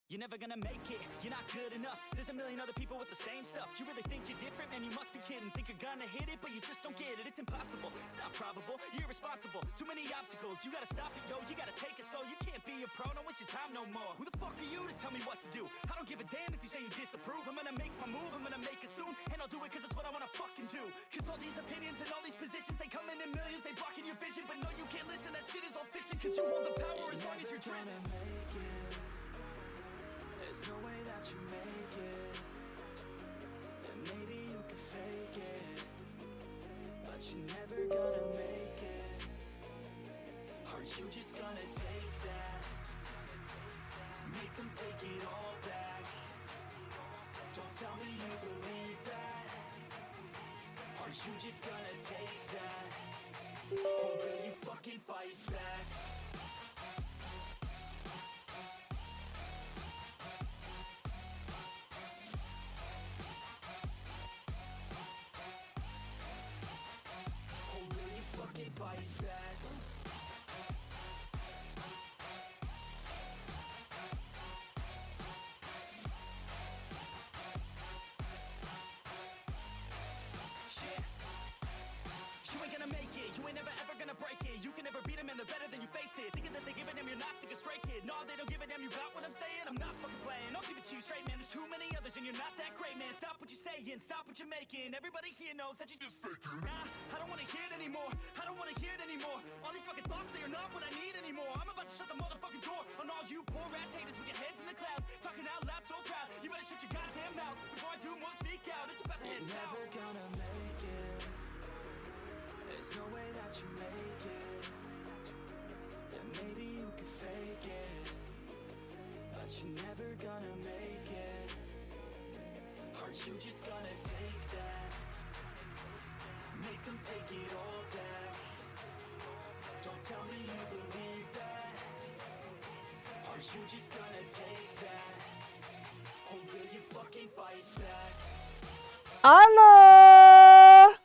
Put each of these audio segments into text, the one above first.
You're never gonna make it, you're not good enough. There's a million other people with the same stuff. You really think you're different? Man, you must be kidding. Think you're gonna hit it, but you just don't get it. It's impossible, it's not probable, you're irresponsible. Too many obstacles, you gotta stop it, yo. You gotta take it slow, you can't be a pro. Don't waste your time no more. Who the fuck are you to tell me what to do? I don't give a damn if you say you disapprove. I'm gonna make my move, I'm gonna make it soon. And I'll do it cause it's what I wanna fucking do. Cause all these opinions and all these positions, they come in millions, they blocking your vision. But no, you can't listen, that shit is all fiction. Cause you hold the power as long as you're dreaming. There's no way that you make it, and maybe you can fake it, but you're never gonna make it. Aren't you just gonna take that? Make them take it all back. Don't tell me you believe that. Aren't you just gonna take that? Or will you fucking fight back? Fight back. You ain't gonna make it, you ain't never ever gonna break it. You can never beat them and they're better than you face it. Thinking that they give a damn, you're not, think a straight kid. No, they don't give a damn, you got what I'm saying? I'm not fucking playing, I'll give it to you straight, man. There's too many others and you're not that great, man. Stop what you're saying, stop what you're making. Everybody here knows that you just faking. Nah, I don't wanna hear it anymore, I don't wanna hear it anymore. All these fucking thoughts, they are not what I need anymore. I'm about to shut the motherfucking door on all you poor ass haters with your heads in the clouds. Talking out loud so proud, you better shut your goddamn mouth before I do more speak out. It's about to head south. You're never gonna make it. There's no way that you make it. And maybe you can fake it, but you're never gonna make it. Aren't you just gonna take that? Make them take it all back. Don't tell me you believe that. Aren't you just gonna take that? Or will you fucking fight back? Allah!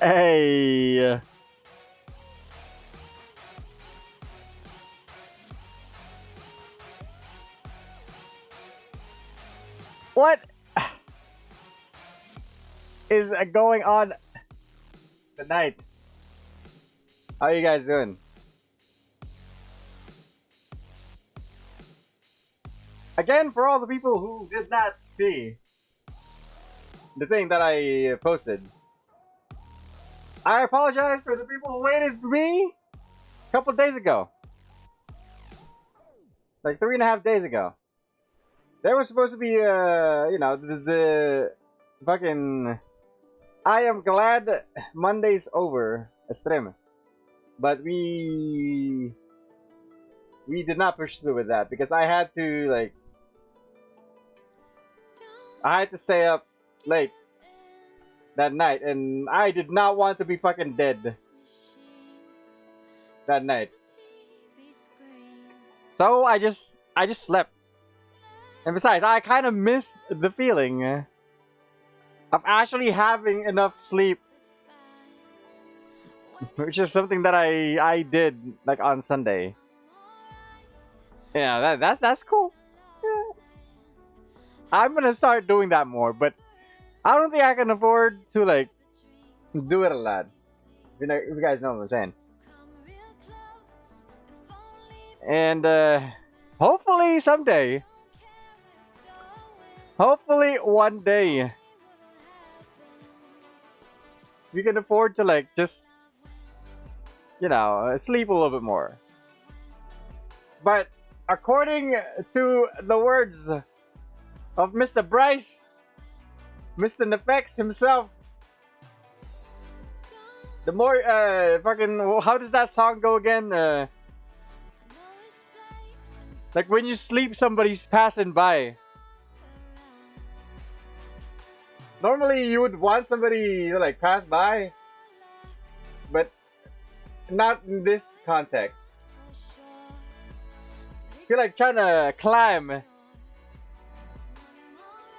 Hey. What is going on tonight? How are you guys doing? Again, for all the people who did not see the thing that I posted, I apologize for the people who waited for me a couple days ago. Like 3.5 days ago. There was supposed to be, you know, the fucking I am glad Monday's over stream. But we did not push through with that because I had to, like, I had to stay up late that night, and I did not want to be fucking dead that night. So I just slept. And besides, I kind of missed the feeling of actually having enough sleep, which is something that I did like on Sunday. Yeah, that's cool. Yeah. I'm gonna start doing that more, but I don't think I can afford to like do it a lot. If you guys know what I'm saying. And hopefully someday, hopefully one day, we can afford to like just, you know, sleep a little bit more. But according to the words of Mr. Bryce, Mr. Nefex himself, the more fucking, how does that song go again? Like when you sleep, somebody's passing by. Normally you would want somebody to like pass by, but not in this context. You're like trying to climb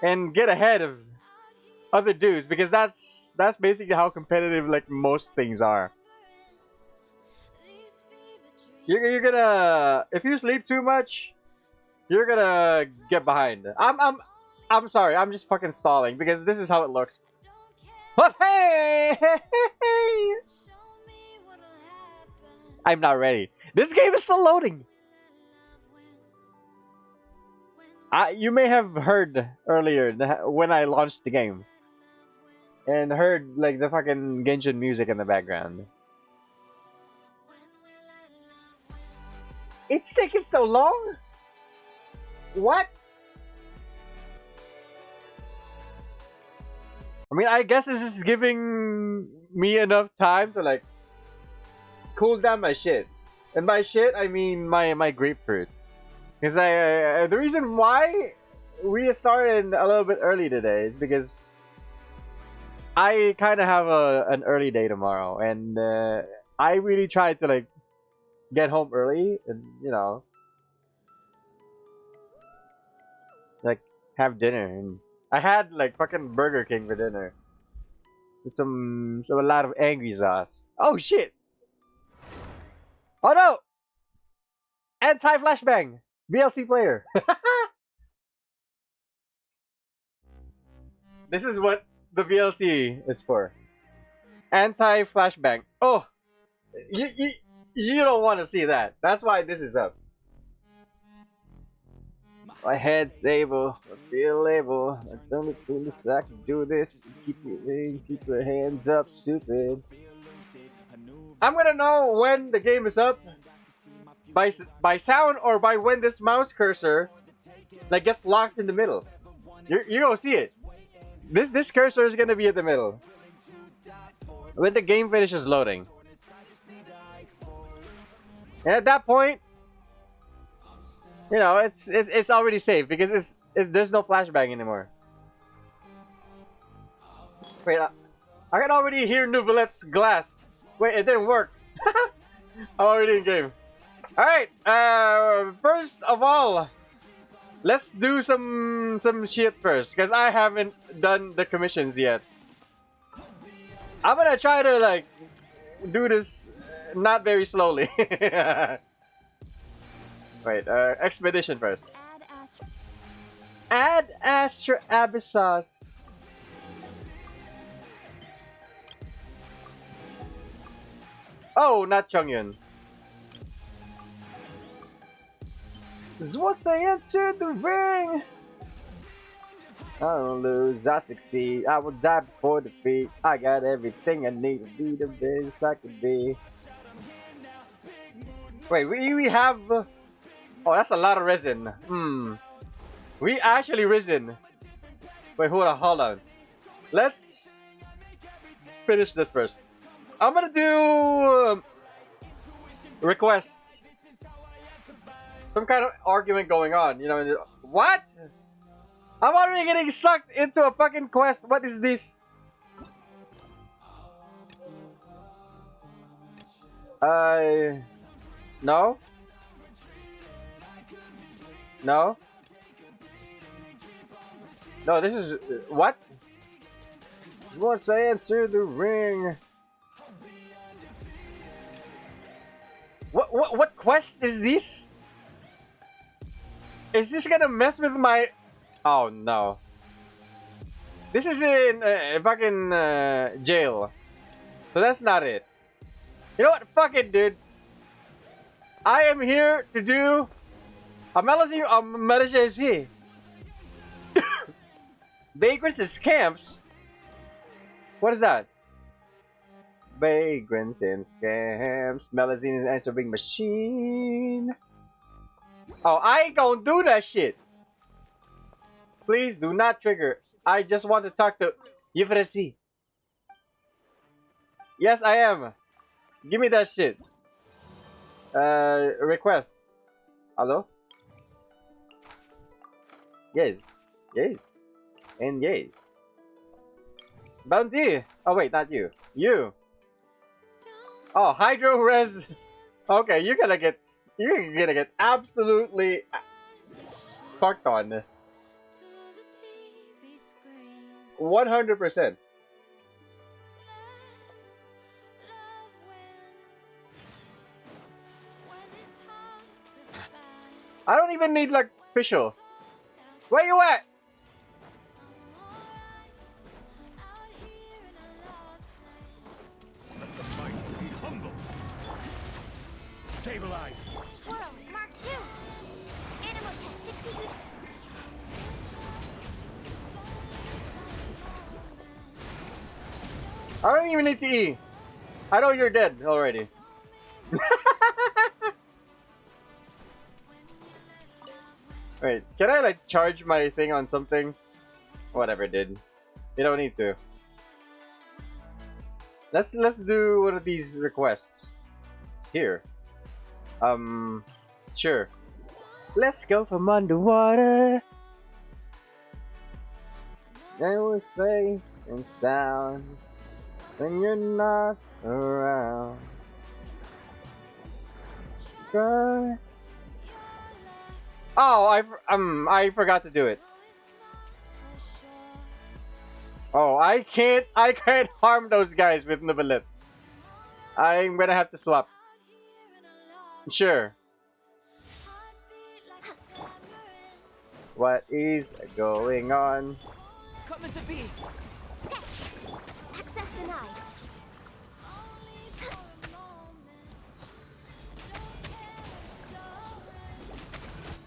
and get ahead of other dudes, because that's basically how competitive like most things are. You're gonna, if you sleep too much, you're gonna get behind. I'm sorry, I'm just fucking stalling because this is how it looks. But hey, I'm not ready. This game is still loading. You may have heard earlier when I launched the game and heard like the fucking Genshin music in the background. It's taking so long? What? I mean, I guess this is giving me enough time to like cool down my shit. And by shit, I mean my grapefruit. Because the reason why we started a little bit early today is because I kind of have an early day tomorrow, and I really tried to like get home early and like have dinner. And I had like fucking Burger King for dinner with a lot of angry sauce. Oh shit! Oh no! Anti-flashbang VLC player. This is what the VLC is for. Anti-flashbang. Oh, you don't want to see that. That's why this is up. My head's able, I feel able. I don't feel this, I can do this. Keep your hands up, stupid. I'm gonna know when the game is up by sound or by when this mouse cursor like gets locked in the middle. You're gonna see it. This cursor is gonna be at the middle when the game finishes loading. And at that point, it's already safe because there's no flashbang anymore. Wait, I can already hear Nouvelette's glass. Wait, it didn't work. I'm already in game. All right. First of all, let's do some shit first because I haven't done the commissions yet. I'm gonna try to like do this not very slowly. Wait, expedition first. Add Astra Abyssos. Oh, not Chongyun. This is once I entered the ring. I don't lose, I succeed. I will die before defeat. I got everything I need to be the best I can be. Wait, we have. Oh, that's a lot of resin. We actually risen. Wait, hold on. Let's finish this first. I'm gonna do requests. Some kind of argument going on, What? I'm already getting sucked into a fucking quest. What is this? No. No. No, this is what? Once I enter the ring. What quest is this? Is this gonna mess with my? Oh no. This is in fucking jail. So that's not it. You know what? Fuck it, dude. I am here to do a emergency. Vagrants and scamps? What is that? Vagrants and scamps. Melazine is answering machine. Oh, I ain't gonna do that shit. Please do not trigger. I just want to talk to Yvresi. Yes, I am. Give me that shit. Request. Hello? Yes. Yes. And yes. Bounty. Oh wait, not you. You. Oh, Hydro Res. Okay, you're gonna get absolutely fucked on. 100%. I don't even need like official. Where you at? Let the mighty be humble. Stabilize. Swirl, Mark 2. Animal test 60. I don't even need to E. I know you're dead already. Wait, can I like charge my thing on something? Whatever, dude. You don't need to. Let's do one of these requests. It's here. Sure. Let's go from underwater. I was safe and sound when you're not around. God. Oh, I forgot to do it. Oh, I can't harm those guys with Novelet. I'm gonna have to swap. Sure. What is going on? Coming to be. Access denied.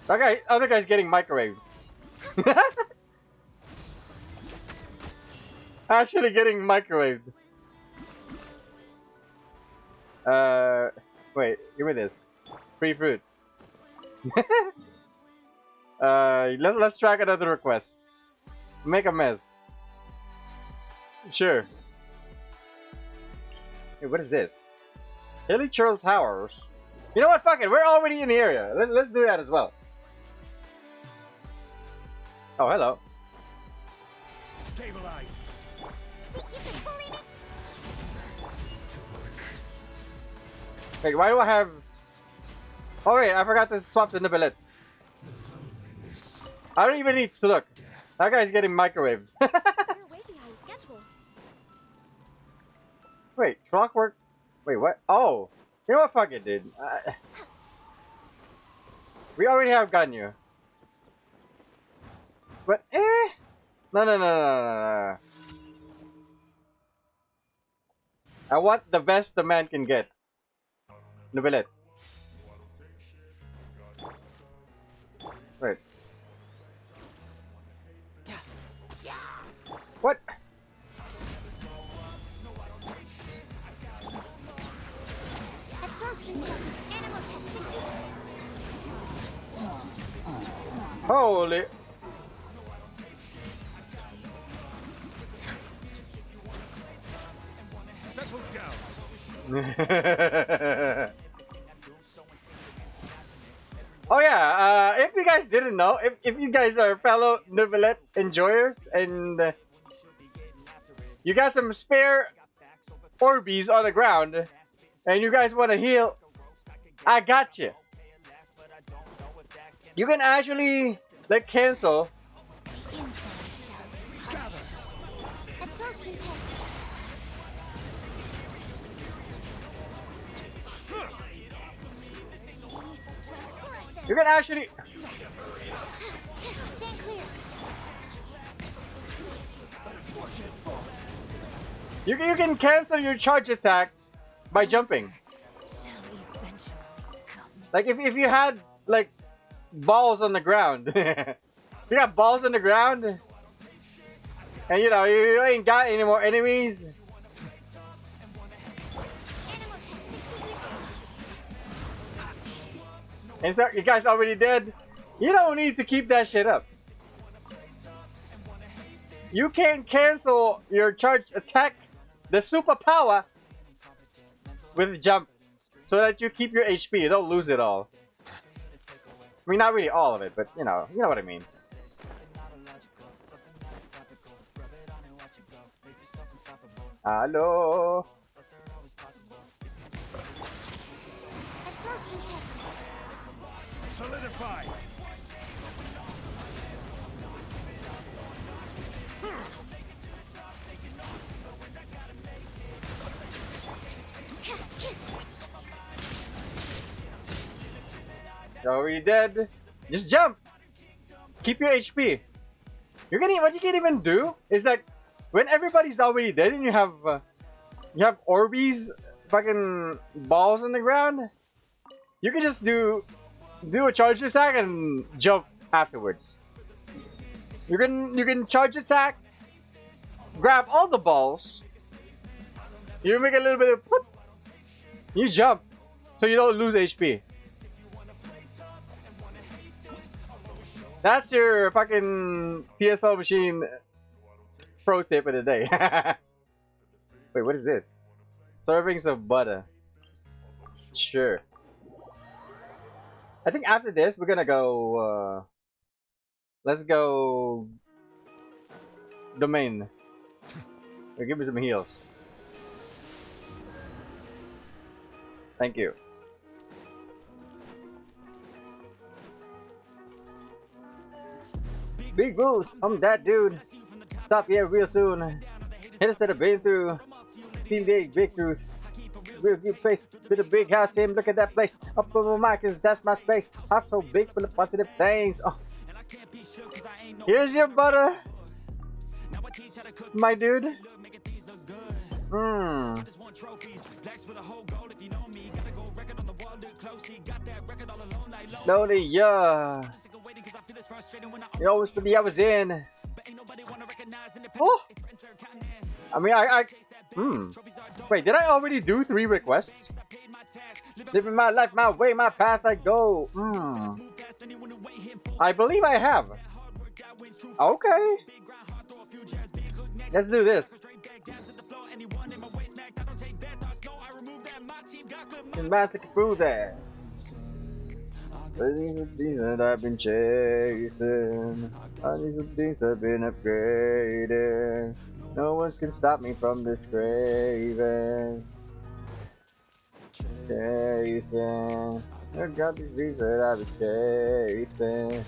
Okay, other guy's getting microwaved. Actually getting microwaved. Wait, give me this. Free fruit. Let's track another request. Make a mess. Sure. Hey, what is this? Hilly Churl Towers. You know what? Fuck it. We're already in the area. Let's do that as well. Oh, hello. Stabilize. You can bully me. Wait, why do I have... Oh wait, I forgot to swap the Nibilet. I don't even need to look. That guy's getting microwaved. You're way behind schedule. Wait, clockwork? Wait, what? Oh! You know what? Fuck it, dude. We already have Ganyu. But, No. I want the best the man can get. Novelet. Wait. What? Absorption test. Animal test 60. Holy... Settle down. Oh yeah, if you guys didn't know, if you guys are fellow Novelet enjoyers and you got some spare Orbeez on the ground and you guys want to heal, I got you. You can actually like cancel. Absorption test. You can actually. Stand clear. You can cancel your charge attack by jumping. Like if you had like balls on the ground, you got balls on the ground, and you know you ain't got any more enemies. And so you guys already dead. You don't need to keep that shit up. You can cancel your charge attack, the superpower, with jump, so that you keep your HP. You don't lose it all. I mean, not really all of it, but you know what I mean. Hello. Absorption test. Solidify. Already dead. Just jump. Keep your HP. What you can even do is that when everybody's already dead and you have Orbeez fucking balls on the ground, you can just do a charge attack and jump afterwards. You can charge attack, grab all the balls. You make a little bit of whoop, you jump, so you don't lose HP. That's your fucking TSL machine pro tip of the day. Wait, what is this? Servings of butter. Sure. I think after this, we're gonna go, let's go domain. Give me some heals. Thank you. Big boost, I'm that dude. Stop here real soon. Hit us to the brain through. Team day, breakthrough. Real good place. With a big house, Tim. Look at that place. Up on my mic, that's my space. I'm so big full of positive things. Oh. Here's your butter, my dude. Slowly, yeah. You always put the hours in. Oh. I mean, Wait, did I already do 3 requests? Living my life, my way, my path, I go. I believe I have. Okay. Let's do this. And massacre through there. These are things that I've been chasing. These are things I've been upgrading. No one can stop me from this craving. Chasing. I got these things that I've been chasing.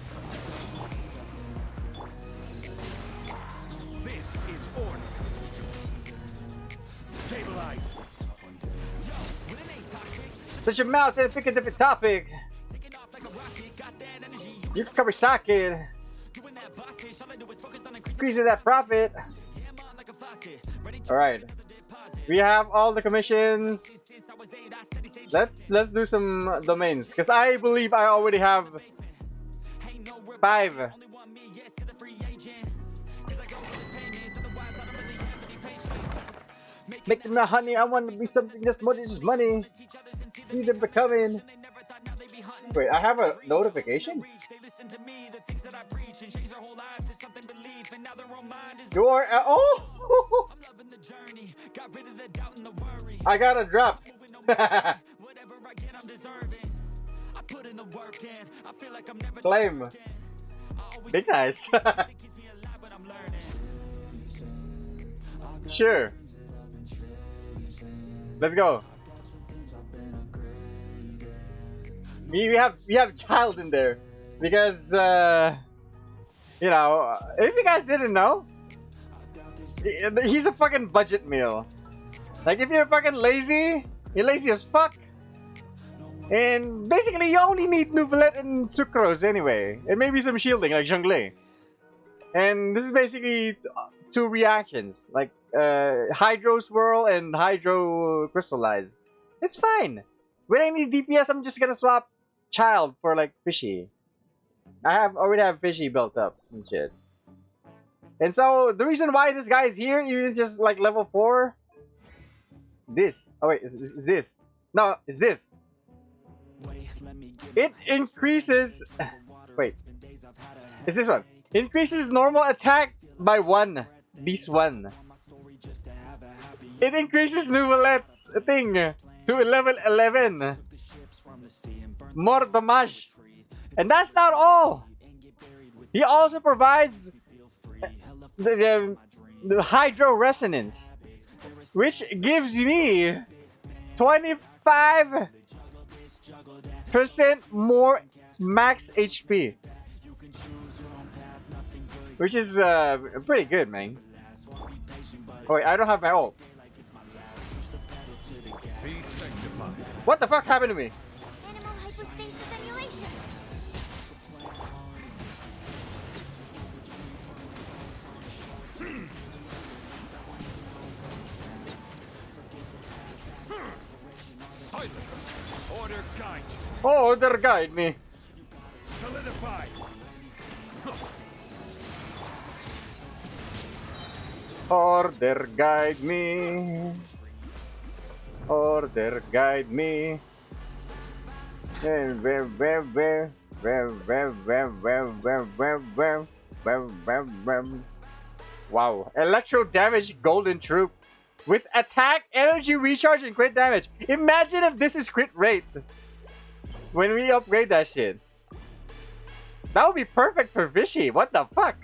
This is order. Stabilize. Shut your mouth and pick a different topic. You can cover socket. Increasing that profit. Alright. We have all the commissions. Let's do some domains. Because I believe I already have 5. Making the honey, I want to be something that's more than just money. Need to becoming. Wait, I have a notification? You are oh! I got a drop. Claim. Big nice. Sure. Let's go. We have child in there because you know, if you guys didn't know, he's a fucking budget meal. Like if you're fucking lazy, you're lazy as fuck. And basically you only need Nuvolet and Sucrose anyway, and maybe some shielding like Jonglei. And this is basically 2 reactions, like Hydro Swirl and Hydro Crystallize. It's fine. When I need DPS, I'm just gonna swap Child for like Fishy. I already have Fishy built up and shit. And so the reason why this guy is here is just like level 4. This. Oh wait, is this? No, it's this. It increases. Wait, it's this one. Increases normal attack by 1. This one. It increases Nuvolet's thing to level 11. More damage. And that's not all. He also provides the Hydro Resonance, which gives me 25% more max HP. Which is pretty good, man. Oh wait, I don't have my ult. What the fuck happened to me? Animal hypostasis emulation. Silence. Order guide you. Order guide me. Solidify. Order guide me. Order guide me. Wow. Electro damage golden troop. With attack, energy recharge, and crit damage. Imagine if this is crit rate. When we upgrade that shit. That would be perfect for Vichy. What the fuck?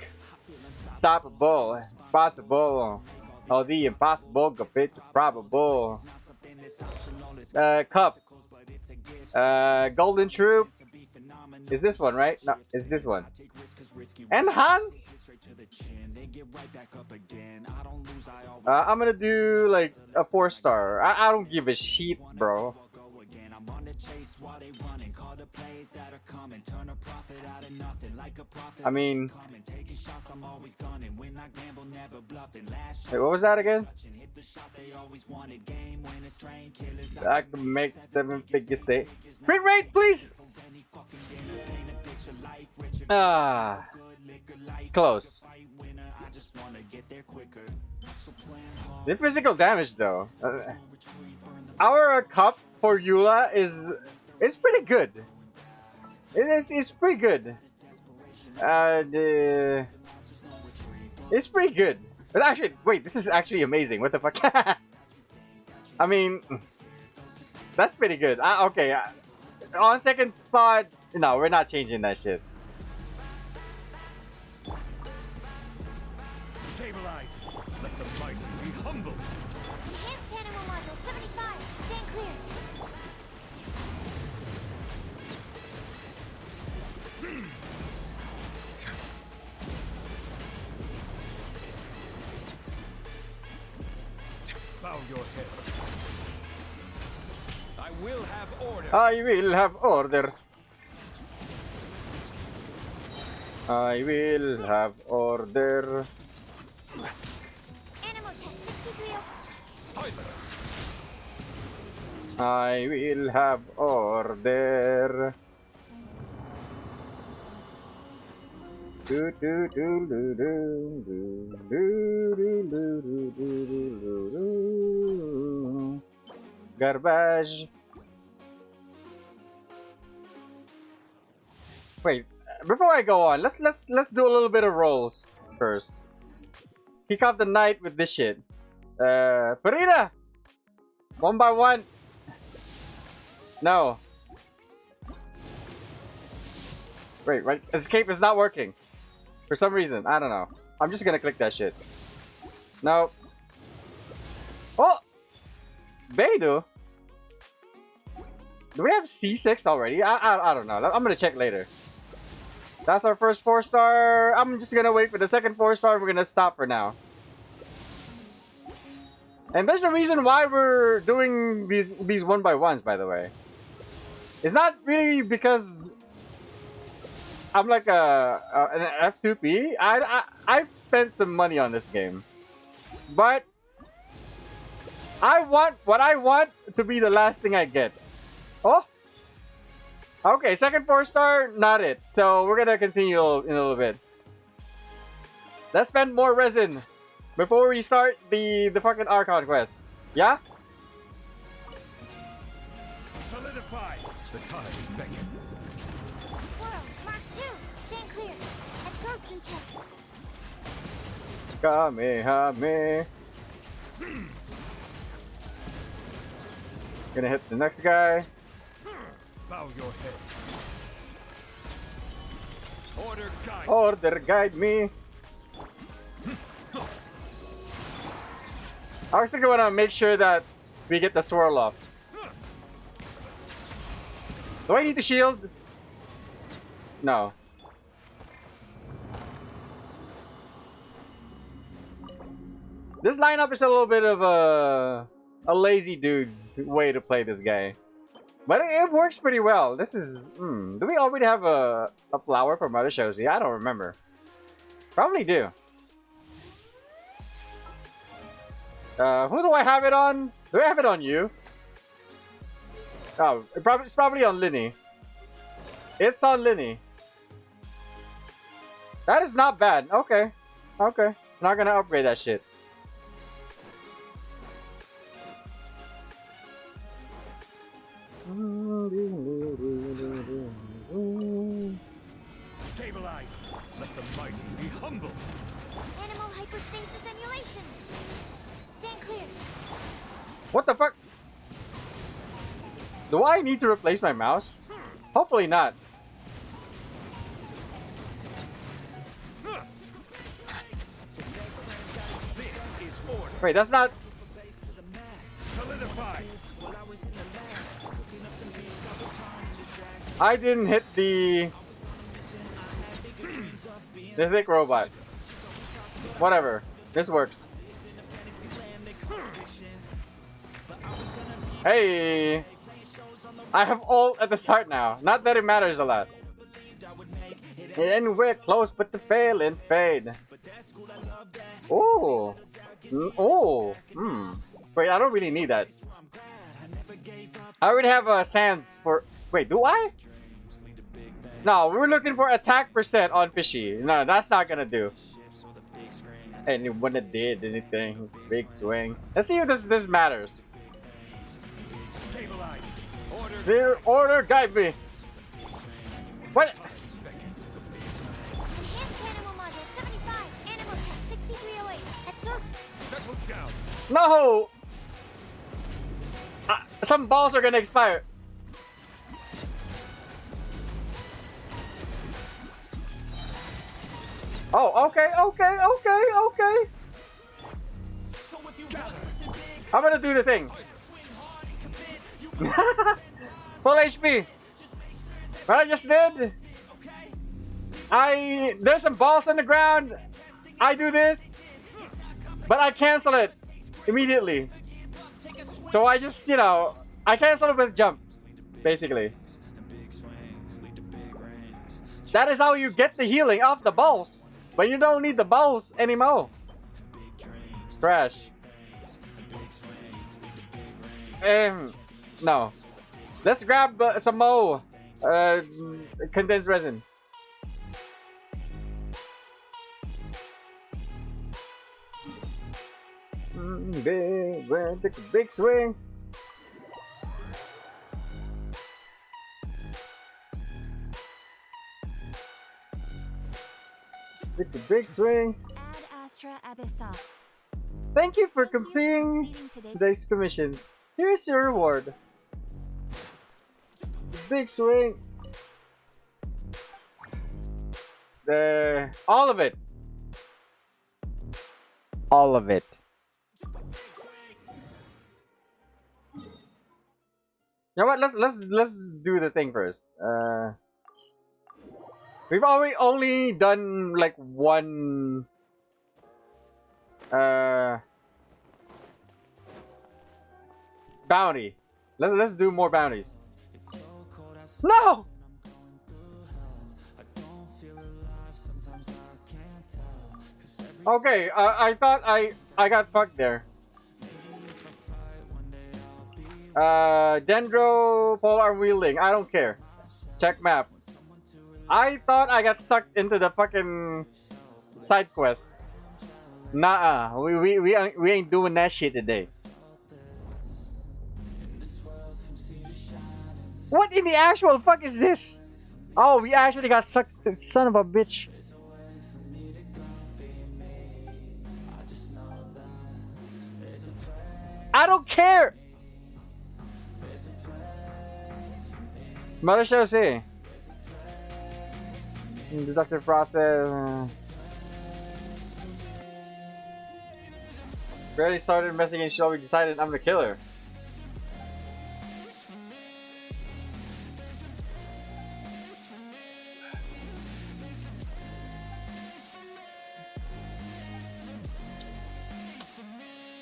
Stoppable. Possible. Oh, the impossible compared to probable. Cup. Golden Troop. Is this one, right? No, is this one. Enhance? I'm gonna do like a 4-star. I don't give a shit, bro. I mean, wait, what was that again? I can make 7-figure say. Crit rate, please! Ah, close. The physical damage, though. Our cup for Eula is pretty good. It's pretty good. It's pretty good. But actually, wait, this is actually amazing. What the fuck? I mean, that's pretty good. Okay, on second thought, no, we're not changing that shit. Stabilize. Let the mighty be humble. Enhanced animal module 75. Stand clear. Bow your head. I will have order. I will have order. I will have order. Animal test 63. Silence. I will have order. Do do do do do do do do do do do. Garbage. Wait, before I go on, let's do a little bit of rolls first. Kick off the night with this shit. Farida! 1 by 1. No. Wait, right? Escape is not working. For some reason. I don't know. I'm just gonna click that shit. No. Oh! Beidou? Do we have C6 already? I don't know. I'm gonna check later. That's our first 4-star. I'm just gonna wait for the second 4-star. We're gonna stop for now. And there's a reason why we're doing these 1x1s, by the way. It's not really because I'm like an F2P. I spent some money on this game, but I want what I want to be the last thing I get. Oh, okay. Second 4-star, not it. So we're gonna continue in a little bit. Let's spend more resin before we start the fucking Archon quest. Yeah. Solidify. The time is beckon. Squirrel, Mark 2. Stand clear. Absorption test. Kamehame. Gonna hit the next guy. Bow your head. Order guide. Order guide me. I actually want to make sure that we get the swirl off. Do I need the shield? No. This lineup is a little bit of a lazy dude's way to play this guy. But it works pretty well. This is... do we already have a flower for Mother Shozi? I don't remember. Probably do. Who do I have it on? Do I have it on you? Oh, it's probably on Linny. It's on Linny. That is not bad. Okay. Okay. Not gonna upgrade that shit. Stabilize. Let the mighty be humble. Animal hyperstasis emulation. Stand clear. What the fuck? Do I need to replace my mouse? Hopefully not. This is order. Wait, that's not... Solidify. I didn't hit the thick robot. Whatever. This works. Hey! I have ult at the start now. Not that it matters a lot. And we're close but to fail and fade. Oh! Oh! Wait, I don't really need that. I already have sands for... Wait, do I? No, we're looking for attack percent on Fishy. No, that's not gonna do. And when it did anything, big swing. Let's see if this matters. Stabilize. Order. Their order guide me. What? Enhanced animal module 75. Animal test 6308. At surface. Settle down. No! Some balls are gonna expire. Oh, okay. I'm gonna do the thing. Full HP. What I just did. There's some balls on the ground. I do this, but I cancel it immediately. So I just, I cancel it with jump, basically. That is how you get the healing off the balls, but you don't need the balls anymore. Trash. No. Let's grab some more condensed resin. Take a big swing. Take a big swing. Ad Astra Abyssa. Thank you for completing today's commissions. Here's your reward. Big swing. All of it. All of it. You know what? Let's do the thing first. We've already only done like one bounty. Let's do more bounties. No! Okay, I thought I got fucked there. Dendro polearm wielding. I don't care. Check map. I thought I got sucked into the fucking side quest. Nah, we ain't doing that shit today. What in the actual fuck is this? Oh, we actually got sucked. Son of a bitch. I don't care. Mother shall say. Deductive process. Barely started messing in show. We decided I'm the killer.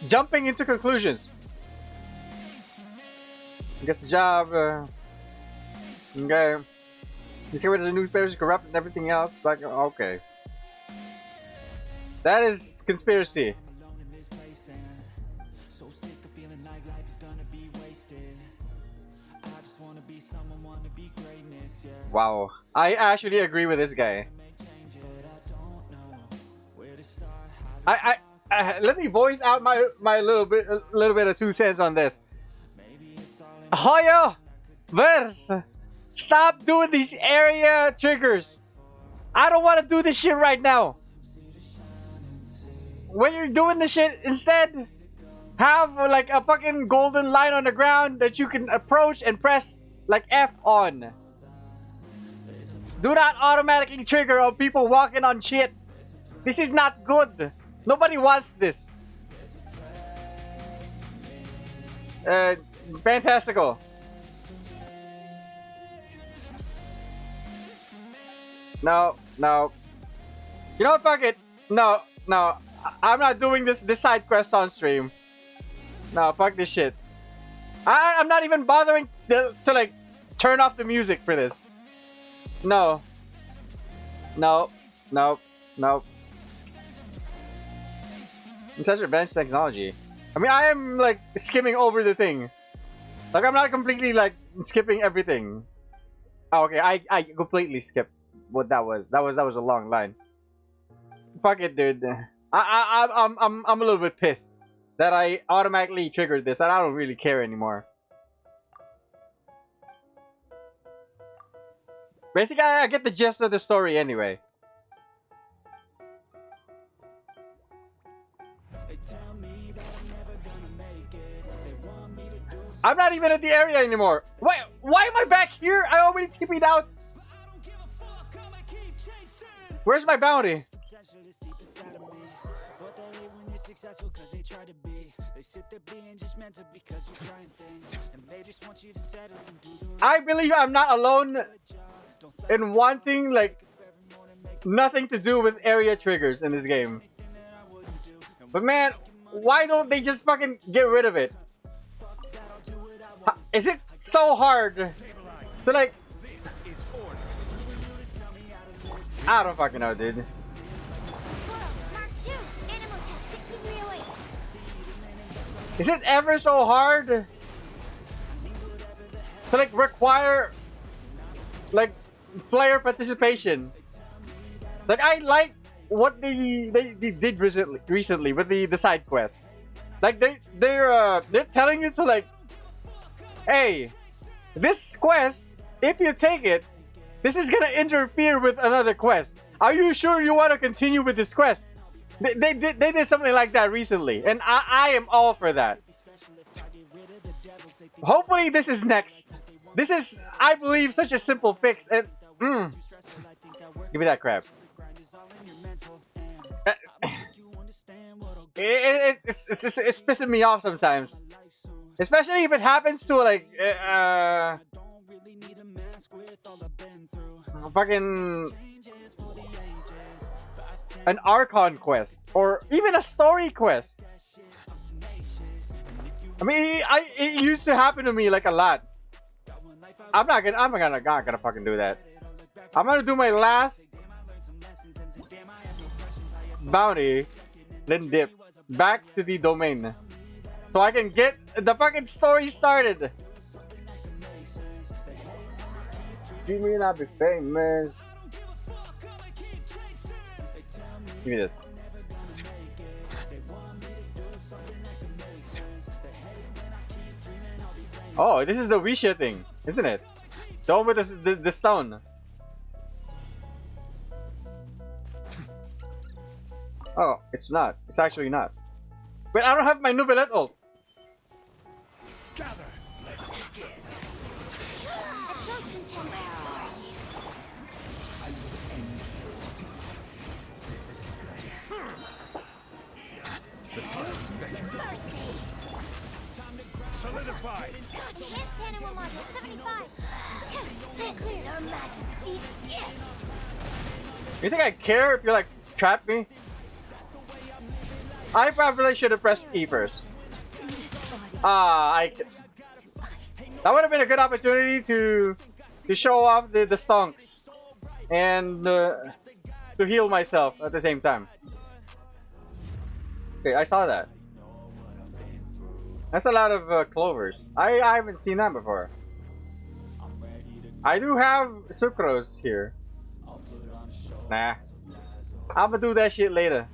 Jumping into conclusions. Gets the job. Okay. You see where the newspapers are corrupt and everything else? Like, okay. That is conspiracy. Wow. I actually agree with this guy. Let me voice out my little bit of 2 cents on this. Hoyo, Verse, stop doing these area triggers. I don't want to do this shit right now. When you're doing the shit, instead, have like a fucking golden line on the ground that you can approach and press like F on. Do not automatically trigger on people walking on shit. This is not good. Nobody wants this. Fantastical. No. You know what? Fuck it. No. I'm not doing this side quest on stream. No, fuck this shit. I'm not even bothering to like turn off the music for this. No. It's such revenge technology. I mean, I am like skimming over the thing. Like I'm not completely like skipping everything. Oh, okay, I completely skipped what that was. That was a long line. Fuck it, dude. I'm a little bit pissed that I automatically triggered this and I don't really care anymore. Basically, I get the gist of the story anyway. I'm not even at the area anymore. Why am I back here? I already TP'd out. Where's my bounty? I believe I'm not alone in wanting like nothing to do with area triggers in this game. But man, why don't they just fucking get rid of it? Is it so hard to like... I don't fucking know, dude. Is it ever so hard to like require like player participation? Like I like what they did recently with the side quests. Like they're telling you to like, hey, this quest, if you take it, this is gonna interfere with another quest. Are you sure you want to continue with this quest? They did something like that recently, and I am all for that. Hopefully this is next. This is, I believe, such a simple fix. And give me that crap. It's pissing me off sometimes, especially if it happens to like fucking an Archon quest or even a story quest. I mean, it used to happen to me like a lot. I'm not gonna fucking do that. I'm gonna do my last bounty, then dip back to the domain so I can get the fucking story started. You may not be famous. Give me this. Oh, this is the Wisha thing, isn't it? The one with the stone. Oh, it's not. It's actually not. Wait, I don't have my Nubelet ult. Gather. Let's begin. Absorption tempo. This isn't good. The time's better. Solidify. Chance cannon will module 75. Stay clear, Your Majesty's gift. You think I care if you like trap me? I probably should have pressed E first. That would have been a good opportunity to show off the stonks and to heal myself at the same time. Okay, I saw that. That's a lot of clovers. I haven't seen that before. I do have sucrose here. Nah. I'm gonna do that shit later.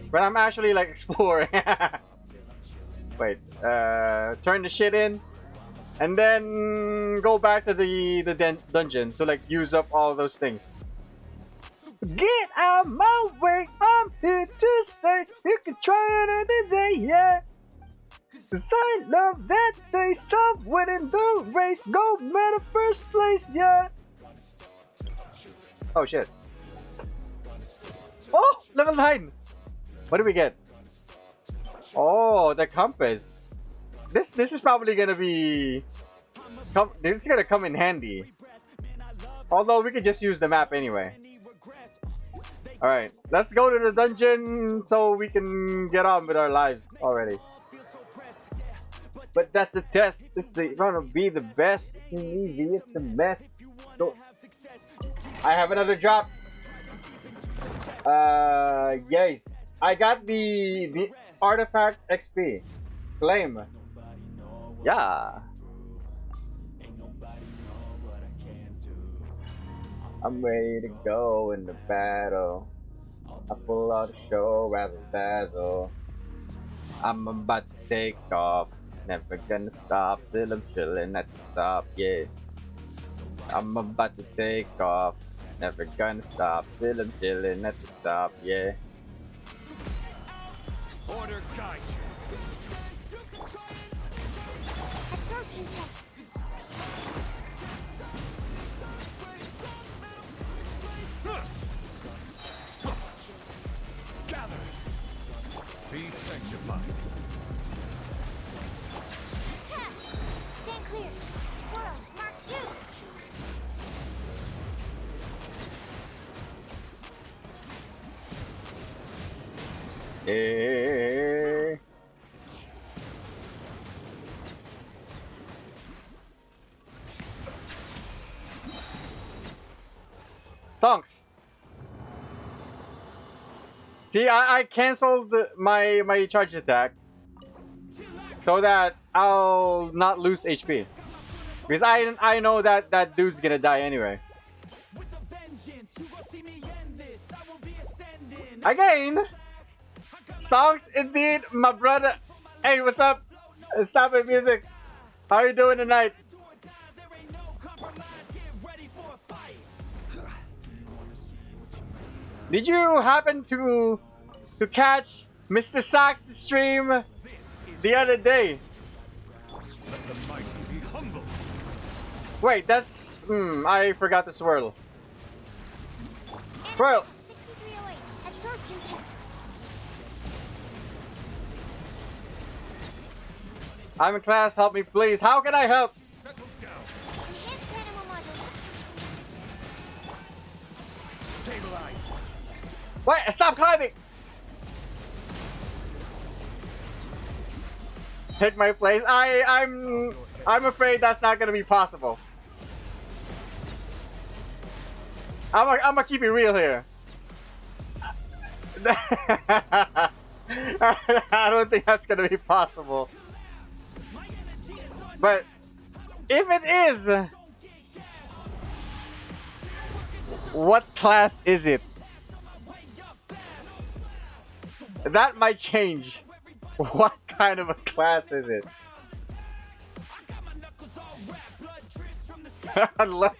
When I'm actually like exploring. Wait, turn the shit in. And then go back to the dungeon to like use up all those things. Get out my way, I'm here to stay. You can try another day, yeah. 'Cause I love that taste of winning the race. Go man, first place, yeah. Oh shit. Oh, level 9. What do we get? Oh, the compass. This is probably gonna be. This is gonna come in handy. Although we could just use the map anyway. All right, let's go to the dungeon so we can get on with our lives already. But that's the test. This is gonna be the best. Easy, it's the best. So, I have another drop. Yes, I got the artifact XP. Claim. Yeah. I'm ready to go in the battle. I pull out the show rather dazzle. I'm about to take off. Never gonna stop till I'm chilling at the top, yeah. I'm about to take off. Never gonna stop till I'm chilling at the top, yeah. Order guide you. Absorption test. Gather. Be sanctified. Test. Stand clear. Squirrel, Mark 2. Eh. Stonks. See, I canceled my charge attack so that I'll not lose HP. Because I know that that dude's gonna die anyway. Again! Stonks, indeed, my brother. Hey, what's up? Stop it, music. How are you doing tonight? Did you happen to catch Mr. Sax's stream the other day? Let the mighty be humble. Wait, that's I forgot to swirl. Swirl. 6308. Absorption test. I'm in class. Help me, please. How can I help? Settle down. Enhanced animal module. Stabilize. Wait, stop climbing. Hit my place. I'm afraid that's not gonna be possible. I'm gonna keep it real here. I don't think that's gonna be possible. But if it is, what class is it? That might change. What kind of a class is it? Look.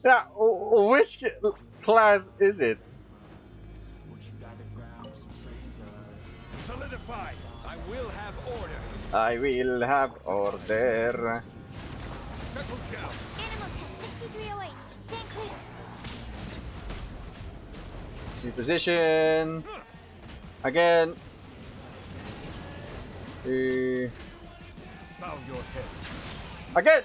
Yeah, which class is it? Solidify. I will have order. I will have order. Settle down. Animal test 6308. Stand clear. New position. Again. Bow your head. Again.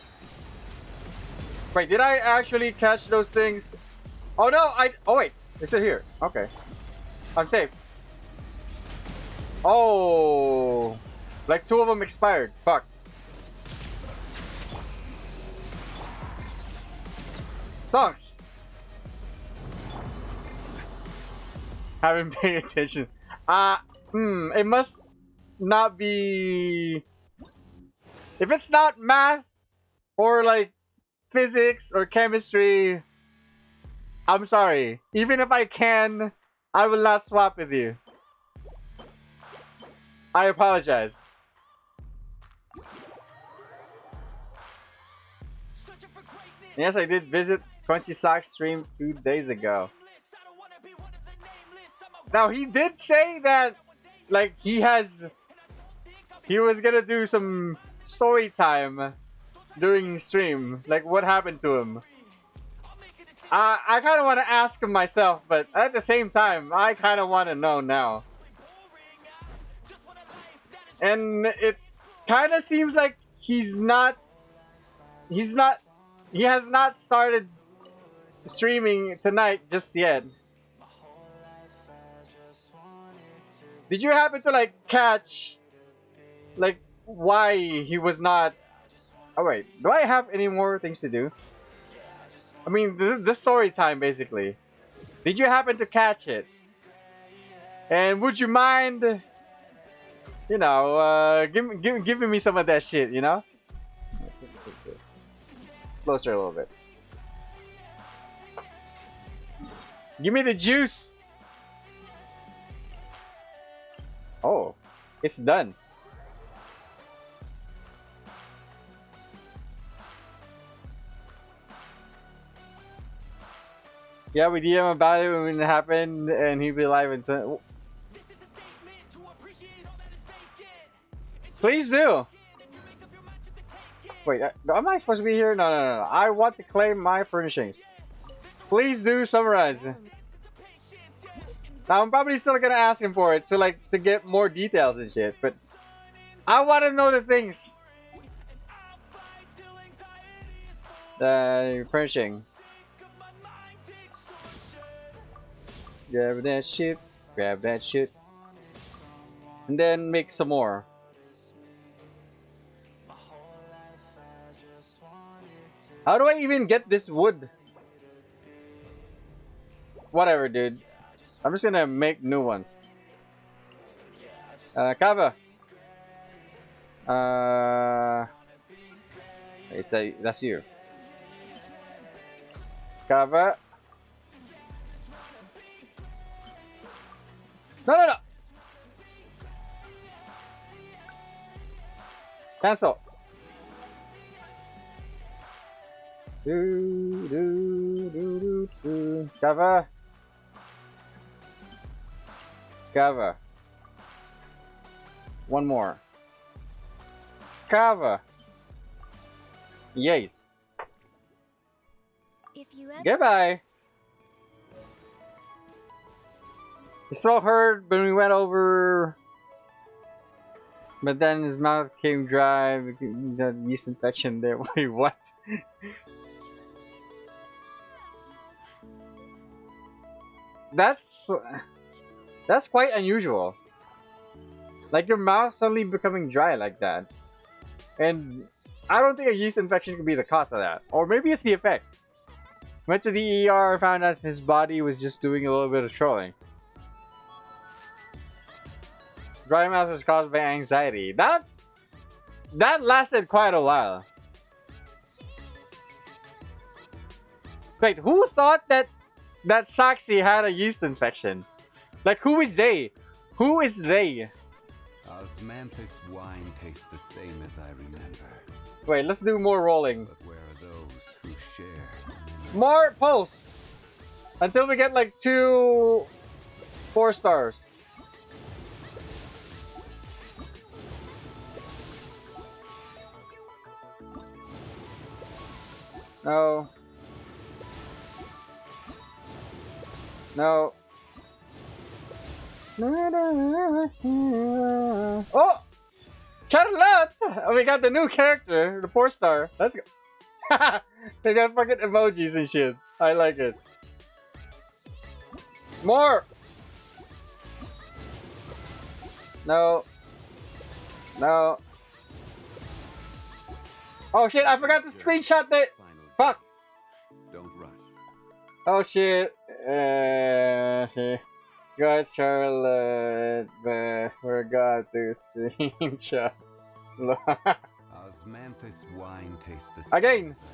Wait, did I actually catch those things? Oh no, oh wait, is it here? Okay. I'm safe. Oh, like 2 of them expired. Fuck. Songs. Haven't paid attention. It must. not be, if it's not math or like physics or chemistry, I'm sorry. Even if I can, I will not swap with you. I apologize. Yes, I did visit Crunchy Sock's stream 2 days ago. Now, he did say that, like, he was gonna do some story time during stream. Like, what happened to him? I kind of want to ask him myself, but at the same time, I kind of want to know now. And it kind of seems like he has not started streaming tonight just yet. Did you happen to like catch like why he was not? Oh wait, do I have any more things to do? I mean, the story time basically. Did you happen to catch it? And would you mind, you know, giving me some of that shit, you know? Closer a little bit. Give me the juice. Oh, it's done. Yeah, we DM about it when it happened, and he'll be live in. Please do. Wait, am I supposed to be here? No. I want to claim my furnishings. Please do summarize. Now I'm probably still gonna ask him for it to get more details and shit, but I want to know the things. Furnishing. Grab that shit. Grab that shit. And then make some more. How do I even get this wood? Whatever, dude. I'm just gonna make new ones. Kava. That's you. Kava. No. Cancel. Cover. One more. Cover. Yes. If you ever Goodbye. His throat hurt when we went over, but then his mouth came dry. The yeast infection there. Wait, what? That's quite unusual. Like your mouth suddenly becoming dry like that, and I don't think a yeast infection could be the cause of that, or maybe it's the effect. Went to the ER, found out his body was just doing a little bit of trolling. Dry mouth was caused by anxiety. That lasted quite a while. Wait, who thought that Saxy had a yeast infection? Like, who is they? Who is they? Osmanthus wine tastes the same as I remember. Wait, let's do more rolling. But where are those who share? More pulse! Until we get like 2 4 stars. No. No. Oh! Charlotte! We got the new character, the 4-star. Let's go. They got fucking emojis and shit. I like it. More! No. No. Oh shit, I forgot to screenshot that. Fuck. Don't rush. Oh shit. God, Charlotte, but forgot to screenshot. Osmanthus wine tastes the same Again. as I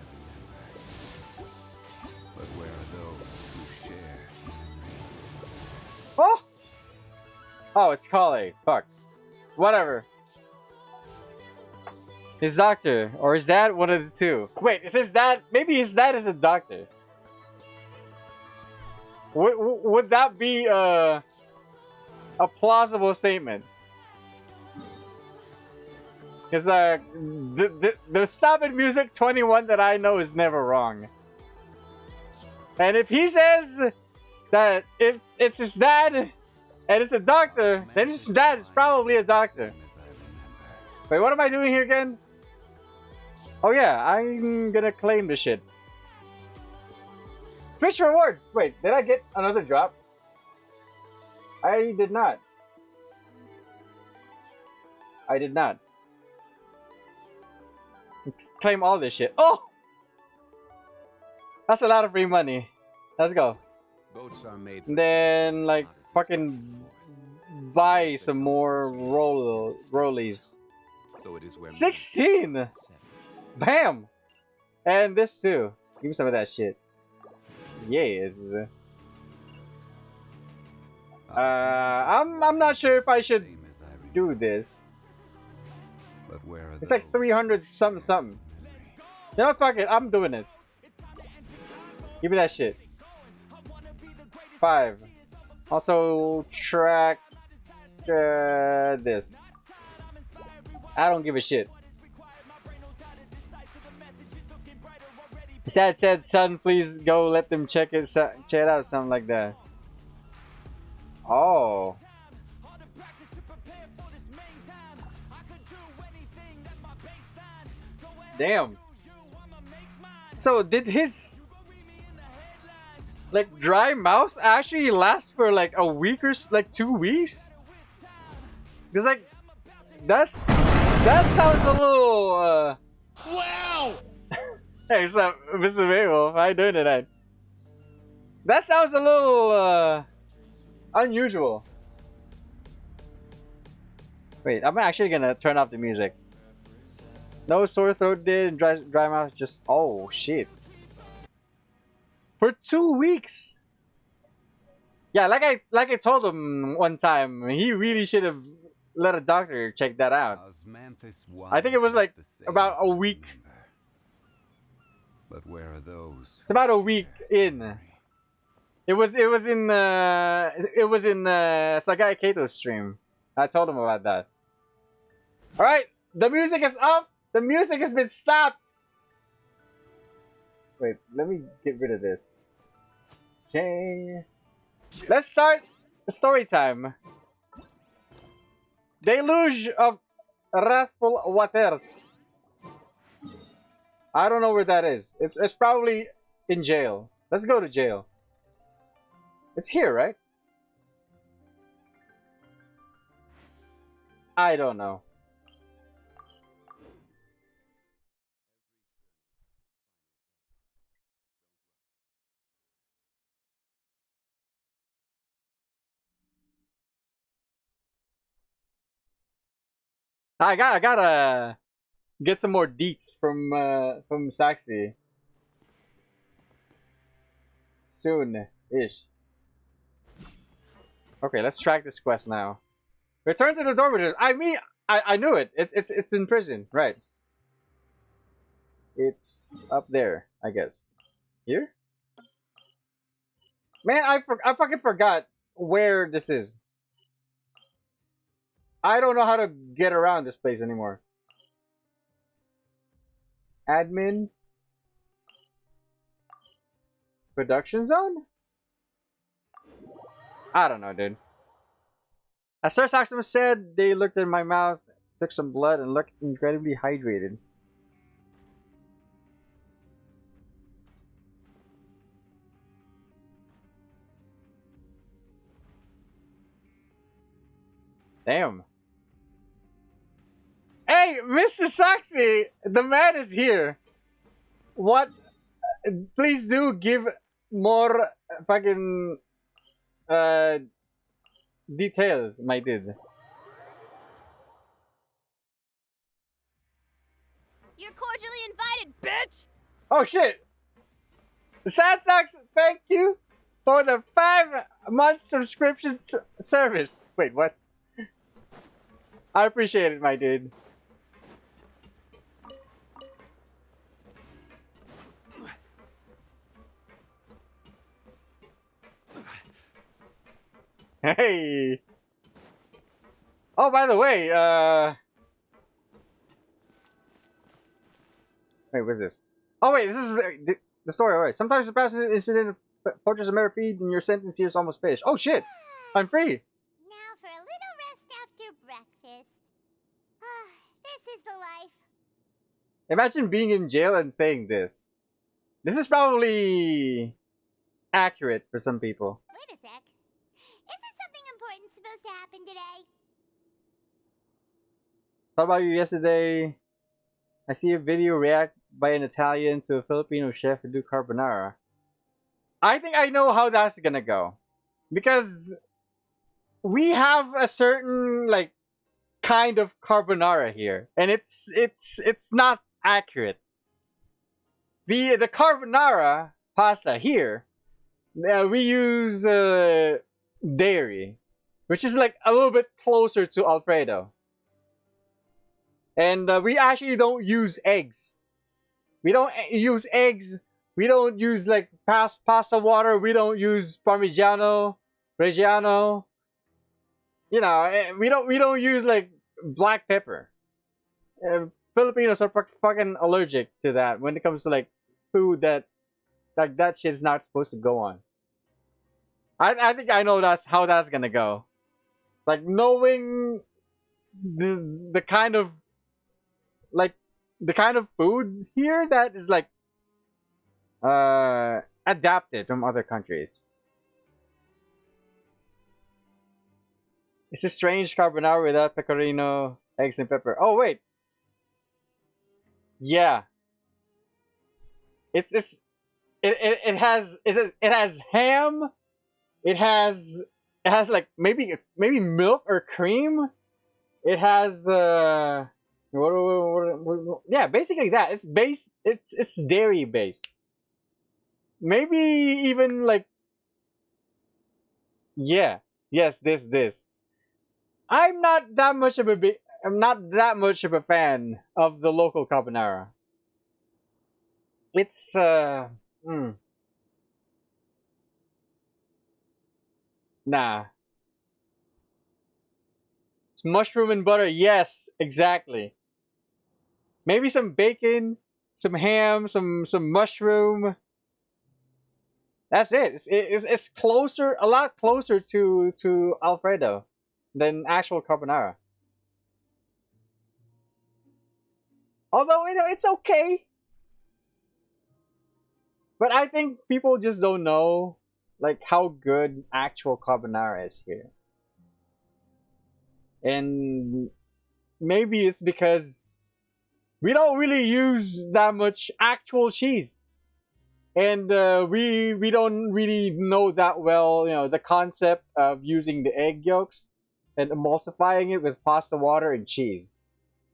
remember. But where are those who share memory? Oh! Oh, it's Kale. Fuck. Whatever. His doctor. Or his dad? One of the two. Wait, is his dad? Maybe his dad is a doctor. Would that be a plausible statement? Because the Stop It Music 21 that I know is never wrong. And if he says that if it's his dad and it's a doctor, then his dad is probably a doctor. Wait, what am I doing here again? Oh yeah, I'm gonna claim the shit. Twitch rewards! Wait, did I get another drop? I did not. I did not. Claim all this shit. Oh! That's a lot of free money. Let's go. Boats are made And then, like, fucking buy some more rollies. so it is where 16! Bam! And this too. Give me some of that shit. Yes. I'm not sure if I should do this. But where are It's like 300 something. You know, fuck it. I'm doing it. Give me that shit. 5. Also, track this. I don't give a shit. His dad said, "Son, please go. Let them check it out." Something like that. Oh. Damn. So did his like dry mouth actually last for like a week or like 2 weeks? Because like that sounds a little. Wow! Hey, what's up, Mr. Beowulf? How you doing tonight? That sounds a little unusual. Wait, I'm actually gonna turn off the music. No sore throat did, dry mouth just. Oh shit! For 2 weeks. Yeah, like I told him one time, he really should have let a doctor check that out. I think it was like about a week. But where are those? It's about a week in. It was in Sagai Kato's stream. I told him about that. All right, the music is up. The music has been stopped. Wait, let me get rid of this. Okay. Let's start the story time. Deluge of Wrathful Waters. I don't know where that is. It's probably in jail. Let's go to jail. It's here, right? I don't know. I gotta get some more deets from Saxy. Soon-ish. Okay, let's track this quest now. Return to the dormitory. I mean, I knew it. It's in prison, right? It's up there, I guess. Here? Man, I fucking forgot where this is. I don't know how to get around this place anymore. Admin. Production zone? I don't know, dude. As Sir Saximus said, they looked in my mouth, took some blood, and looked incredibly hydrated. Damn. Hey, Mr. Saxy! The man is here! What? Please do give more fucking details, my dude. You're cordially invited, bitch! Oh shit! Sansax, thank you for the 5-month subscription service. Wait, what? I appreciate it, my dude. Hey! Oh, by the way, wait, what's this? Oh wait, this is the story, alright. Sometimes the past incident approaches a mere feed and your sentence here is almost finished. Oh shit! I'm free! Now for a little rest after breakfast. This is the life. Imagine being in jail and saying this. This is probably accurate for some people. Wait a sec. Isn't something important supposed to happen today? How about you yesterday? I see a video react by an Italian to a Filipino chef who do carbonara. I think I know how that's gonna go. Because we have a certain like kind of carbonara here. And it's not accurate. The carbonara pasta here, we use dairy, which is like a little bit closer to Alfredo. And we actually don't use eggs. We don't use eggs. We don't use like pasta water. We don't use Parmigiano, Reggiano. You know, we don't use like black pepper. Filipinos are fucking allergic to that when it comes to like food that like that shit's not supposed to go on. I think I know that's how that's gonna go. Like knowing the kind of like the kind of food here that is like adapted from other countries. It's a strange carbonara without pecorino, eggs, and pepper. Oh wait, yeah. It has ham. It has like maybe milk or cream. It has yeah, basically that. It's dairy based. Maybe even like yeah. Yes, this. I'm not that much of a fan of the local carbonara. It's nah. It's mushroom and butter. Yes, exactly. Maybe some bacon, some ham, some mushroom. That's it. It's closer, a lot closer to Alfredo than actual carbonara. Although you know it's okay, but I think people just don't know like how good actual carbonara is here, and maybe it's because we don't really use that much actual cheese. And we don't really know that well, you know, the concept of using the egg yolks and emulsifying it with pasta water and cheese.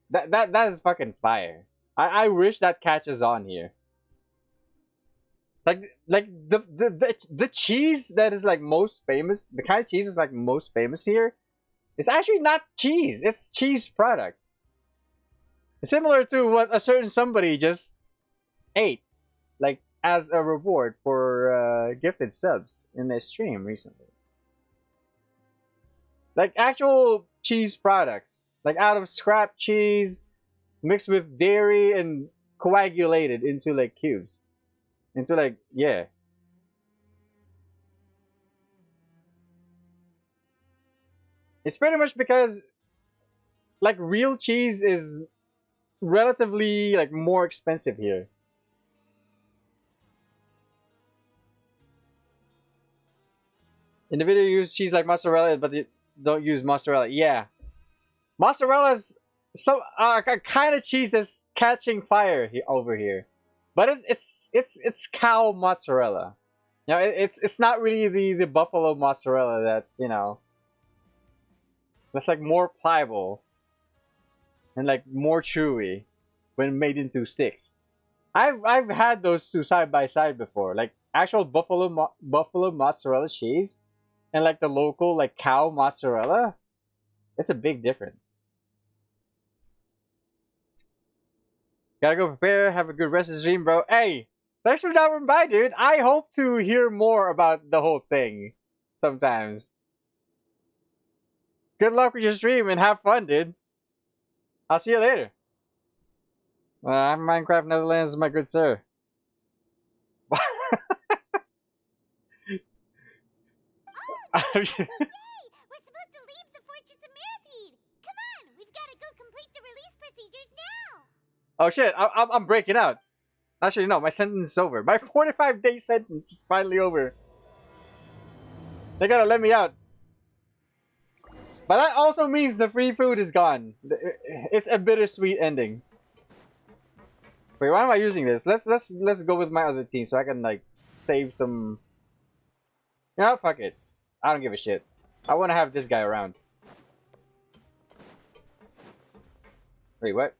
That is fucking fire. I wish that catches on here. Like the cheese that is like most famous, the kind of cheese is like most famous here, is actually not cheese. It's cheese product. Similar to what a certain somebody just ate, like as a reward for gifted subs in their stream recently. Like actual cheese products, like out of scrap cheese mixed with dairy and coagulated into like cubes. Into like, yeah. It's pretty much because like real cheese is relatively like more expensive here. In the video, you use cheese like mozzarella, but you don't use mozzarella. Yeah, mozzarella is some a kind of cheese that's catching fire over here, but it's cow mozzarella. You know, it's not really the buffalo mozzarella that's, you know, That's like more pliable and like more chewy when made into sticks. I've had those two side by side before, like actual buffalo mozzarella cheese and like the local like cow mozzarella. It's a big difference. Gotta go prepare. Have a good rest of the stream, bro. Hey, thanks for dropping by, dude. I hope to hear more about the whole thing sometimes. Good luck with your stream and have fun, dude. I'll see you later. I'm Minecraft Netherlands, my good sir. Oh, We're supposed to leave the Fortress of Mirapede. Come on, we've got to go complete the release procedures now. Oh shit, I'm breaking out. Actually, no, my sentence is over. My 45-day sentence is finally over. They gotta let me out. But that also means the free food is gone. It's a bittersweet ending. Wait, why am I using this? Let's go with my other team so I can like save some. You know, fuck it. I don't give a shit. I want to have this guy around. Wait, what?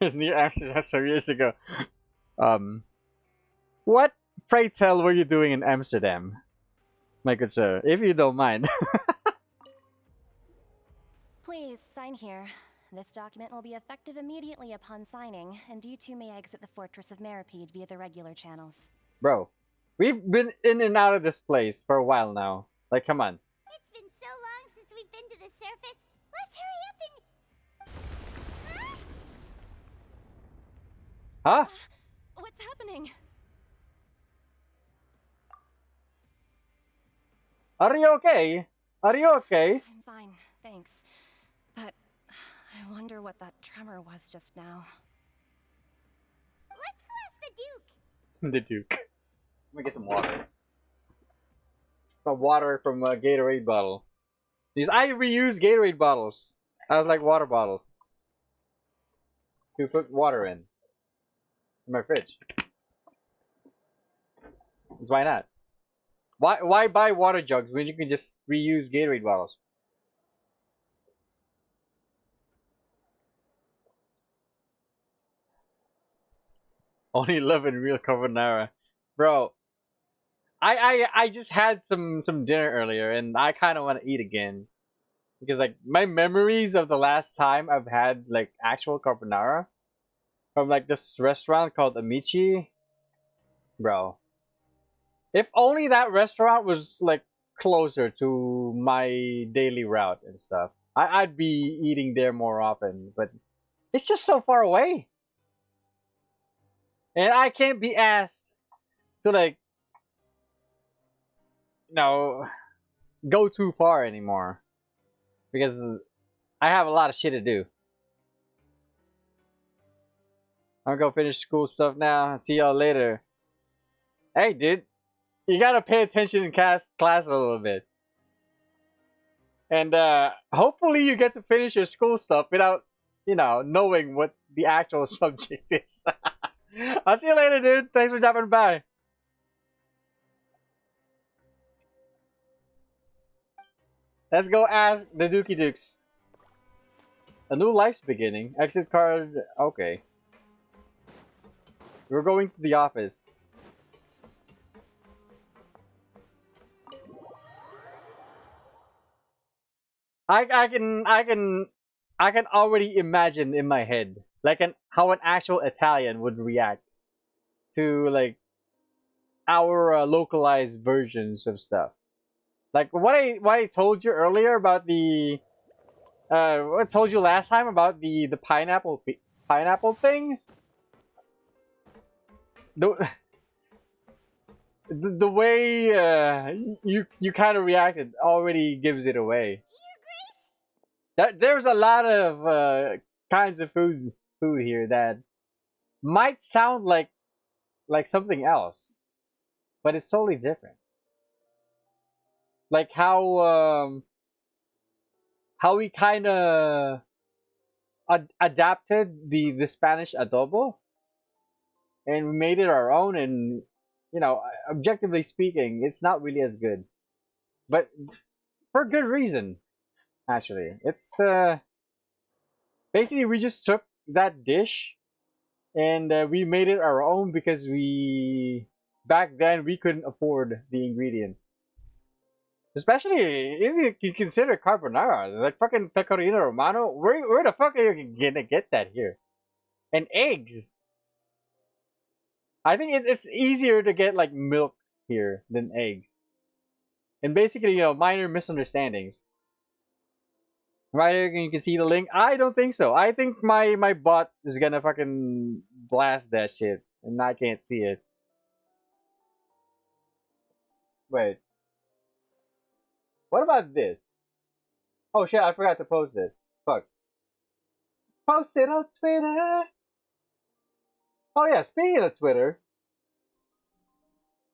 It's near Amsterdam some years ago. What, pray tell, were you doing in Amsterdam? My good sir, if you don't mind. Please, sign here. This document will be effective immediately upon signing, and you two may exit the Fortress of Mirapede via the regular channels. Bro, we've been in and out of this place for a while now. Like, come on. It's been so long since we've been to the surface. Let's hurry up and... Huh? What's happening? Are you okay? Are you okay? I'm fine, thanks. But I wonder what that tremor was just now. Let's go ask the Duke. The Duke. Let me get some water. Some water from a Gatorade bottle. These I reuse Gatorade bottles as like water bottles to put water in my fridge. Why not? Why buy water jugs when you can just reuse Gatorade bottles? Only love and real carbonara, bro. I just had some dinner earlier and I kind of want to eat again because like my memories of the last time I've had like actual carbonara from like this restaurant called Amici, bro. If only that restaurant was like closer to my daily route and stuff, I'd be eating there more often. But it's just so far away, and I can't be asked to like, you know, go too far anymore because I have a lot of shit to do. I'm gonna go finish school stuff now. See y'all later. Hey, dude. You gotta pay attention in class a little bit. And hopefully you get to finish your school stuff without, you know, knowing what the actual subject is. I'll see you later, dude. Thanks for dropping by. Let's go ask the Dookie Dukes. A new life's beginning. Exit card. Okay. We're going to the office. I can already imagine in my head like how an actual Italian would react to like our localized versions of stuff. Like what I told you earlier about the what I told you last time about the pineapple thing. The way you kind of reacted already gives it away. There's a lot of kinds of food here that might sound like something else, but it's totally different. Like how we kind of adapted the Spanish adobo and we made it our own. And you know, objectively speaking, it's not really as good, but for good reason. Actually, it's basically we just took that dish and we made it our own because we back then we couldn't afford the ingredients. Especially if you consider carbonara, like fucking pecorino romano, where the fuck are you gonna get that here? And eggs. I think it's easier to get like milk here than eggs. And basically, you know, minor misunderstandings. Right here, you can see the link. I don't think so. I think my bot is gonna fucking blast that shit, and I can't see it. Wait. What about this? Oh shit, I forgot to post it. Fuck. Post it on Twitter! Oh yeah, speaking of Twitter,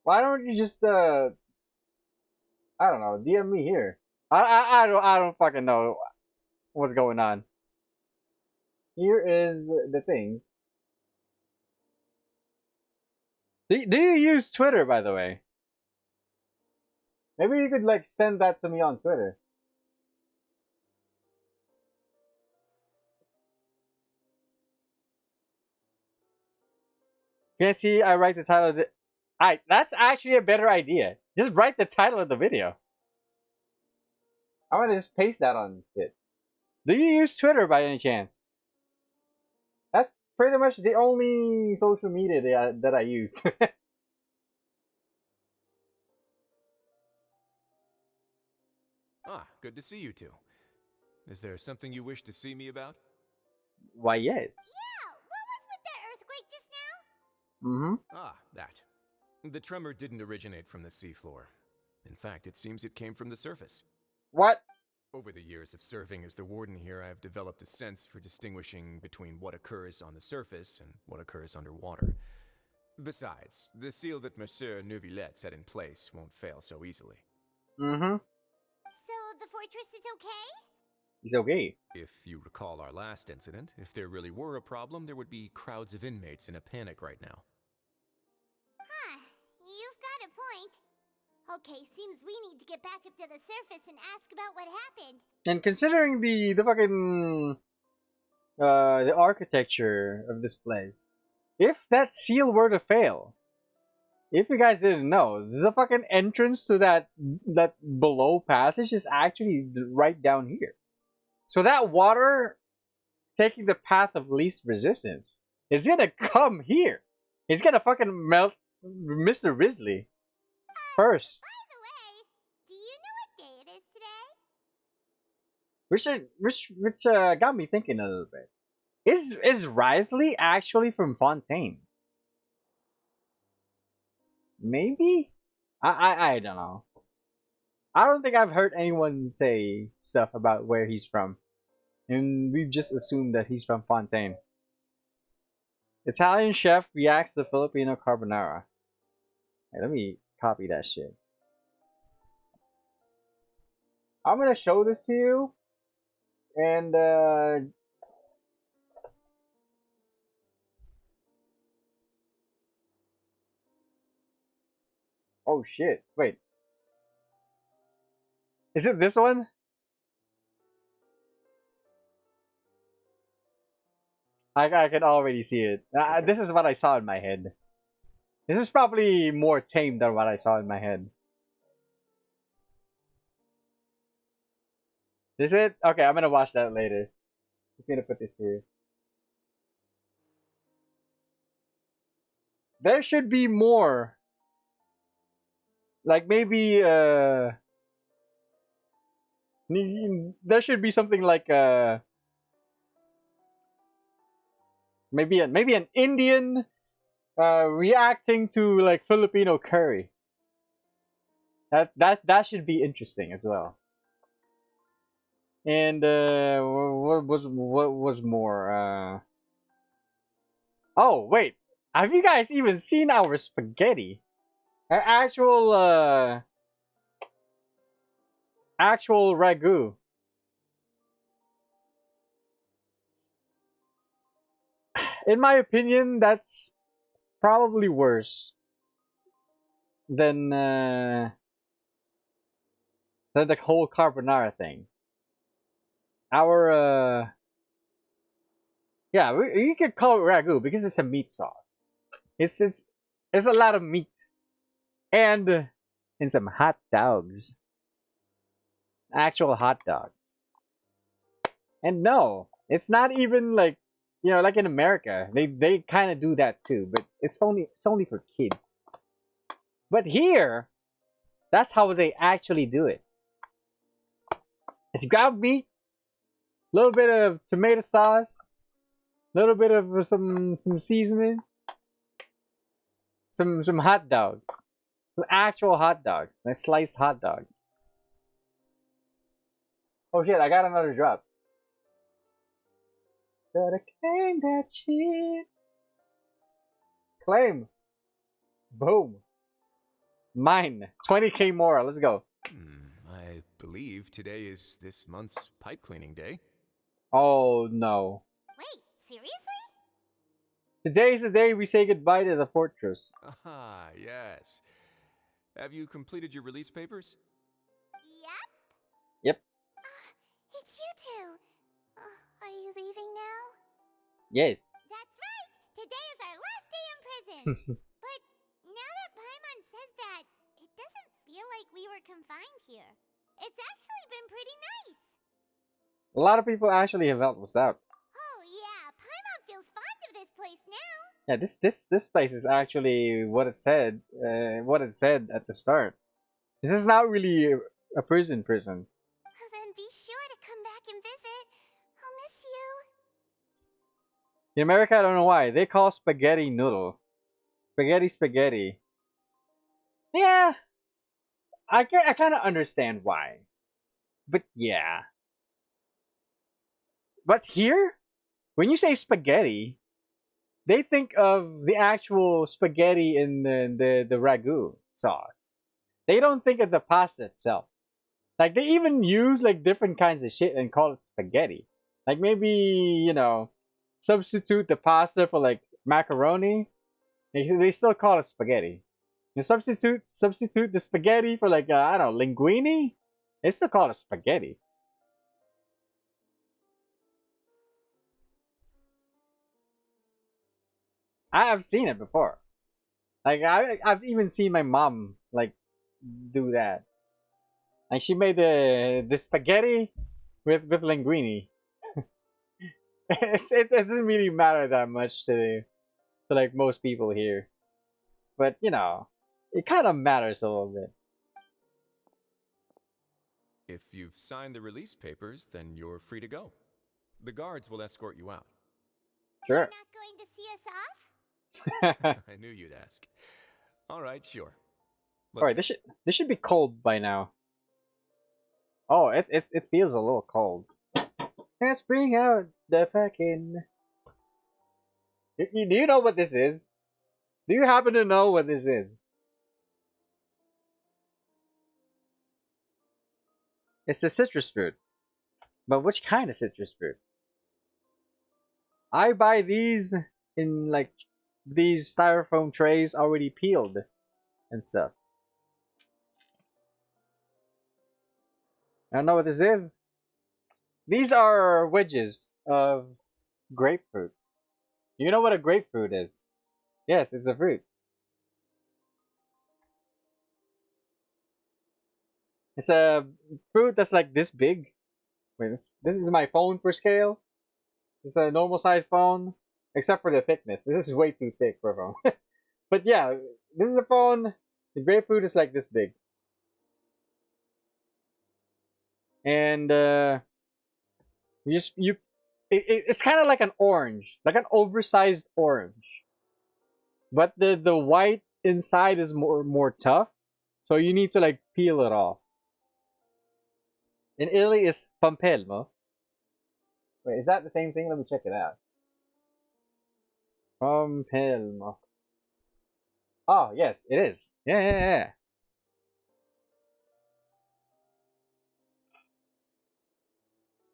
why don't you just I don't know, DM me here. I don't fucking know what's going on. Here is the things. Do you use Twitter, by the way? Maybe you could like send that to me on Twitter. Can't see I write the title of the... Alright, that's actually a better idea. Just write the title of the video. I'm gonna just paste that on it. Do you use Twitter by any chance? That's pretty much the only social media that I use. Ah, good to see you two. Is there something you wish to see me about? Why, yes. Yeah, what was with the earthquake just now? Mm-hmm. Ah, that. The tremor didn't originate from the seafloor. In fact, it seems it came from the surface. What? Over the years of serving as the warden here, I have developed a sense for distinguishing between what occurs on the surface and what occurs underwater. Besides, the seal that Monsieur Neuvillette set in place won't fail so easily. Mm-hmm. So the fortress is okay? It's okay. If you recall our last incident, if there really were a problem, there would be crowds of inmates in a panic right now. Huh, you've got a point. Okay, seems we need to get back up to the surface and ask about what happened. And considering the fucking the architecture of this place, if that seal were to fail, if you guys didn't know, the fucking entrance to that below passage is actually right down here. So that water taking the path of least resistance is gonna come here. It's gonna fucking melt Mr. Risley first. By the way, do you know what day it is today? Which got me thinking a little bit. Is Risley actually from Fontaine? Maybe? I don't know. I don't think I've heard anyone say stuff about where he's from. And we've just assumed that he's from Fontaine. Italian chef reacts to Filipino carbonara. Hey, let me copy that shit. I'm gonna show this to you. And oh shit, wait. Is it this one? I can already see it. This is what I saw in my head. This is probably more tame than what I saw in my head. Is it? Okay, I'm gonna watch that later. Just gonna put this here. There should be more. Like maybe there should be something like maybe an Indian reacting to like Filipino curry. That should be interesting as well. And what was more? Oh wait, have you guys even seen our spaghetti? Our actual ragu. In my opinion, that's probably worse than the whole carbonara thing. Our yeah, you could call it ragu because it's a meat sauce. It's a lot of meat and some hot dogs, actual hot dogs. And no, it's not even like, you know, like in America, they kind of do that too, but it's only for kids. But here, that's how they actually do it. It's ground meat, a little bit of tomato sauce, a little bit of some seasoning, some hot dogs, some actual hot dogs, like sliced hot dogs. Oh shit! I got another drop. Gotta claim that shit. Claim. Boom. Mine. 20k more. Let's go. I believe today is this month's pipe cleaning day. Oh no. Wait, seriously? Today is the day we say goodbye to the fortress. Ah, yes. Have you completed your release papers? Yep. Yep. It's you two. Are you leaving now? Yes. That's right. Today is our last day in prison. But now that Paimon says that, it doesn't feel like we were confined here. It's actually been pretty nice. A lot of people actually have helped us out. Oh yeah, Paimon feels fond of this place now. Yeah, this place is actually what it said. What it said at the start. This is not really a prison. Then be sure to come back and visit. I'll miss you. In America, I don't know why they call spaghetti noodle, spaghetti. Yeah, I kind of understand why, but yeah. But here, when you say spaghetti, they think of the actual spaghetti in the ragu sauce. They don't think of the pasta itself. Like they even use like different kinds of shit and call it spaghetti. Like maybe, you know, substitute the pasta for like macaroni. They still call it spaghetti. You substitute the spaghetti for like I don't know, linguine. They still call it spaghetti. I have seen it before. Like I've even seen my mom like do that. Like she made the spaghetti with linguine. It doesn't really matter that much to like most people here, but you know, it kind of matters a little bit. If you've signed the release papers, then you're free to go. The guards will escort you out. You're Sure. not going to see us off? I knew you'd ask. All right, sure. All right, this should be cold by now. Oh, it feels a little cold. Let's bring out the fucking. Do you know what this is? Do you happen to know what this is? It's a citrus fruit. But which kind of citrus fruit? I buy these in like these styrofoam trays already peeled and stuff. I don't know what this is. These are wedges of grapefruit. You know what a grapefruit is? Yes, it's a fruit. It's a fruit that's like this big. Wait, this is my phone for scale. It's a normal size phone, except for the thickness. This is way too thick for a phone. But yeah, this is a phone. The grapefruit is like this big. And it's kind of like an orange, like an oversized orange, but the white inside is more tough, so you need to like peel it off. In Italy, it's pampelmo. Wait, is that the same thing? Let me check it out. Pampelmo. Oh yes, it is. Yeah.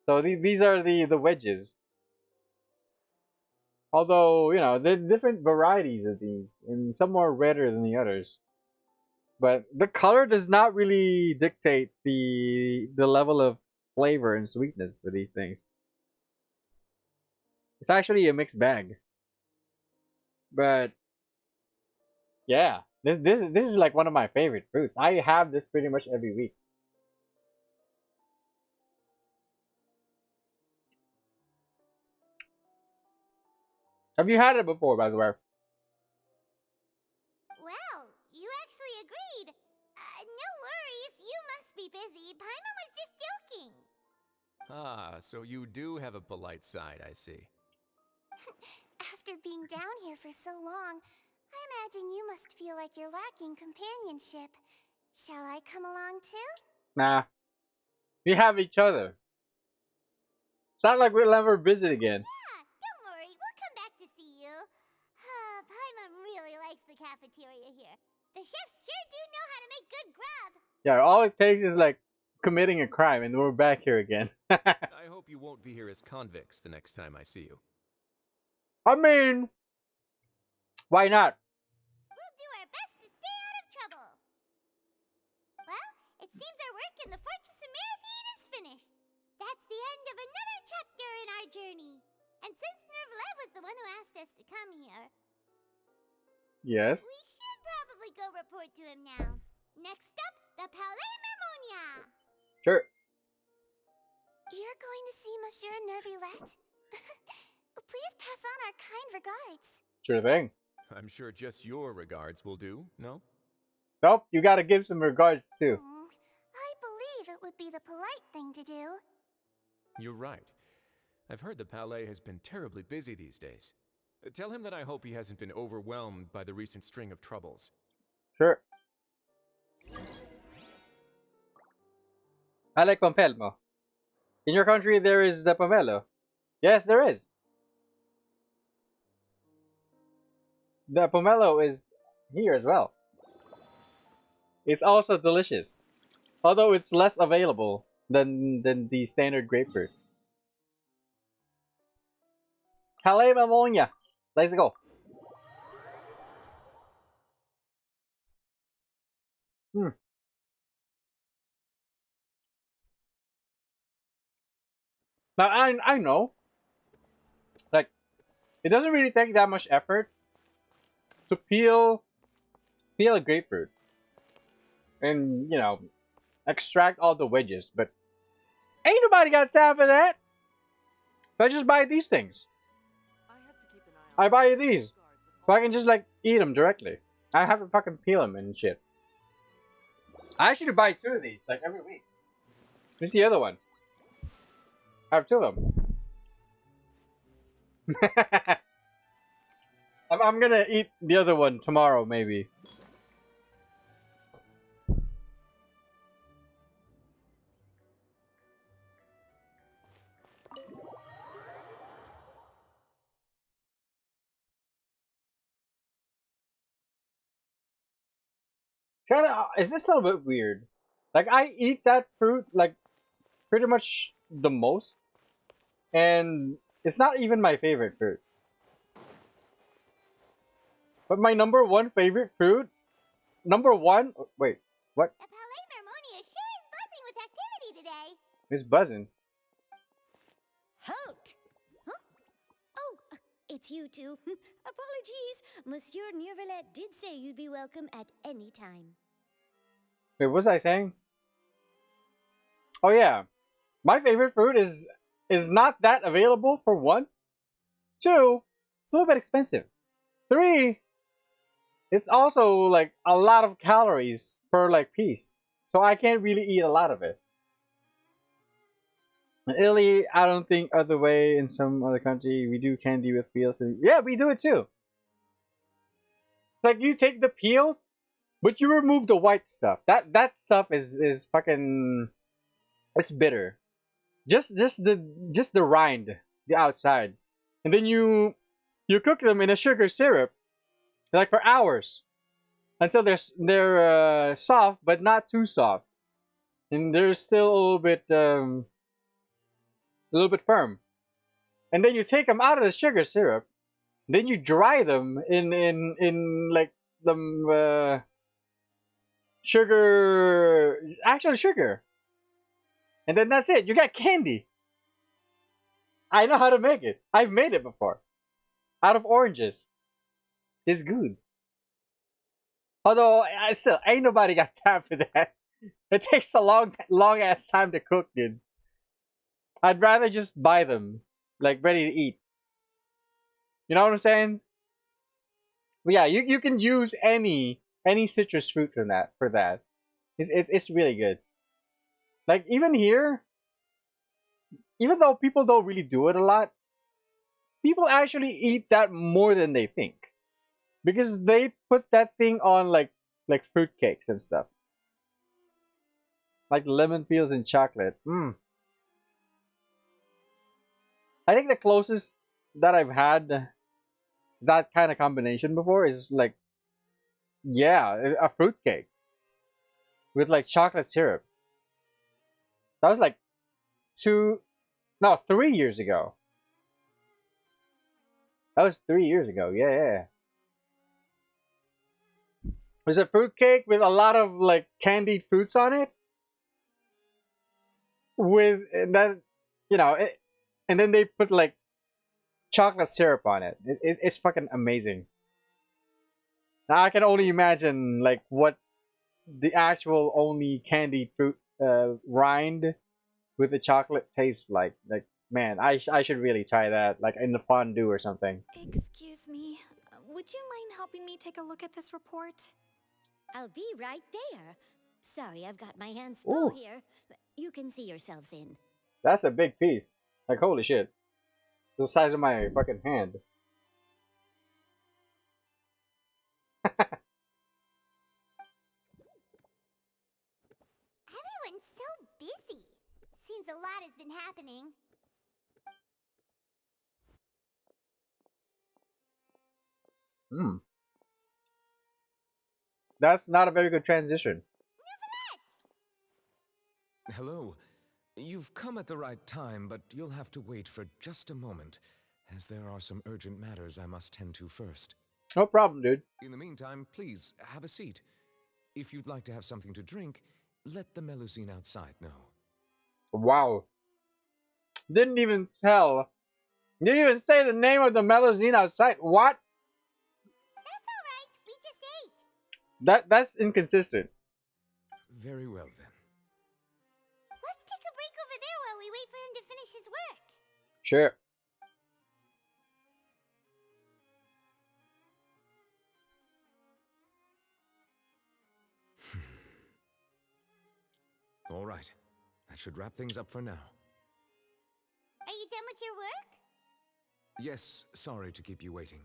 So these are the wedges. Although, you know, there are different varieties of these, and some are redder than the others. But the color does not really dictate the level of flavor and sweetness for these things. It's actually a mixed bag. But yeah, this is like one of my favorite fruits. I have this pretty much every week. Have you had it before, by the way? Well, you actually agreed. No worries, you must be busy. Paimon was just joking. Ah, so you do have a polite side, I see. After being down here for so long, I imagine you must feel like you're lacking companionship. Shall I come along too? Nah. We have each other. It's not like we'll ever visit again. Yeah, don't worry, we'll come back to see you. Paimon really likes the cafeteria here. The chefs sure do know how to make good grub. Yeah, all it takes is like committing a crime and we're back here again. I hope you won't be here as convicts the next time I see you. I mean, why not? We'll do our best to stay out of trouble. Well, it seems our work in the Fortress of Mirapede is finished. That's the end of another chapter in our journey. And since Nervlev was the one who asked us to come here, Yes. we should probably go report to him now. Next up, the Palais Mermonia. Sure. You're going to see Monsieur Nervlev? Please pass on our kind regards. Sure thing. I'm sure just your regards will do, no? Nope, you gotta give some regards too. I believe it would be the polite thing to do. You're right. I've heard the Palais has been terribly busy these days. Tell him that I hope he hasn't been overwhelmed by the recent string of troubles. Sure. I like Pompelmo. In your country, there is the pomelo. Yes, there is. The pomelo is here as well. It's also delicious, although it's less available than the standard grapefruit. Palais Ammonia. Let's go. Now I know, like, it doesn't really take that much effort to peel a grapefruit and, you know, extract all the wedges, but ain't nobody got time for that. So I just buy these things. I buy these so I can just like eat them directly. I have to fucking peel them and shit. I actually buy 2 of these like every week. Where's the other one? I have 2 of them. I'm gonna eat the other one tomorrow, maybe. Kinda, is this a little bit weird? Like, I eat that fruit, like, pretty much the most. And it's not even my favorite fruit. But my #1 favorite fruit, #1, wait, what? The Palais Mermonia sure is buzzing with activity today. It's buzzing. Halt! Huh? Oh, it's you two. Apologies. Monsieur Nervlev did say you'd be welcome at any time. Wait, what was I saying? Oh yeah, my favorite fruit is not that available, for 1. 2, it's a little bit expensive. 3, it's also like a lot of calories per like piece, so I can't really eat a lot of it. In Italy, I don't think other way. In some other country, we do candy with peels. Yeah, we do it too. It's like you take the peels, but you remove the white stuff. That stuff is fucking, it's bitter. Just the rind, the outside, and then you cook them in a sugar syrup, like for hours, until they're soft but not too soft, and they're still a little bit firm. And then you take them out of the sugar syrup, Then you dry them in like the sugar, actual sugar, and then that's it. You got candy. I know how to make it. I've made it before. Out of oranges. It's good. Although I still ain't nobody got time for that. It takes a long ass time to cook, dude. I'd rather just buy them, like ready to eat. You know what I'm saying? But yeah, you can use any citrus fruit for that. It's really good. Like even here, even though people don't really do it a lot, people actually eat that more than they think because they put that thing on like fruit cakes and stuff, like lemon peels and chocolate. I think the closest that I've had that kind of combination before is like, yeah, a fruit cake with like chocolate syrup. That was like 3 years ago. That was 3 years ago. Yeah, yeah. It was a fruit cake with a lot of like candied fruits on it. With and then, and then they put like chocolate syrup on it. It's fucking amazing. Now I can only imagine like what the actual only candied fruit rind with the chocolate tastes like. Like man, I should really try that like in the fondue or something. Excuse me. Would you mind helping me take a look at this report? I'll be right there. Sorry, I've got my hands full Ooh. here. You can see yourselves in. That's a big piece. Like holy shit. It's the size of my fucking hand. Everyone's so busy. Seems a lot has been happening. Hmm. That's not a very good transition. Hello. You've come at the right time, but you'll have to wait for just a moment, as there are some urgent matters I must tend to first. No problem, dude. In the meantime, please, have a seat. If you'd like to have something to drink, let the Melusine outside know. Wow. Didn't even say the name of the Melusine outside. What? That's all right. We just ate. That's inconsistent. Very well, then. Let's take a break over there while we wait for him to finish his work. Sure. All right. That should wrap things up for now. Are you done with your work? Yes, sorry to keep you waiting.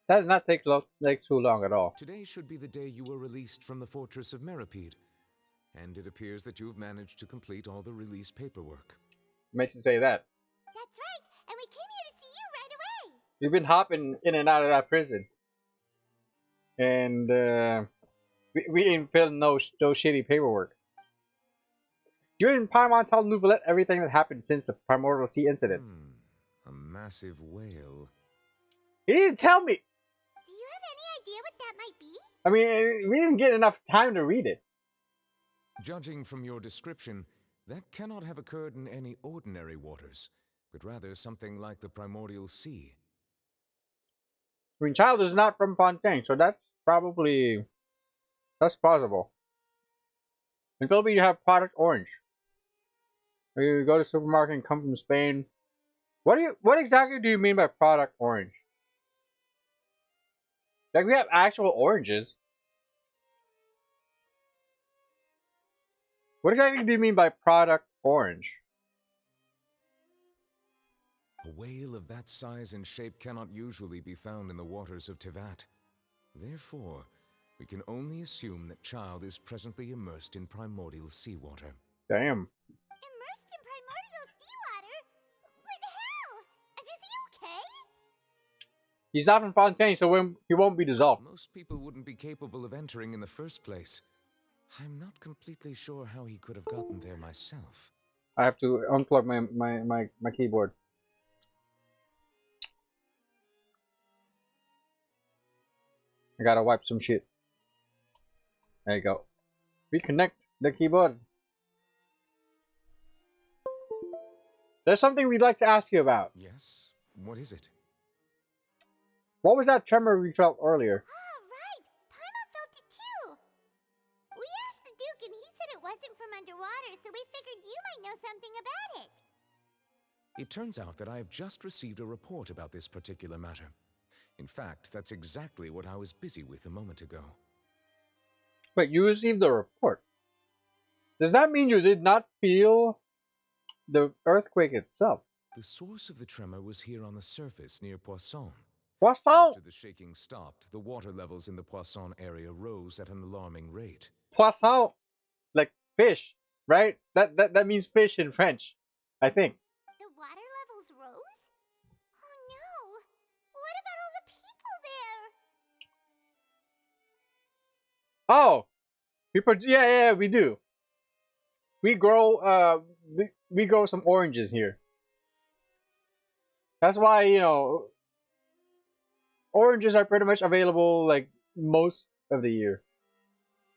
That does not take too long at all. Today should be the day you were released from the Fortress of Meripede, and it appears that you've managed to complete all the release paperwork. Makes you say that. That's right. And we came here to see you right away. You've been hopping in and out of that prison. And we didn't fill no shitty paperwork. You and Paimon tell Nouvellette everything that happened since the Primordial Sea incident. A massive whale. He didn't tell me. Do you have any idea what that might be? I mean, we didn't get enough time to read it. Judging from your description, that cannot have occurred in any ordinary waters, but rather something like the Primordial Sea. I mean, Child is not from Fontaine, so that's possible. In Philippines, you have Product Orange. You go to the supermarket and come from Spain. What exactly do you mean by Product Orange? Like, we have actual oranges. What exactly do you mean by Product Orange? A whale of that size and shape cannot usually be found in the waters of Tevat. Therefore, we can only assume that Child is presently immersed in primordial seawater. Damn. Immersed in primordial seawater? But how? Is he okay? He's not from Fontaine, so he won't be dissolved. Most people wouldn't be capable of entering in the first place. I'm not completely sure how he could have gotten there myself. I have to unplug my keyboard. I gotta wipe some shit. There you go. Reconnect the keyboard. There's something we'd like to ask you about. Yes? What is it? What was that tremor we felt earlier? Ah, right. Paimon felt it too. We asked the Duke and he said it wasn't from underwater, so we figured you might know something about it. It turns out that I have just received a report about this particular matter. In fact, that's exactly what I was busy with a moment ago. Wait, you received the report. Does that mean you did not feel the earthquake itself? The source of the tremor was here on the surface near Poisson. Poisson! After the shaking stopped, the water levels in the Poisson area rose at an alarming rate. Poisson! Like fish, right? That means fish in French, I think. The water levels rose? Oh no! What about all the people there? Oh! Yeah, we do. We grow, we grow some oranges here. That's why, you know, oranges are pretty much available like most of the year.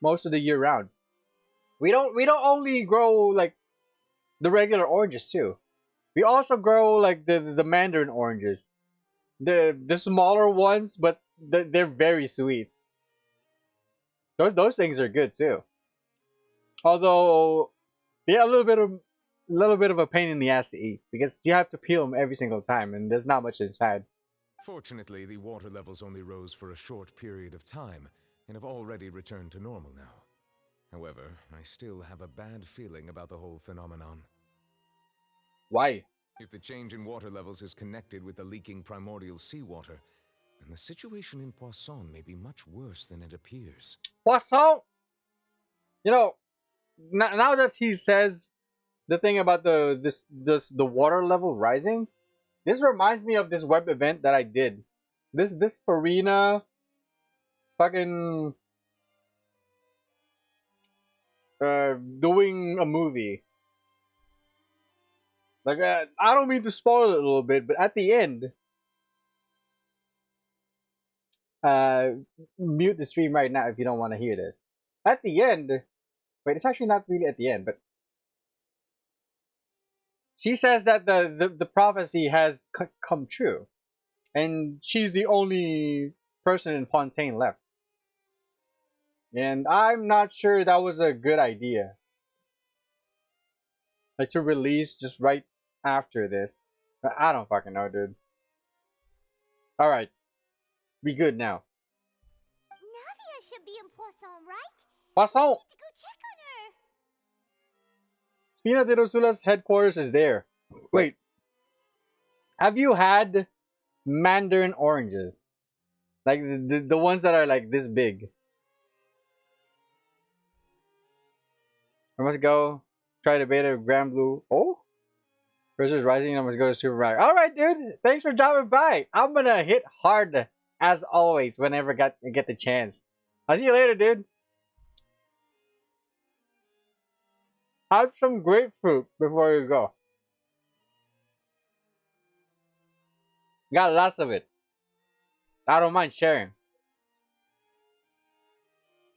Most of the year round. We don't only grow like the regular oranges too. We also grow like the mandarin oranges. The smaller ones, but they're very sweet. Those things are good too. Although yeah, a little bit of a pain in the ass to eat because you have to peel them every single time and there's not much inside. Fortunately, the water levels only rose for a short period of time and have already returned to normal now. However, I still have a bad feeling about the whole phenomenon. Why? If the change in water levels is connected with the leaking primordial seawater, then the situation in Poisson may be much worse than it appears. Poisson! You know, now that he says the thing about the water level rising, this reminds me of this web event that I did. This Farina fucking doing a movie. Like I don't mean to spoil it a little bit, but at the end, mute the stream right now if you don't want to hear this. At the end, wait, it's actually not really at the end, but she says that the prophecy has come true, and she's the only person in Fontaine left. And I'm not sure that was a good idea. Like to release just right after this. I don't fucking know, dude. Alright. Be good now. Navia should be in Poisson, right? Poisson! We need to go check on her. Spina de Rosula's headquarters is there. Wait. Have you had mandarin oranges? Like the ones that are like this big. I must go try the beta of Grand Blue. Oh? Versus Rising, I must go to Super Mario. Alright, dude. Thanks for dropping by. I'm gonna hit hard as always whenever I get the chance. I'll see you later, dude. Have some grapefruit before you go. Got lots of it. I don't mind sharing.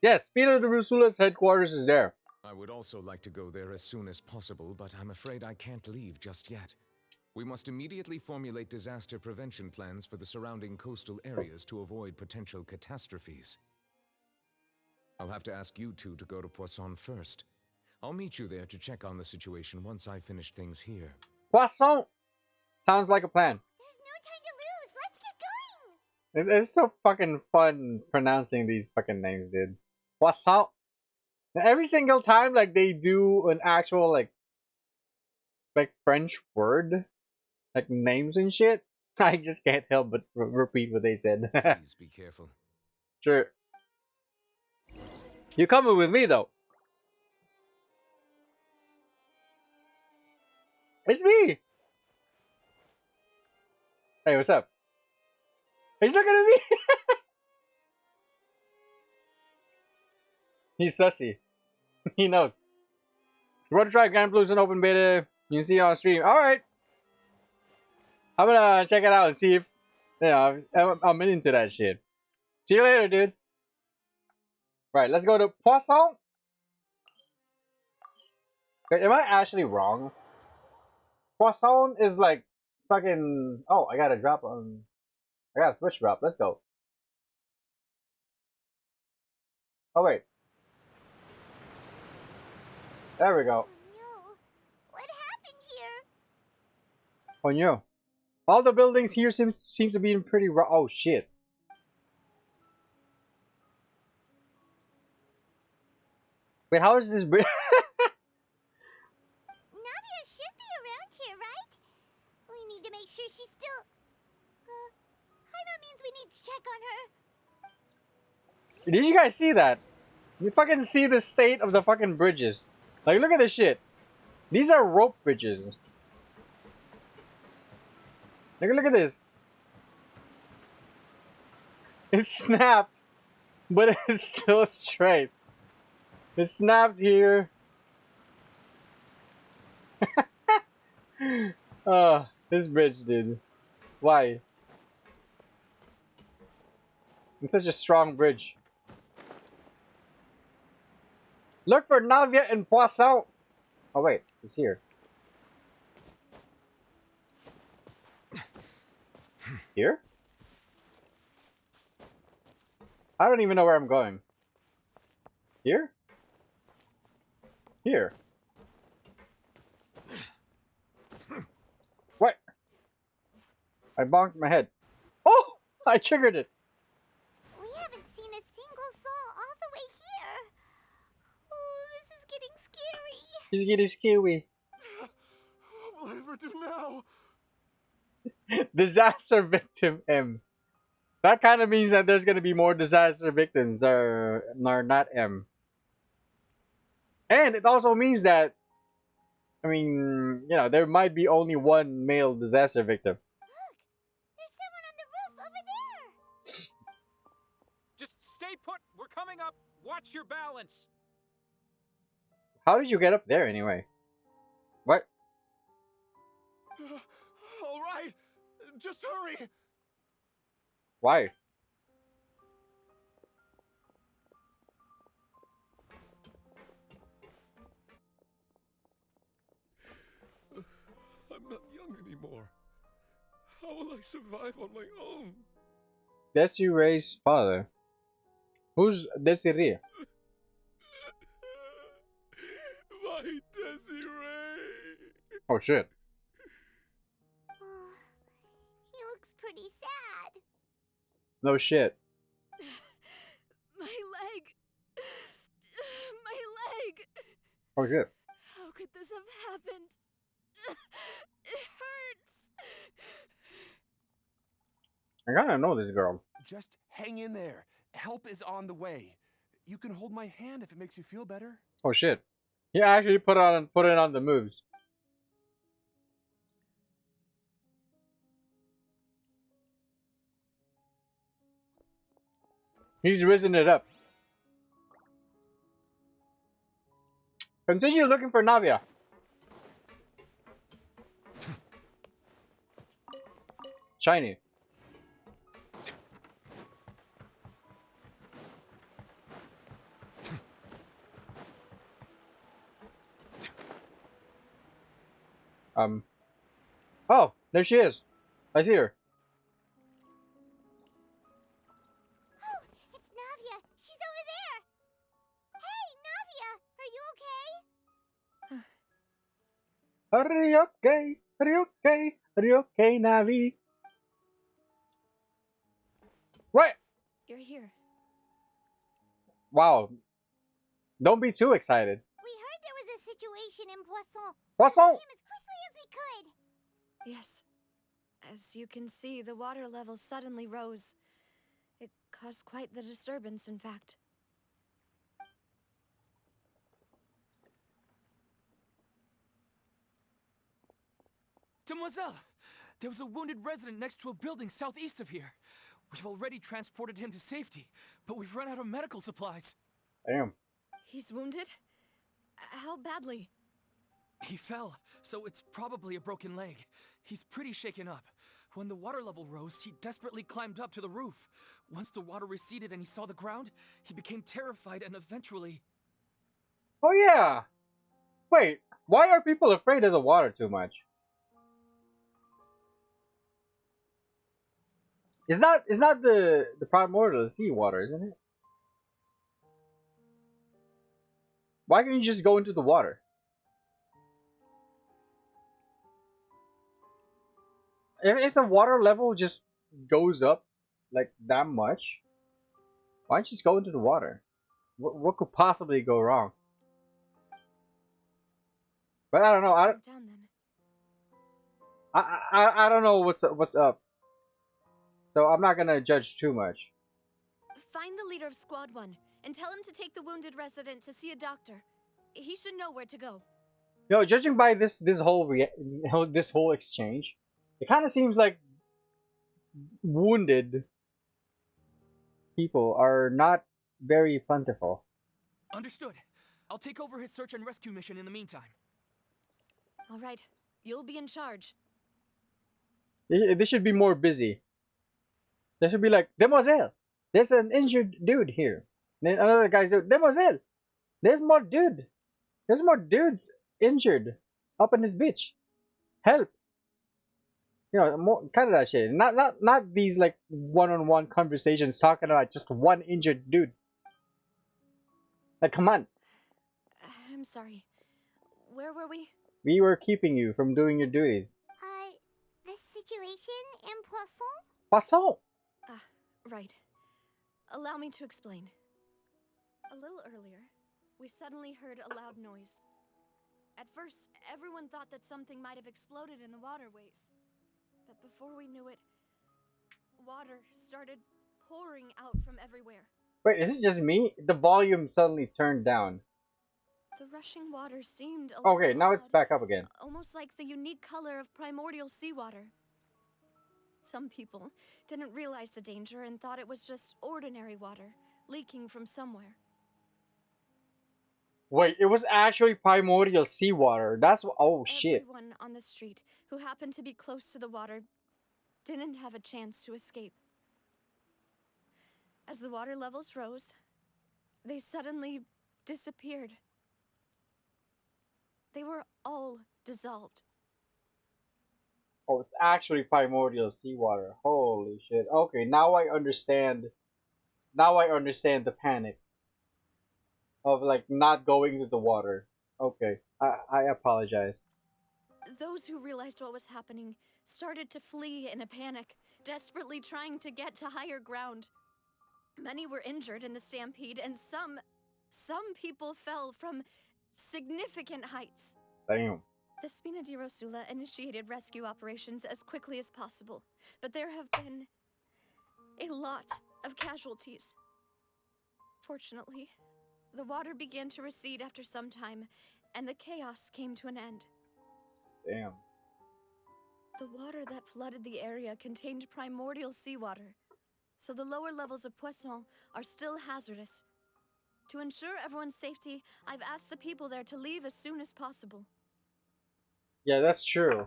Yes, Spina de Rosula's headquarters is there. I would also like to go there as soon as possible, but I'm afraid I can't leave just yet. We must immediately formulate disaster prevention plans for the surrounding coastal areas to avoid potential catastrophes. I'll have to ask you two to go to Poisson first. I'll meet you there to check on the situation once I've finished things here. Poisson! Sounds like a plan. There's no time to lose. Let's get going. It's so fucking fun pronouncing these fucking names, dude. Poisson! Every single time, like, they do an actual, like French word, like names and shit, I just can't help but repeat what they said. Please be careful. Sure. You coming with me, though? It's me! Hey, what's up? He's looking at me! He's sussy. He knows. You want to try Grand Blues in open beta? You can see it on stream. Alright. I'm gonna check it out and see if, you know, I'm into that shit. See you later, dude. Right, let's go to Poisson. Wait, am I actually wrong? Poisson is like fucking. Oh, I got a drop on. I got a switch drop. Let's go. Oh wait. There we go. No. What happened here? Oh no. All the buildings here seem to be in pretty raw. Oh shit. Wait, how is this bridge? Navia should be around here, right? We need to make sure she's still... Hyma means we need to check on her. Did you guys see that? You fucking see the state of the fucking bridges. Like, look at this shit. These are rope bridges. Look at this. It snapped, but it's still straight. It snapped here. Oh, this bridge, dude. Why? It's such a strong bridge. Look for Navia and Poisson. Oh wait, it's here. Here? I don't even know where I'm going. Here? Here. What? I bonked my head. Oh! I triggered it. We haven't seen a single soul all the way here. Oh, this is getting scary. He's getting scary. What will I ever do now? Disaster victim M. That kind of means that there's gonna be more disaster victims that are not M. And it also means that, I mean, you know, there might be only one male disaster victim. Look, there's someone on the roof over there. Just stay put. We're coming up. Watch your balance. How did you get up there anyway? What? All right, just hurry. Why? I'm not young anymore. How will I survive on my own? Desiree's father. Who's Desiree? My Desiree. Oh shit. Oh, he looks pretty sad. No shit. My leg. My leg. Oh shit. How could this have happened? It hurts. I gotta know this girl. Just hang in there. Help is on the way. You can hold my hand if it makes you feel better. Oh shit. He actually put it on the moves. He's risen it up. Continue looking for Navia. Shiny. Oh, there she is. I see her. Oh, it's Navia. She's over there. Hey, Navia, are you okay? Are you okay? Are you okay? Are you okay, Navi? What? You're here. Wow. Don't be too excited. We heard there was a situation in Poisson. Poisson! We came as quickly as we could. Yes. As you can see, the water level suddenly rose. It caused quite the disturbance, in fact. Demoiselle, there was a wounded resident next to a building southeast of here. We've already transported him to safety, but we've run out of medical supplies. Damn. He's wounded? How badly? He fell, so it's probably a broken leg. He's pretty shaken up. When the water level rose, he desperately climbed up to the roof. Once the water receded and he saw the ground, he became terrified and eventually... Oh yeah. Wait, why are people afraid of the water too much? It's not the primordial sea water, isn't it? Why can't you just go into the water? If the water level just goes up like that much, why don't you just go into the water? What could possibly go wrong? But I don't know. Jump down then. I don't know what's up. So I'm not gonna judge too much. Find the leader of Squad 1 and tell him to take the wounded resident to see a doctor. He should know where to go. You know, judging by this whole exchange, it kind of seems like wounded people are not very plentiful. Understood. I'll take over his search and rescue mission in the meantime. All right, you'll be in charge. They should be more busy. They should be like, Demoiselle, there's an injured dude here. And then another guy's like, Demoiselle, there's more dudes injured up in this bitch. Help. You know, more kind of that shit. Not these like one-on-one conversations talking about just one injured dude. Like, come on. I'm sorry. Where were we? We were keeping you from doing your duties. The situation in Poisson? Poisson. Right. Allow me to explain. A little earlier, we suddenly heard a loud noise. At first, everyone thought that something might have exploded in the waterways. But before we knew it, water started pouring out from everywhere. Wait, is it just me? The volume suddenly turned down. The rushing water seemed a Okay, little now it's odd, back up again. almost like the unique color of primordial seawater. Some people didn't realize the danger and thought it was just ordinary water leaking from somewhere. Wait, it was actually primordial seawater. That's what. Oh shit. Everyone on the street who happened to be close to the water didn't have a chance to escape. As the water levels rose, they suddenly disappeared. They were all dissolved. Oh, it's actually primordial seawater. Holy shit. Okay, now I understand. Now I understand the panic of like not going to the water. Okay, I apologize. Those who realized what was happening started to flee in a panic, desperately trying to get to higher ground. Many were injured in the stampede, and some people fell from significant heights. Damn. The Spina di Rosula initiated rescue operations as quickly as possible, but there have been a lot of casualties. Fortunately, the water began to recede after some time, and the chaos came to an end. Damn. The water that flooded the area contained primordial seawater, so the lower levels of Poisson are still hazardous. To ensure everyone's safety, I've asked the people there to leave as soon as possible. Yeah, that's true.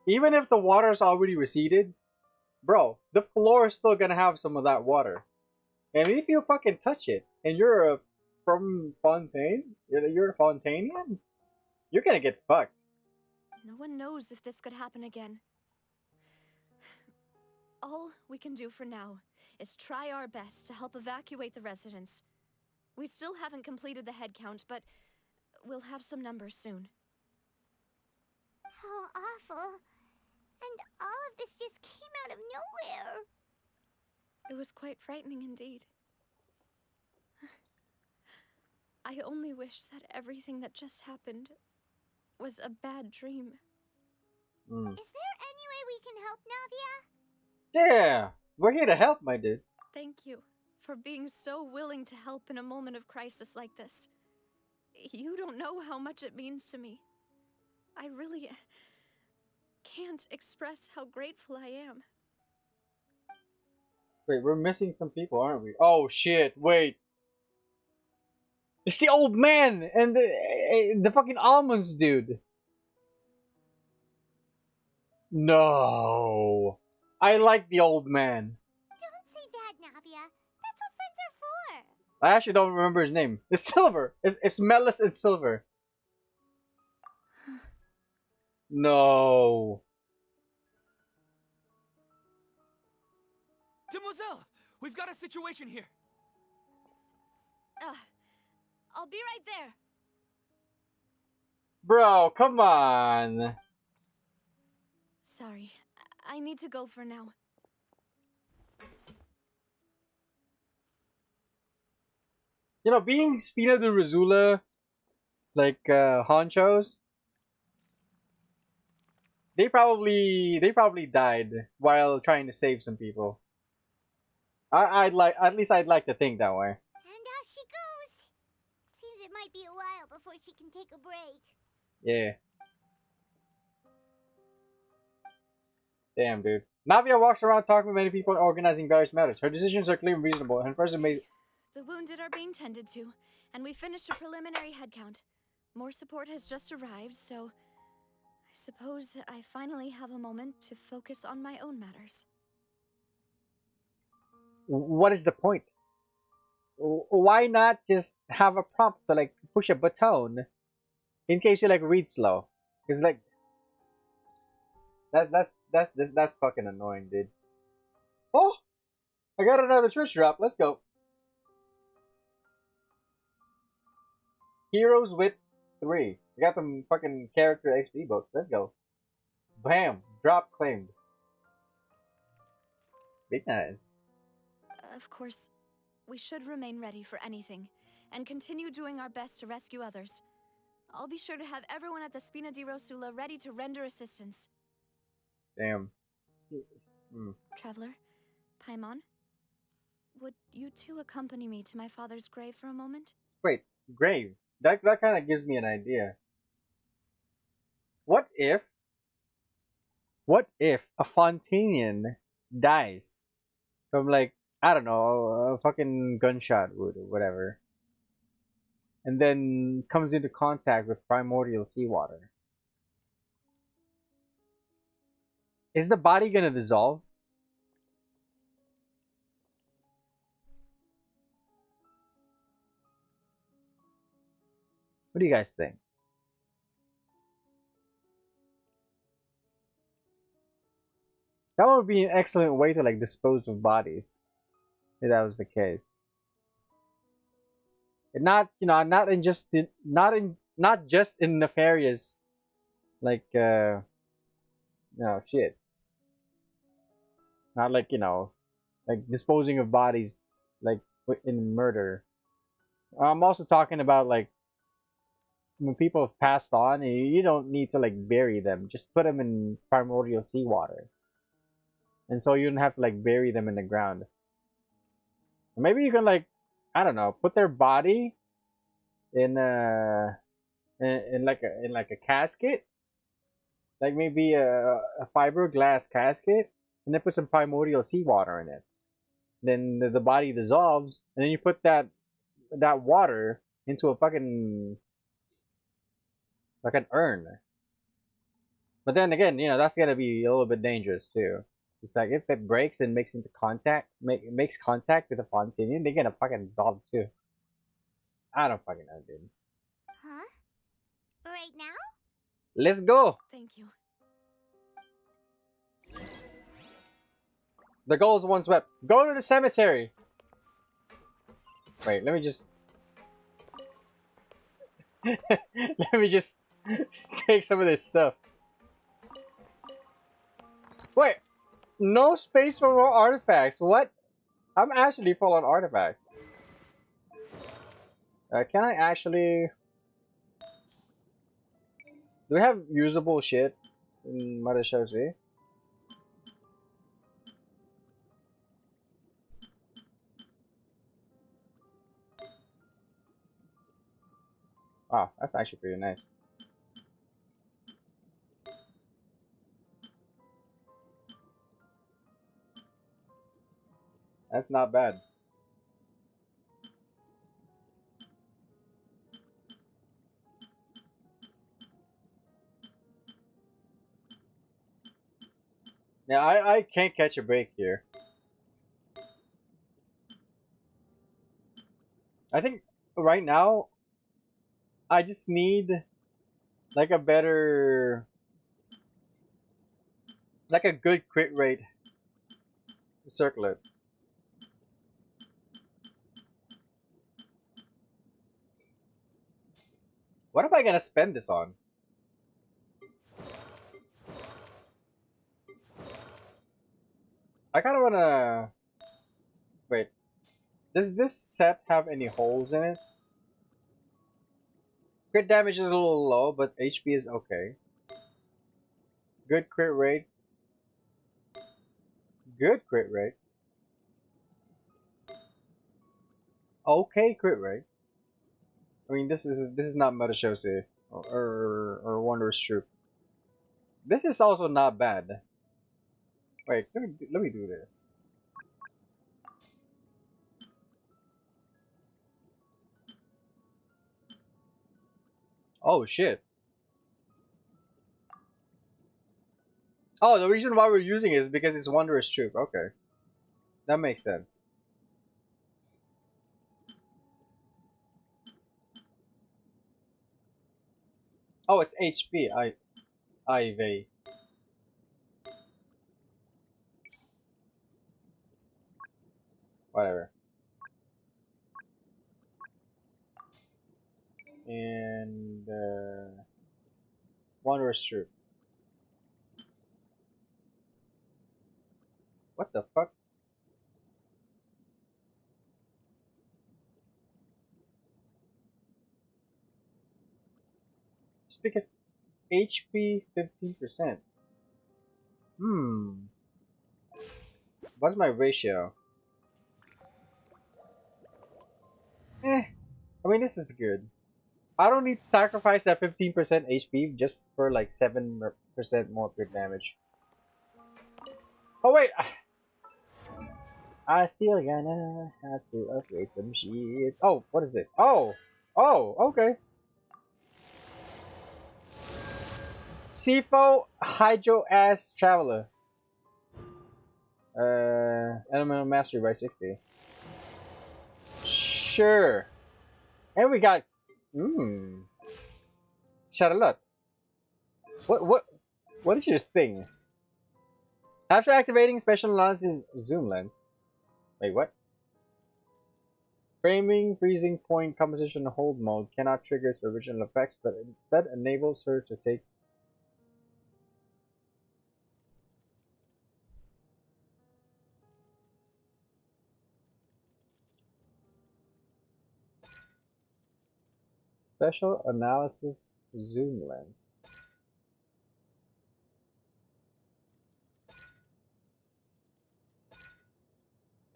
Even if the water's already receded, bro, the floor is still gonna have some of that water. And if you fucking touch it, and you're from Fontaine, you're a Fontainian, you're gonna get fucked. No one knows if this could happen again. All we can do for now is try our best to help evacuate the residents. We still haven't completed the head count, but we'll have some numbers soon. How awful. And all of this just came out of nowhere. It was quite frightening indeed. I only wish that everything that just happened was a bad dream. Is there any way we can help, Navia? Yeah, we're here to help, my dude. Thank you for being so willing to help in a moment of crisis like this. You don't know how much it means to me. I really can't express how grateful I am. Wait, we're missing some people, aren't we? Oh shit, wait. It's the old man and the fucking almonds dude. No. I like the old man. Don't say that, Navia. I actually don't remember his name. It's Silver. It's Melis and Silver. No. Demoiselle, we've got a situation here. I'll be right there. Bro, come on. Sorry, I need to go for now. You know, being Spina de Razula, like honchos, they probably died while trying to save some people. I'd like, at least I'd like to think that way. And off she goes. Seems it might be a while before she can take a break. Yeah. Damn, dude. Navia walks around talking with many people and organizing various matters. Her decisions are clear and reasonable, and her person made. The wounded are being tended to, and we finished a preliminary head count. More support has just arrived, so I suppose I finally have a moment to focus on my own matters. What is the point? Why not just have a prompt to like push a button in case you like read slow? Because like that's fucking annoying, dude. Oh, I got another Twitch drop. Let's go. Heroes with 3. I got some fucking character XP books. Let's go. Bam! Drop claimed. Big nice. Of course, we should remain ready for anything, and continue doing our best to rescue others. I'll be sure to have everyone at the Spina di Rosula ready to render assistance. Damn. Traveler, Paimon, would you two accompany me to my father's grave for a moment? Wait, grave. That kind of gives me an idea. What if a Fontainian dies from like, I don't know, a fucking gunshot wound or whatever, and then comes into contact with primordial seawater? Is the body gonna dissolve? What do you guys think? That would be an excellent way to like dispose of bodies, if that was the case. And not, you know, not just in nefarious, like no shit. Not like, you know, like disposing of bodies like in murder. I'm also talking about like when people have passed on, you don't need to like bury them. Just put them in primordial seawater. And so you don't have to like bury them in the ground. Maybe you can like, I don't know, put their body in like a casket, like maybe a fiberglass casket, and then put some primordial seawater in it. Then the body dissolves, and then you put that water into a fucking like an urn. But then again, you know, that's gonna be a little bit dangerous too. It's like if it breaks and makes contact with the Fontaine, they're gonna fucking dissolve too. I don't fucking know, dude. Huh? Right now? Let's go. Thank you. The goal is one swept. Go to the cemetery. Wait, let me just let me just take some of this stuff. Wait, no space for more artifacts. What? I'm actually full on artifacts. Can I actually? Do we have usable shit in Marishozi? Oh, that's actually pretty nice. That's not bad. Yeah, I can't catch a break here. right now, I just need like a better, like a good crit rate to circle it. What am I gonna spend this on? I kind of wanna wait. Does this set have any holes in it? Crit damage is a little low, but HP is okay. Good crit rate. Good crit rate. Okay crit rate. I mean, this is not Metachosi or Wondrous Troop. This is also not bad. Wait, let me do this. Oh shit. Oh, the reason why we're using it is because it's Wondrous Troop. Okay. That makes sense. Oh, it's HP. IV. Whatever. And Wondrous Troop. What the fuck? Just because HP 15%. What's my ratio? I mean, this is good. I don't need to sacrifice that 15% HP just for like 7% more crit damage. Oh wait! I still gonna have to upgrade some shit. Oh, what is this? Oh! Oh, okay. Sifo Hydro Ass Traveler. Elemental Mastery by 60. Sure. And we got Charlotte. What is your thing? After activating special analysis zoom lens. Wait, what? Framing freezing point composition hold mode cannot trigger its original effects, but instead enables her to take special analysis zoom lens.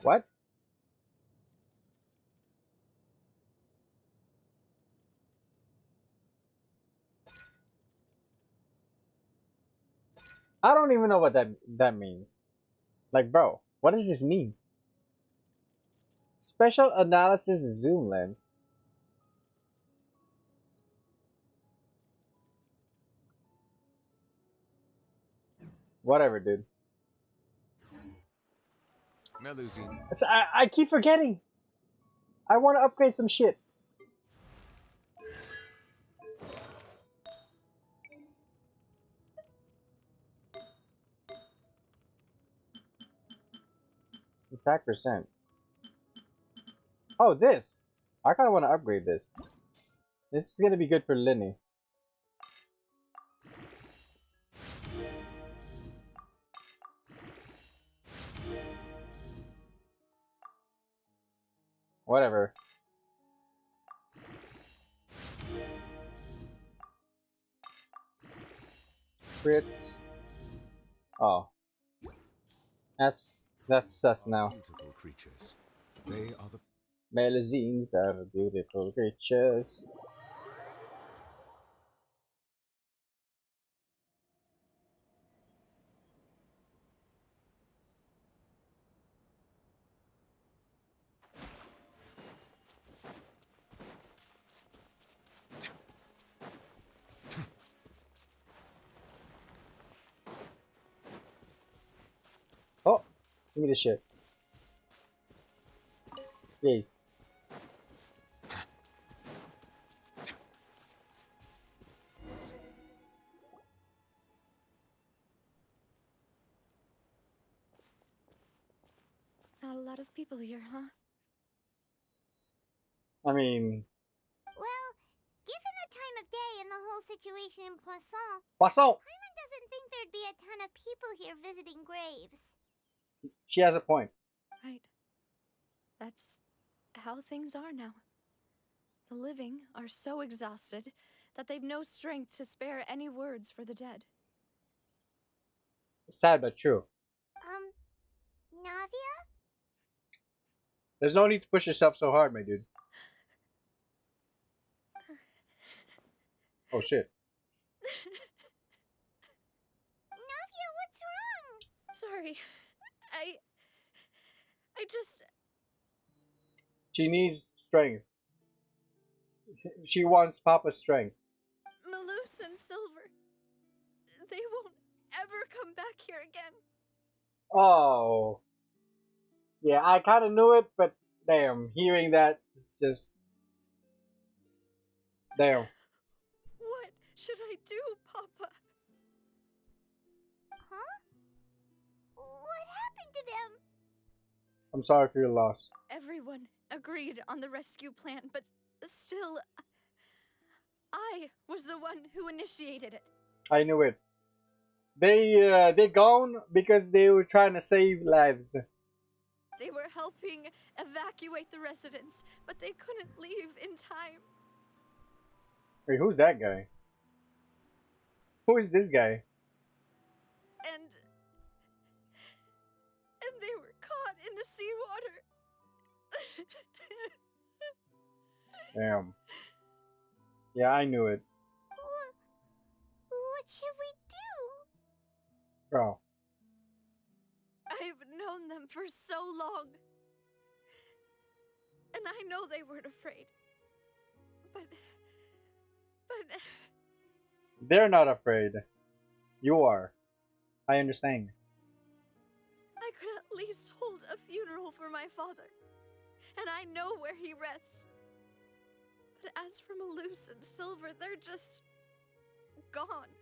What? I don't even know what that means. Like, bro, what does this mean? Special analysis zoom lens. Whatever, dude. Melusine. I keep forgetting. I want to upgrade some shit. Attack percent. Oh, this. I kind of want to upgrade this. This is gonna be good for Linny. Whatever. Crits. Oh. That's sus now. Beautiful creatures. They are the Melazines are beautiful creatures. Oh, give me the shit. Yes. lot of people here, huh? I mean, Well, given the time of day and the whole situation in Poisson, Poisson! Paimon doesn't think there'd be a ton of people here visiting graves. She has a point. Right. That's how things are now. The living are so exhausted that they've no strength to spare any words for the dead. Sad but true. Navia? There's no need to push yourself so hard, my dude. Oh shit. Navia, what's wrong? Sorry. I just... She needs strength. She wants Papa's strength. Malus and Silver. They won't ever come back here again. Oh. Yeah, I kind of knew it, but damn, hearing that is just... Damn. What should I do, Papa? Huh? What happened to them? I'm sorry for your loss. Everyone agreed on the rescue plan, but still, I was the one who initiated it. I knew it. They gone because they were trying to save lives. They were helping evacuate the residents, but they couldn't leave in time. Wait, who's that guy? Who is this guy? And they were caught in the seawater. Damn. Yeah, I knew it. What should we do? Bro. I've known them for so long. And I know they weren't afraid. But They're not afraid. You are. I understand. I could at least hold a funeral for my father. And I know where he rests. But as for Malus and Silver, they're just gone.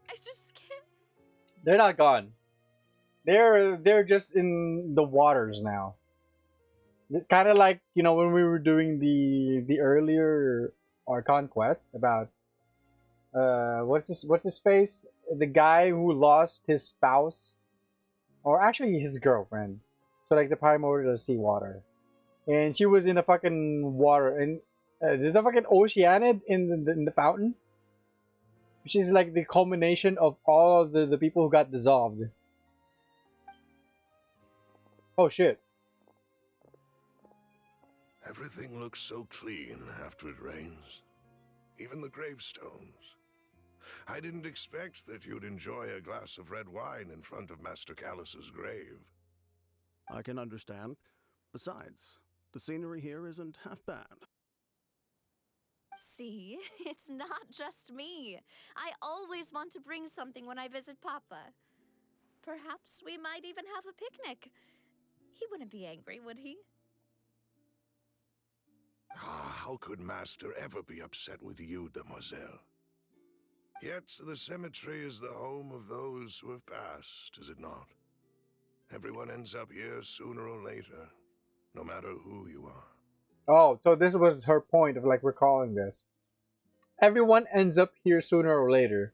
I just can't. They're not gone. They're just in the waters now. Kind of like, you know, when we were doing the earlier Archon quest about what's his face? The guy who lost his spouse, or actually his girlfriend. So like the primordial seawater, and she was in the fucking water, and the fucking Oceanid in the fountain, which is like the culmination of all of the people who got dissolved. Oh shit. Everything looks so clean after it rains. Even the gravestones. I didn't expect that you'd enjoy a glass of red wine in front of Master Callus's grave. I can understand. Besides, the scenery here isn't half bad. See, it's not just me. I always want to bring something when I visit Papa. Perhaps we might even have a picnic. He wouldn't be angry, would he? Ah, how could Master ever be upset with you, demoiselle? Yet the cemetery is the home of those who have passed, is it not? Everyone ends up here sooner or later, no matter who you are. Oh, so this was her point of like recalling this. Everyone ends up here sooner or later.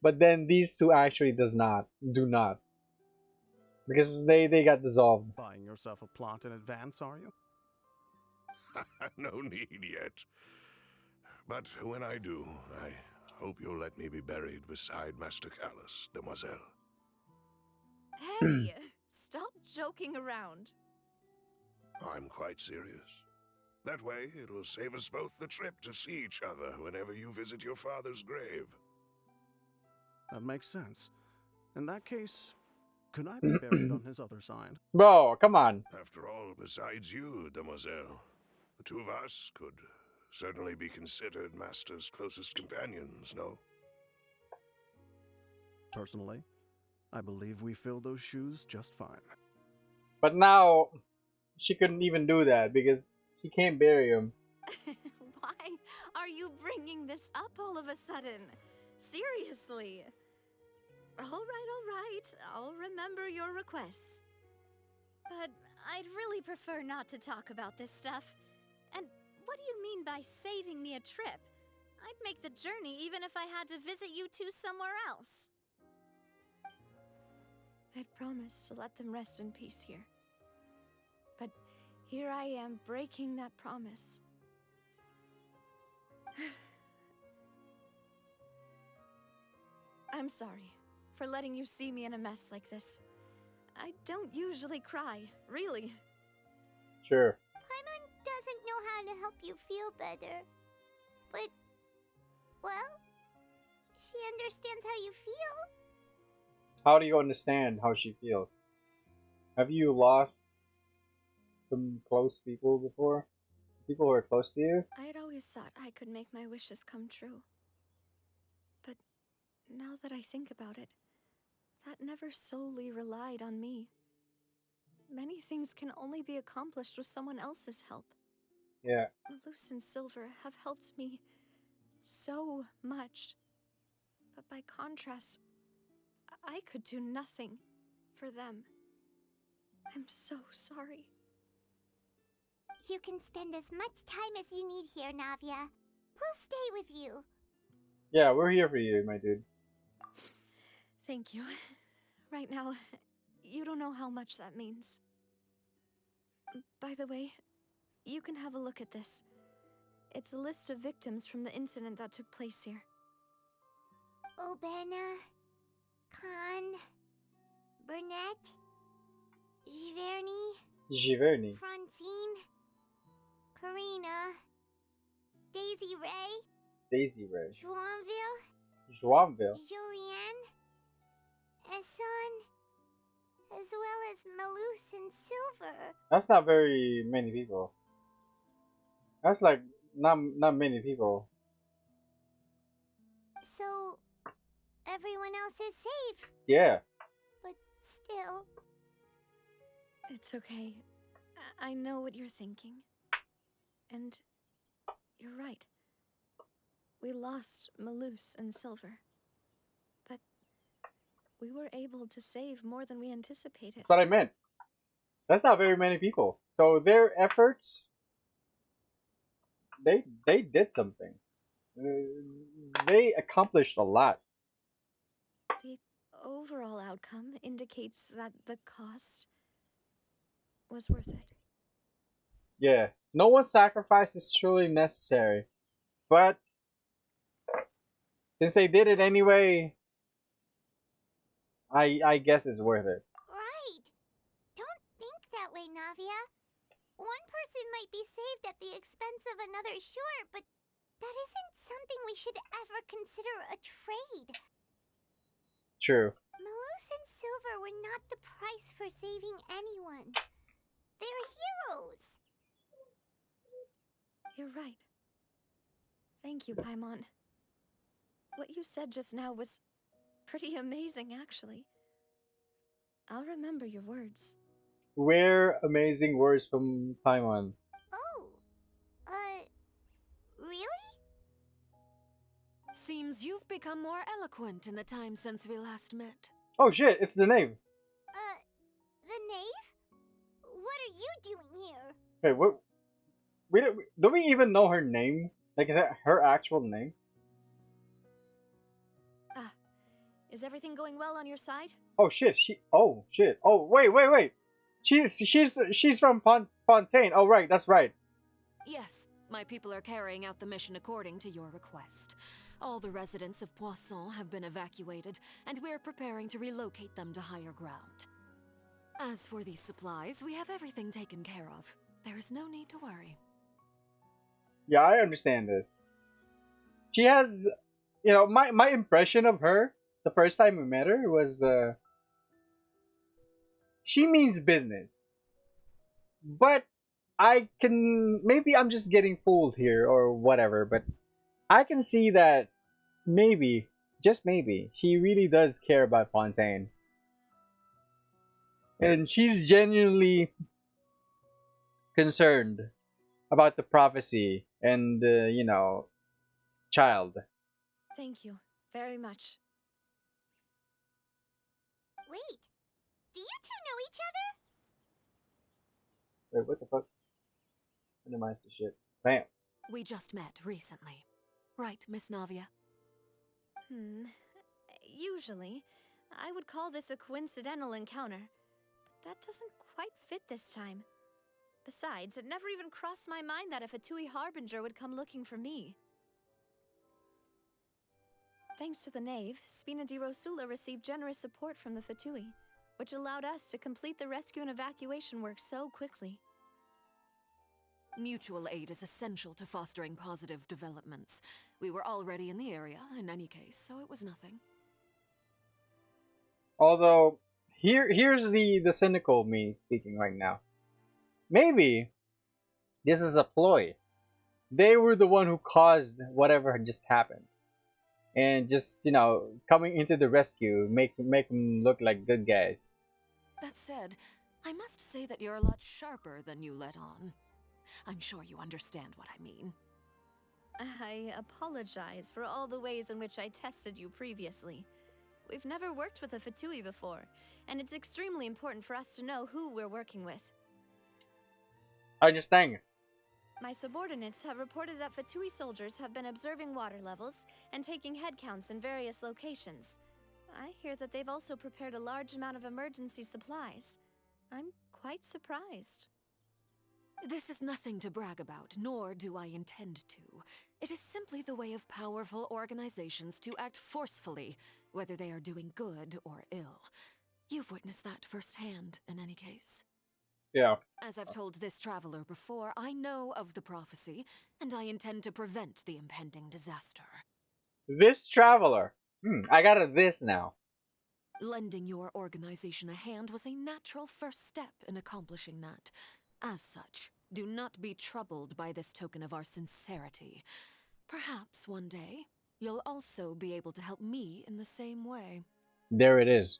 But then these two actually do not. Because they got dissolved. Buying yourself a plot in advance, are you? No need yet. But when I do, I hope you'll let me be buried beside Master Callus, demoiselle. Hey, stop joking around. I'm quite serious. That way, it will save us both the trip to see each other whenever you visit your father's grave. That makes sense. In that case, could I be buried on his other side? Bro, come on. After all, besides you, demoiselle, the two of us could certainly be considered Master's closest companions, no? Personally, I believe we fill those shoes just fine. But now, she couldn't even do that because she can't bury him. Why are you bringing this up all of a sudden? Seriously. All right. I'll remember your requests. But I'd really prefer not to talk about this stuff. And what do you mean by saving me a trip? I'd make the journey even if I had to visit you two somewhere else. I'd promised to let them rest in peace here. But here I am breaking that promise. I'm sorry for letting you see me in a mess like this. I don't usually cry, really. Sure. Paimon doesn't know how to help you feel better. But, well, she understands how you feel. How do you understand how she feels? Have you lost some close people before? People who are close to you? I had always thought I could make my wishes come true. But now that I think about it, that never solely relied on me. Many things can only be accomplished with someone else's help. Yeah. Malus and Silver have helped me so much. But by contrast, I could do nothing for them. I'm so sorry. You can spend as much time as you need here, Navia. We'll stay with you. Yeah, we're here for you, my dude. Thank you. Right now, you don't know how much that means. By the way, you can have a look at this. It's a list of victims from the incident that took place here. Obena, Khan, Burnett, Giverny. Francine, Karina, Daisy Ray, Daisy Ray. Joinville, Joinville. Julianne, Esson, as well as Malus and Silver. That's not very many people. That's like not many people. So, everyone else is safe. Yeah. But still... It's okay. I know what you're thinking. And you're right. We lost Malus and Silver. But we were able to save more than we anticipated. That's what I meant. That's not very many people. So their efforts, they did something. They accomplished a lot. The overall outcome indicates that the cost was worth it. Yeah. No one's sacrifice is truly necessary. But since they did it anyway, I guess it's worth it. Right. Don't think that way, Navia. One person might be saved at the expense of another, sure, but that isn't something we should ever consider a trade. True. Malus and Silver were not the price for saving anyone. They're heroes. You're right. Thank you, Paimon. What you said just now was pretty amazing, actually. I'll remember your words. Rare, amazing words from Paimon. Oh, really? Seems you've become more eloquent in the time since we last met. Oh shit, it's the name. The knave? What are you doing here? Wait, what? Do we even know her name? Like, is that her actual name? Is everything going well on your side? Oh shit, oh shit. Oh, wait. She's from Fontaine. Oh right, that's right. Yes, my people are carrying out the mission according to your request. All the residents of Poisson have been evacuated, and we're preparing to relocate them to higher ground. As for these supplies, we have everything taken care of. There is no need to worry. Yeah, I understand this. She has, you know, my impression of her the first time we met her was, she means business. But maybe I'm just getting fooled here or whatever, but I can see that maybe, just maybe, she really does care about Fontaine. And she's genuinely concerned about the prophecy and the, you know, child. Thank you very much. Wait, do you two know each other? Wait, what the fuck? Minimize the shit. Bam. We just met recently. Right, Miss Navia? Usually, I would call this a coincidental encounter, but that doesn't quite fit this time. Besides, it never even crossed my mind that a Fatui Harbinger would come looking for me. Thanks to the Knave, Spina di Rosula received generous support from the Fatui, which allowed us to complete the rescue and evacuation work so quickly. Mutual aid is essential to fostering positive developments. We were already in the area, in any case, so it was nothing. Although, here's the cynical me speaking right now. Maybe this is a ploy. They were the one who caused whatever had just happened, and just coming into the rescue make them look like good guys. That said, I must say that you're a lot sharper than you let on. I'm sure you understand what I mean. I apologize for all the ways in which I tested you previously. We've never worked with a Fatui before, and it's extremely important for us to know who we're working with. I understand. My subordinates have reported that Fatui soldiers have been observing water levels and taking head counts in various locations. I hear that they've also prepared a large amount of emergency supplies. I'm quite surprised. This is nothing to brag about, nor do I intend to. It is simply the way of powerful organizations to act forcefully, whether they are doing good or ill. You've witnessed that firsthand, in any case. Yeah. As I've told this traveler before, I know of the prophecy, and I intend to prevent the impending disaster. This traveler. I got a this now. Lending your organization a hand was a natural first step in accomplishing that. As such, do not be troubled by this token of our sincerity. Perhaps one day, you'll also be able to help me in the same way. There it is.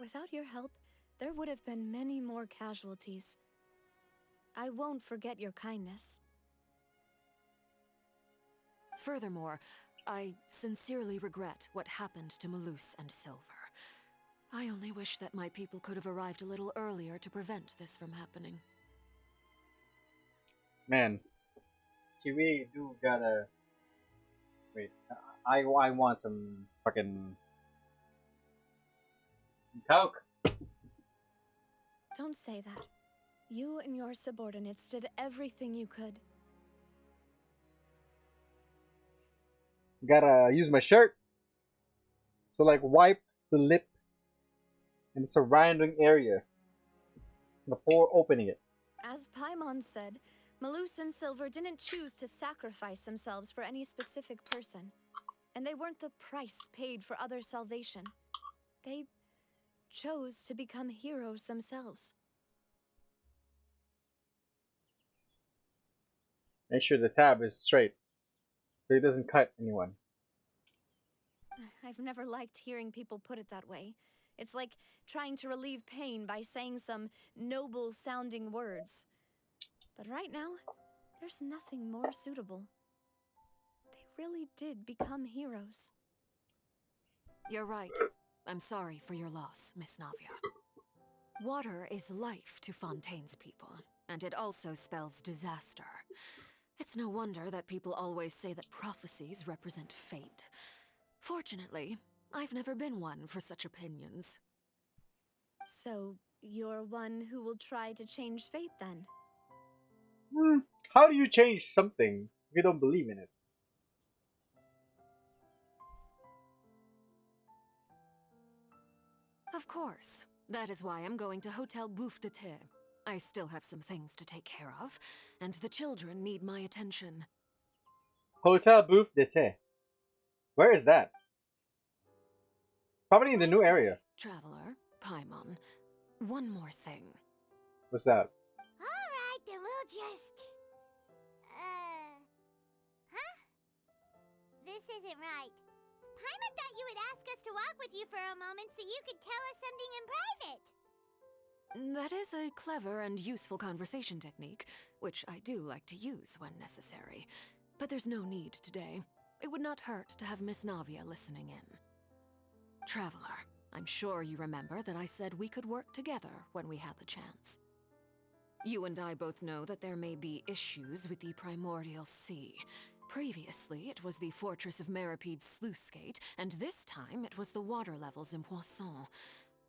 Without your help, there would have been many more casualties. I won't forget your kindness. Furthermore, I sincerely regret what happened to Malus and Silver. I only wish that my people could have arrived a little earlier to prevent this from happening. Man, you really do gotta... Wait, I want some fucking... Coke! Don't say that. You and your subordinates did everything you could. Gotta use my shirt. So wipe the lip and the surrounding area before opening it. As Paimon said, Malus and Silver didn't choose to sacrifice themselves for any specific person. And they weren't the price paid for other salvation. They chose to become heroes themselves. Make sure the tab is straight, so it doesn't cut anyone. I've never liked hearing people put it that way. It's like trying to relieve pain by saying some noble-sounding words. But right now, there's nothing more suitable. They really did become heroes. You're right. I'm sorry for your loss, Miss Navia. Water is life to Fontaine's people, and it also spells disaster. It's no wonder that people always say that prophecies represent fate. Fortunately, I've never been one for such opinions. So, you're one who will try to change fate then? How do you change something if you don't believe in it? Of course. That is why I'm going to Hotel Bouffe de Thé. I still have some things to take care of, and the children need my attention. Hotel Bouffe de Thé. Where is that? Probably in the new area. Traveler, Paimon, one more thing. What's that? Alright, then we'll just... Huh? This isn't right. Paimon thought you would ask us to walk with you for a moment so you could tell us something in private. That is a clever and useful conversation technique, which I do like to use when necessary. But there's no need today. It would not hurt to have Miss Navia listening in. Traveler, I'm sure you remember that I said we could work together when we had the chance. You and I both know that there may be issues with the primordial sea. Previously, it was the fortress of Meripede's sluice gate, and this time it was the water levels in Poisson.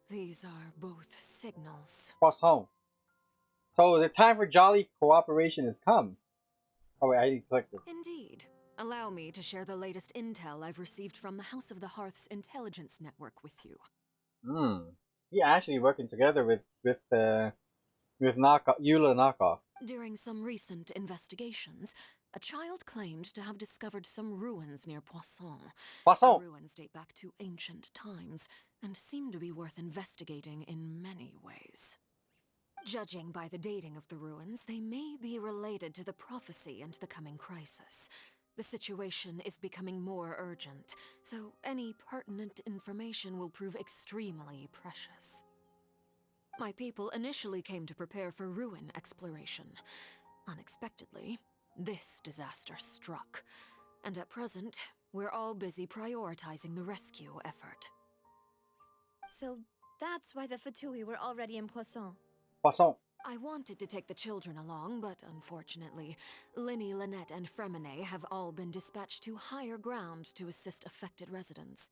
These are both signals. Poisson. So the time for jolly cooperation has come. Oh wait, I need to click this. Indeed. Allow me to share the latest intel I've received from the House of the Hearth's intelligence network with you. He actually working together with knockoff Eula knockoff. During some recent investigations, a child claimed to have discovered some ruins near Poisson. Poisson. The ruins date back to ancient times and seem to be worth investigating in many ways. Judging by the dating of the ruins, they may be related to the prophecy and the coming crisis. The situation is becoming more urgent, so any pertinent information will prove extremely precious. My people initially came to prepare for ruin exploration. Unexpectedly, this disaster struck, and at present, we're all busy prioritizing the rescue effort. So that's why the Fatui were already in Poisson. Poisson. I wanted to take the children along, but unfortunately, Linny, Lynette, and Fremine have all been dispatched to higher ground to assist affected residents.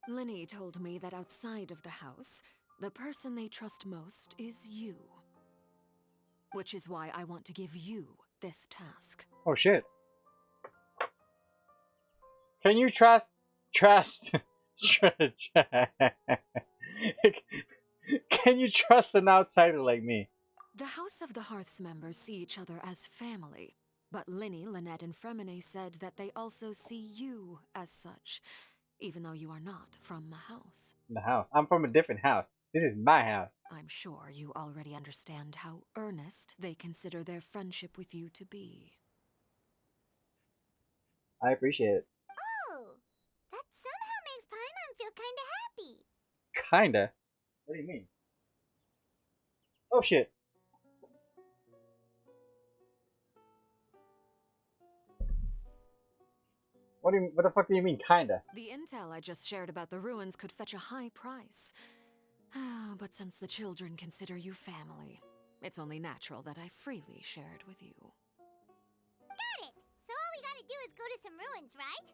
Linny told me that outside of the house, the person they trust most is you. Which is why I want to give you this task. Oh shit. Can you trust Can you trust an outsider like me? The House of the Hearth's members see each other as family, but Linny, Lynette, and Fremine said that they also see you as such, even though you are not from the house. The house. I'm from a different house. This is my house. I'm sure you already understand how earnest they consider their friendship with you to be. I appreciate it. Oh, that somehow makes Paimon feel kinda happy. Kinda? What do you mean? Oh shit. What the fuck do you mean, kinda? The intel I just shared about the ruins could fetch a high price. But since the children consider you family, it's only natural that I freely share it with you. Got it! So all we gotta do is go to some ruins, right?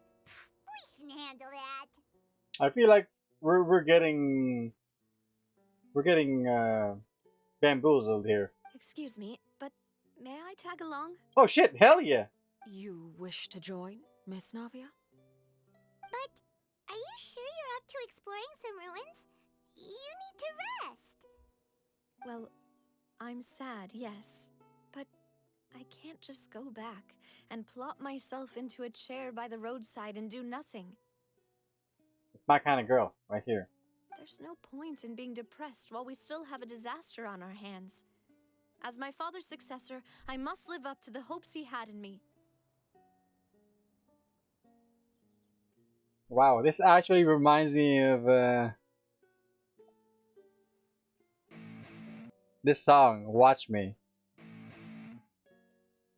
We can handle that. I feel like we're getting bamboozled here. Excuse me, but may I tag along? Oh shit, hell yeah! You wish to join, Miss Navia? But are you sure you're up to exploring some ruins? You need to rest. Well, I'm sad, yes. But I can't just go back and plop myself into a chair by the roadside and do nothing. It's my kind of girl, right here. There's no point in being depressed while we still have a disaster on our hands. As my father's successor, I must live up to the hopes he had in me. Wow, this actually reminds me of this song, Watch Me.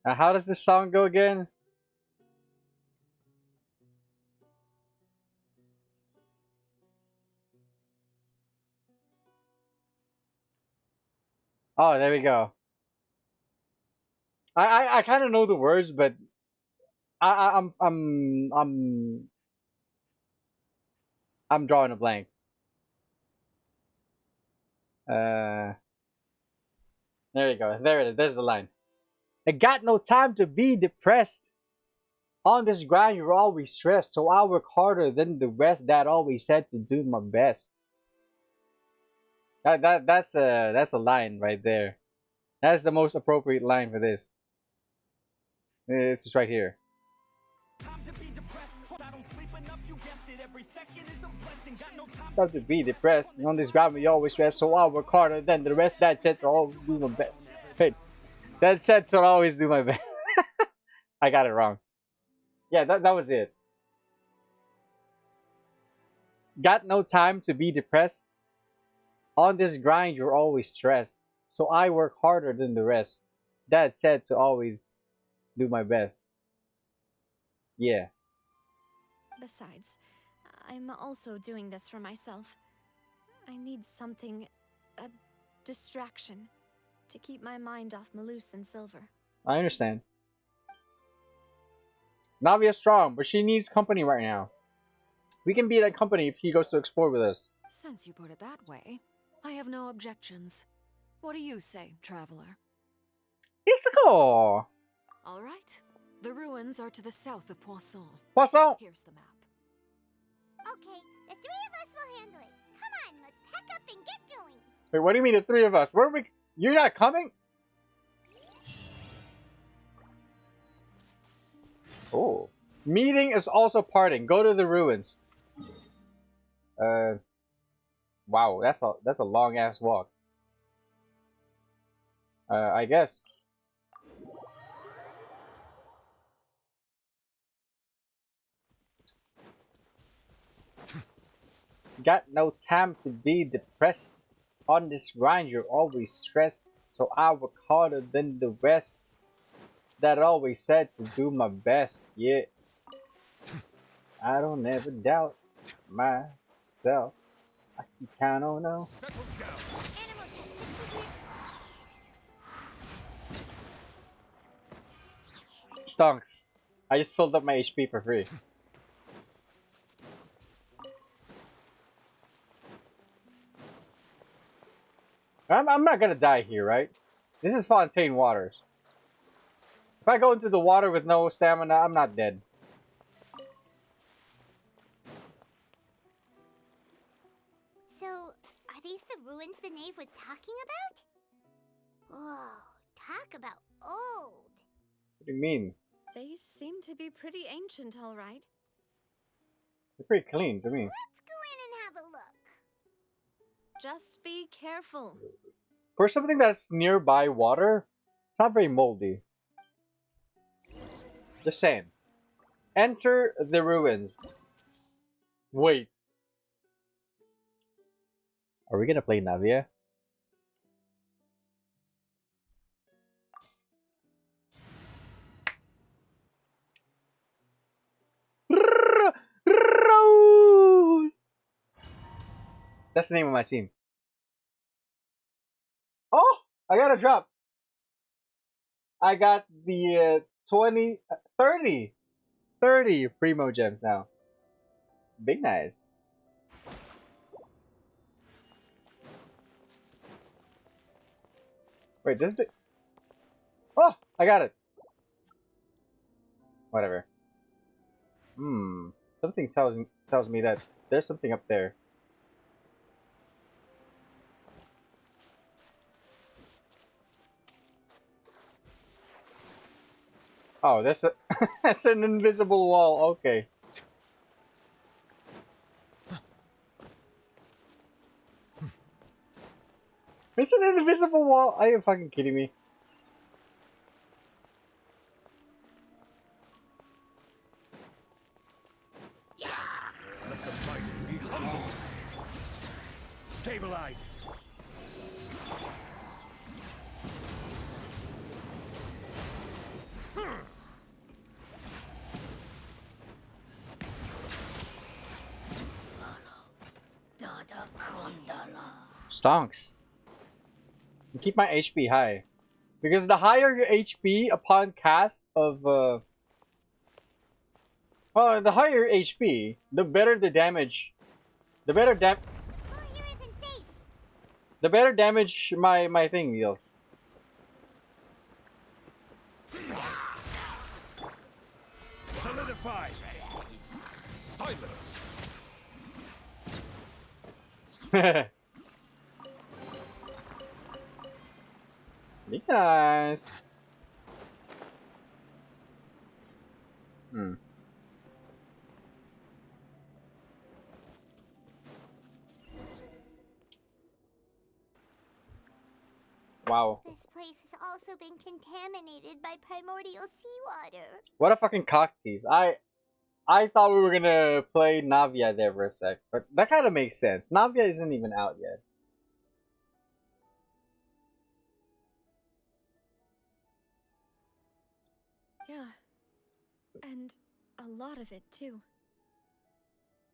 How does this song go again? Oh, there we go. I kind of know the words, but I'm drawing a blank. There you go. There it is. There's the line. I got no time to be depressed. On this grind, you're always stressed, so I work harder than the rest. That always said to do my best. That's a line right there. That's the most appropriate line for this. It's just right here. Time to be depressed. I don't sleep enough, you guessed it. Every second is a blessing. Got no time Time to be depressed. On this grind, we always stressed, so I work harder than the rest. That said to always do my best. Hey, that said to always do my best. I got it wrong. Yeah, that was it. Got no time to be depressed. On this grind, you're always stressed, so I work harder than the rest. That said to always do my best. Yeah. Besides, I'm also doing this for myself. I need something, a distraction. to keep my mind off Malus and Silver. I understand. Navia's strong, but she needs company right now. We can be that company if he goes to explore with us. Since you put it that way, I have no objections. What do you say, traveler? Let's go! All right. The ruins are to the south of Poisson. Poisson! Here's the map. Okay, the three of us will handle it. Come on, let's pack up and get going. Wait, what do you mean the three of us? Where are we? You're not coming? Oh. Meeting is also parting. Go to the ruins. Wow, that's a long ass walk. I guess. Got no time to be depressed. On this grind, you're always stressed. So I work harder than the rest. That always said to do my best. Yeah. I don't ever doubt myself. I can count on no. Settle down. Animal test. Stonks. I just filled up my HP for free. I'm not gonna die here, right? This is Fontaine waters. If I go into the water with no stamina, I'm not dead. So, are these the ruins the knave was talking about? Whoa, talk about old. What do you mean? They seem to be pretty ancient, all right. They're pretty clean to me. Let's go in and have a look. Just be careful. For something that's nearby water, it's not very moldy. The same. Enter the ruins. Wait. Are we gonna play Navia? That's the name of my team. Oh! I got a drop. I got the 30 Primo gems now. Big nice. Wait, this is the... Oh! I got it. Whatever. Something tells me that there's something up there. Oh, that's a that's an invisible wall. Okay. It's an invisible wall. Are you fucking kidding me? Let the mighty be humbled. Stabilize. Stonks. And keep my HP high. Because the higher your HP upon cast of well, the higher your HP, the better the damage. The better the better damage my thing deals. Solidify. Silence. Be nice. Wow. This place has also been contaminated by primordial seawater. What a fucking cock tease. I thought we were gonna play Navia there for a sec, but that kind of makes sense. Navia isn't even out yet. Yeah. And a lot of it, too.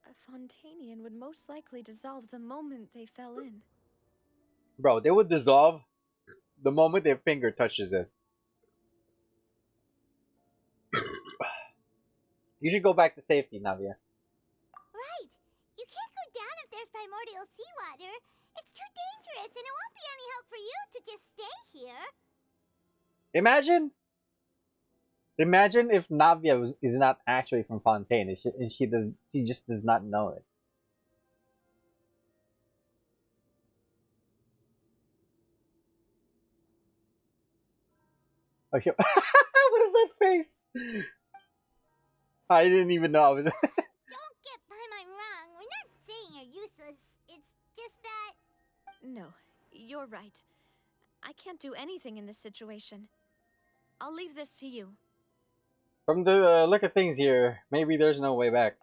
A Fontainian would most likely dissolve the moment they fell in. Bro, they would dissolve the moment their finger touches it. You should go back to safety, Navia. Right. You can't go down if there's primordial seawater. It's too dangerous, and it won't be any help for you to just stay here. Imagine if Navia is not actually from Fontaine, and she just does not know it. Okay. What is that face? I didn't even know I was. Don't get by my wrong. We're not saying you're useless. It's just that... No, you're right. I can't do anything in this situation. I'll leave this to you. From the look of things here, maybe there's no way back.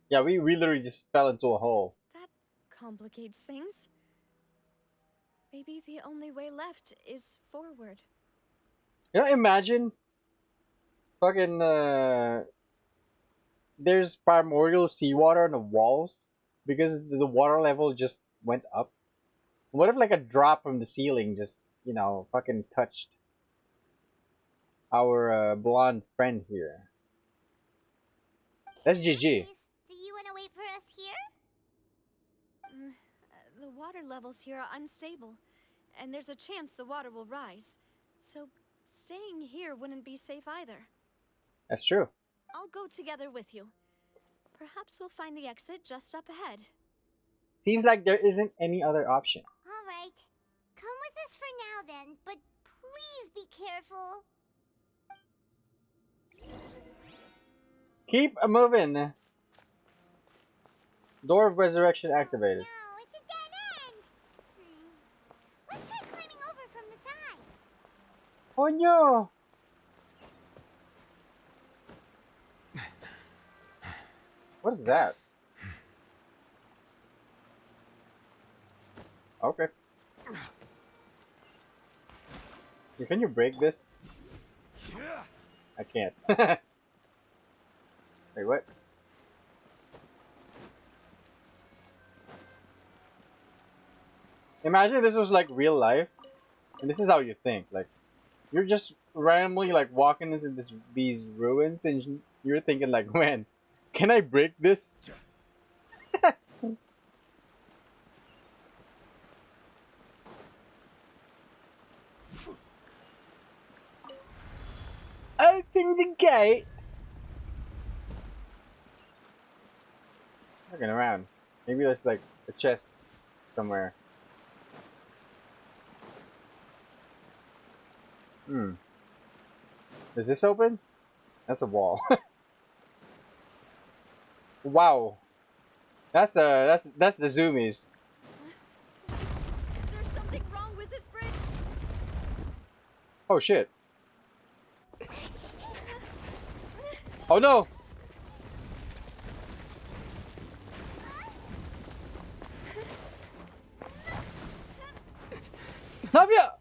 Yeah, we literally just fell into a hole. That complicates things. Maybe the only way left is forward. You know, imagine fucking there's primordial seawater on the walls because the water level just went up. What if like a drop from the ceiling just, you know, fucking touched our blonde friend here? That's GG. Do you want to wait for us here? The water levels here are unstable, and there's a chance the water will rise. So staying here wouldn't be safe either. That's true. I'll go together with you. Perhaps we'll find the exit just up ahead. Seems like there isn't any other option. All right. Come with us for now then, but please be careful. Keep moving. Door of Resurrection activated. No, it's a dead end. Let's try climbing over from the side. Oh no! What is that? Okay. Can you break this? I can't. Wait, what? Imagine this was like real life, and this is how you think. Like, you're just randomly like walking into these ruins, and you're thinking like, man, can I break this? Open the gate. Looking around. Maybe there's like a chest somewhere. Is this open? That's a wall. Wow. That's the zoomies. There's something wrong with this bridge. Oh shit. Oh no. Navia!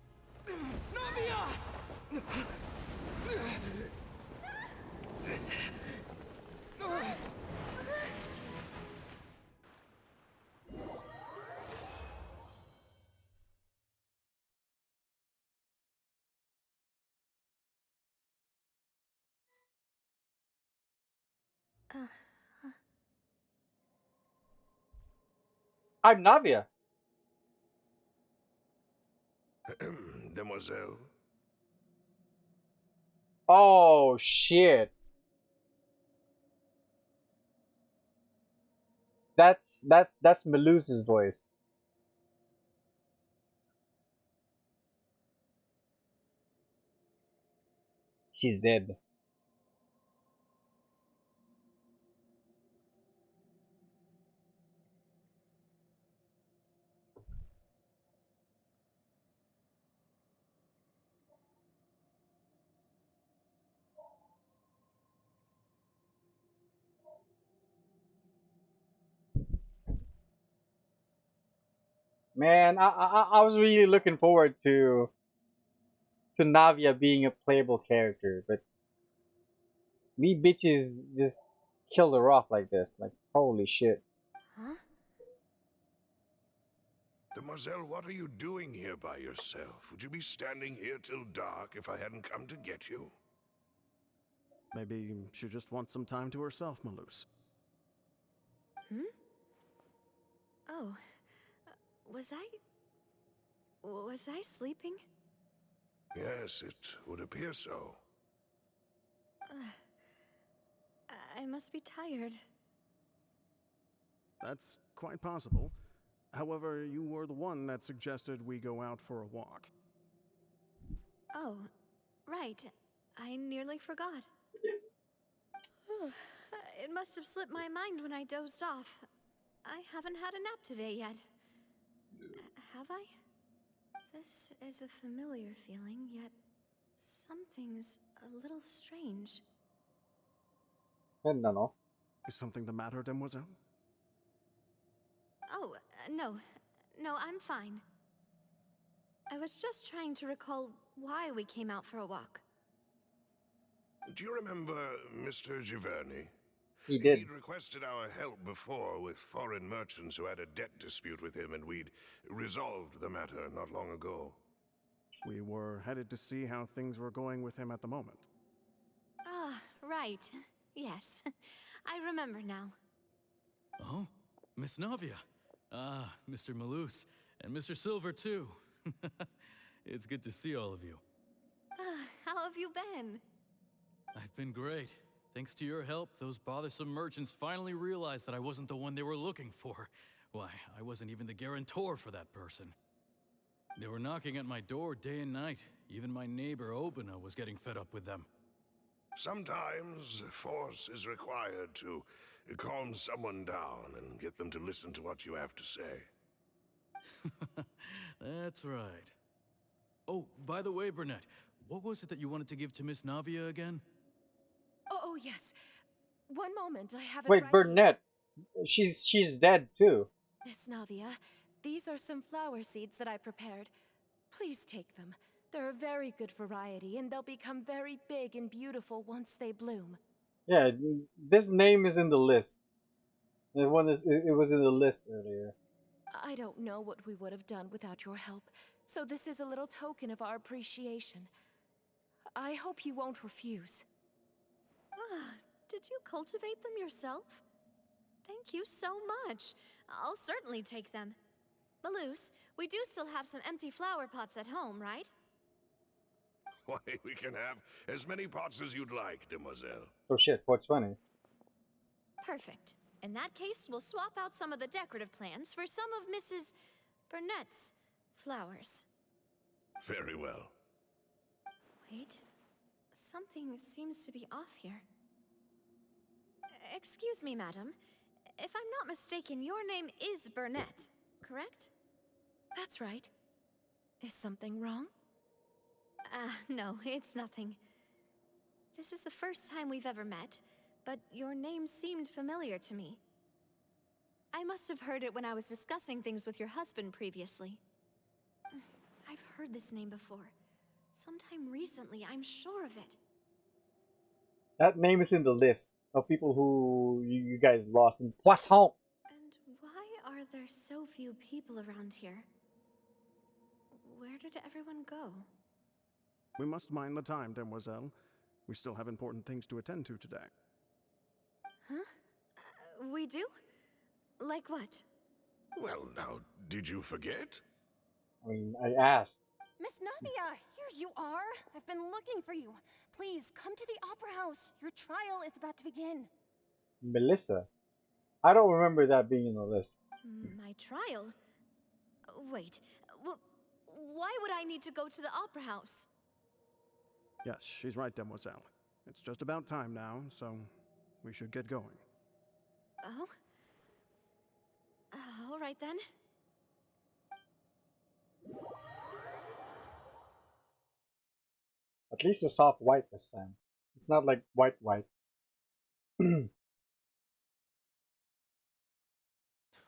I'm Navia. Demoiselle. Oh shit. That's Melusa's voice. She's dead. Man, I was really looking forward to Navia being a playable character, but these bitches just killed her off like this. Like, holy shit. Huh? Demoiselle, what are you doing here by yourself? Would you be standing here till dark if I hadn't come to get you? Maybe she just wants some time to herself, Malus. Hmm? Oh. Was I sleeping? Yes, it would appear so. I must be tired. That's quite possible. However, you were the one that suggested we go out for a walk. Oh, right. I nearly forgot. It must have slipped my mind when I dozed off. I haven't had a nap today yet. Have I? This is a familiar feeling, yet something's a little strange. No. Is something the matter, Demoiselle? Oh, no. No, I'm fine. I was just trying to recall why we came out for a walk. Do you remember Mr. Giverny? He did. He'd requested our help before with foreign merchants who had a debt dispute with him, and we'd resolved the matter not long ago. We were headed to see how things were going with him at the moment. Ah, right. Yes. I remember now. Oh, Miss Navia. Ah, Mr. Malus. And Mr. Silver, too. It's good to see all of you. How have you been? I've been great. Thanks to your help, those bothersome merchants finally realized that I wasn't the one they were looking for. Why, I wasn't even the guarantor for that person. They were knocking at my door day and night. Even my neighbor, Obina, was getting fed up with them. Sometimes force is required to calm someone down and get them to listen to what you have to say. That's right. Oh, by the way, Burnett, what was it that you wanted to give to Miss Navia again? Oh, yes. One moment, I have it Wait, right Burnett. She's dead too. here. Miss Navia, these are some flower seeds that I prepared. Please take them. They're a very good variety, and they'll become very big and beautiful once they bloom. Yeah, this name is in the list. It was in the list earlier. I don't know what we would have done without your help, so this is a little token of our appreciation. I hope you won't refuse. Ah, did you cultivate them yourself? Thank you so much. I'll certainly take them. Malus, we do still have some empty flower pots at home, right? Why, we can have as many pots as you'd like, demoiselle. Oh shit, 420. Perfect. In that case, we'll swap out some of the decorative plants for some of Mrs. Burnett's flowers. Very well. Wait. Something seems to be off here. Excuse me, madam. If I'm not mistaken, your name is Burnett, correct? That's right. Is something wrong? No, it's nothing. This is the first time we've ever met, but your name seemed familiar to me. I must have heard it when I was discussing things with your husband previously. I've heard this name before. Sometime recently, I'm sure of it. That name is in the list of people who you guys lost in Poisson. And why are there so few people around here? Where did everyone go? We must mind the time, Demoiselle. We still have important things to attend to today. Huh? We do? Like what? Well, now, did you forget? I mean, I asked. Miss Navia, here you are. I've been looking for you. Please, come to the Opera House. Your trial is about to begin. Melissa. I don't remember that being in the list. My trial? Wait, why would I need to go to the Opera House? Yes, she's right, Demoiselle. It's just about time now, so we should get going. Oh? All right then. At least a soft white this time. It's not like white.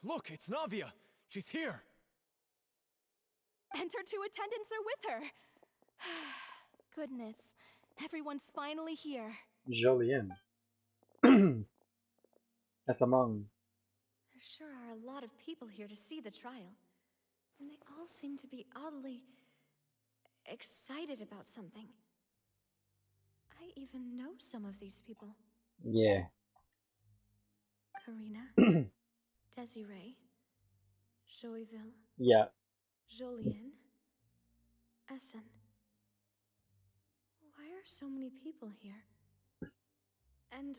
Look, it's Navia. She's here. And her two attendants are with her. Goodness, everyone's finally here. Jolien. As among. There sure are a lot of people here to see the trial. And they all seem to be oddly excited about something. I even know some of these people. Yeah. Karina, Desiree, Joyville, Yeah. Jolien, Essen. Why are so many people here? And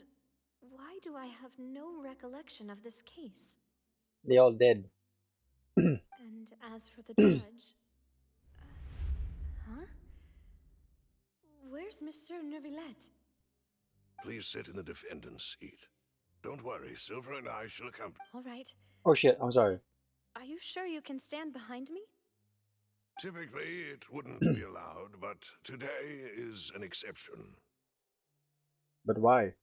why do I have no recollection of this case? They all dead. And as for the judge... huh? Where's Monsieur Neuvillette? Please sit in the defendant's seat. Don't worry, Silver and I shall accompany. All right. Oh shit, I'm sorry. Are you sure you can stand behind me? Typically, it wouldn't be allowed, but today is an exception. But why?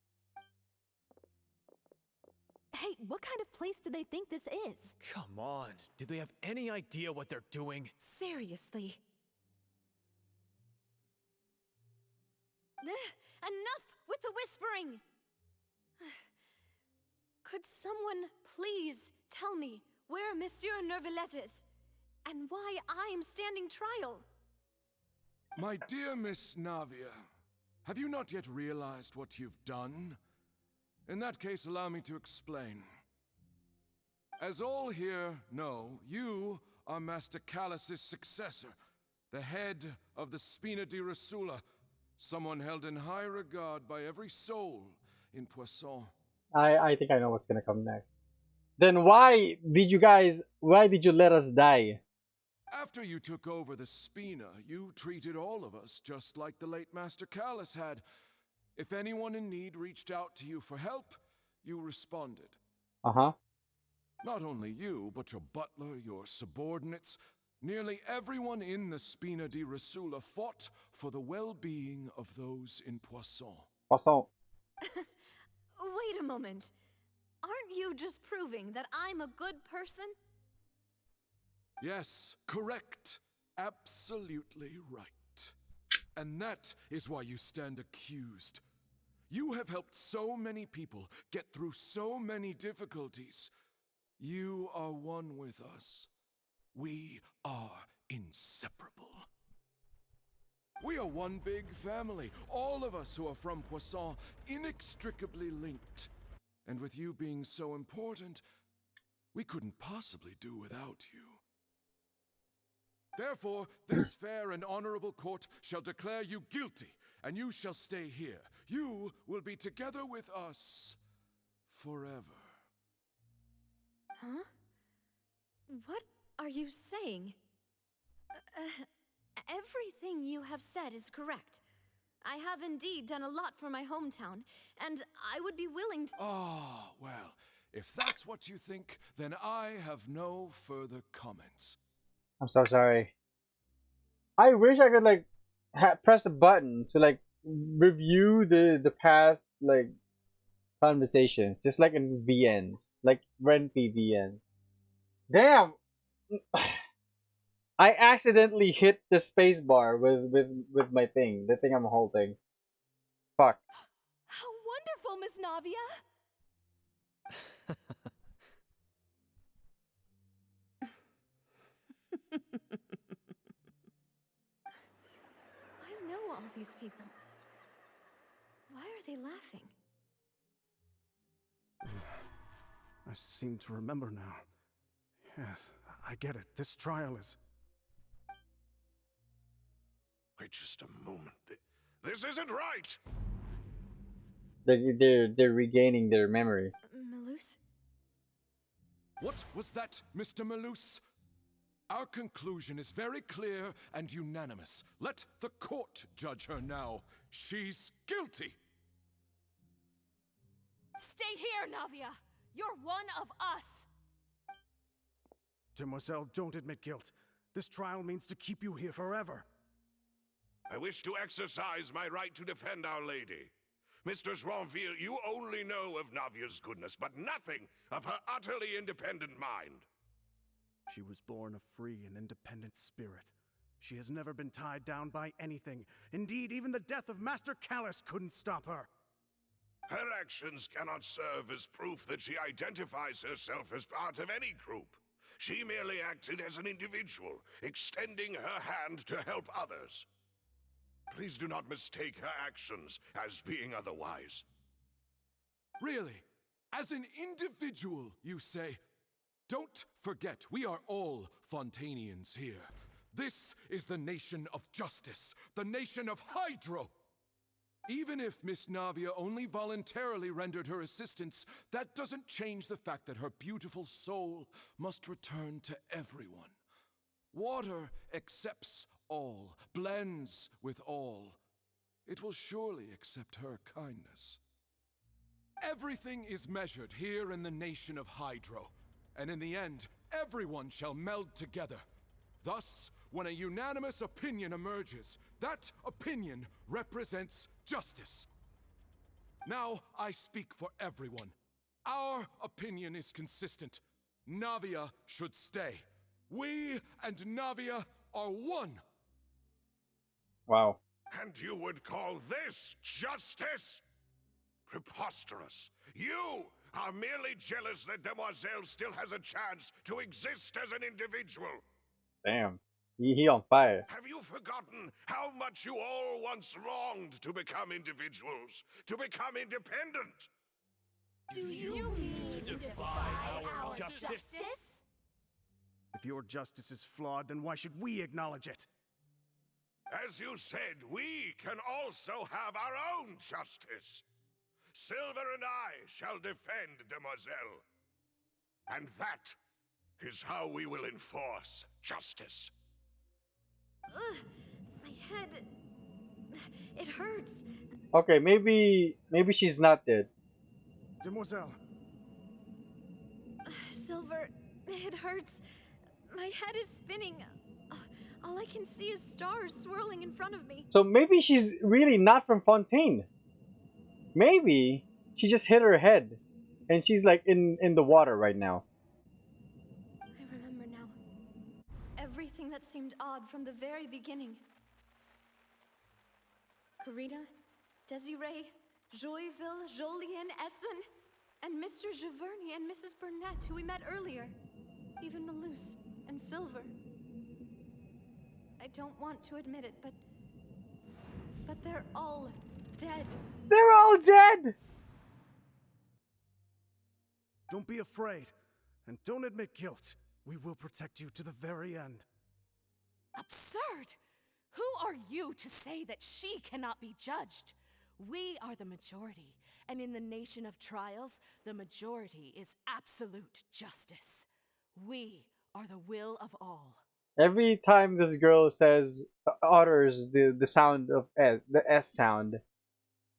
Hey, what kind of place do they think this is? Come on, do they have any idea what they're doing? Seriously. Enough with the whispering! Could someone please tell me where Monsieur Neuvillette is? And why I'm standing trial? My dear Miss Navia, have you not yet realized what you've done? In that case, allow me to explain. As all here know, you are Master Callus's successor, the head of the Spina di Rosula, someone held in high regard by every soul in Poisson. I think I know what's gonna come next. Then why did you let us die? After you took over the Spina, you treated all of us just like the late Master Callus had. If anyone in need reached out to you for help, you responded. Uh-huh. Not only you, but your butler, your subordinates, nearly everyone in the Spina di Rosula fought for the well-being of those in Poisson. Poisson. Wait a moment. Aren't you just proving that I'm a good person? Yes, correct. Absolutely right. And that is why you stand accused. You have helped so many people get through so many difficulties. You are one with us. We are inseparable. We are one big family, all of us who are from Poisson, inextricably linked. And with you being so important, we couldn't possibly do without you. Therefore, this fair and honorable court shall declare you guilty, and you shall stay here. You will be together with us forever. Huh? What are you saying? Everything you have said is correct. I have indeed done a lot for my hometown, and I would be willing to— Ah, well, if that's what you think, then I have no further comments. I'm so sorry. I wish I could like press a button to like review the past like conversations, just like in VNs, like Renpy VNs. Damn! I accidentally hit the space bar with my thing, the thing I'm holding. Fuck. How wonderful, Miss Navia! I know all these people. Why are they laughing? I seem to remember now. Yes, I get it. This trial is... Wait just a moment. This isn't right! They're regaining their memory. Malus? What was that, Mr. Malus? Our conclusion is very clear and unanimous. Let the court judge her now. She's guilty! Stay here, Navia! You're one of us! Demoiselle, don't admit guilt. This trial means to keep you here forever. I wish to exercise my right to defend Our Lady. Mr. Joinville, you only know of Navia's goodness, but nothing of her utterly independent mind. She was born a free and independent spirit. She has never been tied down by anything. Indeed, even the death of Master Callus couldn't stop her. Her actions cannot serve as proof that she identifies herself as part of any group. She merely acted as an individual, extending her hand to help others. Please do not mistake her actions as being otherwise. Really? As an individual, you say? Don't forget, we are all Fontainians here. This is the nation of justice, the nation of Hydro. Even if Miss Navia only voluntarily rendered her assistance, that doesn't change the fact that her beautiful soul must return to everyone. Water accepts all, blends with all. It will surely accept her kindness. Everything is measured here in the nation of Hydro, and in the end, everyone shall meld together. Thus, when a unanimous opinion emerges, that opinion represents justice. Now I speak for everyone. Our opinion is consistent. Navia should stay. We and Navia are one. Wow. And you would call this justice? Preposterous. You are merely jealous that Demoiselle still has a chance to exist as an individual. Damn. He on fire. Have you forgotten how much you all once longed to become individuals, to become independent? Do you mean to defy our justice? If your justice is flawed, then why should we acknowledge it? As you said, we can also have our own justice. Silver and I shall defend Demoiselle. And that is how we will enforce justice. My head... It hurts. Okay, maybe she's not dead. Demoiselle. Silver, it hurts. My head is spinning. All I can see is stars swirling in front of me. So maybe she's really not from Fontaine. Maybe she just hit her head and she's like in the water right now. I remember now. Everything that seemed odd from the very beginning. Karina, Desiree, Joyville, Jolien, Essen, and Mr. Giverny and Mrs. Burnett, who we met earlier. Even Malus and Silver. I don't want to admit it, but they're all dead. They're all dead! Don't be afraid, and don't admit guilt. We will protect you to the very end. Absurd! Who are you to say that she cannot be judged? We are the majority, and in the nation of trials, the majority is absolute justice. We are the will of all. Every time this girl says utters the sound of S, the S sound,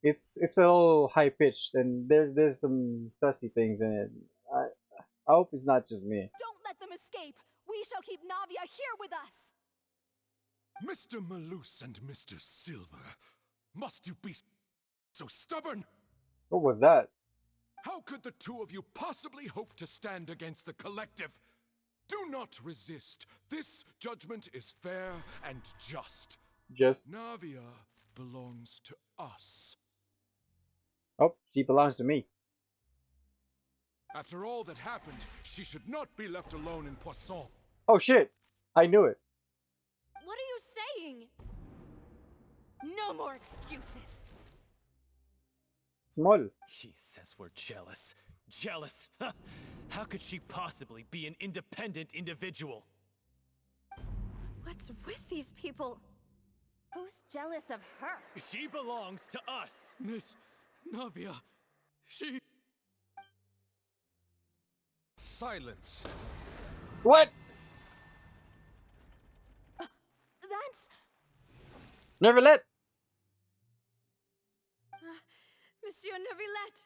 it's a little high pitched and there's some sussy things in it. I hope it's not just me. Don't let them escape! We shall keep Navia here with us! Mr. Malus and Mr. Silver, must you be so stubborn? What was that? How could the two of you possibly hope to stand against the collective? Do not resist. This judgment is fair and just. Just. Navia belongs to us. Oh, she belongs to me. After all that happened, she should not be left alone in Poisson. Oh shit! I knew it. What are you saying? No more excuses. Small. She says we're jealous. Jealous? How could she possibly be an independent individual? What's with these people? Who's jealous of her? She belongs to us. Miss Navia, she... Silence. What? That's... Neverlet! Monsieur Neuvillette!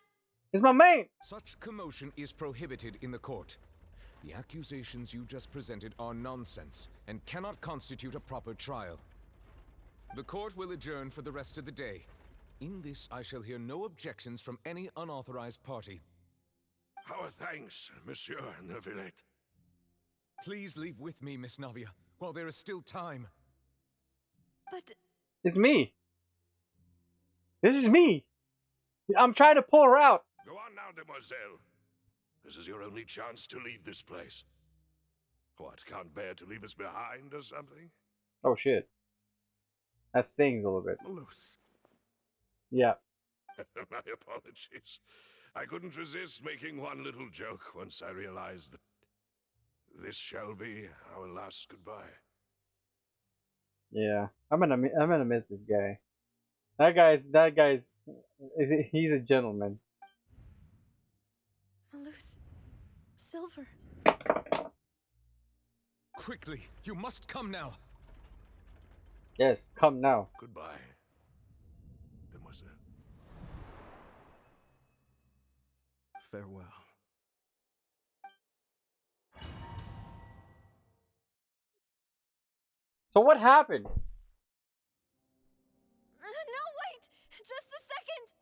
It's my man! Such commotion is prohibited in the court. The accusations you just presented are nonsense and cannot constitute a proper trial. The court will adjourn for the rest of the day. In this, I shall hear no objections from any unauthorized party. Our thanks, Monsieur Neuvillette. Please leave with me, Miss Navia, while there is still time. But... It's me! This is me! I'm trying to pull her out! Go on now, Demoiselle. This is your only chance to leave this place. What, can't bear to leave us behind or something? Oh shit. That stings a little bit. Loose. Yeah. My apologies. I couldn't resist making one little joke once I realized that this shall be our last goodbye. Yeah. I'm gonna miss this guy. That guy's he's a gentleman. Malus. Silver. Quickly, you must come now. Yes, come now. Goodbye, demoiselle. Farewell. So what happened? No, wait! Just a second!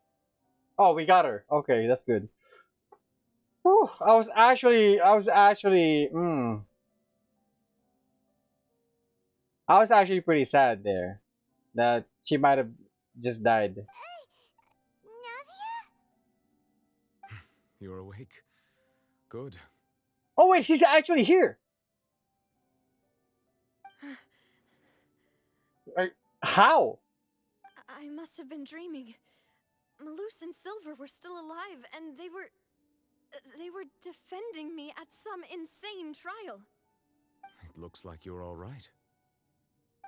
Oh, we got her. Okay, that's good. Whew, I was actually pretty sad there that she might have just died. You're awake. Good. Oh wait, he's actually here. How? I must have been dreaming. Malus and Silver were still alive, and they were defending me at some insane trial. It looks like you're all right.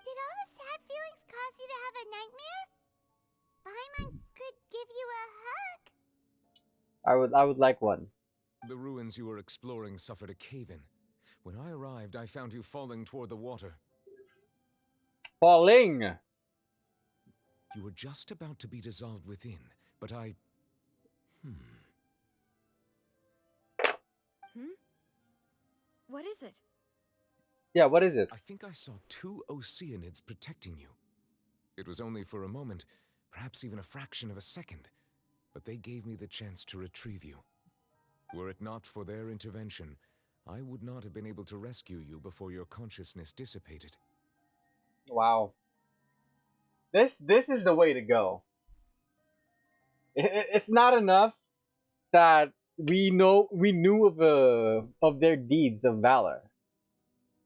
Did all the sad feelings cause you to have a nightmare? Paimon could give you a hug. I would like one. The ruins you were exploring suffered a cave-in. When I arrived, I found you falling toward the water. Falling! You were just about to be dissolved within, but I... What is it? Yeah, what is it? I think I saw 2 Oceanids protecting you. It was only for a moment, perhaps even a fraction of a second, but they gave me the chance to retrieve you. Were it not for their intervention, I would not have been able to rescue you before your consciousness dissipated. Wow. This is the way to go. It's not enough that we knew of their deeds of valor,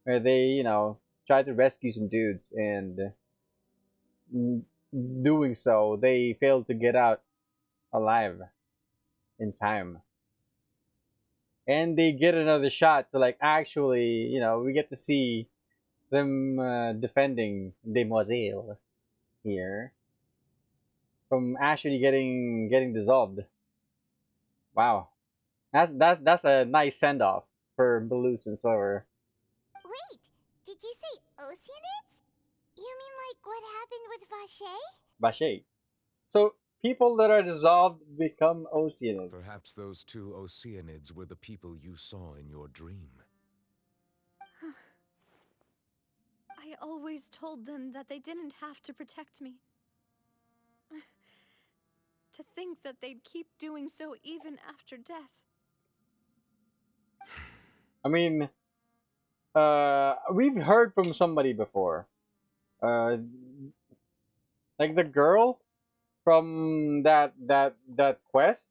where they tried to rescue some dudes, and doing so they failed to get out alive in time, and they get another shot to actually we get to see them defending Demoiselle here from actually getting dissolved. Wow, that's a nice send off for Malus and Silver. Wait, did you say Oceanids? You mean like what happened with Vache? Vache. So people that are dissolved become Oceanids. Perhaps those 2 Oceanids were the people you saw in your dream. I always told them that they didn't have to protect me. To think that they'd keep doing so even after death. I mean, we've heard from somebody before. Like the girl from that quest,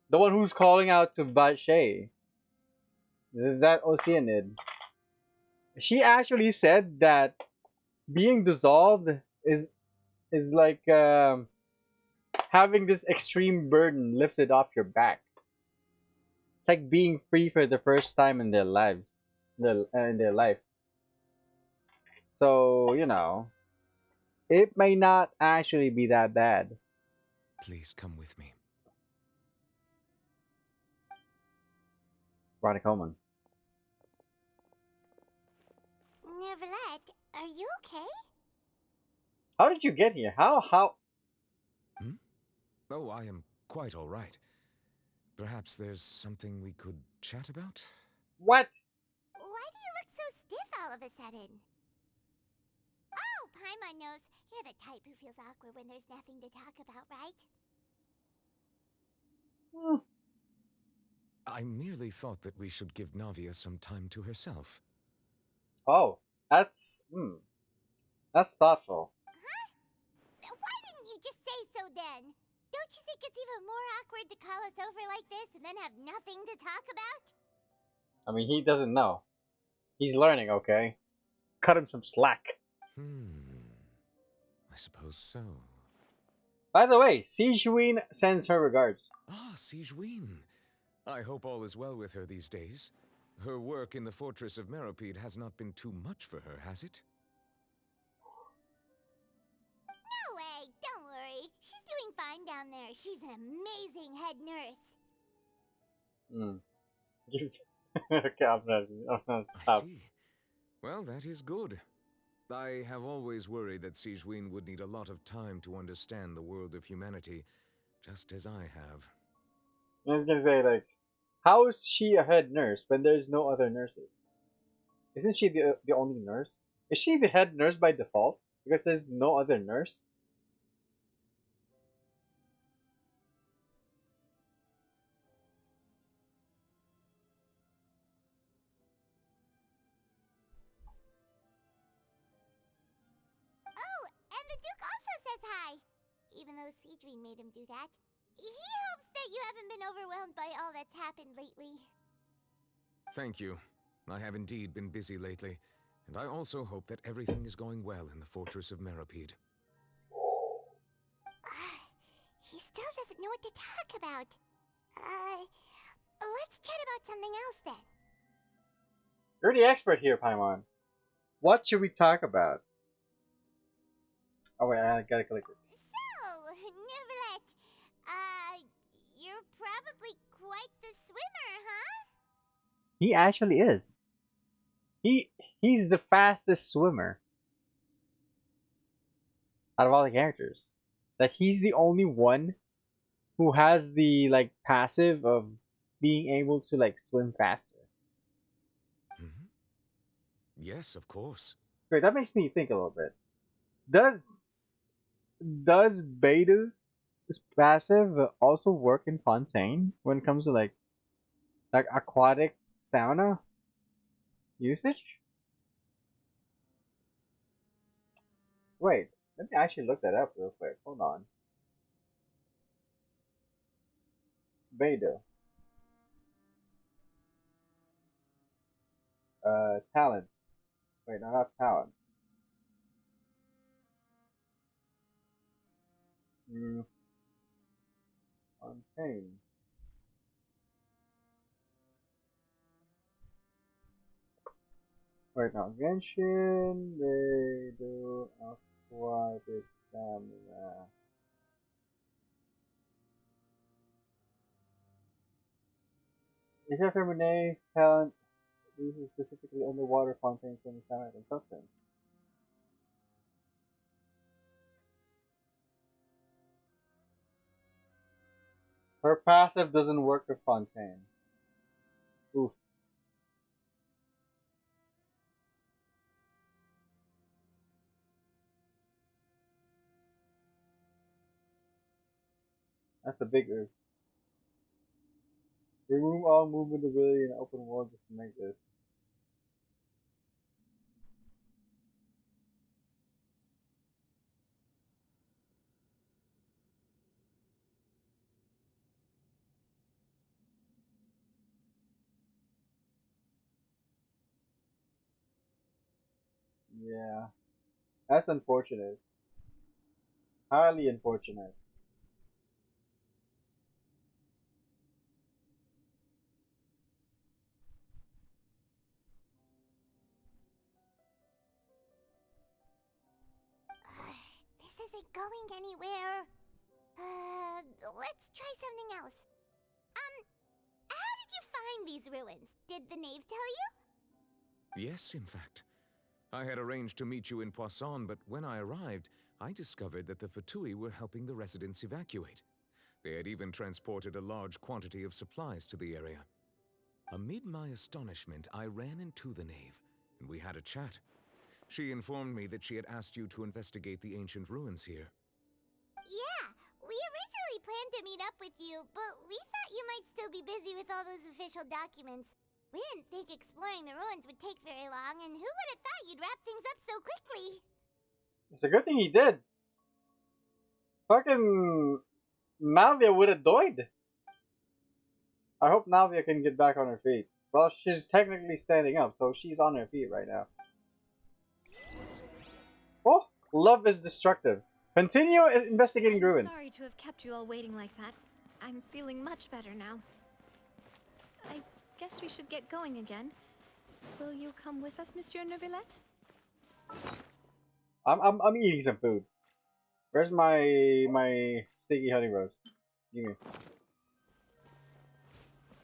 the one who's calling out to Vache, that Oceanid. She actually said that being dissolved is like having this extreme burden lifted off your back. It's like being free for the first time in their lives, in their life. So it may not actually be that bad. Please come with me. Veronica Coleman. Neverlet, are you okay? How did you get here? How? Oh, I am quite all right. Perhaps there's something we could chat about? What? Why do you look so stiff all of a sudden? Oh, Paimon knows. You're the type who feels awkward when there's nothing to talk about, right? I merely thought that we should give Navia some time to herself. Oh, that's thoughtful. Huh? Why didn't you just say so then? Don't you think it's even more awkward to call us over like this and then have nothing to talk about? I mean, he doesn't know. He's learning, okay? Cut him some slack. I suppose so. By the way, Sijuin sends her regards. Ah, Sijuin. I hope all is well with her these days. Her work in the fortress of Meropide has not been too much for her, has it? No way, don't worry. She's doing fine down there. She's an amazing head nurse. Okay, I'm not stop. I see. Well, that is good. I have always worried that Sijuin would need a lot of time to understand the world of humanity, just as I have. I was gonna say, like, how is she a head nurse when there's no other nurses? Isn't she the only nurse? Is she the head nurse by default? Because there's no other nurse? Oh, and the Duke also says hi. Even though Sijuin made him do that. He hopes that you haven't been overwhelmed by all that's happened lately. Thank you. I have indeed been busy lately, and I also hope that everything is going well in the fortress of Meropide. He still doesn't know what to talk about. Let's chat about something else then. You're the expert here, Paimon. What should we talk about? Oh wait, I gotta click it. So, Neverlet, you're probably quite the swimmer, huh? He actually is. He's the fastest swimmer out of all the characters. Like, he's the only one who has the like passive of being able to like swim faster. Yes, of course. Great, that makes me think a little bit. Does Beta's passive also work in Fontaine when it comes to like aquatic stamina usage? Wait, let me actually look that up real quick. Hold on. Beta. Talents. Wait, no, not talents. Fontaine. Wait, no. Genshin, they do aquatic stamina. Except for Renee's talent, uses specifically underwater fontaines and stamina and substance. Her passive doesn't work with Fontaine. Oof. That's a big oof. Remove all movement ability in open world just to make this. Yeah. That's unfortunate. Highly unfortunate. This isn't going anywhere. Let's try something else. How did you find these ruins? Did the knave tell you? Yes, in fact. I had arranged to meet you in Poisson, but when I arrived, I discovered that the Fatui were helping the residents evacuate. They had even transported a large quantity of supplies to the area. Amid my astonishment, I ran into the knave, and we had a chat. She informed me that she had asked you to investigate the ancient ruins here. Yeah, we originally planned to meet up with you, but we thought you might still be busy with all those official documents. We didn't think exploring the ruins would take very long, and who would have thought you'd wrap things up so quickly? It's a good thing he did. Fucking Navia would have died. I hope Navia can get back on her feet. Well, she's technically standing up, so she's on her feet right now. Oh, love is destructive. Continue investigating Ruin. Sorry to have kept you all waiting like that. I'm feeling much better now. I guess we should get going again. Will you come with us, Monsieur Neuvillette? I'm eating some food. Where's my sticky honey roast? Give me.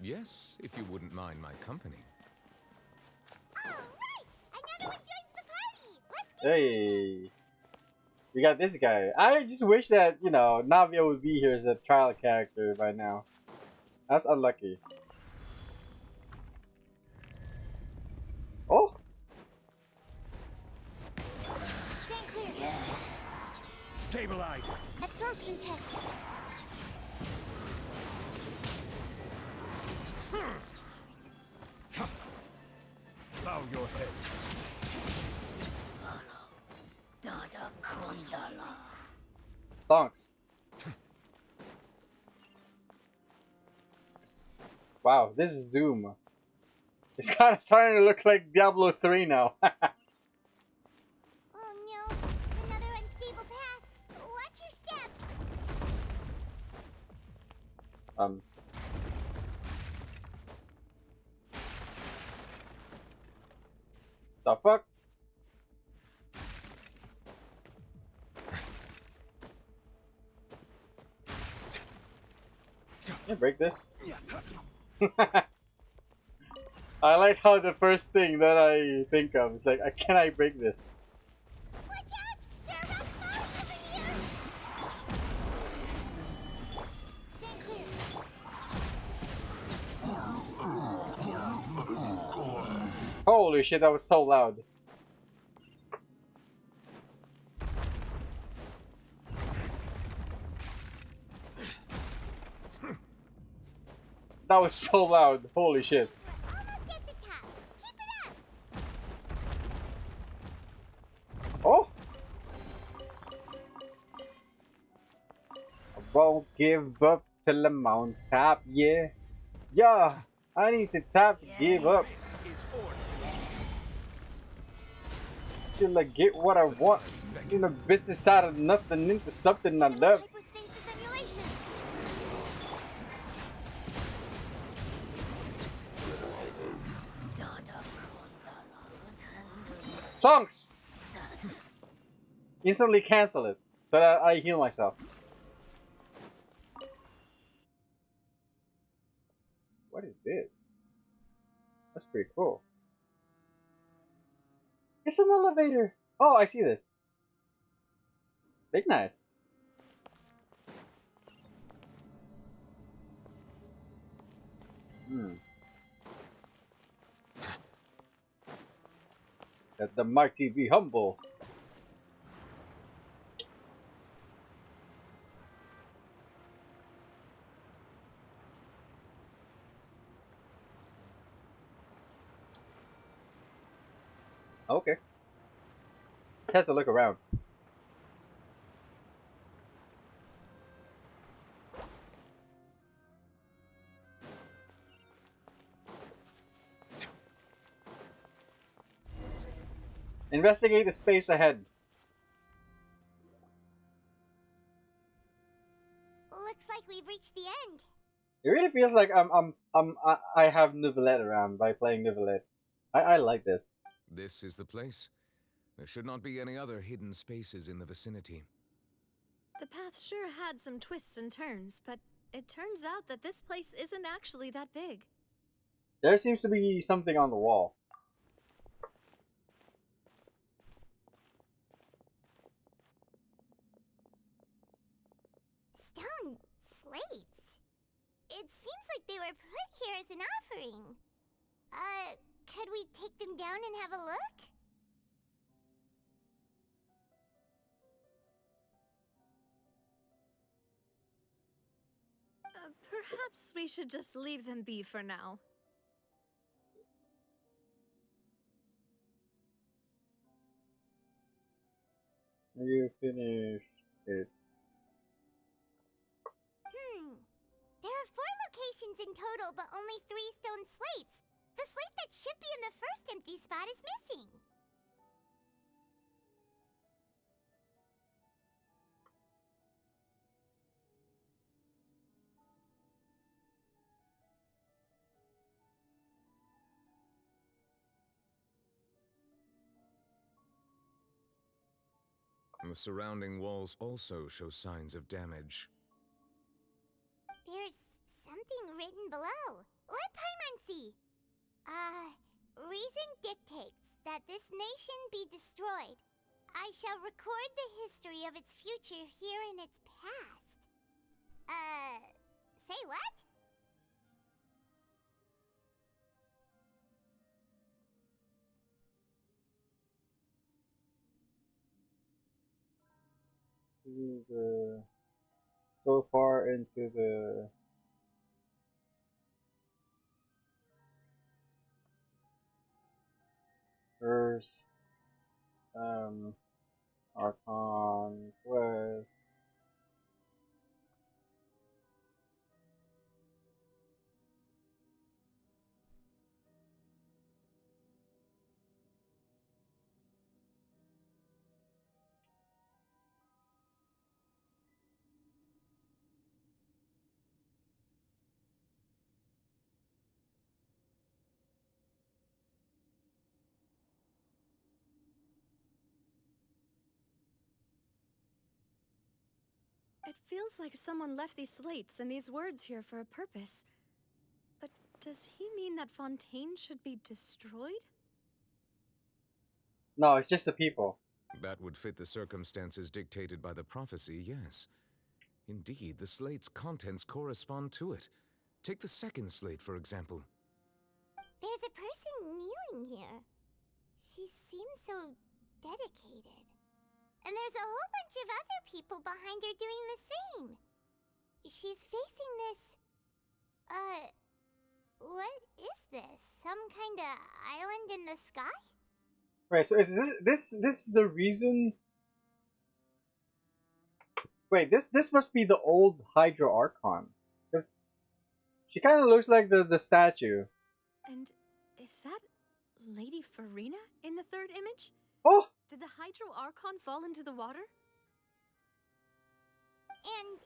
Yes, if you wouldn't mind my company. Hey, we got this guy. I just wish that, you know, Navia would be here as a trial character by now. That's unlucky. Oh! Stand clear. Stabilize. Absorption test. Bow your head. Stonks. Wow, this zoom. It's kind of starting to look like Diablo 3 now. Oh no, another unstable path. Watch your step. The fuck? Can I break this? I like how the first thing that I think of is like, can I break this? Watch out! There are Wrathful over here! Stand clear. Holy shit, that was so loud. That was so loud. Holy shit. Almost at the top. Keep it up. Oh! I won't give up till I'm on top, yeah. Yeah, I need to tap to give up. Till I get what I want. In the business out of nothing into something I love. Songs! Instantly cancel it so that I heal myself. What is this? That's pretty cool. It's an elevator. Oh, I see this. Big nice. Let the mighty be humble. Okay. Have to look around. Investigate the space ahead. Looks like we've reached the end. It really feels like I have Neuvillette around by playing Neuvillette. I like this. This is the place. There should not be any other hidden spaces in the vicinity. The path sure had some twists and turns, but it turns out that this place isn't actually that big. There seems to be something on the wall. Stone slates. It seems like they were put here as an offering. Could we take them down and have a look? Perhaps we should just leave them be for now. You finished it. There are 4 locations in total, but only 3 stone slates. The slate that should be in the first empty spot is missing. The surrounding walls also show signs of damage. There's something written below. Let Paimon see. Reason dictates that this nation be destroyed. I shall record the history of its future here in its past. Say what? So far into the first Archon quest. It feels like someone left these slates and these words here for a purpose. But does he mean that Fontaine should be destroyed? No, it's just the people. That would fit the circumstances dictated by the prophecy, yes. Indeed, the slate's contents correspond to it. Take the second slate, for example. There's a person kneeling here. She seems so dedicated. And there's a whole bunch of other people behind her doing the same. She's facing this... what is this? Some kind of island in the sky? Right, so is this is the reason? Wait, this must be the old Hydro Archon. Because she kind of looks like the statue. And is that Lady Farina in the third image? Oh! Did the Hydro Archon fall into the water? And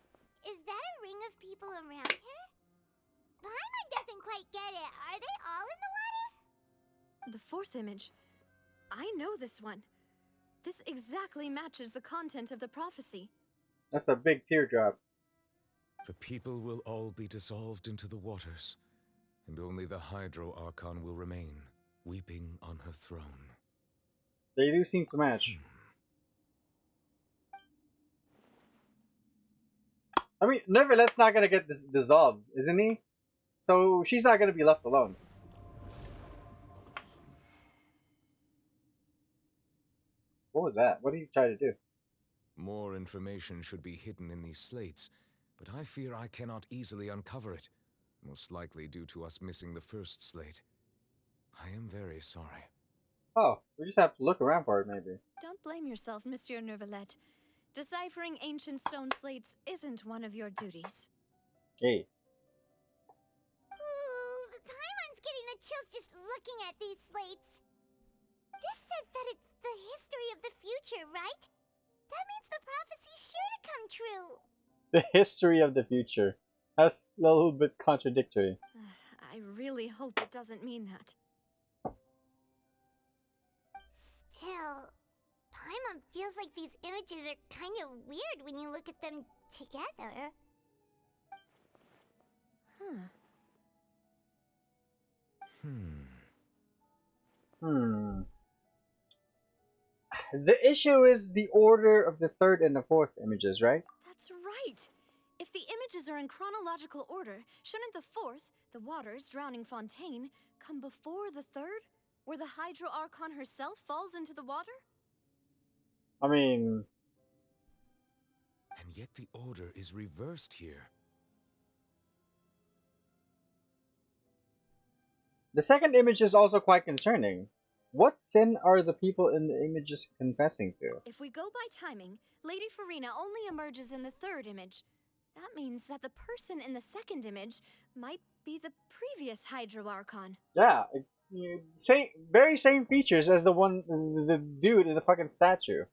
is that a ring of people around her? Paimon doesn't quite get it. Are they all in the water? The fourth image. I know this one. This exactly matches the content of the prophecy. That's a big teardrop. The people will all be dissolved into the waters, and only the Hydro Archon will remain, weeping on her throne. They do seem to match. I mean, Neverlet's not gonna get dissolved, isn't he? So she's not gonna be left alone. What was that? What did he try to do? More information should be hidden in these slates, but I fear I cannot easily uncover it, most likely due to us missing the first slate. I am very sorry. Oh, we just have to look around for it, maybe. Don't blame yourself, Monsieur Neuvillette. Deciphering ancient stone slates isn't one of your duties. Hey. Ooh, Paimon's getting the chills just looking at these slates. This says that it's the history of the future, right? That means the prophecy's sure to come true. The history of the future. That's a little bit contradictory. I really hope it doesn't mean that. Still, Paimon feels like these images are kind of weird when you look at them together. The issue is the order of the third and the fourth images, right? That's right! If the images are in chronological order, shouldn't the fourth, the waters drowning Fontaine, come before the third, where the Hydro Archon herself falls into the water? I mean... And yet the order is reversed here. The second image is also quite concerning. What sin are the people in the images confessing to? If we go by timing, Lady Farina only emerges in the third image. That means that the person in the second image might be the previous Hydro Archon. Yeah, very same features as the dude in the fucking statue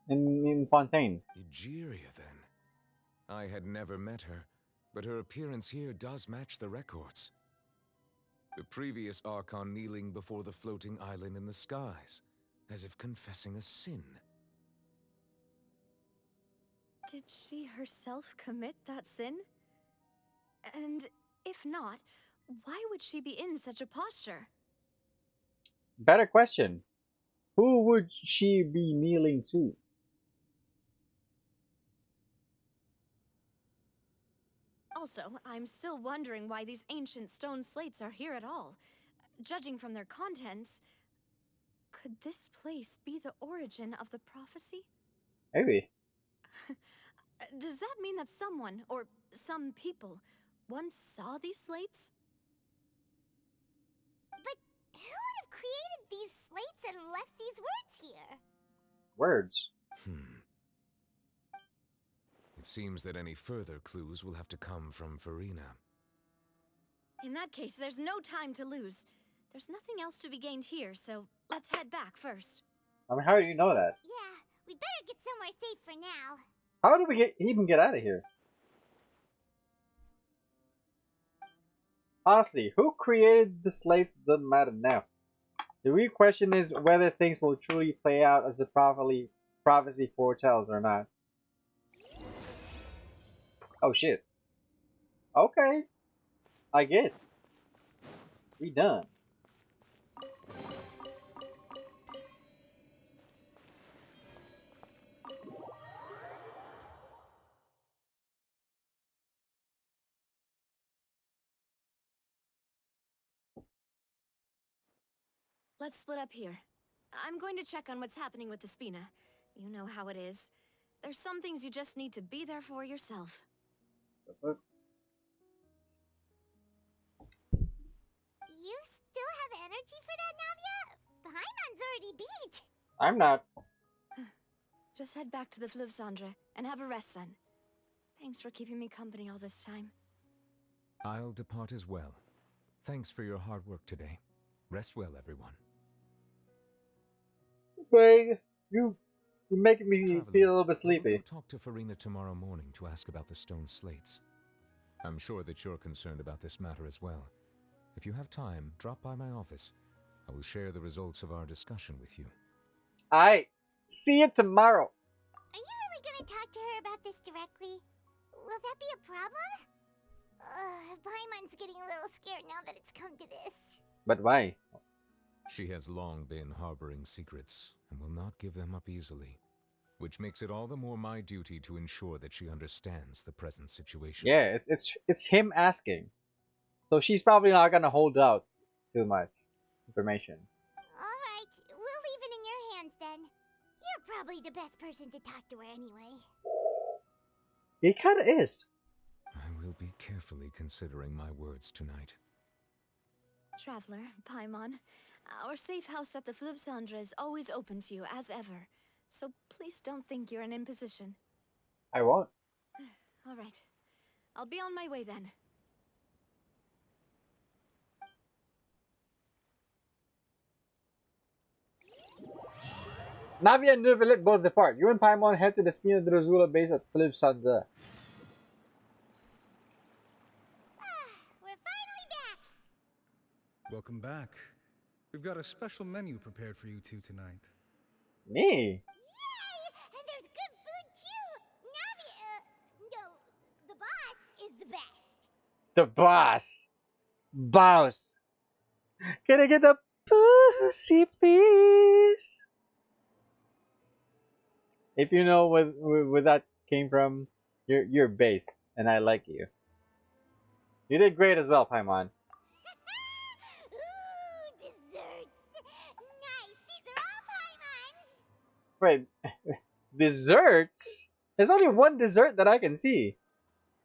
in Fontaine. Egeria, then. I had never met her, but her appearance here does match the records. The previous Archon kneeling before the floating island in the skies, as if confessing a sin. Did she herself commit that sin? And if not, why would she be in such a posture? Better question. Who would she be kneeling to? Also, I'm still wondering why these ancient stone slates are here at all. Judging from their contents, could this place be the origin of the prophecy? Maybe. Does that mean that someone, or some people, once saw these slates? But who would have created these slates and left these words here? Words. It seems that any further clues will have to come from Farina. In that case, there's no time to lose. There's nothing else to be gained here, so let's head back first. I mean, how do you know that? Yeah, we better get somewhere safe for now. How do we even get out of here? Honestly, who created the slates doesn't matter now. The real question is whether things will truly play out as the prophecy foretells or not. Oh shit. Okay. I guess. We done. Let's split up here. I'm going to check on what's happening with the Spina. You know how it is. There's some things you just need to be there for yourself. You still have energy for that, Navia? Paimon's already beat. I'm not. Just head back to the Fleuve Cendre and have a rest then. Thanks for keeping me company all this time. I'll depart as well. Thanks for your hard work today. Rest well, everyone. Wait, you're making me Traveler, feel a little bit I sleepy. will go talk to Farina tomorrow morning to ask about the stone slates. I'm sure that you're concerned about this matter as well. If you have time, drop by my office. I will share the results of our discussion with you. Alright, see you tomorrow. Are you really gonna talk to her about this directly? Will that be a problem? Paimon's getting a little scared now that it's come to this. But why? She has long been harboring secrets and will not give them up easily, which makes it all the more my duty to ensure that she understands the present situation. Yeah, it's him asking. So she's probably not gonna hold out too much information. Alright, we'll leave it in your hands then. You're probably the best person to talk to her anyway. He kinda is. I will be carefully considering my words tonight. Traveler, Paimon, our safe house at the Fleuve Cendre is always open to you as ever. So please don't think you're an imposition. I won't. All right. I'll be on my way then. Navia and Neuvillette both depart. You and Paimon head to the Spina Drozula base at Fleuve Cendre. We're finally back! Welcome back. We've got a special menu prepared for you two tonight. Me? Yay! And there's good food too! Navia, no, the boss is the best. The boss. Boss. Can I get the pussy, please? If you know where that came from, you're base, and I like you. You did great as well, Paimon. Ooh, desserts! Nice, these are all Paimon's! Wait, desserts? There's only one dessert that I can see.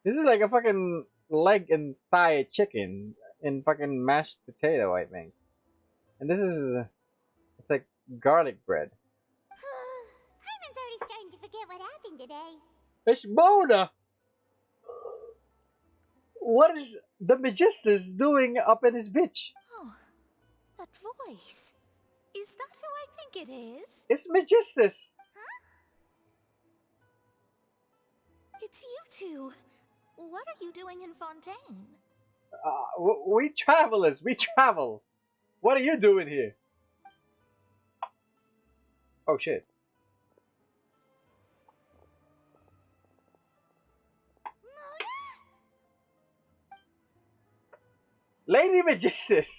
This is like a fucking leg and thigh chicken and fucking mashed potato, I think. And this is, it's like garlic bread. Paimon's already starting to forget what happened today. Fish boner! what is the Magistus doing up in his bitch? Oh, that voice. Is that who I think it is? It's Magistus. It's you two. What are you doing in Fontaine? We travelers, we travel. What are you doing here? Oh shit. Lady Magistus.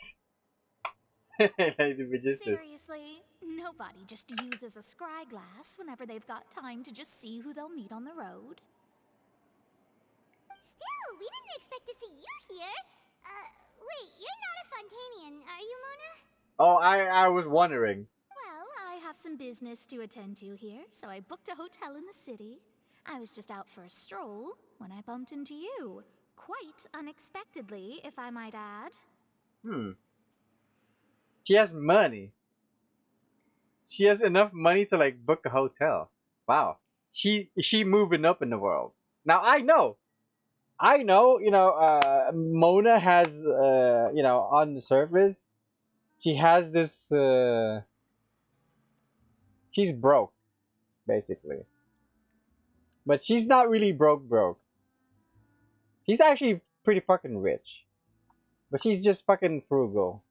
Lady Magistus. Seriously, nobody just uses a scry glass whenever they've got time to just see who they'll meet on the road. Still, we didn't expect to see you here. Wait, you're not a Fontainian, are you, Mona? Oh, I was wondering. Well, I have some business to attend to here, so I booked a hotel in the city. I was just out for a stroll when I bumped into you. Quite unexpectedly, if I might add. She has money. She has enough money to like book a hotel. Wow. She moving up in the world. Now I know, Mona has, on the surface, she has this, she's broke, basically. But she's not really broke. She's actually pretty fucking rich. But she's just fucking frugal.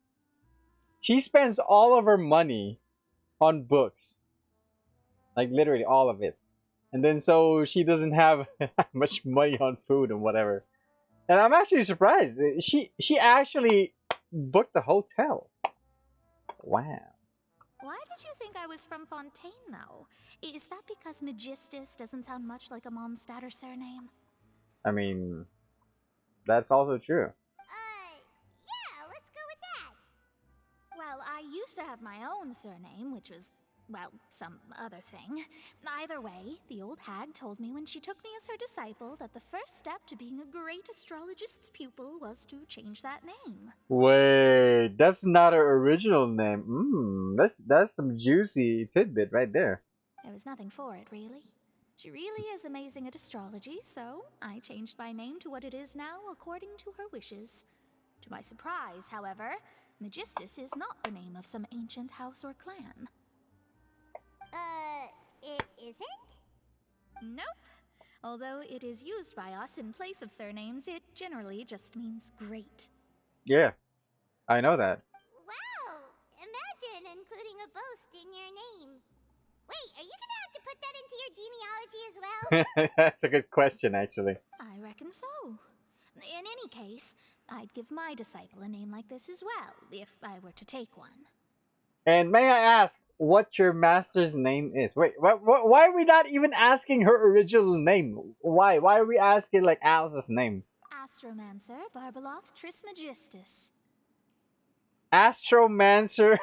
She spends all of her money on books. Like, literally all of it. And then so she doesn't have much money on food and whatever. And I'm actually surprised. She actually booked a hotel. Wow. Why did you think I was from Fontaine, though? Is that because Magistus doesn't sound much like a Mondstadter surname? I mean, that's also true. Yeah, let's go with that. Well, I used to have my own surname, which was, well, some other thing. Either way, the old hag told me when she took me as her disciple that the first step to being a great astrologist's pupil was to change that name. Wait, that's not her original name. That's some juicy tidbit right there. There was nothing for it, really. She really is amazing at astrology, so I changed my name to what it is now according to her wishes. To my surprise, however, Magistus is not the name of some ancient house or clan. It isn't? Nope. Although it is used by us in place of surnames, it generally just means great. Yeah, I know that. Wow! Imagine including a boast in your name. Wait, are you gonna have to put that into your genealogy as well? That's a good question, actually. I reckon so. In any case, I'd give my disciple a name like this as well, if I were to take one. And may I ask what your master's name is? Wait, why are we not even asking her original name? Why? Why are we asking, like, Alice's name? Astromancer Barbeloth Trismegistus. Astromancer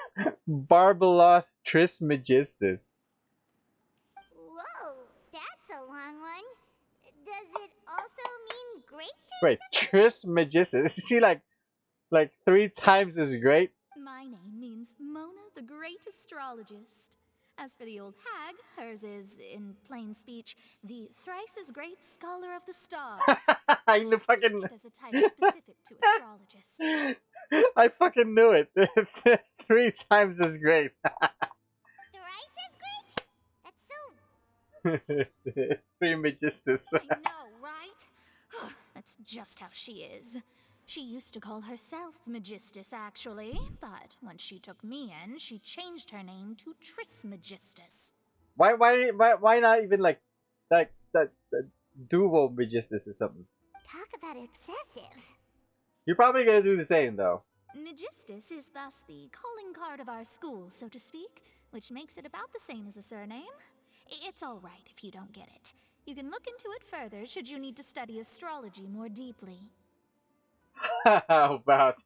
Barbeloth Trismegistus. Whoa, that's a long one. Does it also mean great? Wait, Trismegistus. Is she like 3 times as great? My name means Mona the Great Astrologist. As for the old hag, hers is, in plain speech, the thrice as great scholar of the stars. I knew fucking. As a title specific to astrologists. I fucking knew it. 3 times as great. Thrice as great? That's so... Trismegistus. I know, right? That's just how she is. She used to call herself Magistus, actually, but when she took me in, she changed her name to Trismegistus. Why not even like that dual Magistus or something? Talk about excessive. You're probably gonna do the same though. Magistus is thus the calling card of our school, so to speak, which makes it about the same as a surname. It's all right if you don't get it. You can look into it further should you need to study astrology more deeply. How about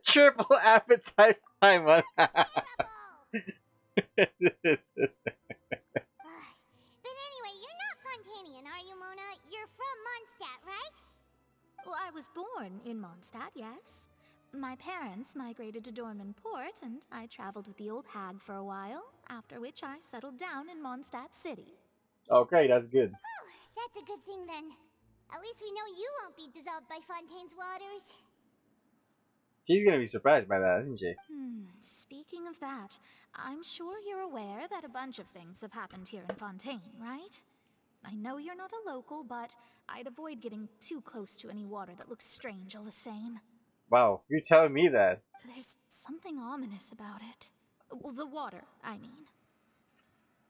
triple appetite time on. But anyway, you're not Fontainian, are you, Mona? You're from Mondstadt, right? Well, I was born in Mondstadt, yes. My parents migrated to Dornman Port, and I traveled with the old hag for a while, after which I settled down in Mondstadt City. Okay, that's good. Oh, that's a good thing then. At least we know you won't be dissolved by Fontaine's waters. She's gonna be surprised by that, isn't she? Speaking of that, I'm sure you're aware that a bunch of things have happened here in Fontaine, right? I know you're not a local, but I'd avoid getting too close to any water that looks strange all the same. Wow, you're telling me that. There's something ominous about it. Well, the water, I mean.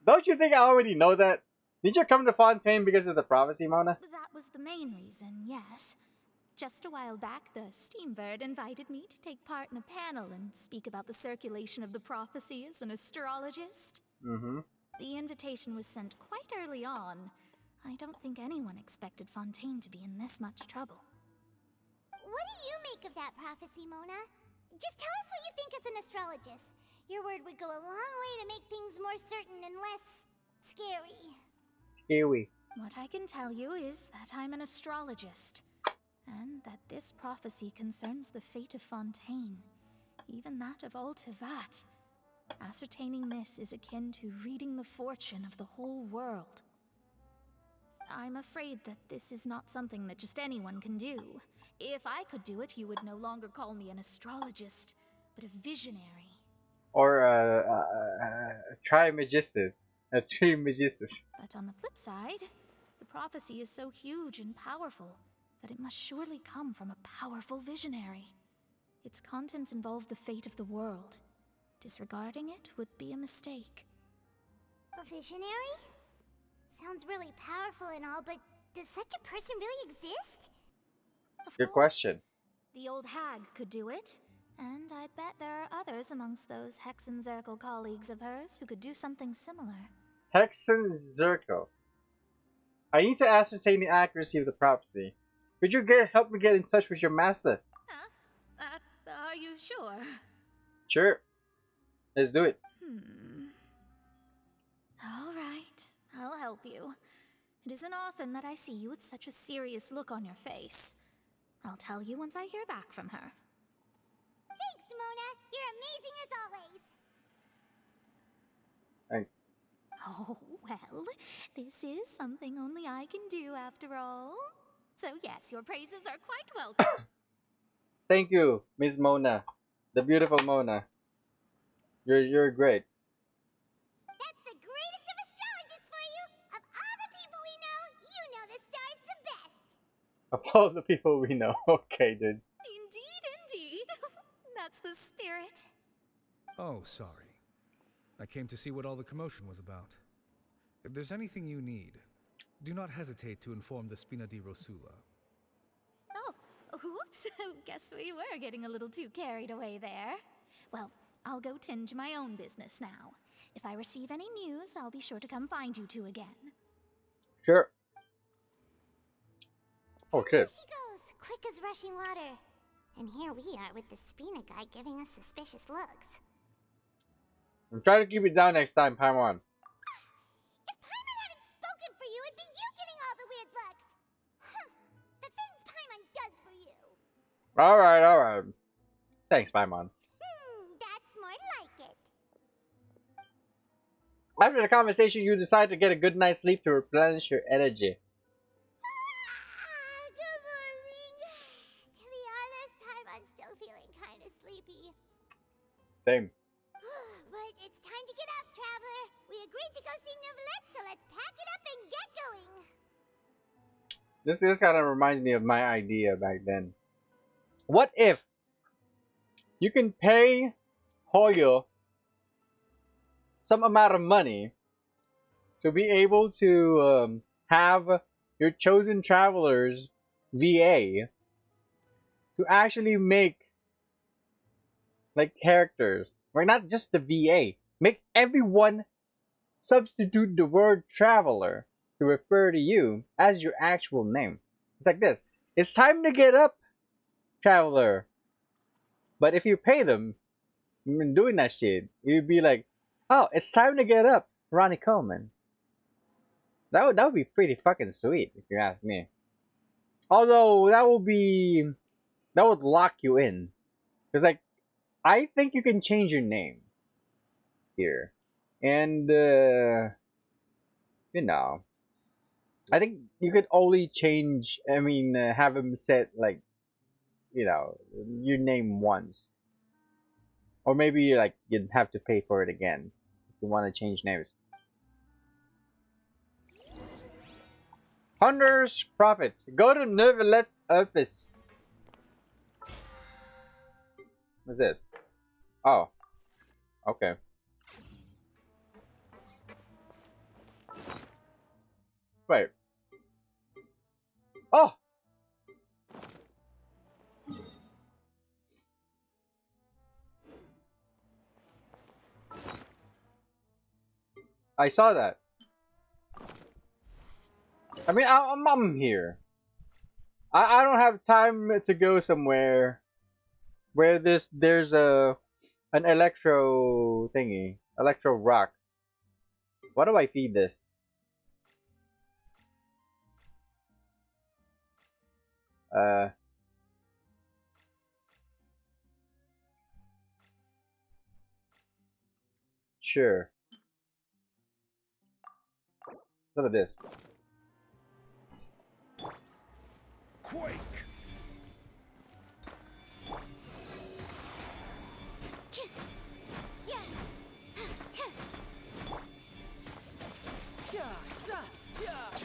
Don't you think I already know that? Did you come to Fontaine because of the prophecy, Mona? That was the main reason, yes. Just a while back, the Steambird invited me to take part in a panel and speak about the circulation of the prophecy as an astrologist. Mm-hmm. The invitation was sent quite early on. I don't think anyone expected Fontaine to be in this much trouble. What do you make of that prophecy, Mona? Just tell us what you think as an astrologist. Your word would go a long way to make things more certain and less scary. Scary. What I can tell you is that I'm an astrologist, and that this prophecy concerns the fate of Fontaine, even that of all Tevat. Ascertaining this is akin to reading the fortune of the whole world. I'm afraid that this is not something that just anyone can do. If I could do it, you would no longer call me an astrologist, but a visionary. Or a trimagistus. A trimagistus. But on the flip side, the prophecy is so huge and powerful that it must surely come from a powerful visionary. Its contents involve the fate of the world. Disregarding it would be a mistake. A visionary? Sounds really powerful and all, but does such a person really exist? Good question. The old hag could do it, and I bet there are others amongst those Hexen Zirkel colleagues of hers who could do something similar. Hexen Zirkel. I need to ascertain the accuracy of the prophecy. Could you help me get in touch with your master? Are you sure? Sure. Let's do it. All right, I'll help you. It isn't often that I see you with such a serious look on your face. I'll tell you once I hear back from her. Thanks, Mona. You're amazing as always. Thanks. Oh, well, this is something only I can do after all. So yes, your praises are quite welcome. Thank you, Miss Mona. The beautiful Mona. You're great. That's the greatest of astrologists for you. Of all the people we know, you know the star's the best. Of all the people we know. Okay, dude. Indeed. That's the spirit. Oh, sorry. I came to see what all the commotion was about. If there's anything you need, do not hesitate to inform the Spina di Rosula. Oh, whoops. Guess we were getting a little too carried away there. Well, I'll go tend to my own business now. If I receive any news, I'll be sure to come find you two again. Sure. Okay. There she goes, quick as rushing water. And here we are with the Spina guy giving us suspicious looks. I'm trying to keep it down next time, Paimon. If Paimon hadn't spoken for you, it'd be you getting all the weird looks. The things Paimon does for you. Alright. Thanks, Paimon. That's more like it. After the conversation, you decide to get a good night's sleep to replenish your energy. Good morning. To be honest, Paimon's still feeling kind of sleepy. Same. But it's time to get up, traveler. We agreed to go see Neuvillette, so let's pack it up and get going. This kind of reminds me of my idea back then. What if you can pay Hoyo some amount of money to be able to have your chosen travelers VA to actually make like characters, or not just the VA, make everyone substitute the word traveler to refer to you as your actual name. It's like this. It's time to get up, traveler. But if you pay them doing that shit, you'd be like, oh, it's time to get up, Ronnie Coleman. That would be pretty fucking sweet if you ask me. Although that would lock you in. Cause like, I think you can change your name here. And you know, I think you could only change. I mean, have him set like, you know, your name once, or maybe like you'd have to pay for it again if you want to change names. Hunter's Profits. Go to Neuvillet's office. What's this? Oh. Okay. Wait. Oh! I saw that. I mean, I'm here. I don't have time to go somewhere where there's an electro thingy, electro rock. What do I feed this? Sure. Look at this. Quake!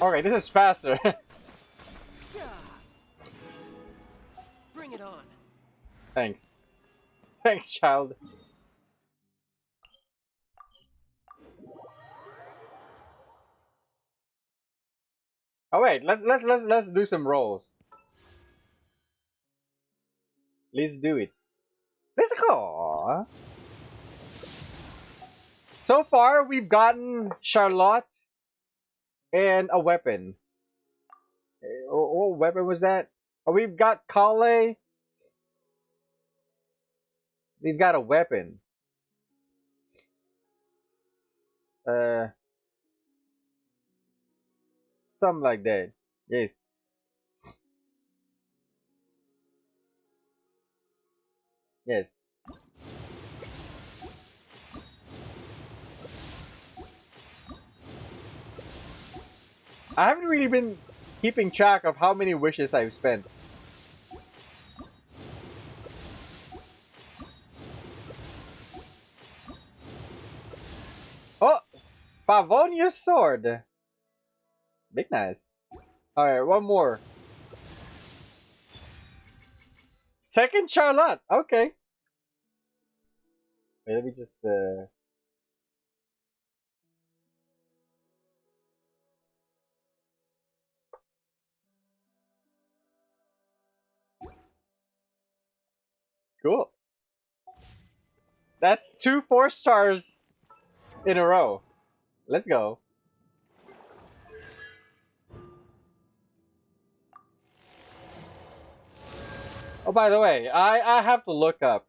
Okay, this is faster. Bring it on. Thanks. Thanks, child. Oh wait, let's do some rolls. Let's do it. Let's go. So far, we've gotten Charlotte and a weapon. What weapon was that? Oh, we've got Kale. We've got a weapon. Something like that. Yes. Yes. I haven't really been keeping track of how many wishes I've spent. Oh! Favonia's sword! Big nice. Alright, one more. Second Charlotte! Okay. Wait, let me just Cool. That's 2 4-stars in a row. Let's go. Oh, by the way, I have to look up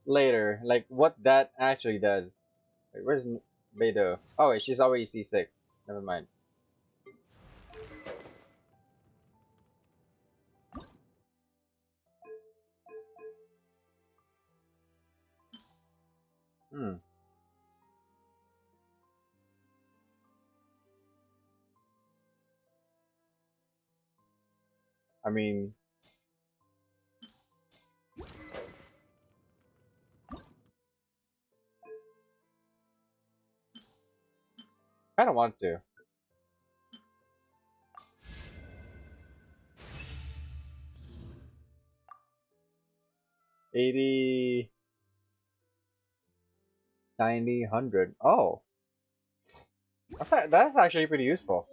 later, like, what that actually does. Wait, where's Beidou? Oh, wait, she's already C6. Never mind. Hmm. I mean... I don't want to. $80, $90, $100. Oh, that's actually pretty useful.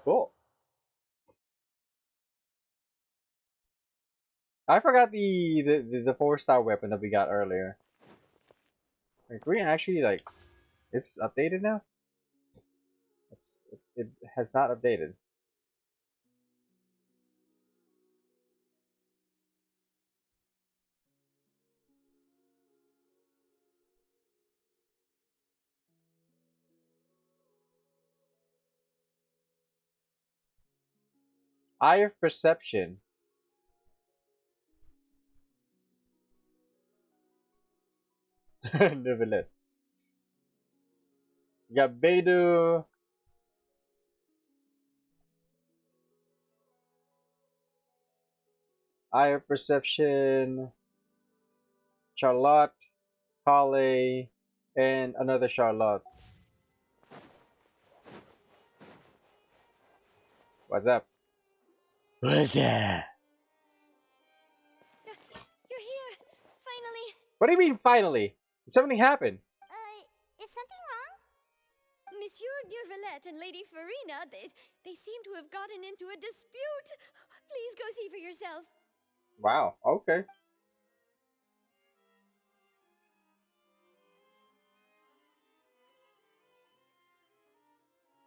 Cool. I forgot the 4-star weapon that we got earlier. Like, can we actually, like, is this updated now? It has not updated. Eye of Perception. Nevertheless. You got Beidou. Eye of Perception. Charlotte. Kale. And another Charlotte. What's up? What's up? You're here! Finally! What do you mean, finally? Did something happen? Is something wrong? Monsieur Neuvillette and Lady Farina, they seem to have gotten into a dispute. Please go see for yourself. Wow, okay.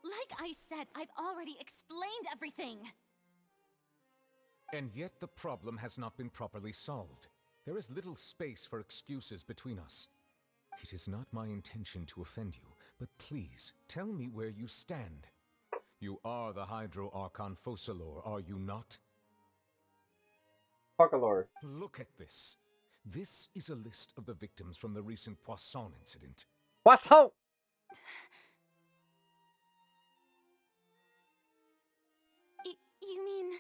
Like I said, I've already explained everything. And yet the problem has not been properly solved. There is little space for excuses between us. It is not my intention to offend you, but please, tell me where you stand. You are the Hydro Archon Focalor, are you not? Focalor. Look at this. This is a list of the victims from the recent Poisson incident. Poisson! You mean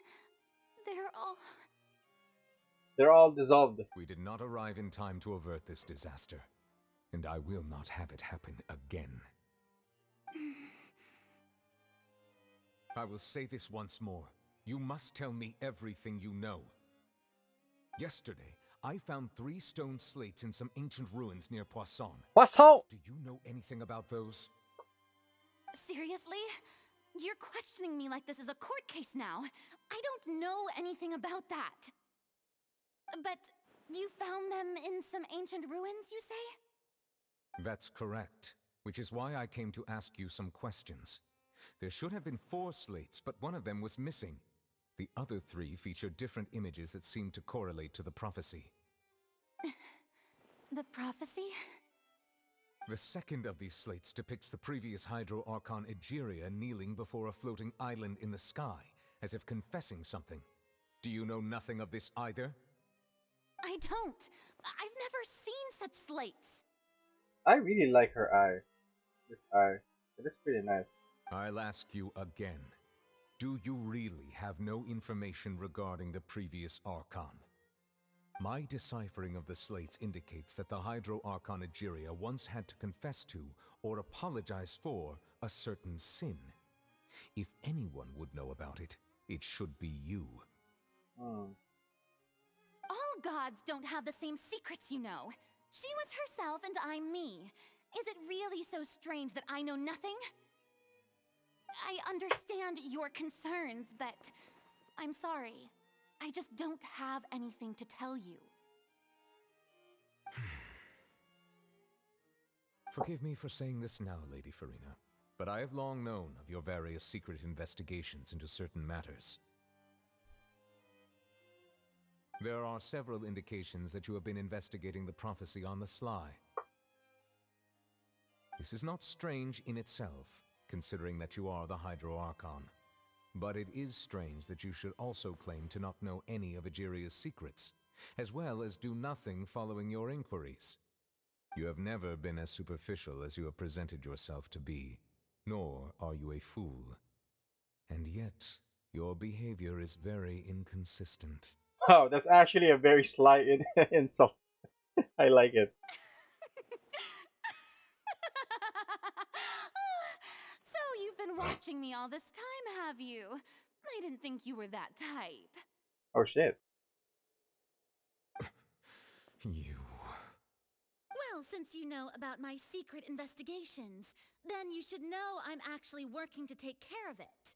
they're all... They're all dissolved. We did not arrive in time to avert this disaster, and I will not have it happen again. I will say this once more. You must tell me everything you know. Yesterday, I found 3 stone slates in some ancient ruins near Poisson. Poisson! Do you know anything about those? Seriously? You're questioning me like this is a court case now. I don't know anything about that. But you found them in some ancient ruins, you say? That's correct, which is why I came to ask you some questions. There should have been 4 slates, but one of them was missing. The other 3 feature different images that seem to correlate to the prophecy. The prophecy? The second of these slates depicts the previous Hydro Archon Egeria kneeling before a floating island in the sky, as if confessing something. Do you know nothing of this either? I don't. I've never seen such slates. I really like her eye. This eye. It is pretty nice. I'll ask you again. Do you really have no information regarding the previous Archon? My deciphering of the slates indicates that the Hydro Archon Egeria once had to confess to, or apologize for, a certain sin. If anyone would know about it, it should be you. All gods don't have the same secrets, you know. She was herself and I'm me. Is it really so strange that I know nothing? I understand your concerns, but I'm sorry. I just don't have anything to tell you. Forgive me for saying this now, Lady Farina, but I have long known of your various secret investigations into certain matters. There are several indications that you have been investigating the prophecy on the sly. This is not strange in itself, considering that you are the Hydro Archon. But it is strange that you should also claim to not know any of Egeria's secrets, as well as do nothing following your inquiries. You have never been as superficial as you have presented yourself to be, nor are you a fool. And yet, your behavior is very inconsistent. Oh, that's actually a very sly insult. I like it. So you've been watching me all this time, have you? I didn't think you were that type. Oh shit. You... Well, since you know about my secret investigations, then you should know I'm actually working to take care of it.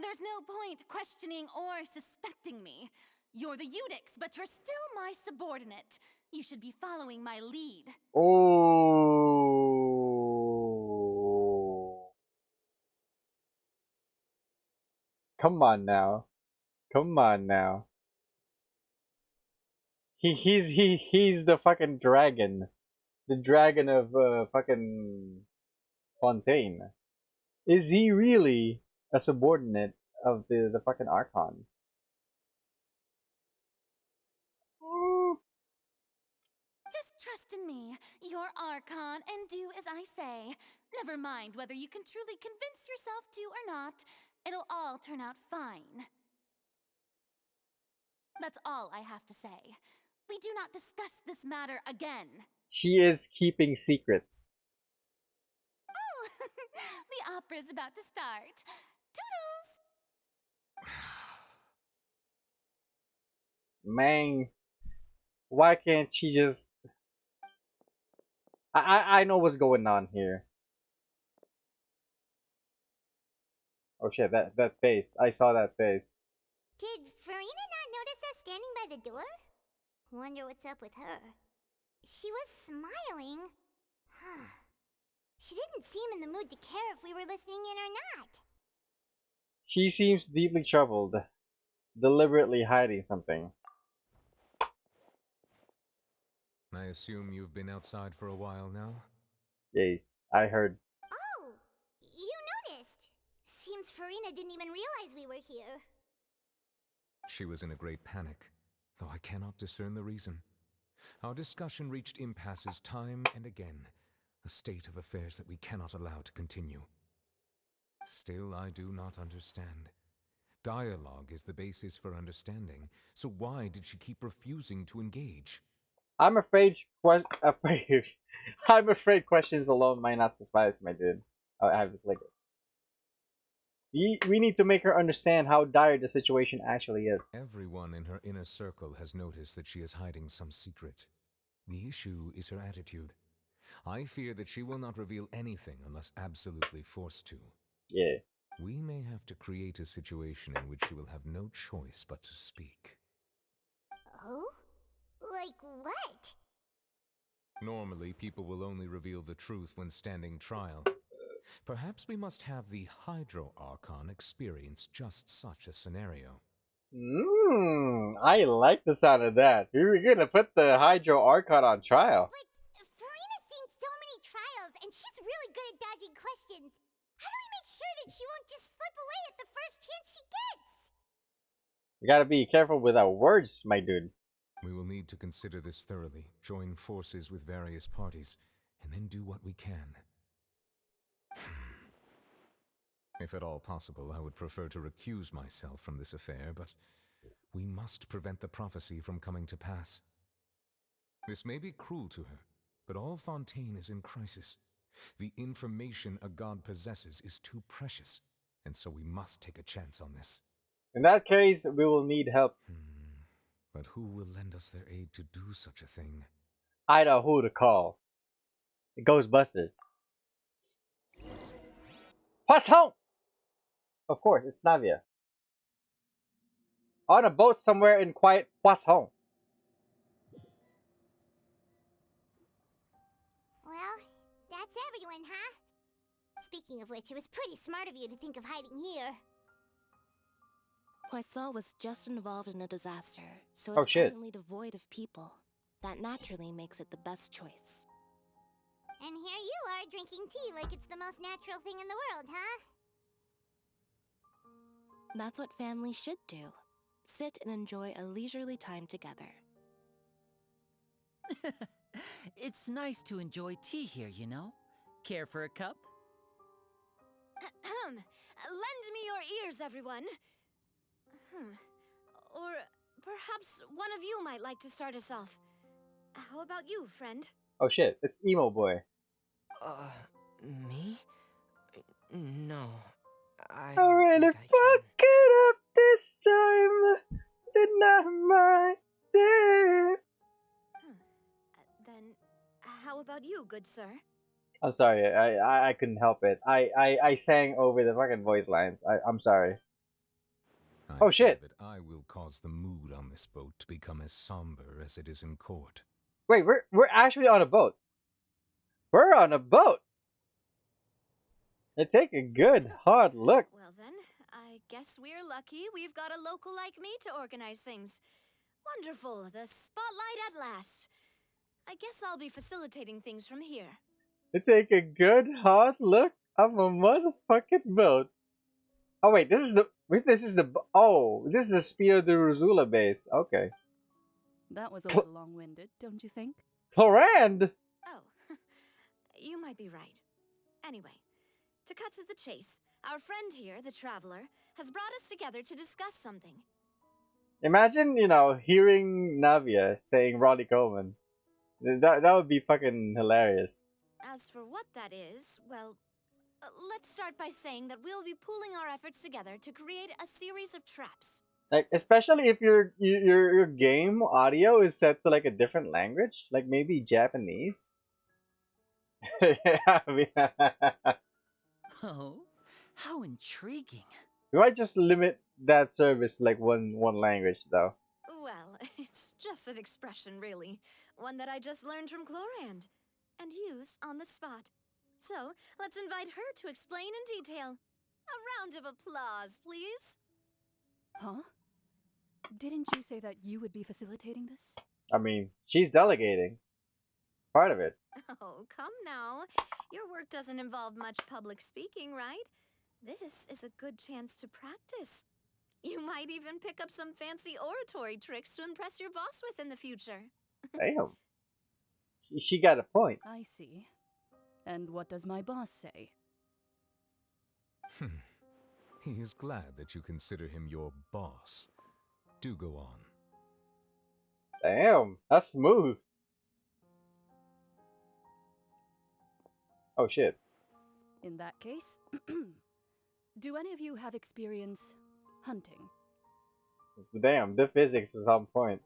There's no point questioning or suspecting me. You're the Eudix, but you're still my subordinate. You should be following my lead. Oh. Come on now. Come on now. He's the fucking dragon. The dragon of fucking Fontaine. Is he really a subordinate of the fucking Archon? Just Trust in me. You're Archon, and do as I say. Never mind whether you can truly convince yourself to or not. It'll all turn out fine. That's all I have to say. We do not discuss this matter again. She is keeping secrets. Oh, the opera's about to start. Toodles! Man, why can't she just... I know what's going on here. Oh shit, that face. I saw that face. Did Farina not notice us standing by the door? Wonder what's up with her. She was smiling. Huh. She didn't seem in the mood to care if we were listening in or not. She seems deeply troubled, deliberately hiding something. I assume you've been outside for a while now? Yes, I heard. Oh, you noticed. Seems Farina didn't even realize we were here. She was in a great panic, though I cannot discern the reason. Our discussion reached impasses time and again, a state of affairs that we cannot allow to continue. Still, I do not understand. Dialogue is the basis for understanding, so why did she keep refusing to engage? I'm afraid I'm afraid questions alone might not suffice, my dude. Oh, I have to click it. We need to make her understand how dire the situation actually is. Everyone in her inner circle has noticed that she is hiding some secret. The issue is her attitude. I fear that she will not reveal anything unless absolutely forced to. Yeah. We may have to create a situation in which she will have no choice but to speak. Oh? Like what? Normally, people will only reveal the truth when standing trial. Perhaps we must have the Hydro Archon experience just such a scenario. I like the sound of that. We were gonna put the Hydro Archon on trial. But Farina's seen so many trials, and she's really good at dodging questions. How do we make sure that she won't just slip away at the first chance she gets? We gotta be careful with our words, my dude. We will need to consider this thoroughly, join forces with various parties, and then do what we can. If at all possible, I would prefer to recuse myself from this affair, but we must prevent the prophecy from coming to pass. This may be cruel to her, but all Fontaine is in crisis. The information a god possesses is too precious, and so we must take a chance on this. In that case, we will need help. But who will lend us their aid to do such a thing? I know who to call. The Ghostbusters. Poisson! Of course, it's Navia. On a boat somewhere in quiet Poisson. Well, that's everyone, huh? Speaking of which, it was pretty smart of you to think of hiding here. Poisson was just involved in a disaster, so Oh, it's shit. presently devoid of people. That naturally makes it the best choice. And here you are drinking tea like it's the most natural thing in the world, huh? That's what families should do. Sit and enjoy a leisurely time together. It's nice to enjoy tea here, you know? Care for a cup? Lend me your ears, everyone. Or perhaps one of you might like to start us off. How about you, friend? Oh shit, it's Emo Boy. Me? No. I really fuck it up this time. Did not mind it. Then, how about you, good sir? I'm sorry, I couldn't help it. I sang over the fucking voice lines. I'm sorry. I Oh shit! fear that I will cause the mood on this boat to become as somber as it is in court. Wait, we're actually on a boat. We're on a boat. Hey, take a good hard look. Well then, I guess we're lucky we've got a local like me to organize things. Wonderful, the spotlight at last. I guess I'll be facilitating things from here. Take a good hard look of a motherfucking boat. Oh wait, this is the this is the Spio de Rosula base. Okay. That was a little long-winded, don't you think? Chlorand? Oh, you might be right. Anyway, to cut to the chase, our friend here, the Traveler, has brought us together to discuss something. Imagine, hearing Navia saying Ronnie Coleman. That would be fucking hilarious. As for what that is, well, let's start by saying that we'll be pooling our efforts together to create a series of traps. Like, especially if your game audio is set to like a different language, like maybe Japanese. Yeah, Oh, how intriguing. we might just limit that service to like one language though. Well, it's just an expression, really. One that I just learned from Chlorand and used on the spot. So, let's invite her to explain in detail. A round of applause, please. Huh? Didn't you say that you would be facilitating this? I mean, she's delegating. Part of it. Oh, come now. Your work doesn't involve much public speaking, right? This is a good chance to practice. You might even pick up some fancy oratory tricks to impress your boss with in the future. Damn. She got a point. I see. And what does my boss say? He is glad that you consider him your boss. Do go on. Damn, that's smooth. Oh shit. In that case, do any of you have experience hunting? Damn, the physics is on point.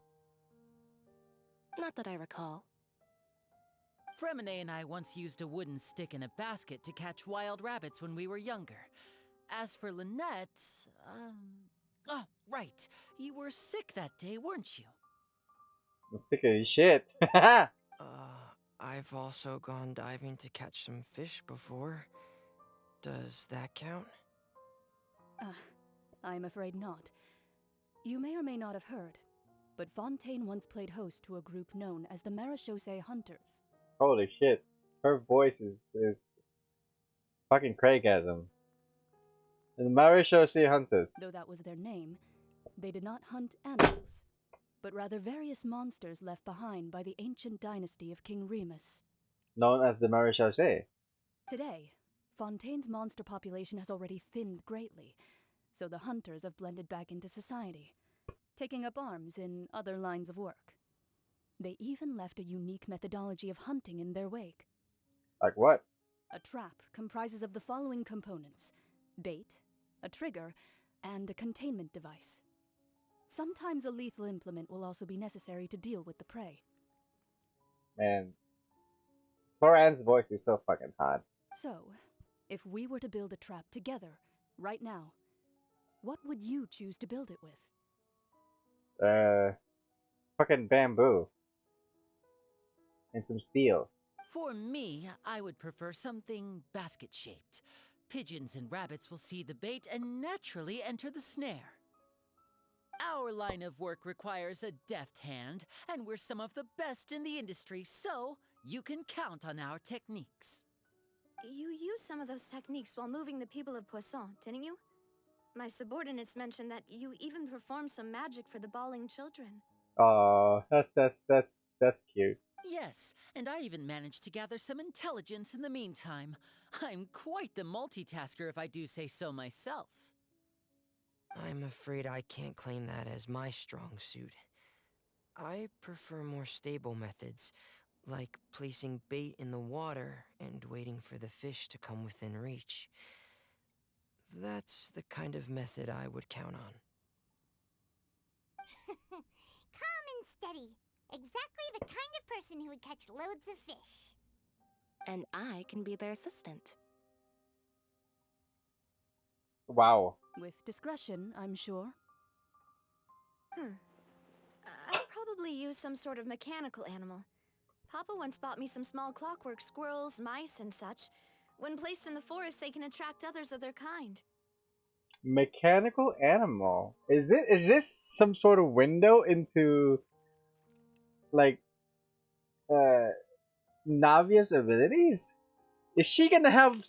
Not that I recall. Fremine and I once used a wooden stick in a basket to catch wild rabbits when we were younger. As for Lynette, oh, right. You were sick that day, weren't you? I'm sick of this shit. I've also gone diving to catch some fish before. Does that count? I'm afraid not. You may or may not have heard, but Fontaine once played host to a group known as the Marechaussee Hunters. Holy shit. Her voice is fucking Craigasm. The Marechaussee Hunters. Though that was their name, they did not hunt animals, but rather various monsters left behind by the ancient dynasty of King Remus. Known as the Marechaussee. Today, Fontaine's monster population has already thinned greatly, so the hunters have blended back into society, taking up arms in other lines of work. They even left a unique methodology of hunting in their wake. Like what? A trap comprises of the following components: bait, a trigger, and a containment device. Sometimes a lethal implement will also be necessary to deal with the prey. Man, Chlorand's voice is so fucking hot. So, if we were to build a trap together, right now, what would you choose to build it with? Fucking bamboo. And some steel. For me, I would prefer something basket-shaped. Pigeons and rabbits will see the bait and naturally enter the snare. Our line of work requires a deft hand, and we're some of the best in the industry, so you can count on our techniques. You used some of those techniques while moving the people of Poisson, didn't you? My subordinates mentioned that you even performed some magic for the bawling children. Oh, that's cute. Yes, and I even managed to gather some intelligence in the meantime. I'm quite the multitasker if I do say so myself. I'm afraid I can't claim that as my strong suit. I prefer more stable methods, like placing bait in the water and waiting for the fish to come within reach. That's the kind of method I would count on. Calm and steady. Exactly the kind of person who would catch loads of fish. And I can be their assistant. Wow. With discretion, I'm sure. I'd probably use some sort of mechanical animal. Papa once bought me some small clockwork squirrels, mice, and such. When placed in the forest, they can attract others of their kind. Mechanical animal. Is this some sort of window into like Navia's abilities? Is she gonna have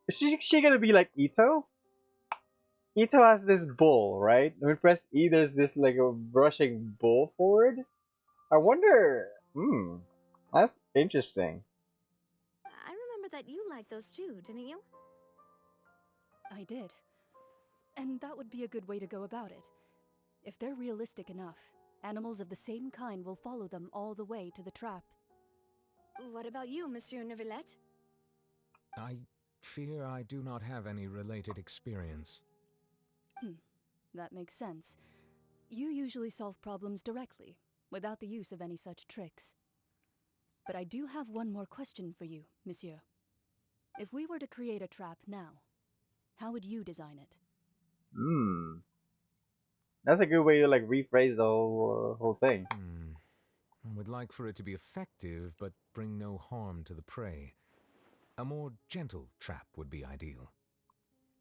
she gonna be like Ito? Ito has this bull, right? When we press E, there's this like a rushing bull forward. I wonder. That's interesting. I remember that you liked those too, didn't you? I did. And that would be a good way to go about it. If they're realistic enough, animals of the same kind will follow them all the way to the trap. What about you, Monsieur Neuvillette? I fear I do not have any related experience. That makes sense. You usually solve problems directly, without the use of any such tricks. But I do have one more question for you, Monsieur. If we were to create a trap now, how would you design it? That's a good way to like rephrase the whole thing. I would like for it to be effective, but bring no harm to the prey. A more gentle trap would be ideal.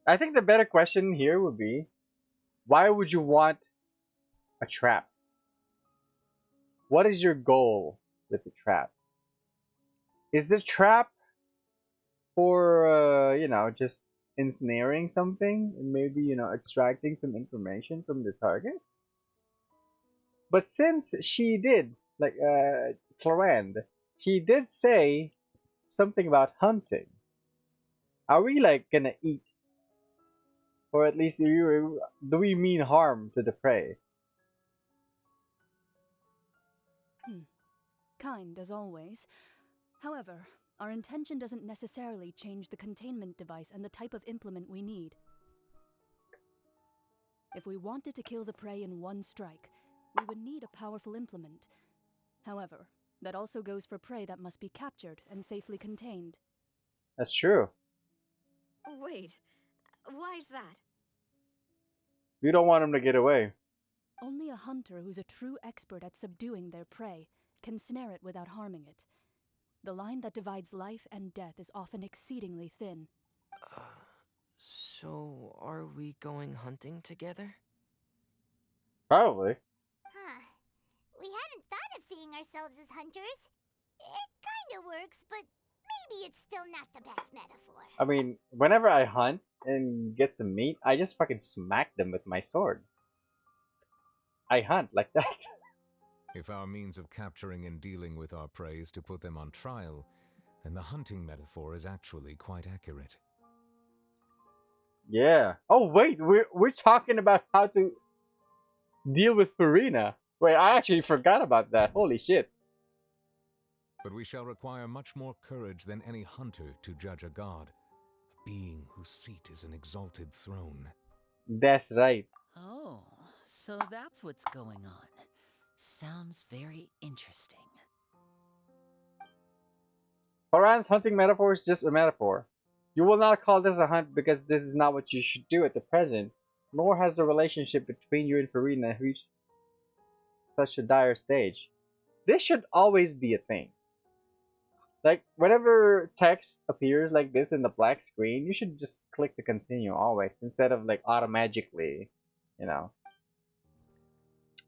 I think the better question here would be, why would you want a trap? What is your goal with the trap? Is the trap for just ensnaring something and maybe extracting some information from the target? But since she did, like Clorand, she did say something about hunting. Are we like gonna eat, or at least do we mean harm to the prey? Kind as always. However, our intention doesn't necessarily change the containment device and the type of implement we need. If we wanted to kill the prey in one strike, we would need a powerful implement. However, that also goes for prey that must be captured and safely contained. That's true. Wait, why is that? We don't want them to get away. Only a hunter who's a true expert at subduing their prey can snare it without harming it. The line that divides life and death is often exceedingly thin. So are we going hunting together? Probably. Huh. We hadn't thought of seeing ourselves as hunters. It kinda works, but maybe it's still not the best metaphor. I mean, whenever I hunt and get some meat, I just fucking smack them with my sword. I hunt like that. If our means of capturing and dealing with our prey is to put them on trial, then the hunting metaphor is actually quite accurate. Yeah. Oh wait, we're talking about how to deal with Farina. Wait, I actually forgot about that. Holy shit. But we shall require much more courage than any hunter to judge a god, a being whose seat is an exalted throne. That's right. Oh, so that's what's going on. Sounds very interesting. Horan's hunting metaphor is just a metaphor. You will not call this a hunt because this is not what you should do at the present, nor has the relationship between you and Farina reached such a dire stage. This should always be a thing. Like, whenever text appears like this in the black screen, you should just click to continue always, instead of like automatically, you know.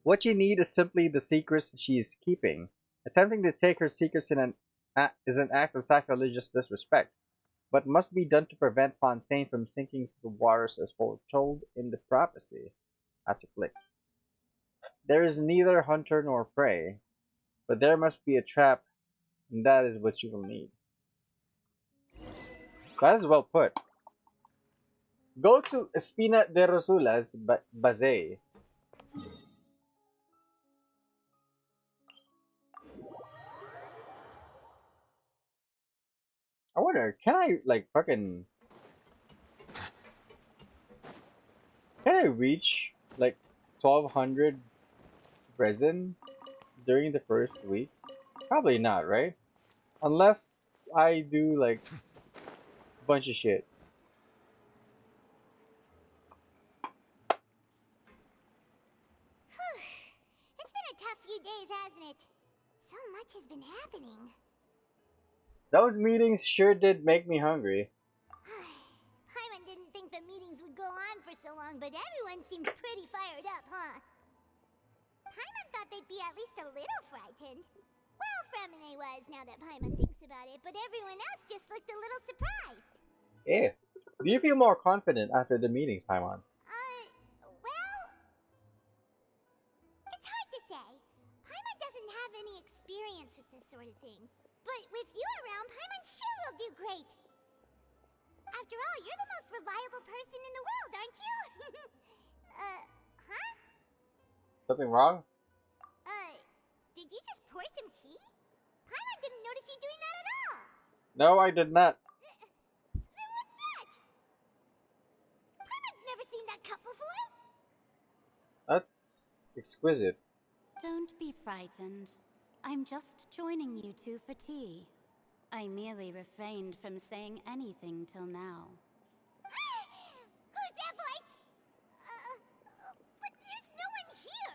What you need is simply the secrets she is keeping. Attempting to take her secrets is an act of sacrilegious disrespect, but must be done to prevent Fontaine from sinking to the waters as foretold in the prophecy. I have to click. There is neither hunter nor prey, but there must be a trap, and that is what you will need. That is well put. Go to Espina de Rosula's Bazay. I wonder, can I like fucking... Can I reach like 1200 resin during the first week? Probably not, right? Unless I do like a bunch of shit. It's been a tough few days, hasn't it? So much has been happening. Those meetings sure did make me hungry. Paimon didn't think the meetings would go on for so long, but everyone seemed pretty fired up, huh? Paimon thought they'd be at least a little frightened. Well, Fremine was, now that Paimon thinks about it, but everyone else just looked a little surprised. Yeah. Do you feel more confident after the meetings, Paimon? Well... It's hard to say. Paimon doesn't have any experience with this sort of thing. But with you around, Paimon sure will do great. After all, you're the most reliable person in the world, aren't you? Huh? Something wrong? Did you just pour some tea? Paimon didn't notice you doing that at all. No, I did not. Then what's that? Paimon's never seen that cup before. That's exquisite. Don't be frightened. I'm just joining you two for tea. I merely refrained from saying anything till now. Who's that voice? But there's no one here.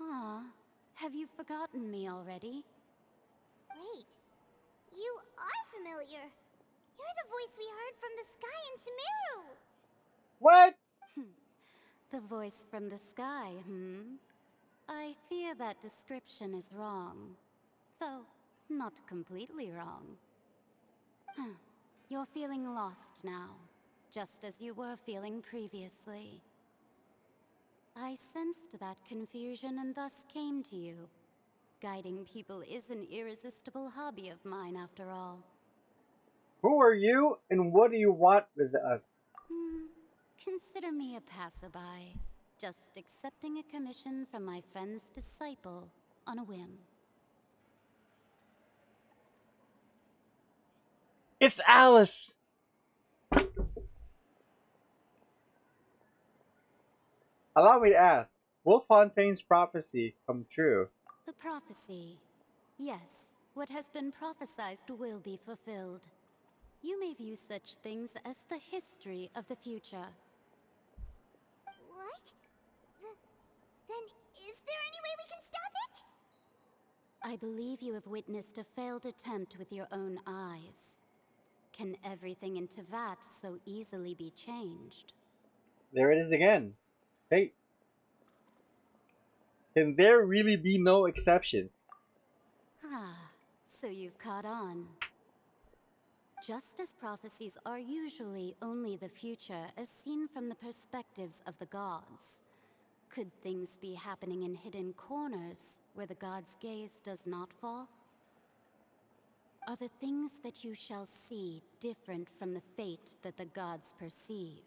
Ah, have you forgotten me already? Wait, you are familiar. You're the voice we heard from the sky in Sumeru. What? The voice from the sky, I fear that description is wrong. Though, not completely wrong. You're feeling lost now, just as you were feeling previously. I sensed that confusion and thus came to you. Guiding people is an irresistible hobby of mine, after all. Who are you, and what do you want with us? Consider me a passerby, just accepting a commission from my friend's disciple on a whim. It's Alice! Allow me to ask, will Fontaine's prophecy come true? The prophecy. Yes, what has been prophesied will be fulfilled. You may view such things as the history of the future. What? Then is there any way we can stop it? I believe you have witnessed a failed attempt with your own eyes. Can everything in Tevat so easily be changed? There it is again. Hey. Can there really be no exceptions? Ah, so you've caught on. Just as prophecies are usually only the future as seen from the perspectives of the gods, could things be happening in hidden corners where the gods' gaze does not fall? Are the things that you shall see different from the fate that the gods perceive?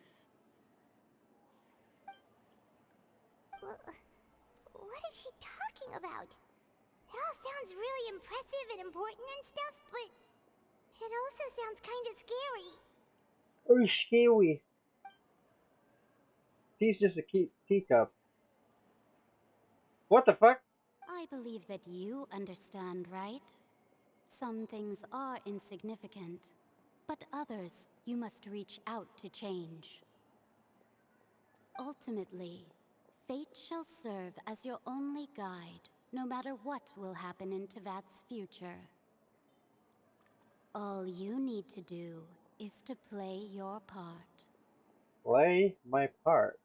What is she talking about? It all sounds really impressive and important and stuff, but it also sounds kind of scary. Oh, scary. He's just a teacup. What the fuck? I believe that you understand, right? Some things are insignificant, but others you must reach out to change. Ultimately, fate shall serve as your only guide, no matter what will happen in Tevat's future. All you need to do is to play your part. Play my part.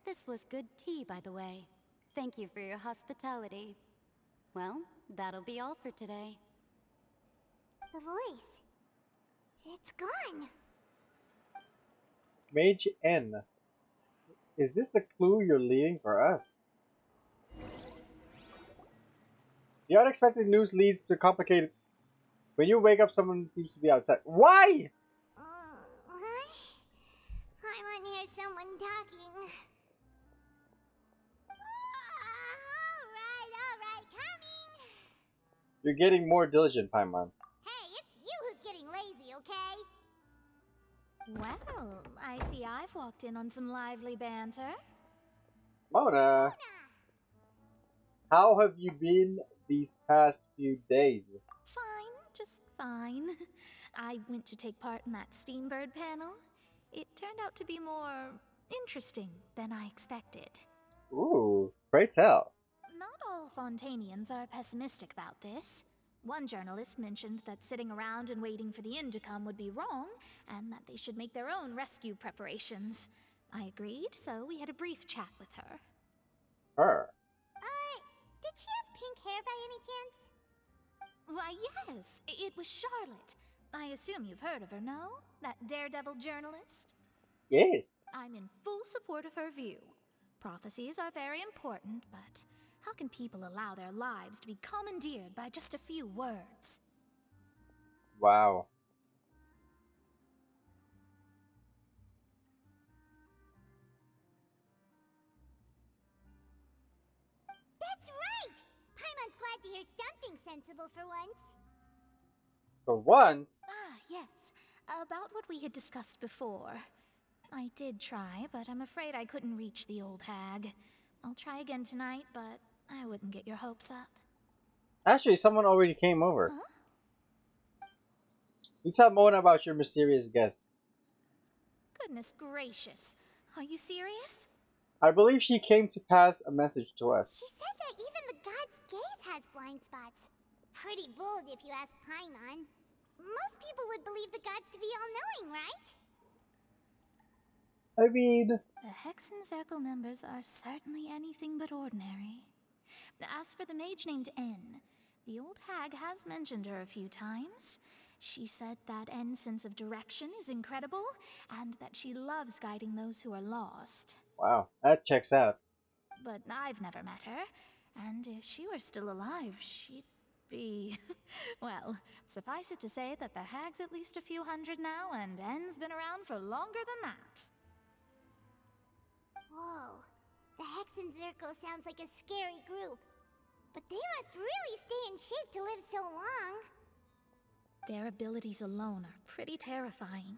This was good tea, by the way. Thank you for your hospitality. Well, that'll be all for today. The voice. It's gone. Mage N. Is this the clue you're leaving for us? The unexpected news leads to complicated... When you wake up, someone seems to be outside. Why? What? I want to hear someone talking. Alright, coming. You're getting more diligent, Paimon. Hey, it's you who's getting lazy, okay? Well, I see I've walked in on some lively banter. Mona! How have you been these past few days? Fine, just fine. I went to take part in that Steambird panel. It turned out to be more interesting than I expected. Ooh, pray tell. Not all Fontainians are pessimistic about this. One journalist mentioned that sitting around and waiting for the end to come would be wrong, and that they should make their own rescue preparations. I agreed, so we had a brief chat with her. Her? Did she have pink hair by any chance? Why, yes, it was Charlotte. I assume you've heard of her, no? That daredevil journalist? Yes. I'm in full support of her view. Prophecies are very important, but How can people allow their lives to be commandeered by just a few words? Wow. That's right! Paimon's glad to hear something sensible for once. For once? Ah, yes. About what we had discussed before. I did try, but I'm afraid I couldn't reach the old hag. I'll try again tonight, but I wouldn't get your hopes up. Actually, someone already came over. Huh? You tell Mona about your mysterious guest. Goodness gracious. Are you serious? I believe she came to pass a message to us. She said that even the god's gaze has blind spots. Pretty bold if you ask Paimon. Most people would believe the gods to be all-knowing, right? I mean... The Hexen Circle members are certainly anything but ordinary. As for the mage named N, the old hag has mentioned her a few times. She said that N's sense of direction is incredible, and that she loves guiding those who are lost. Wow, that checks out. But I've never met her, and if she were still alive, she'd be... well, suffice it to say that the hag's at least a few hundred now, and N's been around for longer than that. Whoa. The Hexen Circle sounds like a scary group. But they must really stay in shape to live so long. Their abilities alone are pretty terrifying.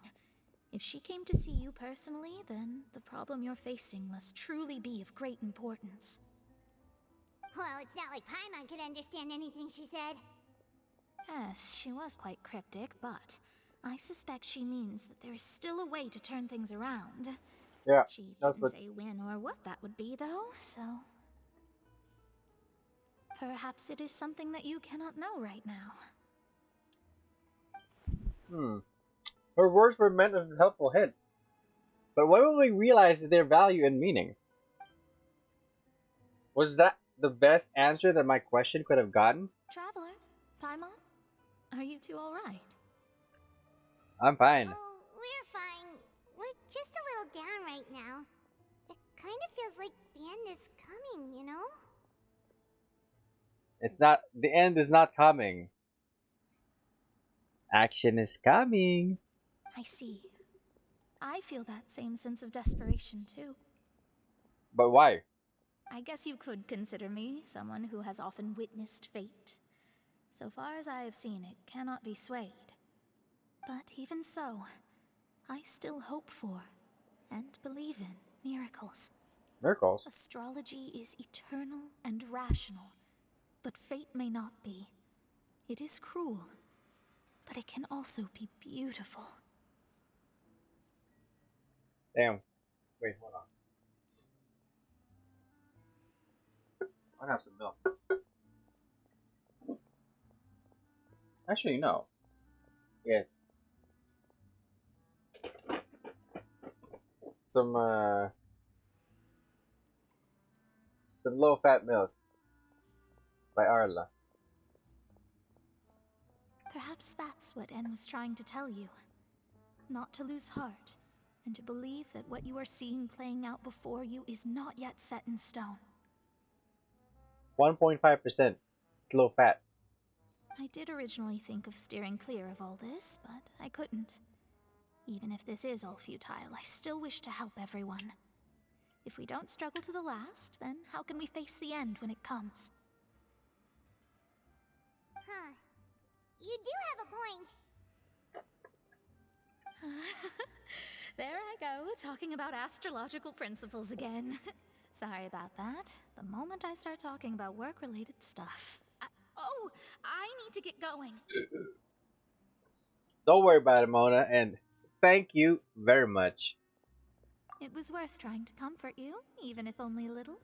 If she came to see you personally, then the problem you're facing must truly be of great importance. Well, it's not like Paimon could understand anything she said. Yes, she was quite cryptic, but I suspect she means that there is still a way to turn things around. Yeah, she that's didn't what... say when or what that would be, though, so... Perhaps it is something that you cannot know right now. Her words were meant as a helpful hint. But when will we realize their value and meaning? Was that the best answer that my question could have gotten? Traveler, Paimon, are you two alright? I'm fine. Oh, we're fine. We're just a little down right now. It kind of feels like the end is coming, you know? It's not... The end is not coming. Action is coming. I see. I feel that same sense of desperation, too. But why? I guess you could consider me someone who has often witnessed fate. So far as I have seen, it cannot be swayed. But even so, I still hope for and believe in miracles. Miracles? Astrology is eternal and rational, but fate may not be. It is cruel, but it can also be beautiful. Damn. Wait, hold on. I have some milk. Actually, no. Yes. Some low-fat milk by Arla. Perhaps that's what N was trying to tell you. Not to lose heart, and to believe that what you are seeing playing out before you is not yet set in stone. 1.5% low fat. I did originally think of steering clear of all this, but I couldn't. Even if this is all futile, I still wish to help everyone. If we don't struggle to the last, then how can we face the end when it comes? Huh. You do have a point. There I go, talking about astrological principles again. Sorry about that. The moment I start talking about work-related stuff... I need to get going. Don't worry about it, Mona, and thank you very much. It was worth trying to comfort you, even if only a little.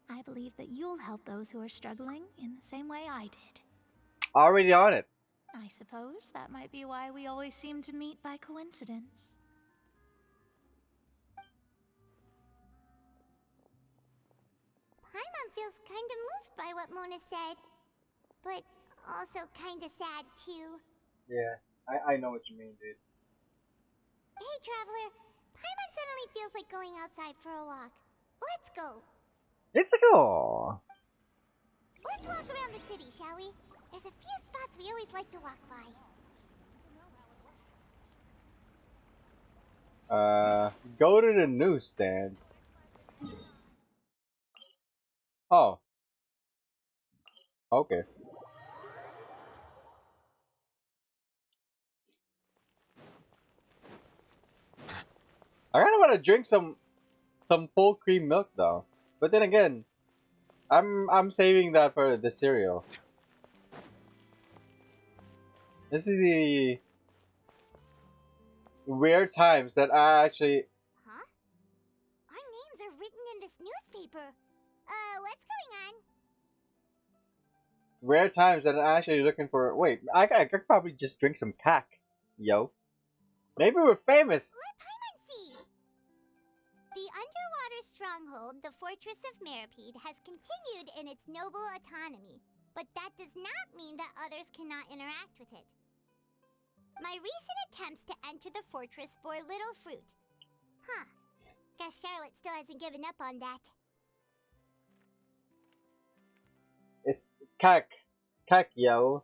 I believe that you'll help those who are struggling in the same way I did. Already on it. I suppose that might be why we always seem to meet by coincidence. Paimon feels kind of moved by what Mona said. But also kind of sad, too. Yeah, I know what you mean, dude. Hey, Traveler. Paimon suddenly feels like going outside for a walk. Let's go. Let's go! Let's walk around the city, shall we? There's a few spots we always like to walk by. Go to the newsstand. Oh. Okay. I kind of want to drink some full cream milk though, but then again, I'm saving that for the cereal. This is the rare times that I actually. Huh? Our names are written in this newspaper. What's going on? Rare times that I'm actually looking for. Wait, I could probably just drink some cack, yo. Maybe we're famous. Let Paimon see. The underwater stronghold, the Fortress of Meripede, has continued in its noble autonomy, but that does not mean that others cannot interact with it. My recent attempts to enter the fortress bore little fruit. Huh. Guess Charlotte still hasn't given up on that. It's cack, yo.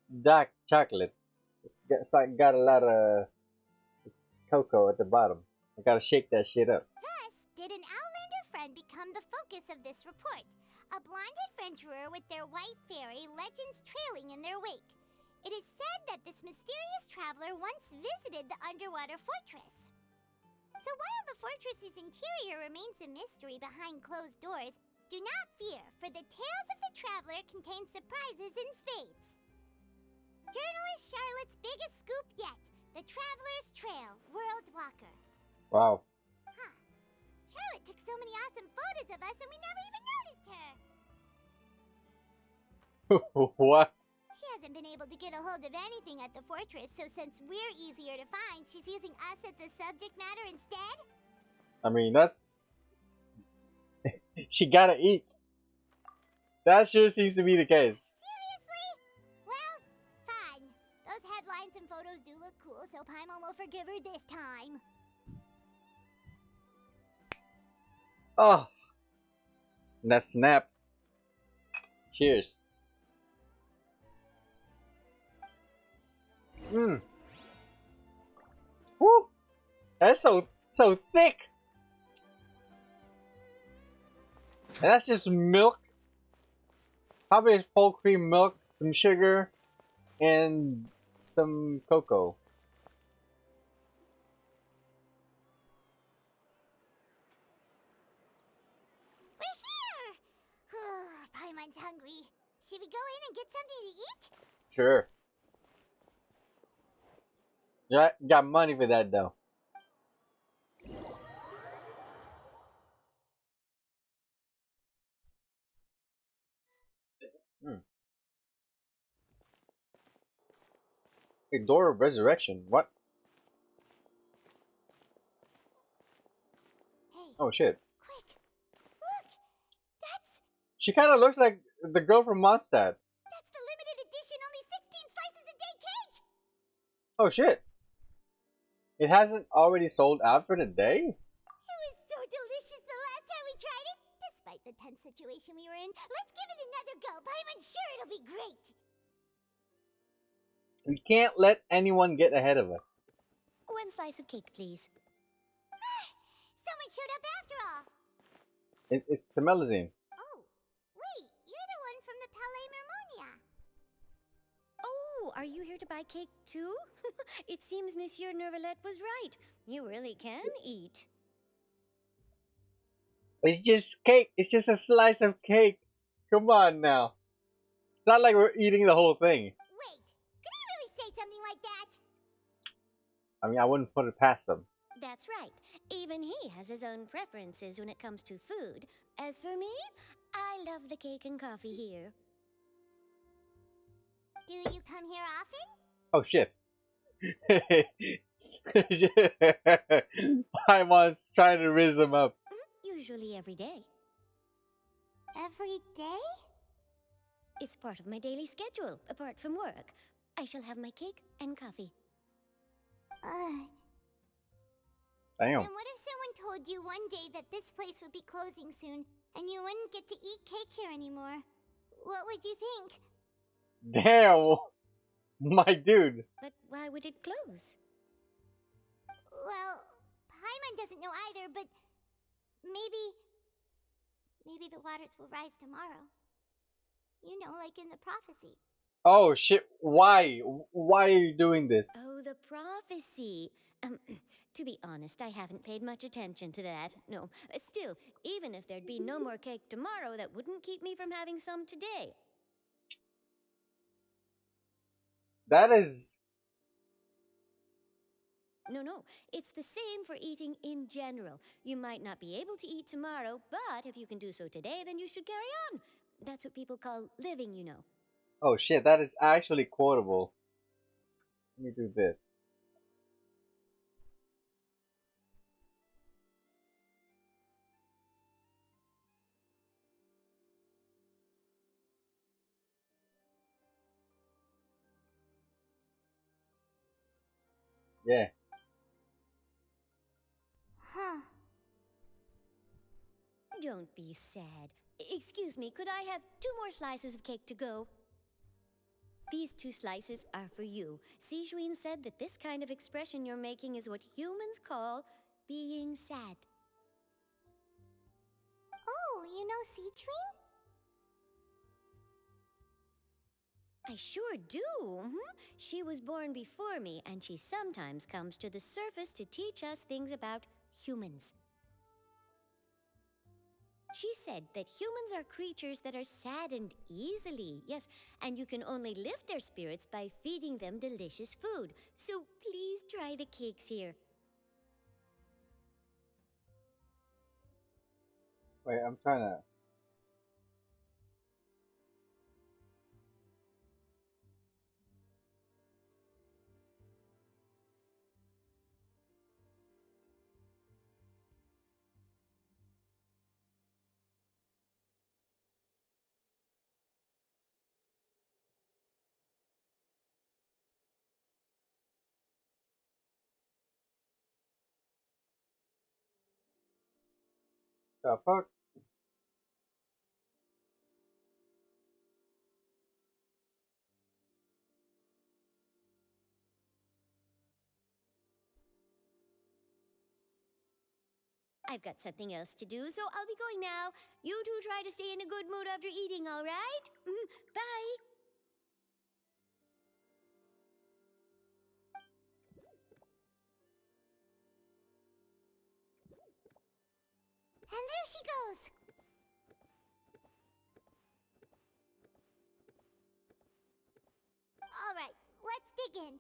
Dark chocolate. It's like got a lot of cocoa at the bottom. I gotta shake that shit up. Thus, did an Outlander friend become the focus of this report? A blind adventurer with their white fairy legends trailing in their wake. It is said that this mysterious traveler once visited the underwater fortress. So while the fortress's interior remains a mystery behind closed doors, do not fear, for the tales of the traveler contain surprises in spades. Journalist Charlotte's biggest scoop yet, the Traveler's Trail, World Walker. Wow. Huh. Charlotte took so many awesome photos of us and we never even noticed her. What? She hasn't been able to get a hold of anything at the fortress, so since we're easier to find, she's using us as the subject matter instead? I mean, that's... she gotta eat. That sure seems to be the case. Seriously? Well, fine. Those headlines and photos do look cool, so Paimon will forgive her this time. Oh. That snap. Cheers. Mmm. Woo! That's so thick. And that's just milk. Probably full cream milk, some sugar, and some cocoa. We're here! Paimon's hungry. Should we go in and get something to eat? Sure. Yeah, got money for that though. A door of resurrection. What? Hey, oh shit. Quick! Look! That's She kind of looks like the girl from Mondstadt. the limited edition only 16 slices a day cake! Oh shit. It hasn't already sold out for the day? It was so delicious the last time we tried it. Despite the tense situation we were in, let's give it another go. Paimon's sure it'll be great. We can't let anyone get ahead of us. One slice of cake, please. Someone showed up after all. It's Semelazine. Oh, wait, you're the one from the Palais Mermonia. Oh, are you here to buy cake too? It seems Monsieur Neuvillette was right. You really can eat. It's just cake. It's just a slice of cake. Come on now. It's not like we're eating the whole thing. Wait, did he really say something like that? I mean, I wouldn't put it past them. That's right. Even he has his own preferences when it comes to food. As for me, I love the cake and coffee here. Do you come here often? Oh shit. Paimon's trying to raise him up. Usually every day. Every day? It's part of my daily schedule, apart from work. I shall have my cake and coffee. Damn. And what if someone told you one day that this place would be closing soon, and you wouldn't get to eat cake here anymore? What would you think? Damn, my dude. But why would it close? Well, Paimon doesn't know either, but maybe the waters will rise tomorrow. You know, like in the prophecy. Oh shit! Why? Why are you doing this? Oh, the prophecy. To be honest, I haven't paid much attention to that. No. Still, even if there'd be no more cake tomorrow, that wouldn't keep me from having some today. That is. No. It's the same for eating in general. You might not be able to eat tomorrow, but if you can do so today, then you should carry on. That's what people call living, you know. Oh shit! That is actually quotable. Let me do this. Yeah. Huh. Don't be sad. Excuse me, could I have 2 more slices of cake to go? These 2 slices are for you. Sijuin said that this kind of expression you're making is what humans call being sad. Oh, you know Sichuan? I sure do. She was born before me, and she sometimes comes to the surface to teach us things about humans. She said that humans are creatures that are saddened easily, yes, and you can only lift their spirits by feeding them delicious food. So please try the cakes here. Wait, I'm trying to. The fuck? I've got something else to do, so I'll be going now. You two try to stay in a good mood after eating, all right? Bye. And there she goes. All right, let's dig in.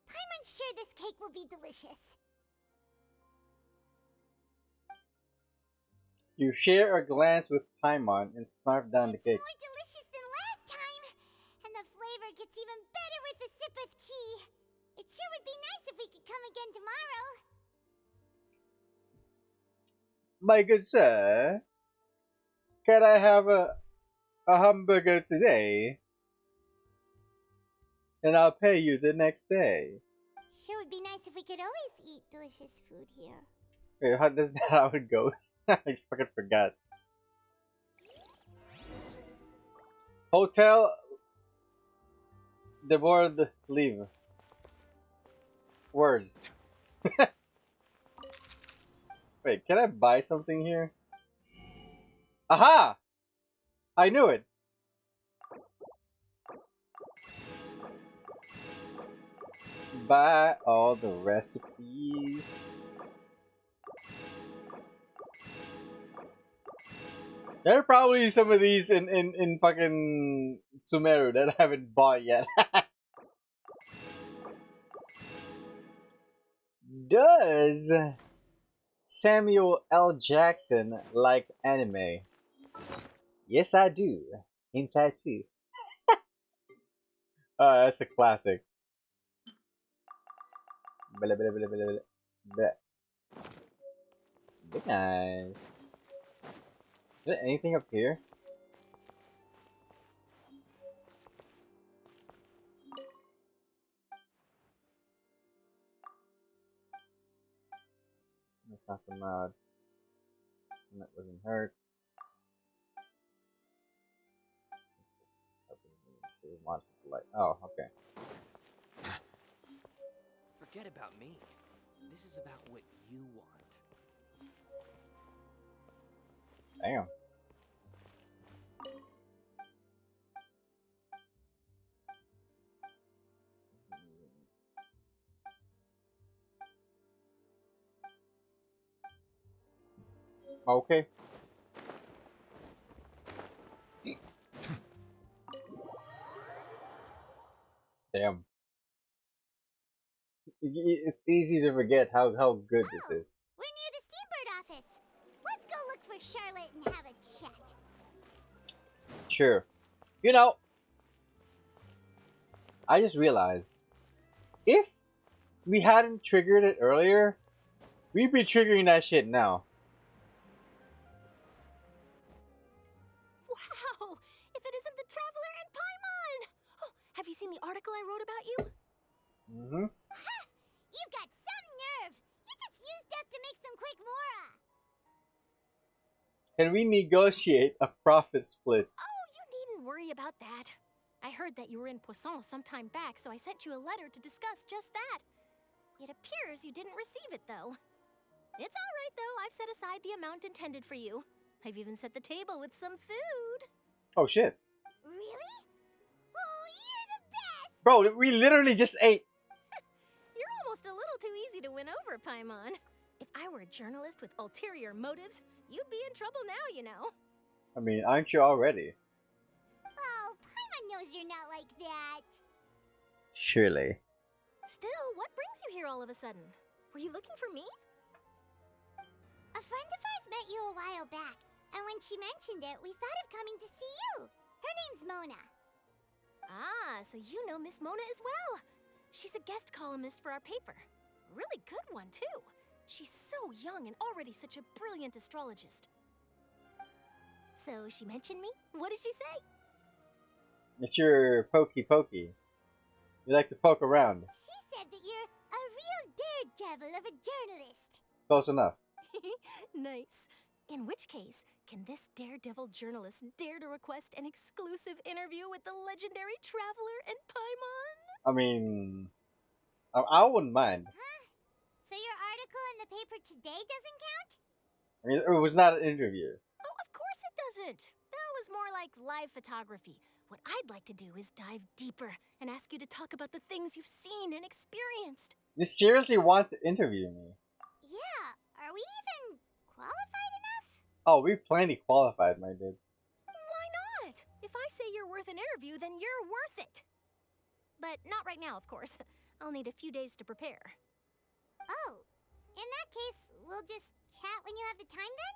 Paimon's sure this cake will be delicious. You share a glance with Paimon and snarf down the cake. More delicious than last time. And the flavor gets even better with a sip of tea. It sure would be nice if we could come again tomorrow. My good sir, can I have a hamburger today? And I'll pay you the next day. Sure would be nice if we could always eat delicious food here. Wait, how does that how it go? I fucking forgot. Hotel the word leave. Words. Wait, can I buy something here? Aha! I knew it! Buy all the recipes. There are probably some of these in fucking Sumeru that I haven't bought yet. Does Samuel L. Jackson like anime? Yes, I do. Hentai too. That's a classic. Blah, blah, blah, blah, blah, blah. Be nice. Is there anything up here? That's not the mod. That wasn't hurt. monster light. Oh, okay. Forget about me. This is about what you want. Damn. Okay. Damn. It's easy to forget how good this is. We're near the Steambird office. Let's go look for Charlotte and have a chat. Sure. You know, I just realized if we hadn't triggered it earlier, we'd be triggering that shit now. Wow! If it isn't the Traveler and Paimon! Oh, have you seen the article I wrote about you? Mm-hmm. Ha! You've got some nerve! You just used us to make some quick mora! Can we negotiate a profit split? Oh, you needn't worry about that. I heard that you were in Poisson some time back, so I sent you a letter to discuss just that. It appears you didn't receive it, though. It's all right, though. I've set aside the amount intended for you. I've even set the table with some food. Oh shit. Really? Oh, you're the best! Bro, we literally just ate. You're almost a little too easy to win over, Paimon. If I were a journalist with ulterior motives, you'd be in trouble now, you know. I mean, aren't you already? Oh, Paimon knows you're not like that. Surely. Still, what brings you here all of a sudden? Were you looking for me? A friend of ours met you a while back, and when she mentioned it, we thought of coming to see you. Her name's Mona. Ah, so you know Miss Mona as well. She's a guest columnist for our paper. Really good one, too. She's so young and already such a brilliant astrologist. So she mentioned me? What did she say? It's your pokey pokey. You like to poke around. She said that you're a real daredevil of a journalist. Close enough. Nice. In which case, can this daredevil journalist dare to request an exclusive interview with the legendary Traveler and Paimon? I mean, I wouldn't mind. Huh? So your article in the paper today doesn't count? I mean, it was not an interview. Oh, of course it doesn't. That was more like live photography. What I'd like to do is dive deeper and ask you to talk about the things you've seen and experienced. You seriously want to interview me? Yeah. Are we even qualified enough? Oh, we plenty qualified, my dude. Why not? If I say you're worth an interview, then you're worth it. But not right now, of course. I'll need a few days to prepare. Oh, in that case, we'll just chat when you have the time then?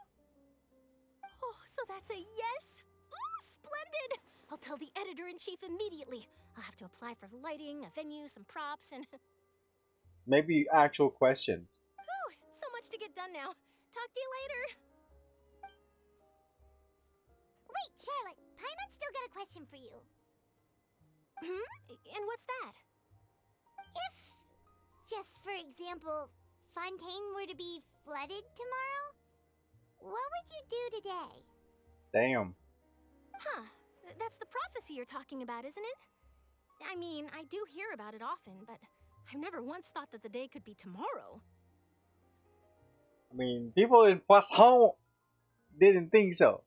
Oh, so that's a yes? Ooh, splendid! I'll tell the editor-in-chief immediately. I'll have to apply for lighting, a venue, some props, and... Maybe actual questions. Whew, so much to get done now. Talk to you later. Wait, Charlotte, Paimon's still got a question for you. And what's that? If, just for example, Fontaine were to be flooded tomorrow, what would you do today? Damn. Huh. That's the prophecy you're talking about, isn't it? I mean, I do hear about it often, but I've never once thought that the day could be tomorrow. I mean, people in Poisson didn't think so.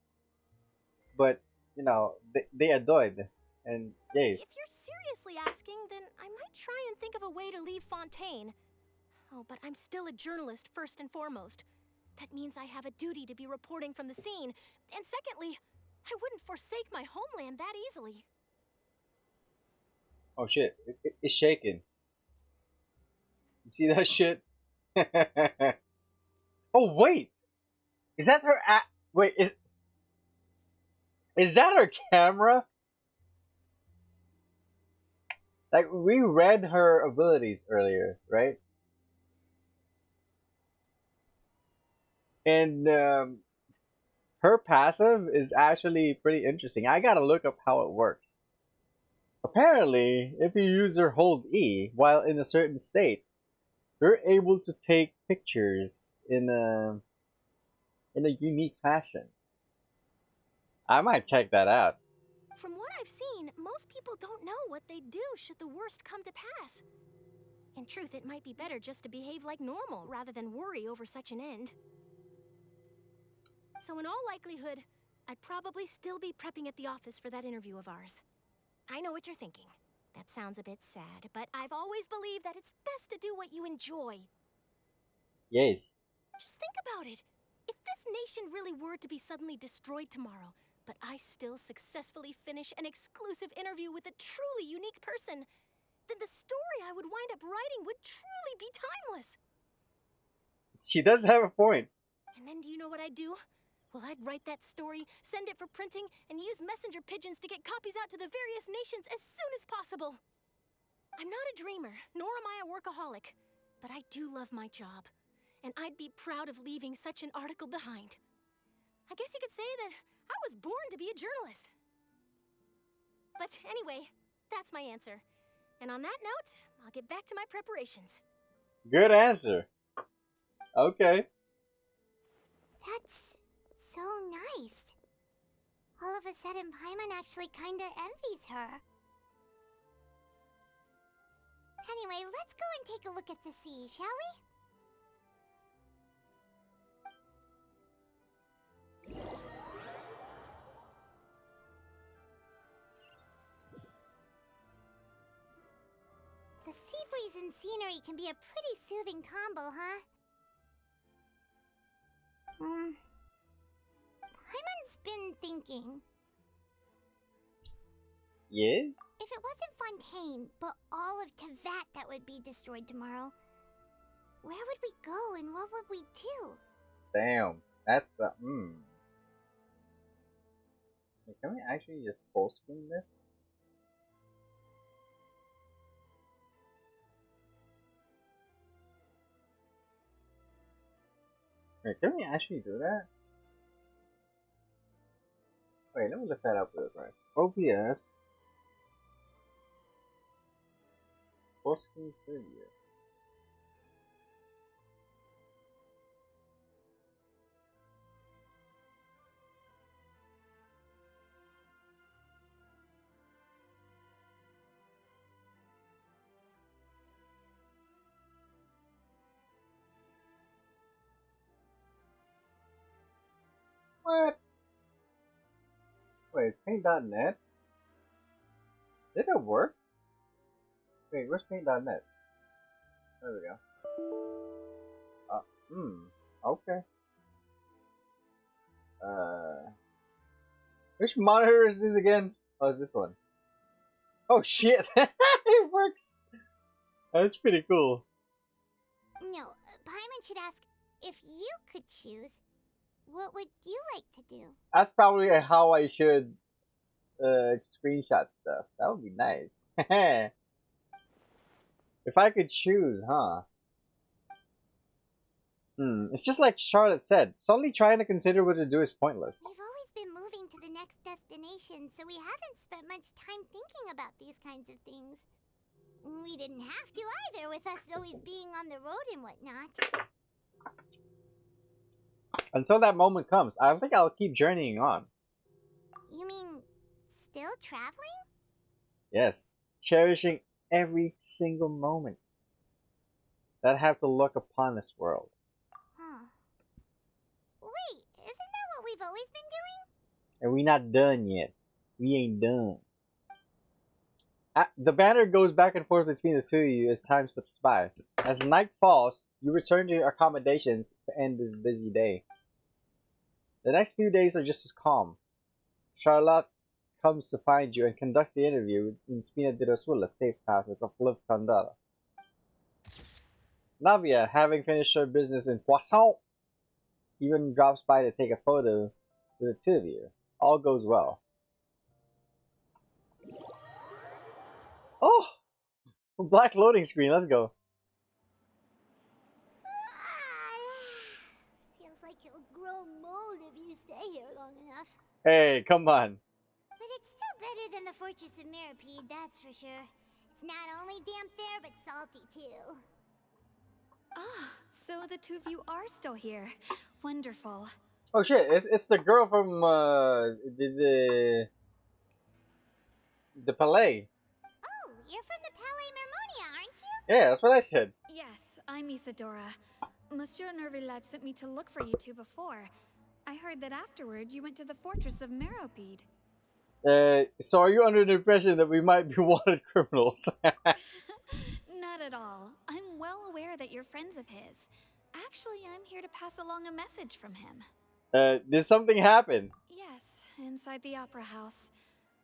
But, you know, they adored and gave. If you're seriously asking, then I might try and think of a way to leave Fontaine. Oh, but I'm still a journalist first and foremost. That means I have a duty to be reporting from the scene. And secondly, I wouldn't forsake my homeland that easily. Oh shit, it's shaking. You see that shit? Oh wait! Is that her wait, is that her camera? Like, we read her abilities earlier, right? And her passive is actually pretty interesting. I gotta look up how it works. Apparently, if you user hold E while in a certain state, you're able to take pictures in a unique fashion. I might check that out. From what I've seen, most people don't know what they'd do should the worst come to pass. In truth, it might be better just to behave like normal rather than worry over such an end. So in all likelihood, I'd probably still be prepping at the office for that interview of ours. I know what you're thinking. That sounds a bit sad, but I've always believed that it's best to do what you enjoy. Yes. Just think about it. If this nation really were to be suddenly destroyed tomorrow, but I still successfully finish an exclusive interview with a truly unique person, then the story I would wind up writing would truly be timeless. She does have a point. And then do you know what I'd do? Well, I'd write that story, send it for printing, and use messenger pigeons to get copies out to the various nations as soon as possible. I'm not a dreamer, nor am I a workaholic, but I do love my job, and I'd be proud of leaving such an article behind. I guess you could say that I was born to be a journalist. But anyway, that's my answer. And on that note, I'll get back to my preparations. Good answer. Okay. That's so nice. All of a sudden, Paimon actually kinda envies her. Anyway, let's go and take a look at the sea, shall we? The sea breeze and scenery can be a pretty soothing combo, huh? Paimon's been thinking. Yeah? If it wasn't Fontaine, but all of Tevat that would be destroyed tomorrow, where would we go and what would we do? Damn. That's Wait, can we actually just full screen this? Wait, can we actually do that? Wait, let me look that up real quick. OBS. Full screen preview. What? Wait, paint.net? Did it work? Wait, where's paint.net? There we go. Okay. Which monitor is this again? Oh, it's this one. Oh shit! It works! That's pretty cool. No, Paimon should ask, if you could choose, what would you like to do? That's probably how I should screenshot stuff. That would be nice. If I could choose, huh? It's just like Charlotte said. Suddenly trying to consider what to do is pointless. We've always been moving to the next destination, so we haven't spent much time thinking about these kinds of things. We didn't have to either, with us always being on the road and whatnot. Until that moment comes, I think I'll keep journeying on. You mean, still traveling? Yes, cherishing every single moment that I have to look upon this world. Huh. Wait, isn't that what we've always been doing? And we not done yet. We ain't done. The banner goes back and forth between the two of you as time slips by. As night falls, you return to your accommodations to end this busy day. The next few days are just as calm. Charlotte comes to find you and conducts the interview in Spina di Rosula, safe house of Liv Condala. Navia, having finished her business in Poisson, even drops by to take a photo with the two of you. All goes well. Oh! Black loading screen, let's go. Feels like you'll grow mold if you stay here long enough. Hey, come on. But it's still better than the Fortress of Mirapede, that's for sure. It's not only damp there, but salty too. Ah, so the two of you are still here. Wonderful. Oh shit, it's the girl from The Palais. Oh, you're from the Palais Mermonia, aren't you? Yeah, that's what I said. Yes, I'm Isadora. Monsieur Nervillat sent me to look for you two before. I heard that afterward you went to the fortress of Meropide. So are you under the impression that we might be wanted criminals? Not at all. I'm well aware that you're friends of his. Actually, I'm here to pass along a message from him. Did something happen? Yes, inside the Opera House.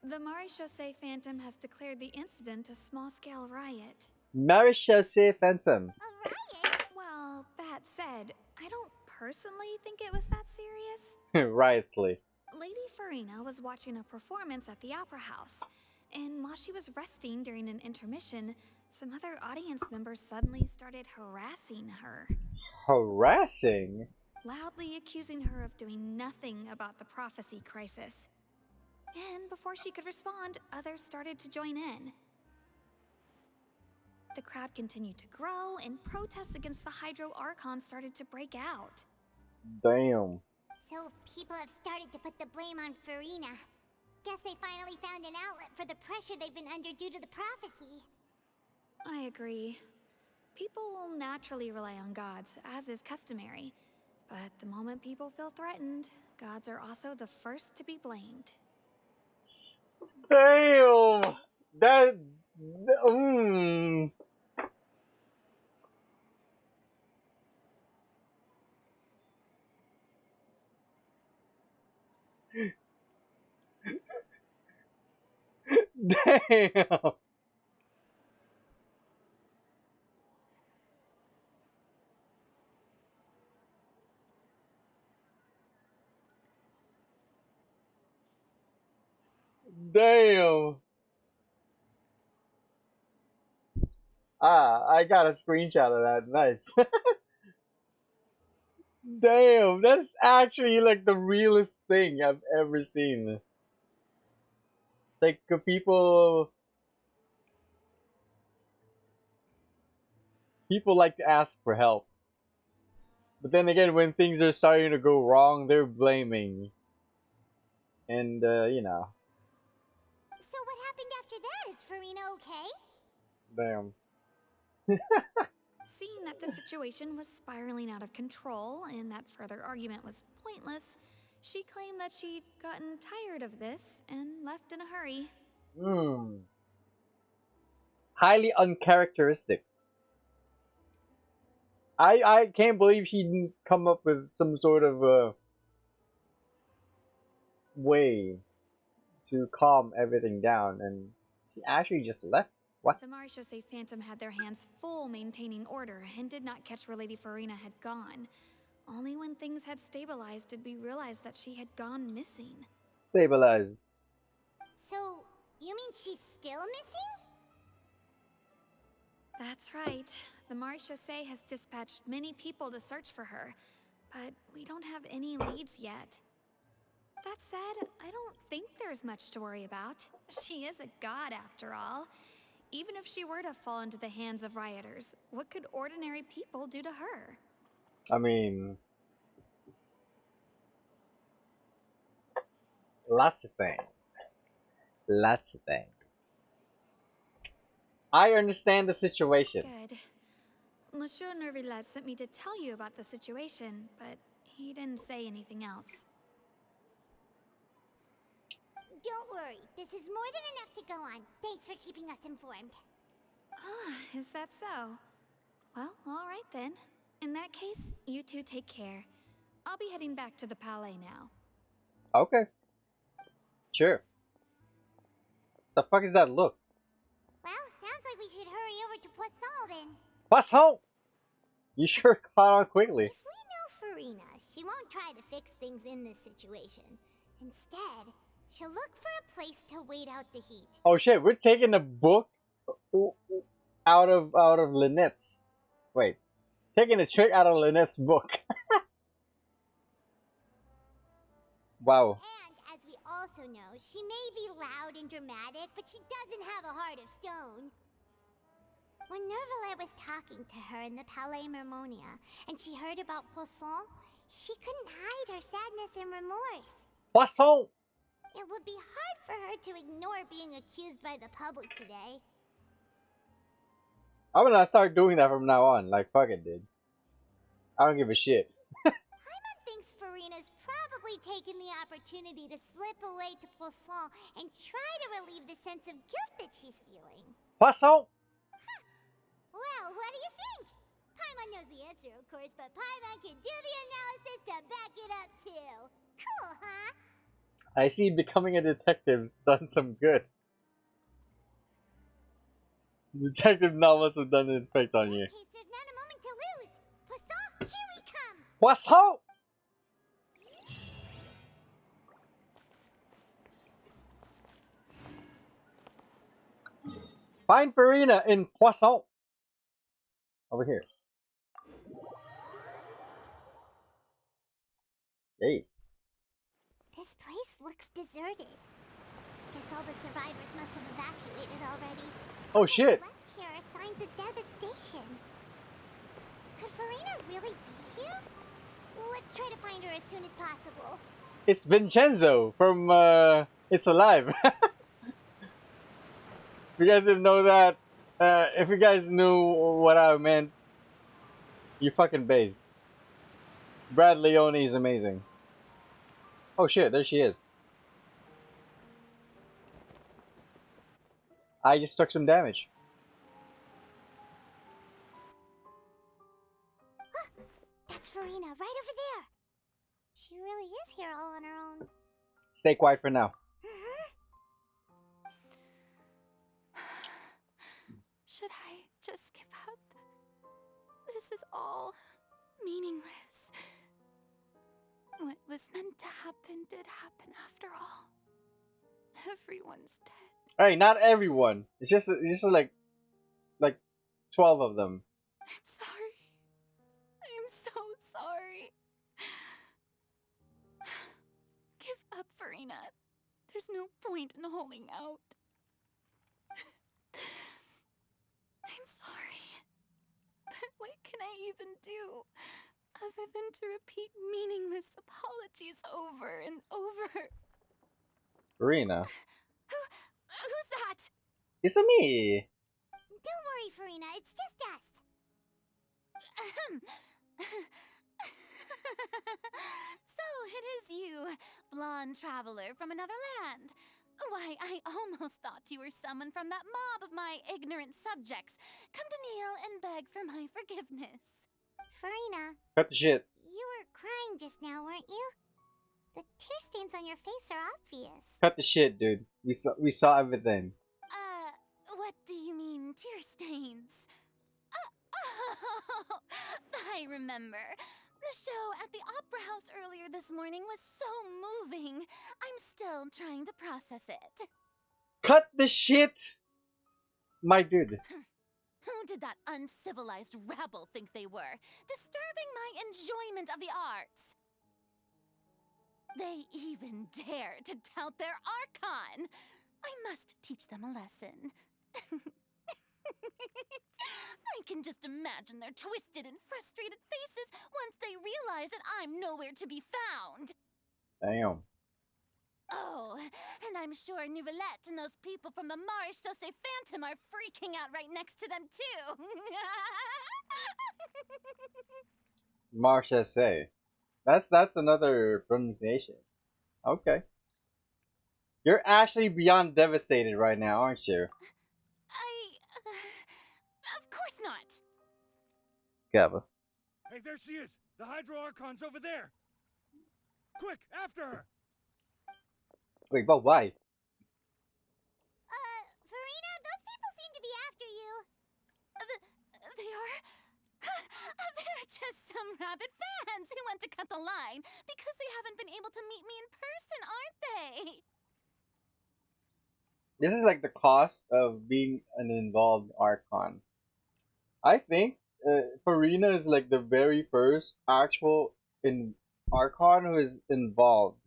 The Maréchaussée Phantom has declared the incident a small-scale riot. Maréchaussée Phantom. A riot? Well, that said, I don't personally think it was that serious. Riotsly. Lady Farina was watching a performance at the Opera House, and while she was resting during an intermission, some other audience members suddenly started harassing her. Harassing? Loudly accusing her of doing nothing about the prophecy crisis. And before she could respond, others started to join in. The crowd continued to grow, and protests against the Hydro Archon started to break out. Damn. So people have started to put the blame on Farina. Guess they finally found an outlet for the pressure they've been under due to the prophecy. I agree. People will naturally rely on gods, as is customary. But the moment people feel threatened, gods are also the first to be blamed. Damn! That... Damn! Damn! Ah, I got a screenshot of that. Nice. Damn, that's actually like the realest thing I've ever seen. Like people like to ask for help. But then again, when things are starting to go wrong, they're blaming. And, you know. So what happened after that? Is Farina okay? Damn. Seeing that the situation was spiraling out of control and that further argument was pointless, she claimed that she'd gotten tired of this and left in a hurry. Highly uncharacteristic. I can't believe she didn't come up with some sort of way to calm everything down, and she actually just left. What? The Maréchaussée Phantom had their hands full maintaining order and did not catch where Lady Farina had gone. Only when things had stabilized did we realize that she had gone missing. Stabilized. So, you mean she's still missing? That's right. The Maréchaussée has dispatched many people to search for her, but we don't have any leads yet. That said, I don't think there's much to worry about. She is a god after all. Even if she were to fall into the hands of rioters, what could ordinary people do to her? I mean, lots of things. Lots of things. I understand the situation. Good. Monsieur Nervillat sent me to tell you about the situation, but he didn't say anything else. Don't worry, this is more than enough to go on. Thanks for keeping us informed. Ah, is that so? Well, all right then. In that case, you two take care. I'll be heading back to the Palais now. Okay. Sure. The fuck is that look? Well, sounds like we should hurry over to Poisson then. Poisson! You sure caught on quickly. If we know Farina, she won't try to fix things in this situation. Instead, she'll look for a place to wait out the heat. Oh shit, we're taking the book out of Lynette's. Wait. Taking a trick out of Lynette's book. Wow. And as we also know, she may be loud and dramatic, but she doesn't have a heart of stone. When Nervillat was talking to her in the Palais Mermonia, and she heard about Poisson, she couldn't hide her sadness and remorse. Poisson! It would be hard for her to ignore being accused by the public today. I'm gonna start doing that from now on. Like, fuck it, dude. I don't give a shit. Paimon thinks Farina's probably taken the opportunity to slip away to Poisson and try to relieve the sense of guilt that she's feeling. Poisson! Well, what do you think? Paimon knows the answer, of course, but Paimon can do the analysis to back it up too. Cool, huh? I see becoming a detective's done some good. Detective novels have done an effect on you. In case there's not a moment to lose. Poisson, here we come! Poisson! Find Farina in Poisson. Over here. Hey. This place looks deserted. Guess all the survivors must have evacuated already. Oh shit. Left here are signs of devastation. Could Farina really be here? Let's try to find her as soon as possible. It's Vincenzo from It's Alive. If you guys didn't know that, if you guys knew what I meant, you fucking based. Brad Leone is amazing. Oh shit, there she is. I just took some damage. That's Farina, right over there. She really is here all on her own. Stay quiet for now. Should I just give up? This is all meaningless. What was meant to happen did happen after all. Everyone's dead. Hey, not everyone. It's just like 12 of them. I'm sorry. I am so sorry. Give up, Farina. There's no point in holding out. I'm sorry. But what can I even do other than to repeat meaningless apologies over and over? Farina. Who's that? It's a me. Don't worry, Farina. It's just us. So it is you, blonde traveler from another land. Why, I almost thought you were someone from that mob of my ignorant subjects, come to kneel and beg for my forgiveness. Farina. Cut the shit. You were crying just now, weren't you? The tear stains on your face are obvious. Cut the shit, dude. We saw everything. What do you mean, tear stains? Oh, I remember. The show at the Opera House earlier this morning was so moving. I'm still trying to process it. Cut the shit! My dude. Who did that uncivilized rabble think they were, disturbing my enjoyment of the arts? They even dare to tout their Archon! I must teach them a lesson. I can just imagine their twisted and frustrated faces once they realize that I'm nowhere to be found. Damn. Oh, and I'm sure Nouvellette and those people from the Marish Chaussee Phantom are freaking out right next to them too. Marsha say. That's another pronunciation. Okay. You're actually beyond devastated right now, aren't you? Of course not. Gabba. Hey, there she is! The Hydro Archon's over there! Quick, after her! Wait, but why? Farina, those people seem to be after you. They are? They're just some rabid fans who want to cut the line because they haven't been able to meet me in person, aren't they? This is like the cost of being an involved Archon. I think Farina is like the very first actual Archon who is involved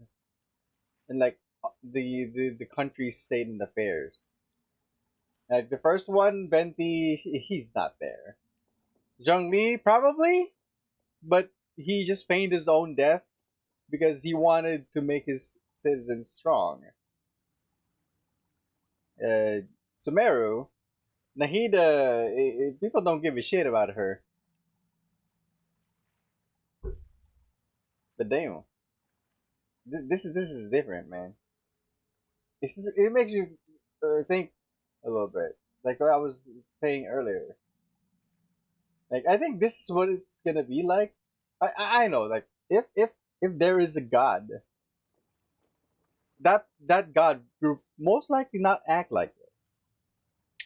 in like the country's state and affairs. Like the first one, Venti, he's not there. Zhongli probably, but he just feigned his own death because he wanted to make his citizens strong. Sumeru, Nahida, people don't give a shit about her. But damn, this is different, man. It makes you think a little bit, like what I was saying earlier. Like I think this is what it's gonna be like. I know, like if there is a god, that god group most likely not act like this.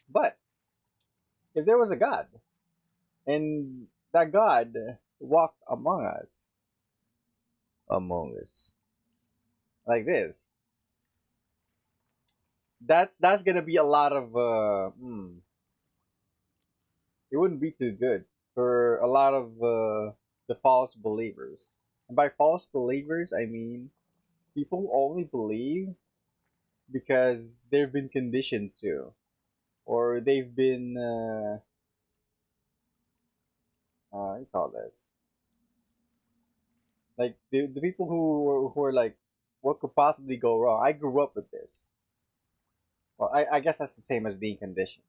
But if there was a god and that god walked among us like this, that's gonna be a lot of it wouldn't be too good for a lot of the false believers. And by false believers, I mean people who only believe because they've been conditioned to, or they've been what do you call this? Like the people who are like, what could possibly go wrong? I grew up with this. Well, I guess that's the same as being conditioned,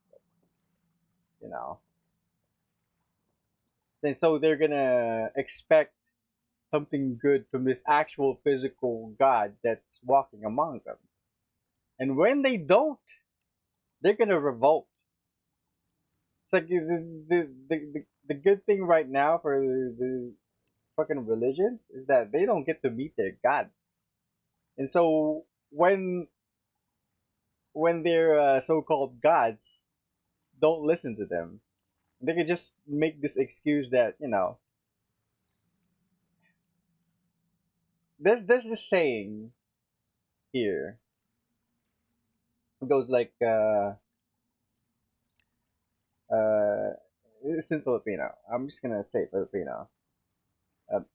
you know. And so they're gonna expect something good from this actual physical God that's walking among them. And when they don't, they're gonna revolt. It's like the good thing right now for the fucking religions is that they don't get to meet their God. And so when their so-called gods don't listen to them, they can just make this excuse that, you know, there's this saying here. It goes like it's in Filipino. I'm just gonna say Filipino.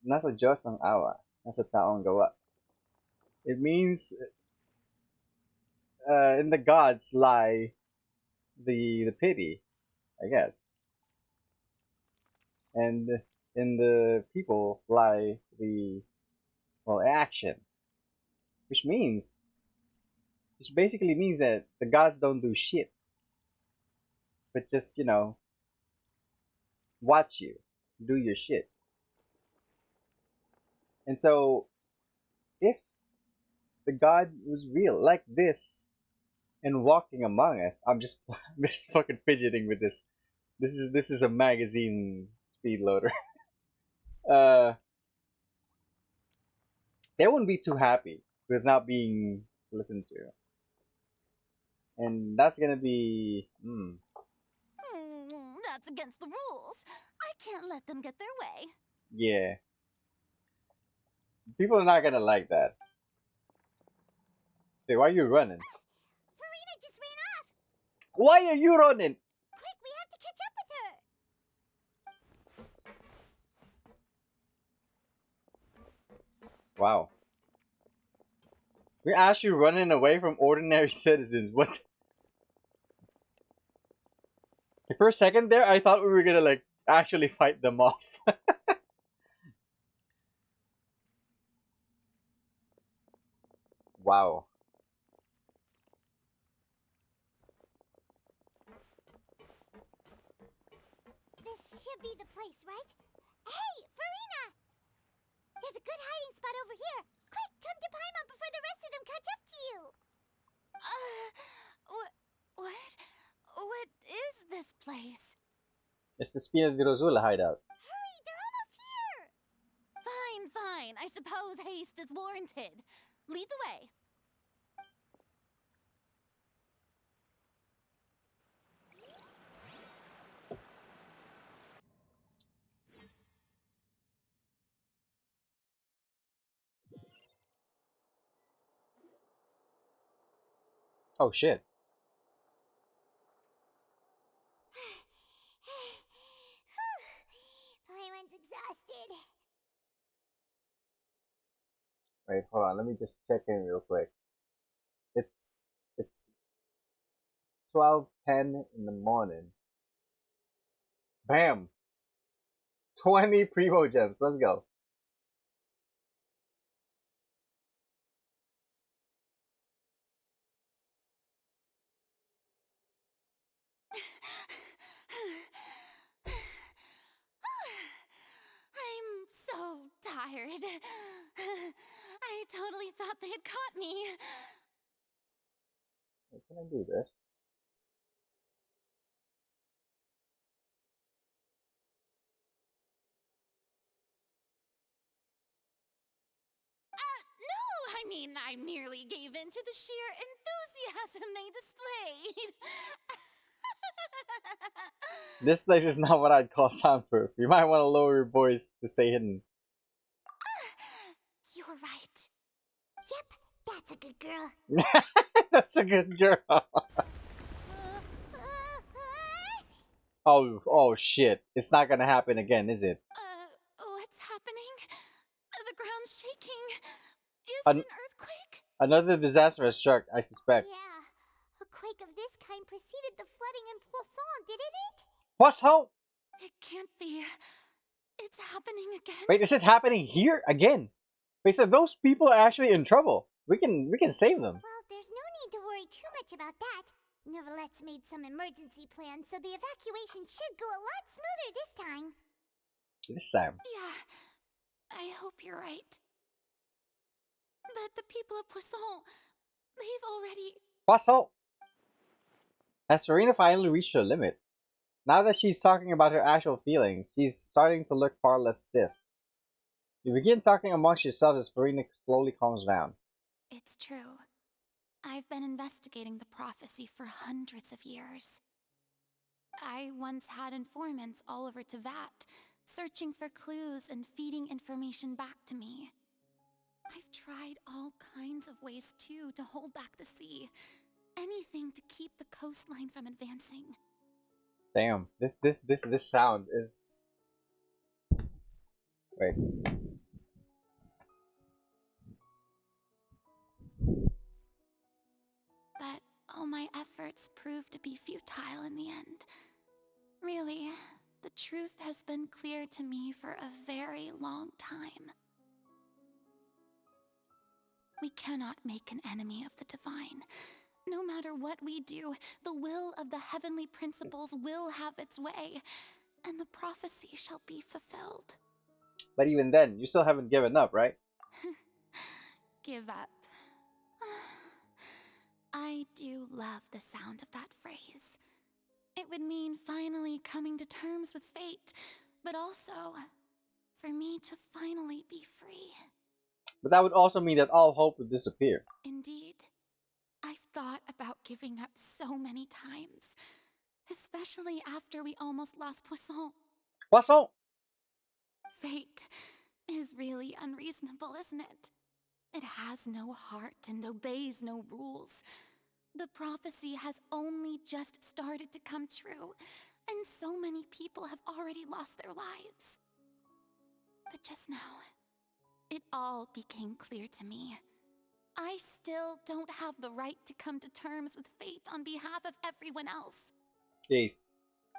Nasa Diyos ang awa, nasa taong gawa. It means in the gods lie the pity, I guess, and in the people lie the action, which means which basically means that the gods don't do shit, but just watch you do your shit. And so if the god was real like this and walking among us, I'm just fucking fidgeting with this. This is a magazine speed loader. uh they wouldn't be too happy with not being listened to. And that's gonna be That's against the rules. I can't let them get their way. yeah. People are not gonna like that. Hey, why are you running? Farina just ran off. Why are you running? Quick, we have to catch up with her. Wow. We're actually running away from ordinary citizens. What? For a second there, I thought we were gonna like actually fight them off. Wow. This should be the place, right? Hey, Farina! There's a good hiding spot over here. Quick, come to Paimon before the rest of them catch up to you. What is this place? It's the Spina di Rosula hideout. Hurry, they're almost here. Fine. I suppose haste is warranted. Lead the way. Oh shit. Paimon's exhausted. Wait, hold on. Let me just check in real quick. It's 12:10 in the morning. Bam. 20 primo gems. Let's go. tired. I totally thought they had caught me. Can I do this? No, I mean, I merely gave in to the sheer enthusiasm they displayed. This place is not what I'd call soundproof. You might want to lower your voice to stay hidden. You're right. Yep, that's a good girl. That's a good girl. Oh shit. It's not gonna happen again, is it? What's happening? The ground's shaking. Is An it an earthquake? Another disaster has struck, I suspect. Yeah, a quake of this kind preceded the flooding in Poisson, didn't it? Poisson? It can't be. It's happening again. Wait, is it happening here again? Wait, so those people are actually in trouble. We can save them. Well, there's no need to worry too much about that. Novelette's made some emergency plans, so the evacuation should go a lot smoother this time. This time. Yeah, I hope you're right. But the people of Poisson, they've already... Poisson! Has Serena finally reached her limit? Now that she's talking about her actual feelings, she's starting to look far less stiff. You begin talking amongst yourselves as Serena slowly calms down. It's true. I've been investigating the prophecy for hundreds of years. I once had informants all over Tevat, searching for clues and feeding information back to me. I've tried all kinds of ways too to hold back the sea. Anything to keep the coastline from advancing. Damn, this sound is... Wait. But all my efforts proved to be futile in the end. Really, the truth has been clear to me for a very long time. We cannot make an enemy of the divine. No matter what we do, the will of the heavenly principles will have its way, and the prophecy shall be fulfilled. But even then, you still haven't given up, right? Give up. I do love the sound of that phrase. It would mean finally coming to terms with fate, but also for me to finally be free. But that would also mean that all hope would disappear. Indeed. I've thought about giving up so many times, especially after we almost lost Poisson. Poisson! Fate is really unreasonable, isn't it? It has no heart and obeys no rules. The prophecy has only just started to come true, and so many people have already lost their lives. But just now, it all became clear to me. I still don't have the right to come to terms with fate on behalf of everyone else. Jeez.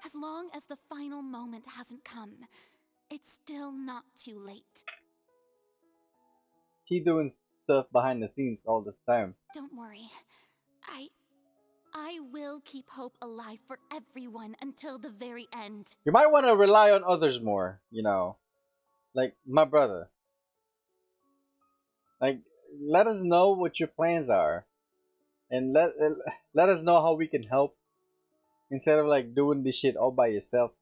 As long as the final moment hasn't come, it's still not too late. She's doing stuff behind the scenes all this time. Don't worry. I will keep hope alive for everyone until the very end. You might want to rely on others more, you know. Like my brother. Like, let us know what your plans are. And let us know how we can help. Instead of like doing this shit all by yourself.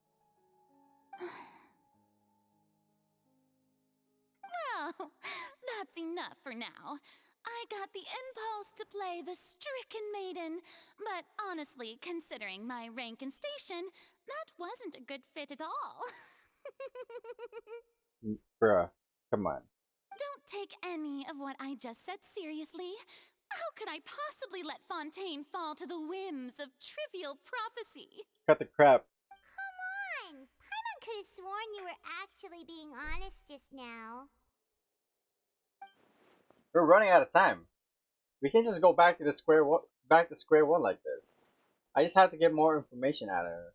Well, that's enough for now. I got the impulse to play the stricken maiden, but honestly, considering my rank and station, that wasn't a good fit at all. Bruh, come on. Don't take any of what I just said seriously. How could I possibly let Fontaine fall to the whims of trivial prophecy? Cut the crap. Come on! Paimon could have sworn you were actually being honest just now. We're running out of time. We can't just go back to square one like this. I just have to get more information out of her.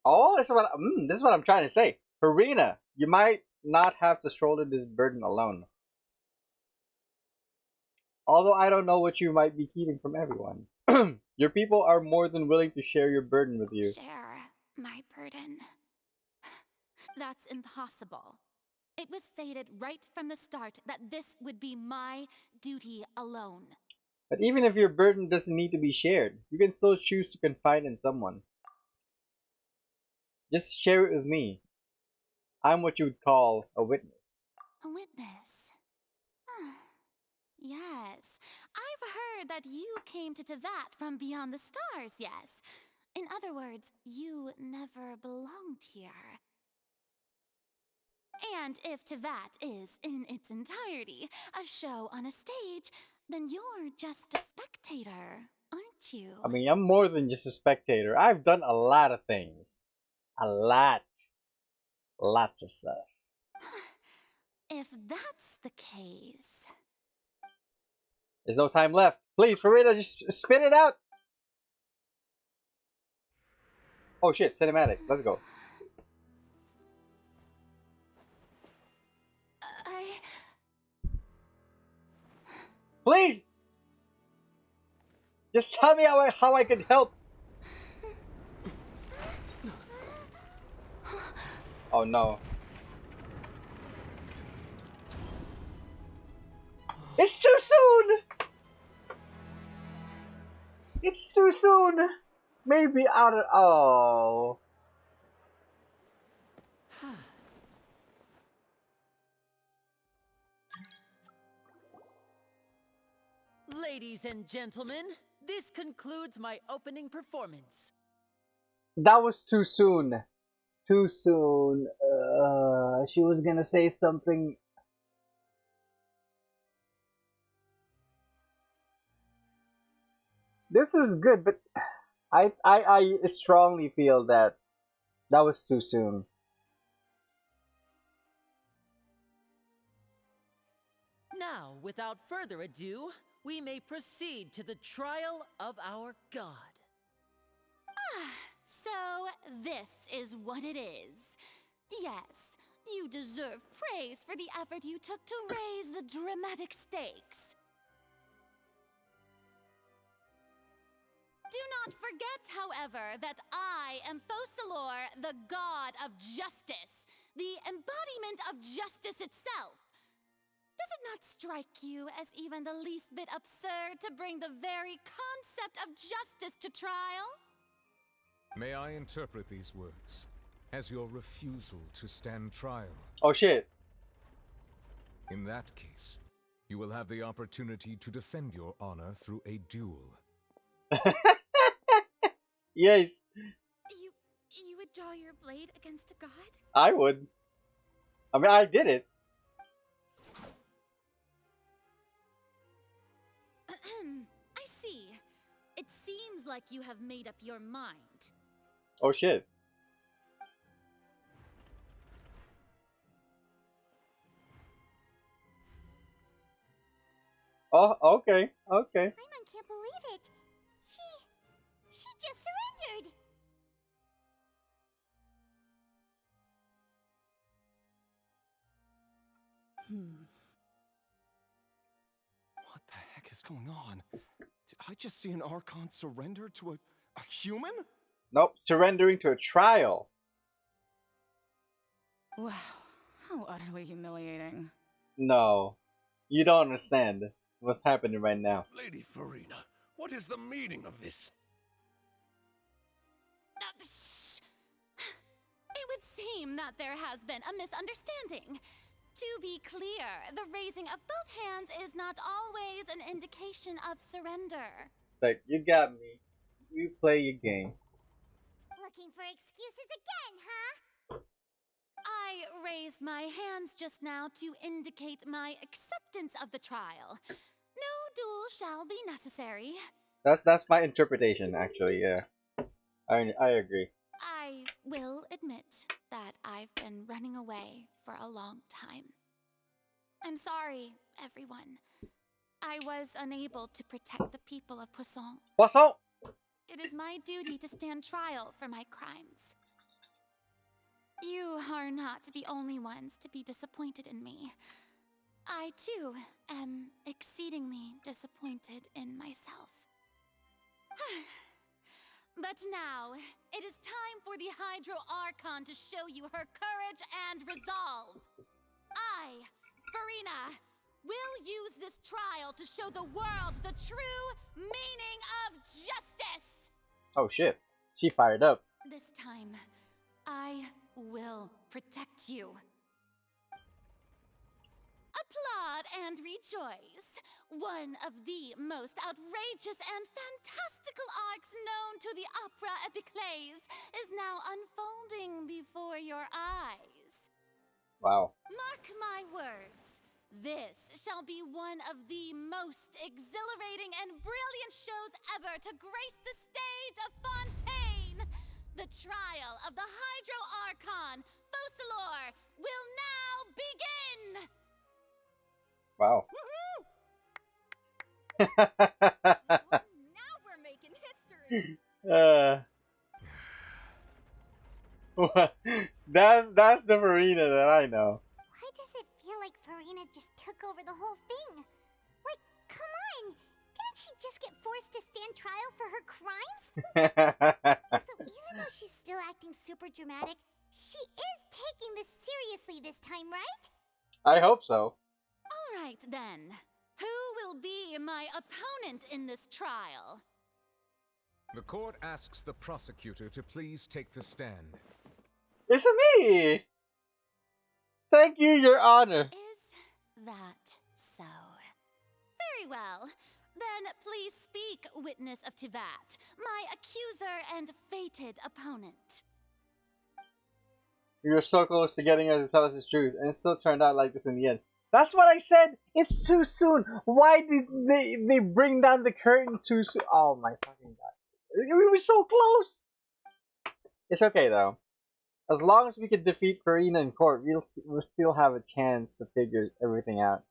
Oh, this is what I'm trying to say. Harina, you might not have to shoulder this burden alone. Although I don't know what you might be keeping from everyone. Your people are more than willing to share your burden with you. Share my burden. That's impossible. It was fated right from the start that this would be my duty alone. But even if your burden doesn't need to be shared, you can still choose to confide in someone. Just share it with me. I'm what you would call a witness. A witness? Yes. I've heard that you came to Tevat from beyond the stars, yes. In other words, you never belonged here. And if Tevat is, in its entirety, a show on a stage, then you're just a spectator, aren't you? I mean, I'm more than just a spectator. I've done a lot of things. A lot. Lots of stuff. If that's the case... There's no time left. Please, Farida, just spit it out! Oh shit, cinematic. Let's go. Please! Just tell me how I can help. Oh no. It's too soon! It's too soon! Maybe out of... Oh. Ladies and gentlemen, this concludes my opening performance. That was too soon. Too soon. She was gonna say something. This is good, but I strongly feel that was too soon. Now, without further ado, we may proceed to the trial of our god. So, this is what it is. Yes, you deserve praise for the effort you took to raise the dramatic stakes. Do not forget, however, that I am Focalor, the god of justice, the embodiment of justice itself. Does it not strike you as even the least bit absurd to bring the very concept of justice to trial? May I interpret these words as your refusal to stand trial? Oh shit. In that case, you will have the opportunity to defend your honor through a duel. Yes. You would draw your blade against a god? I would. I mean, I did it. I see. It seems like you have made up your mind. Oh shit. Oh, okay, okay. Paimon can't believe it. She just surrendered. What the heck is going on? Did I just see an Archon surrender to a human? Nope, surrendering to a trial. Wow, how utterly humiliating. No, you don't understand what's happening right now. Lady Farina, what is the meaning of this? It would seem that there has been a misunderstanding. To be clear, the raising of both hands is not always an indication of surrender. Like, you got me. You play your game. Looking for excuses again, huh? I raised my hands just now to indicate my acceptance of the trial. No duel shall be necessary. That's my interpretation, actually. Yeah, I agree. I will admit that I've been running away for a long time. I'm sorry, everyone. I was unable to protect the people of Poisson. Poisson! It is my duty to stand trial for my crimes. You are not the only ones to be disappointed in me. I, too, am exceedingly disappointed in myself. But now, it is time for the Hydro Archon to show you her courage and resolve. I, Farina, will use this trial to show the world the true meaning of justice. Oh shit. She fired up. This time, I will protect you. Applaud and rejoice. One of the most outrageous and fantastical arcs known to the opera epiclese is now unfolding before your eyes. Wow. Mark my words. This shall be one of the most exhilarating and brilliant shows ever to grace the stage of Fontaine. The trial of the Hydro Archon, Focalor, will now begin! Wow. Now we're making history. That's the Farina that I know. Why does it feel like Farina just took over the whole thing? Like, come on! Didn't she just get forced to stand trial for her crimes? So even though she's still acting super dramatic, she is taking this seriously this time, right? I hope so. All right, then. Who will be my opponent in this trial? The court asks the prosecutor to please take the stand. It's me! Thank you, Your Honor. Is that so? Very well. Then please speak, witness of Tivat, my accuser and fated opponent. We were so close to getting her to tell us the truth, and it still turned out like this in the end. That's what I said! It's too soon! Why did they bring down the curtain too soon? Oh my fucking god. We were so close! It's okay though. As long as we can defeat Farina in court, we'll still have a chance to figure everything out.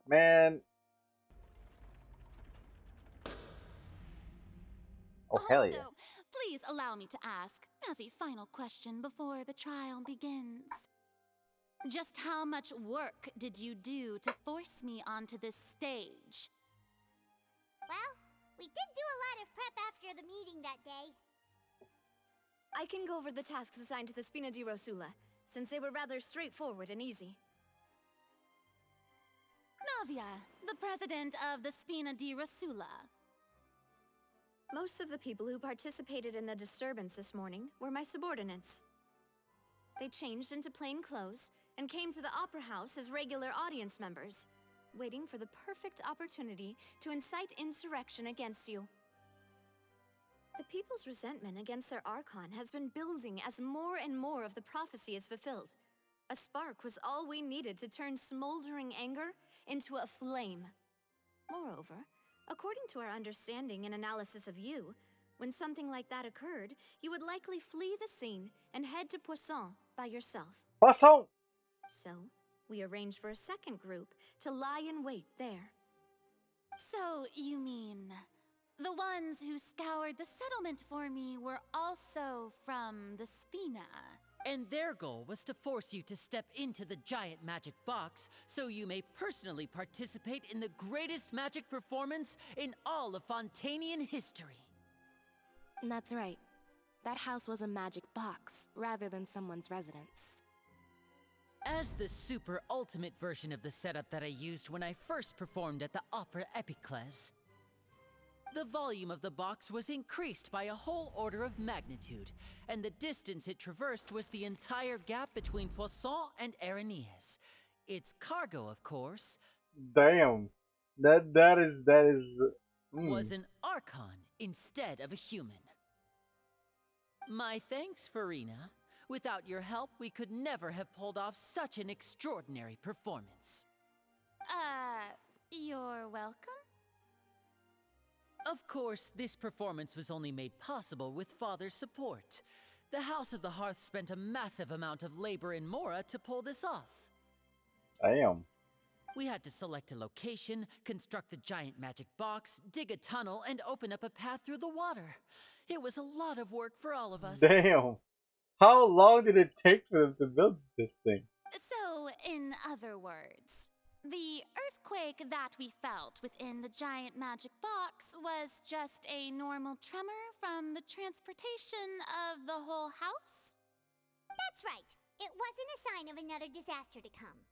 Man. Oh, hell yeah. Also, please allow me to ask, as a final question before the trial begins. Just how much work did you do to force me onto this stage? Well, we did do a lot of prep after the meeting that day. I can go over the tasks assigned to the Spina di Rosula, since they were rather straightforward and easy. Navia, the president of the Spina di Rosula. Most of the people who participated in the disturbance this morning were my subordinates. They changed into plain clothes and came to the Opera House as regular audience members, waiting for the perfect opportunity to incite insurrection against you. The people's resentment against their Archon has been building as more and more of the prophecy is fulfilled. A spark was all we needed to turn smoldering anger into a flame. Moreover, according to our understanding and analysis of you, when something like that occurred, you would likely flee the scene and head to Poisson by yourself. Poisson! So, we arranged for a second group to lie in wait there. So, you mean, the ones who scoured the settlement for me were also from the Spina? And their goal was to force you to step into the giant magic box so you may personally participate in the greatest magic performance in all of Fontainian history. That's right. That house was a magic box, rather than someone's residence. As the super ultimate version of the setup that I used when I first performed at the Opera Epiclese, the volume of the box was increased by a whole order of magnitude, and the distance it traversed was the entire gap between Poisson and Aranias. Its cargo, of course... Damn. That is... was an Archon instead of a human. My thanks, Farina. Without your help, we could never have pulled off such an extraordinary performance. You're welcome? Of course, this performance was only made possible with Father's support. The House of the Hearth spent a massive amount of labor in Mora to pull this off. Damn. We had to select a location, construct the giant magic box, dig a tunnel, and open up a path through the water. It was a lot of work for all of us. Damn. How long did it take for them to build this thing? So, in other words, the earthquake that we felt within the giant magic box was just a normal tremor from the transportation of the whole house? That's right. It wasn't a sign of another disaster to come.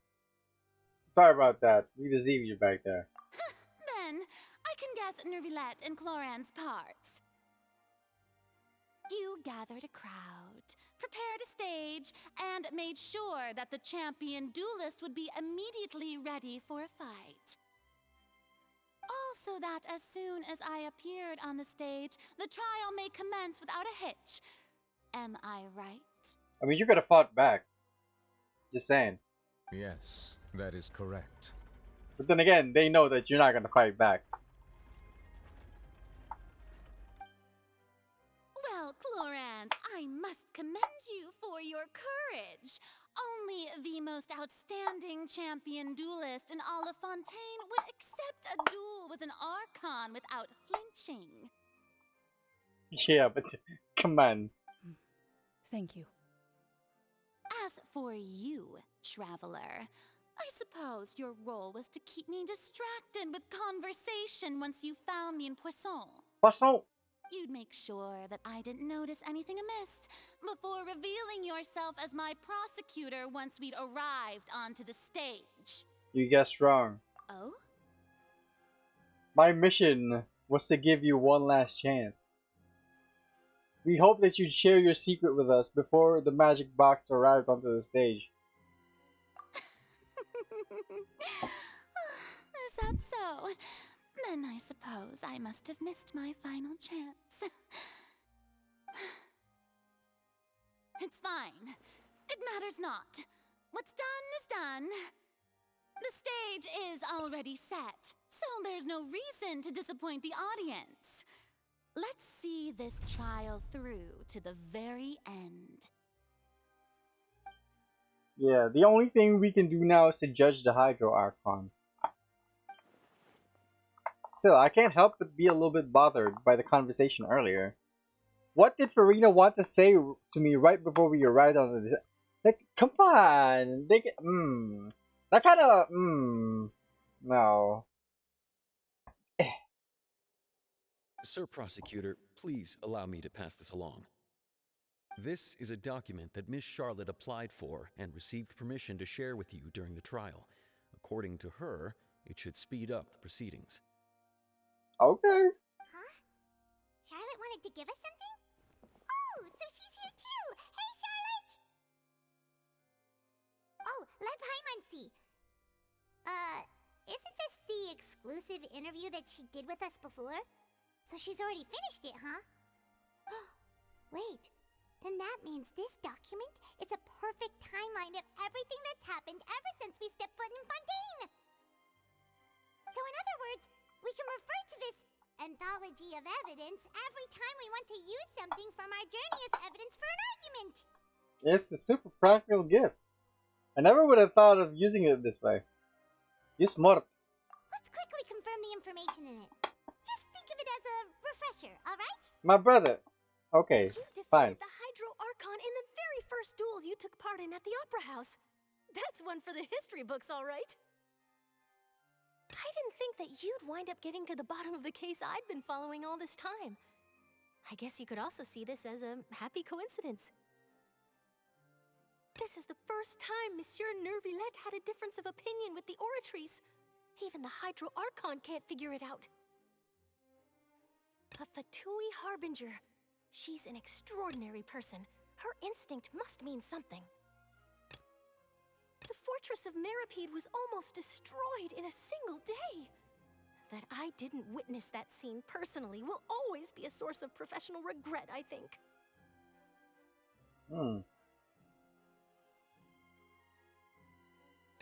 Sorry about that. We deceived you back there. Then, I can guess Nervilette and Cloran's parts. You gathered a crowd, prepared a stage, and made sure that the champion duelist would be immediately ready for a fight. Also that as soon as I appeared on the stage, the trial may commence without a hitch. Am I right? I mean, you could have fought back. Just saying. Yes, that is correct. But then again, they know that you're not gonna fight back. Well, Clorand, I must commend you for your courage. Only the most outstanding champion duelist in all of Fontaine would accept a duel with an Archon without flinching. Yeah, but come on. Thank you. As for you, traveler, I suppose your role was to keep me distracted with conversation once you found me in Poisson. Poisson! You'd make sure that I didn't notice anything amiss before revealing yourself as my prosecutor once we'd arrived onto the stage. You guessed wrong. Oh? My mission was to give you one last chance. We hoped that you'd share your secret with us before the magic box arrived onto the stage. Is that so? Then I suppose I must have missed my final chance. It's fine. It matters not. What's done is done. The stage is already set, so there's no reason to disappoint the audience. Let's see this trial through to the very end. Yeah, the only thing we can do now is to judge the Hydro Archon. Still, I can't help but be a little bit bothered by the conversation earlier. What did Farina want to say to me right before we arrived on the... Like, come on! They get... That kind of... No. Sir Prosecutor, please allow me to pass this along. This is a document that Miss Charlotte applied for and received permission to share with you during the trial. According to her, it should speed up the proceedings. Okay. Huh? Charlotte wanted to give us something? Oh, so she's here too! Hey, Charlotte! Oh, let Paimon see. Isn't this the exclusive interview that she did with us before? So she's already finished it, huh? Wait, then that means this document is a perfect timeline of everything that's happened ever since we stepped foot in Fontaine! So in other words, we can refer to this anthology of evidence every time we want to use something from our journey as evidence for an argument! It's a super practical gift. I never would have thought of using it this way. You smart. Let's quickly confirm the information in it. Just think of it as a refresher, alright? My brother. Okay, fine. The Hydro Archon in the very first duel you took part in at the Opera House. That's one for the history books, all right. I didn't think that you'd wind up getting to the bottom of the case I'd been following all this time. I guess you could also see this as a happy coincidence. This is the first time Monsieur Nervilette had a difference of opinion with the oratories. Even the Hydro Archon can't figure it out. A Fatui Harbinger. She's an extraordinary person. Her instinct must mean something. The fortress of Meripede was almost destroyed in a single day. That I didn't witness that scene personally will always be a source of professional regret, I think.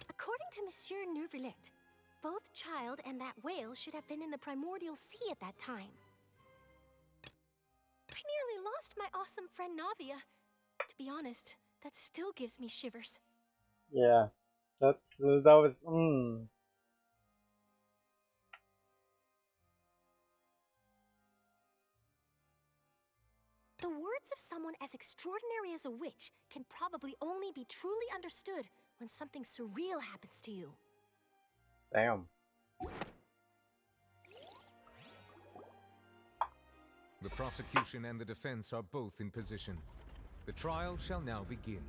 According to Monsieur Nervilette, both Child and that whale should have been in the primordial sea at that time. I nearly lost my awesome friend Navia. To be honest, that still gives me shivers. Yeah, that was. The words of someone as extraordinary as a witch can probably only be truly understood when something surreal happens to you. Damn. The prosecution and the defense are both in position. The trial shall now begin.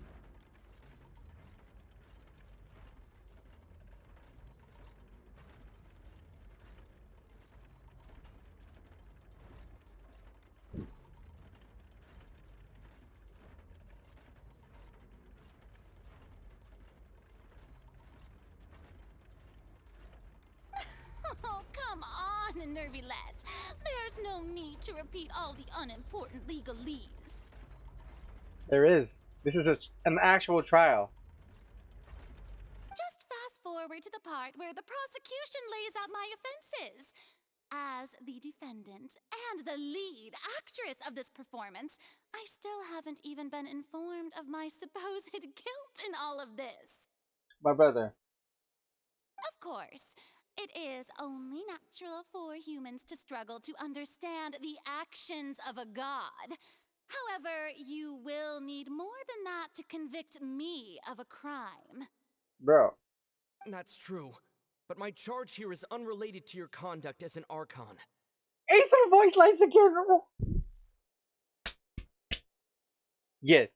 Oh, come on, nervy lads. There's no need to repeat all the unimportant legalese. There is. This is an actual trial. Just fast forward to the part where the prosecution lays out my offenses. As the defendant and the lead actress of this performance, I still haven't even been informed of my supposed guilt in all of this. My brother. Of course, it is only natural for humans to struggle to understand the actions of a god. However, you will need more than that to convict me of a crime. Bro. That's true. But my charge here is unrelated to your conduct as an Archon. Aether voice lines again! Yes.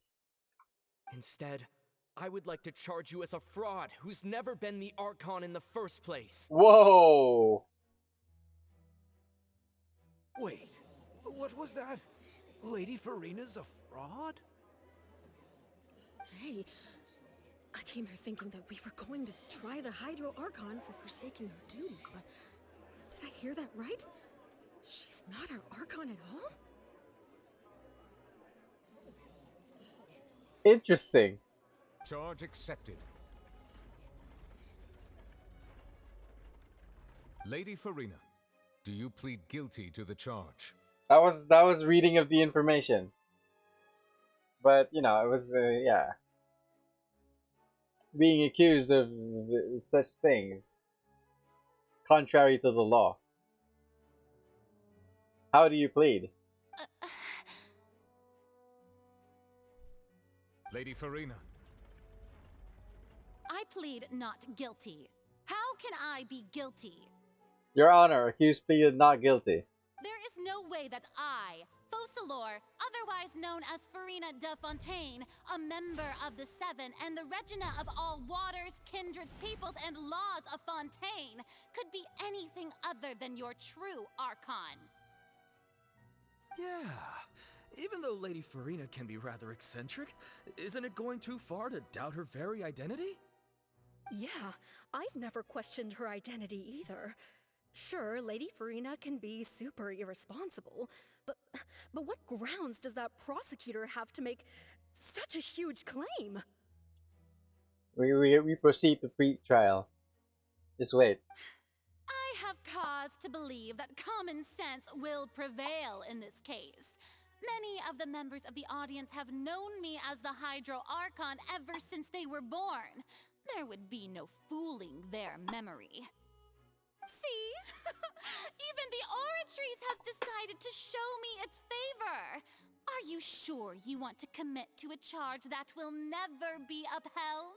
Instead, I would like to charge you as a fraud who's never been the Archon in the first place. Whoa! Wait, what was that? Lady Farina's a fraud? Hey, I came here thinking that we were going to try the Hydro Archon for forsaking her doom, but did I hear that right? She's not our Archon at all? Interesting. Charge accepted. Lady Farina, do you plead guilty to the charge? That was reading of the information. But, you know, it was, yeah. Being accused of such things. Contrary to the law. How do you plead? Lady Farina. I plead not guilty. How can I be guilty? Your Honor, accused pleaded not guilty. There is no way that I, Focalor, otherwise known as Farina de Fontaine, a member of the Seven and the Regina of all waters, kindreds, peoples, and laws of Fontaine, could be anything other than your true Archon. Yeah. Even though Lady Farina can be rather eccentric, isn't it going too far to doubt her very identity? Yeah, I've never questioned her identity either. Sure, Lady Farina can be super irresponsible, but what grounds does that prosecutor have to make such a huge claim? We proceed to pre-trial. Just wait. I have cause to believe that common sense will prevail in this case. Many of the members of the audience have known me as the Hydro Archon ever since they were born. There would be no fooling their memory. See? Even the Oratrice has decided to show me its favor. Are you sure you want to commit to a charge that will never be upheld?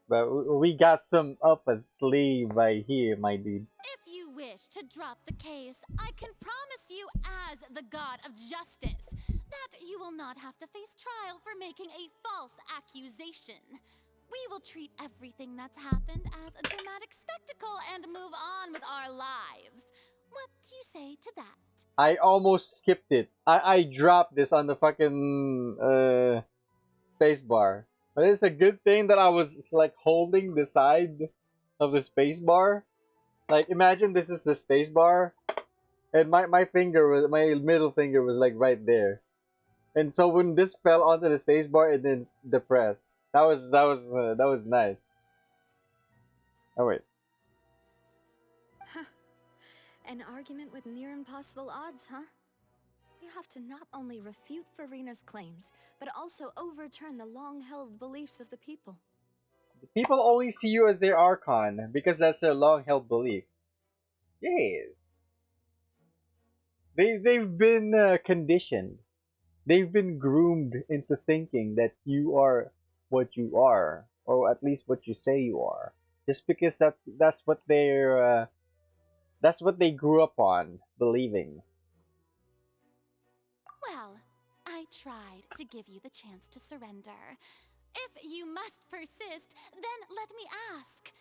But we got some up a sleeve right here, my dude. If you wish to drop the case, I can promise you as the God of Justice that you will not have to face trial for making a false accusation. We will treat everything that's happened as a dramatic spectacle and move on with our lives. What do you say to that? I almost skipped it. I dropped this on the fucking space bar. But it's a good thing that I was like holding the side of the space bar. Like imagine this is the space bar, and my middle finger was like right there. And so when this fell onto the space bar, it then depressed. That was nice. Oh wait. Huh. An argument with near impossible odds, huh? We have to not only refute Farina's claims, but also overturn the long-held beliefs of the people. The people always see you as their Archon because that's their long-held belief. Yes. They've been conditioned. They've been groomed into thinking that you are what you are, or at least what you say you are, just because that's what their That's what they grew up on, believing. Well, I tried to give you the chance to surrender. If you must persist, then let me ask.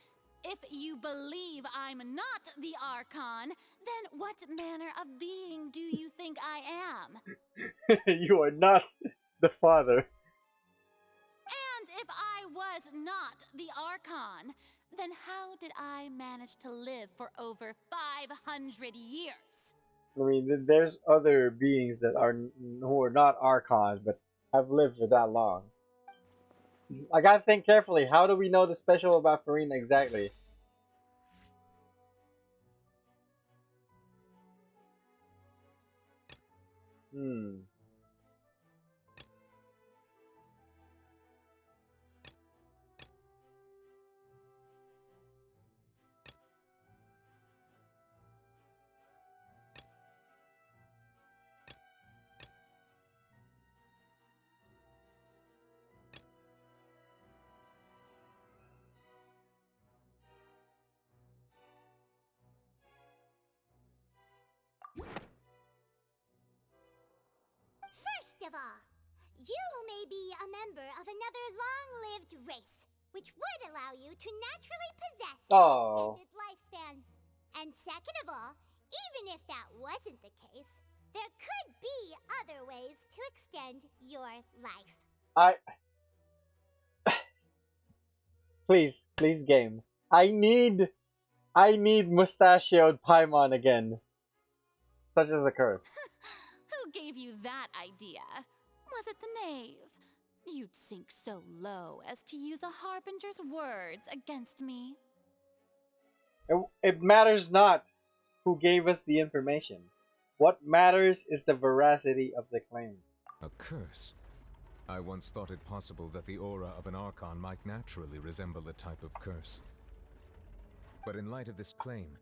If you believe I'm not the Archon, then what manner of being do you think I am? You are not the father. And if I was not the Archon, then how did I manage to live for over 500 years? I mean, there's other beings that are who are not Archons but have lived for that long. I gotta think carefully. How do we know the special about Farina exactly? Hmm. First of all, you may be a member of another long-lived race, which would allow you to naturally possess an extended lifespan. And second of all, even if that wasn't the case, there could be other ways to extend your life. Please, game. I need mustachioed Paimon again. Such as a curse. Who gave you that idea? Was it the knave? You'd sink so low as to use a harbinger's words against me. It matters not who gave us the information. What matters is the veracity of the claim. A curse? I once thought it possible that the aura of an Archon might naturally resemble a type of curse. But in light of this claim,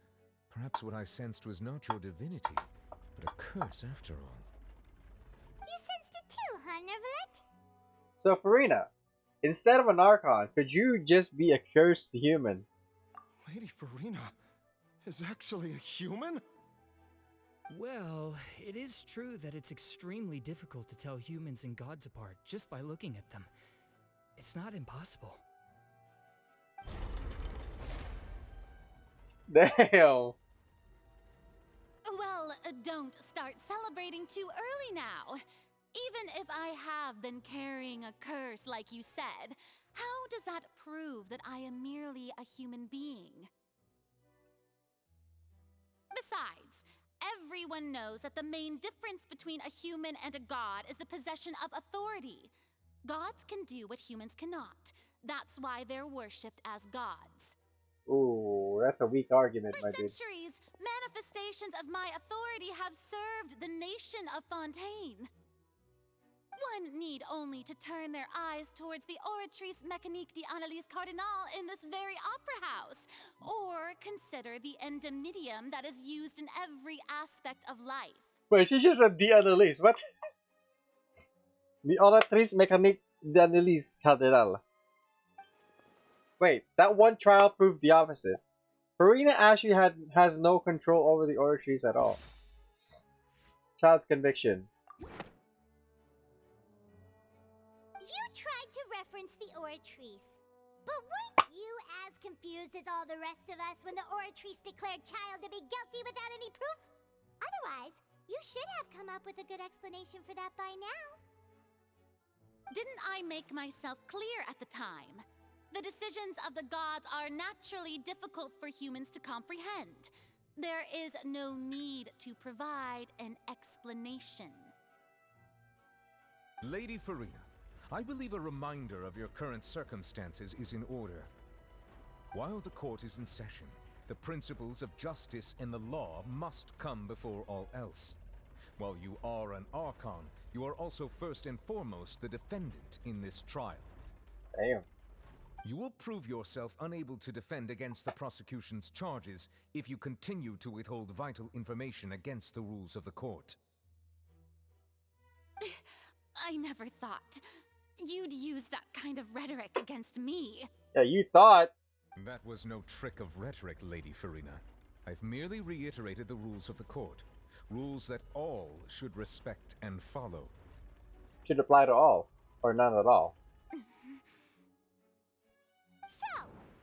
perhaps what I sensed was not your divinity, but a curse after all. You sensed it too, huh, Neverlet? So, Farina, instead of an Archon, could you just be a cursed human? Lady Farina is actually a human? Well, it is true that it's extremely difficult to tell humans and gods apart just by looking at them. It's not impossible. Damn. Well, don't start celebrating too early now. Even if I have been carrying a curse like you said, how does that prove that I am merely a human being? Besides, everyone knows that the main difference between a human and a god is the possession of authority. Gods can do what humans cannot. That's why they're worshipped as gods. Ooh, that's a weak argument, For my dude. centuries, manifestations of my authority have served the nation of Fontaine. One need only to turn their eyes towards the Oratrice Mécanique d'Analyse Cardinal in this very opera house, or consider the endemnitium that is used in every aspect of life. Wait, she just said the Annalise. What? The Oratrice Mécanique d'Analyse Cardinal. Wait, that one trial proved the opposite. Farina actually has no control over the Oratrice at all. Child's conviction. You tried to reference the Oratrice, but weren't you as confused as all the rest of us when the Oratrice declared child to be guilty without any proof? Otherwise, you should have come up with a good explanation for that by now. Didn't I make myself clear at the time? The decisions of the gods are naturally difficult for humans to comprehend. There is no need to provide an explanation. Lady Farina, I believe a reminder of your current circumstances is in order. While the court is in session, the principles of justice and the law must come before all else. While you are an Archon, you are also first and foremost the defendant in this trial. Damn. You will prove yourself unable to defend against the prosecution's charges if you continue to withhold vital information against the rules of the court. I never thought you'd use that kind of rhetoric against me. Yeah, you thought. That was no trick of rhetoric, Lady Farina. I've merely reiterated the rules of the court. Rules that all should respect and follow. Should apply to all, or none at all. So,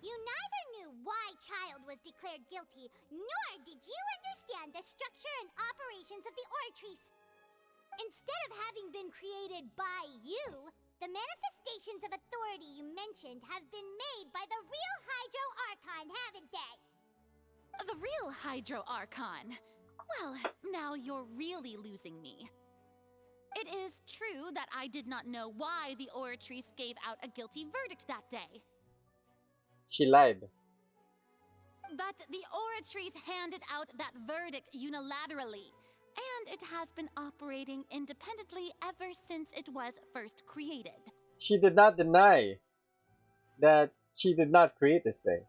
you neither knew why Child was declared guilty, nor did you understand the structure and operations of the Oratrice. Instead of having been created by you, the manifestations of authority you mentioned have been made by the real Hydro Archon, haven't they? The real Hydro Archon? Well, now you're really losing me. It is true that I did not know why the Oratrice gave out a guilty verdict that day. She lied. But the Oratrice handed out that verdict unilaterally, and it has been operating independently ever since it was first created. She did not deny that she did not create this thing.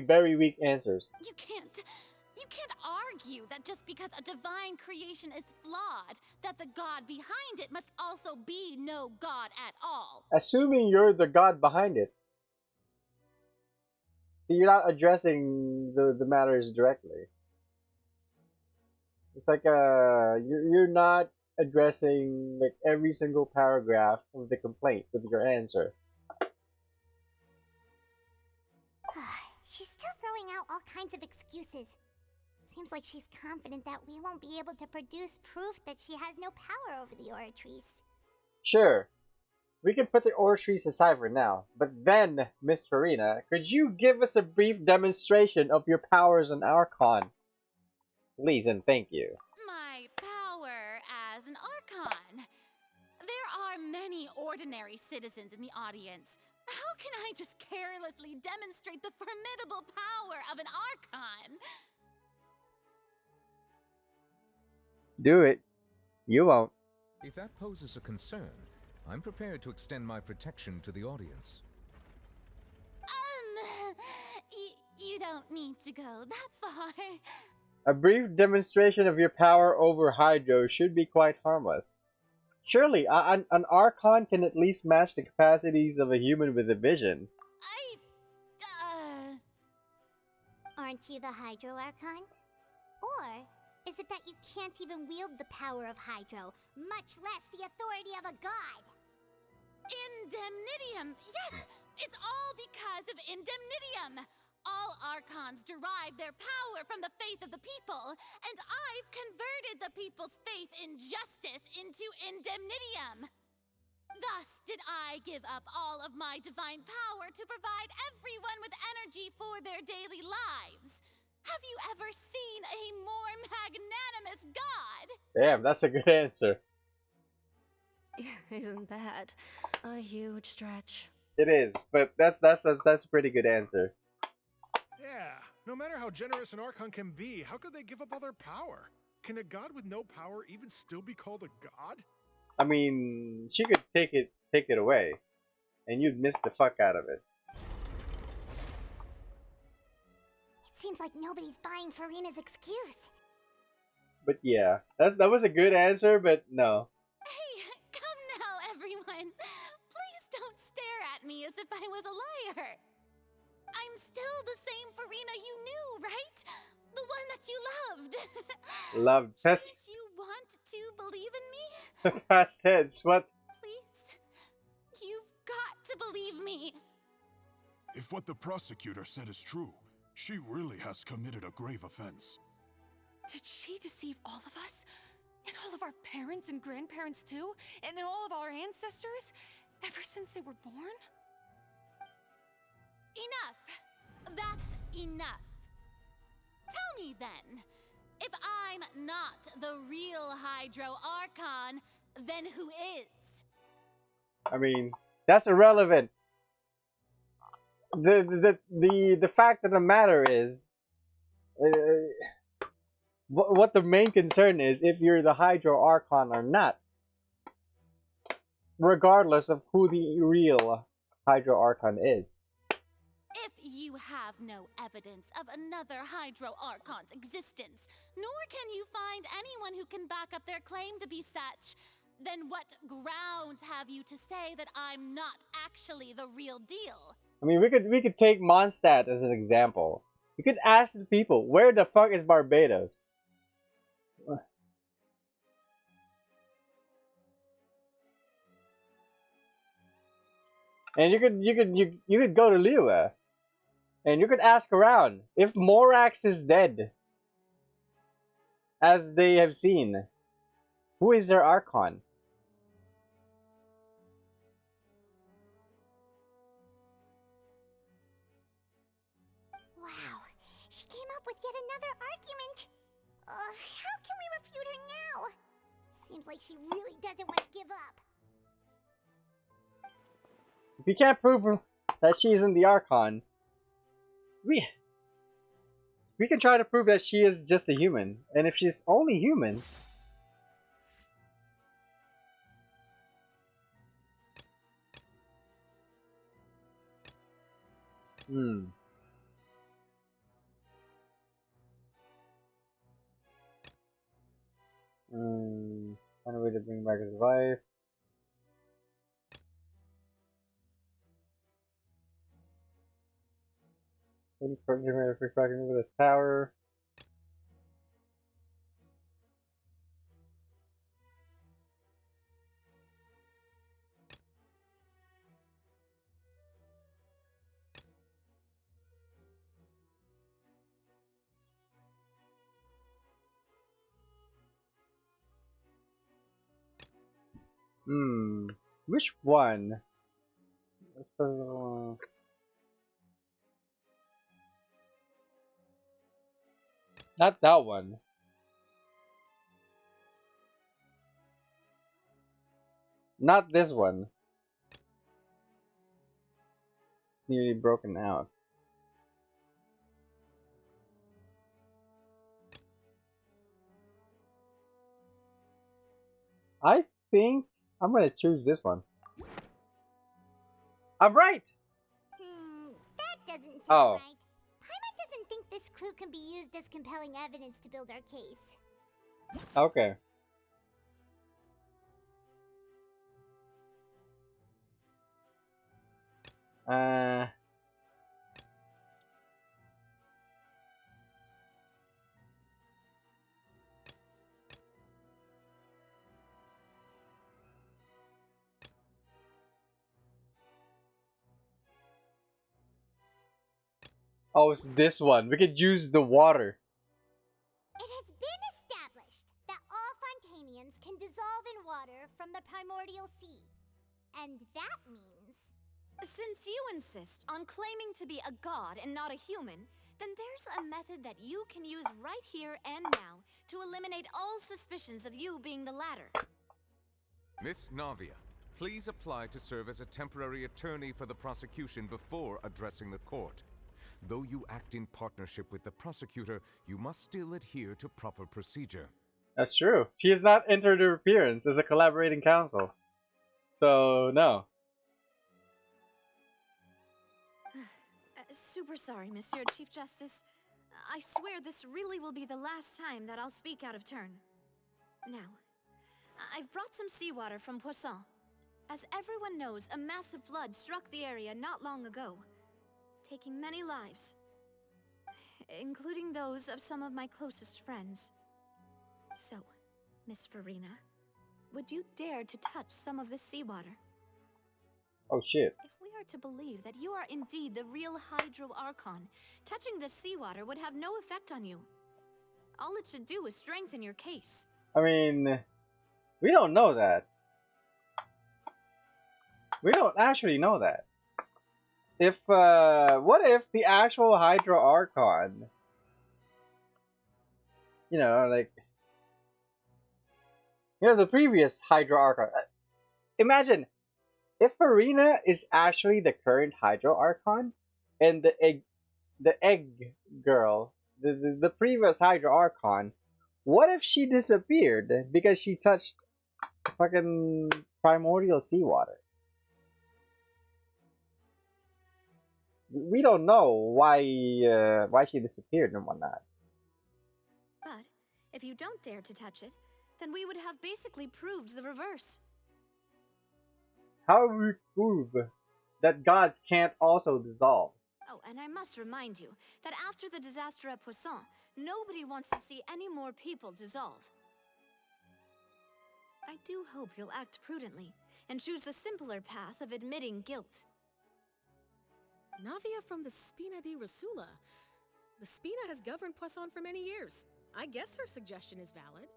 Very weak answers. You can't argue that just because a divine creation is flawed, that the god behind it must also be no god at all. Assuming you're the god behind it. You're not addressing the matters directly. It's like you're not addressing like every single paragraph of the complaint with your answer. She's still throwing out all kinds of excuses. Seems like she's confident that we won't be able to produce proof that she has no power over the Oratrice. Sure, we can put the Oratrice aside for now, but then, Miss Farina, could you give us a brief demonstration of your powers in Archon? Please and thank you. My power as an Archon. There are many ordinary citizens in the audience. How can I just carelessly demonstrate the formidable power of an Archon? Do it. You won't. If that poses a concern, I'm prepared to extend my protection to the audience. You don't need to go that far. A brief demonstration of your power over Hydro should be quite harmless. Surely, an Archon can at least match the capacities of a human with a vision. Aren't you the Hydro Archon? Or is it that you can't even wield the power of Hydro, much less the authority of a god? Indemnitium! Yes! It's all because of Indemnitium! All Archons derive their power from the faith of the people, and I've converted the people's faith in justice into Indemnitium. Thus did I give up all of my divine power to provide everyone with energy for their daily lives. Have you ever seen a more magnanimous god? Damn, that's a good answer. Isn't that a huge stretch? It is, but that's a pretty good answer. Yeah, no matter how generous an Archon can be, how could they give up all their power? Can a god with no power even still be called a god? I mean, she could take it away, and you'd miss the fuck out of it. It seems like nobody's buying Farina's excuse. But yeah, that was a good answer, but no. Hey, come now, everyone. Please don't stare at me as if I was a liar. I'm still the same Farina you knew, right? The one that you loved. Loved. Don't you want to believe in me? Past tense. What? Please. You've got to believe me. If what the prosecutor said is true, she really has committed a grave offense. Did she deceive all of us? And all of our parents and grandparents too? And all of our ancestors? Ever since they were born? Enough. That's enough. Tell me then, if I'm not the real Hydro Archon, then who is? I mean, that's irrelevant. The fact of the matter is, what the main concern is if you're the Hydro Archon or not, regardless of who the real Hydro Archon is. If you have no evidence of another Hydro Archon's existence, nor can you find anyone who can back up their claim to be such, then what grounds have you to say that I'm not actually the real deal? I mean, we could take Mondstadt as an example. We could ask the people, where the fuck is Barbados? And you could go to Liyue, and you could ask around if Morax is dead, as they have seen. Who is their Archon? Wow, she came up with yet another argument. How can we refute her now? Seems like she really doesn't want to give up. If you can't prove that she isn't the Archon, we can try to prove that she is just a human. And if she's only human, find a way to bring back his wife. Refracting over the tower. Which one? Not that one. Not this one. Nearly broken out. I think I'm gonna choose this one. I'm right! That doesn't seem Oh. right. Paimon doesn't think this clue can be used as compelling evidence to build our case. Okay. Oh, it's this one. We could use the water. It has been established that all Fontainians can dissolve in water from the primordial sea. And that means... Since you insist on claiming to be a god and not a human, then there's a method that you can use right here and now to eliminate all suspicions of you being the latter. Miss Navia, please apply to serve as a temporary attorney for the prosecution before addressing the court. Though you act in partnership with the prosecutor, you must still adhere to proper procedure. That's true. She has not entered her appearance as a collaborating counsel. So, no. Super sorry, Monsieur Chief Justice. I swear this really will be the last time that I'll speak out of turn. Now, I've brought some seawater from Poisson. As everyone knows, a massive flood struck the area not long ago, taking many lives, including those of some of my closest friends. So, Miss Farina, would you dare to touch some of this seawater? Oh shit. If we are to believe that you are indeed the real Hydro Archon, touching this seawater would have no effect on you. All it should do is strengthen your case. I mean, we don't know that. We don't actually know that. If, what if the actual Hydro Archon, you know, like, you know, the previous Hydro Archon. Imagine if Farina is actually the current Hydro Archon, and the egg girl, the previous Hydro Archon, what if she disappeared because she touched fucking primordial seawater? We don't know why she disappeared and whatnot. But if you don't dare to touch it, then we would have basically proved the reverse. How we prove that gods can't also dissolve? Oh, and I must remind you that after the disaster at Poisson, nobody wants to see any more people dissolve. I do hope you'll act prudently and choose the simpler path of admitting guilt. Navia from the Spina di Rasula. The Spina has governed Poisson for many years. I guess her suggestion is valid.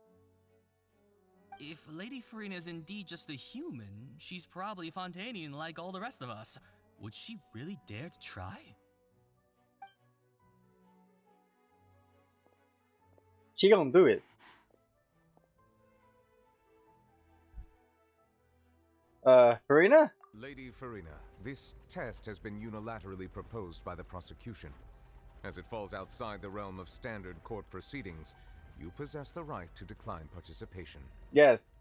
If Lady Farina is indeed just a human, she's probably Fontainian like all the rest of us. Would she really dare to try? She gonna do it. Farina? Lady Farina, this test has been unilaterally proposed by the prosecution. As it falls outside the realm of standard court proceedings, you possess the right to decline participation. Yes.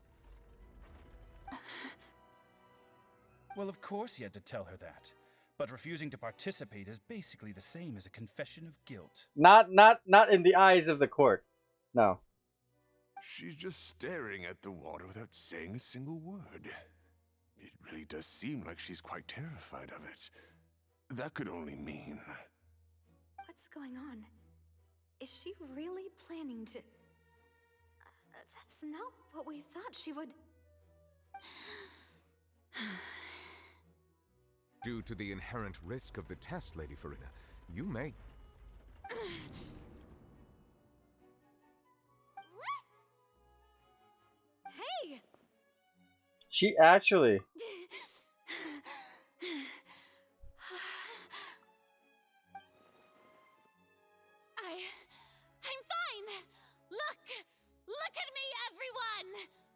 Well, of course he had to tell her that. But refusing to participate is basically the same as a confession of guilt. Not in the eyes of the court. No. She's just staring at the water without saying a single word. It really does seem like she's quite terrified of it. That could only mean... What's going on? Is she really planning to... that's not what we thought she would... Due to the inherent risk of the test, Lady Farina, you may... Hey! She actually... I'm fine! Look at me, everyone!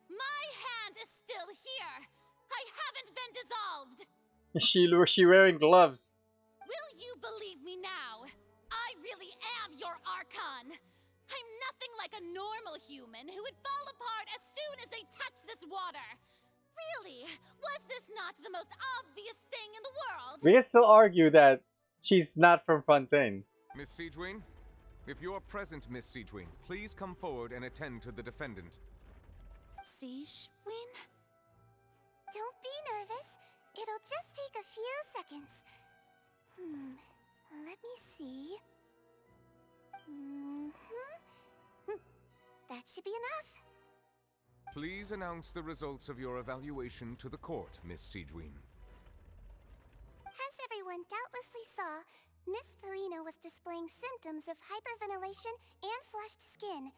My hand is still here! I haven't been dissolved! She wearing gloves. Will you believe me now? I really am your Archon! I'm nothing like a normal human who would fall apart as soon as they touch this water! Really? Was this not the most obvious thing in the world? We can still argue that she's not from Fontaine. Miss Siegewin? If you're present, Miss Siegewin, please come forward and attend to the defendant. Siegewin? Don't be nervous. It'll just take a few seconds. Let me see. That should be enough. Please announce the results of your evaluation to the court, Miss Siegewin. As everyone doubtlessly saw, Miss Farina was displaying symptoms of hyperventilation and flushed skin.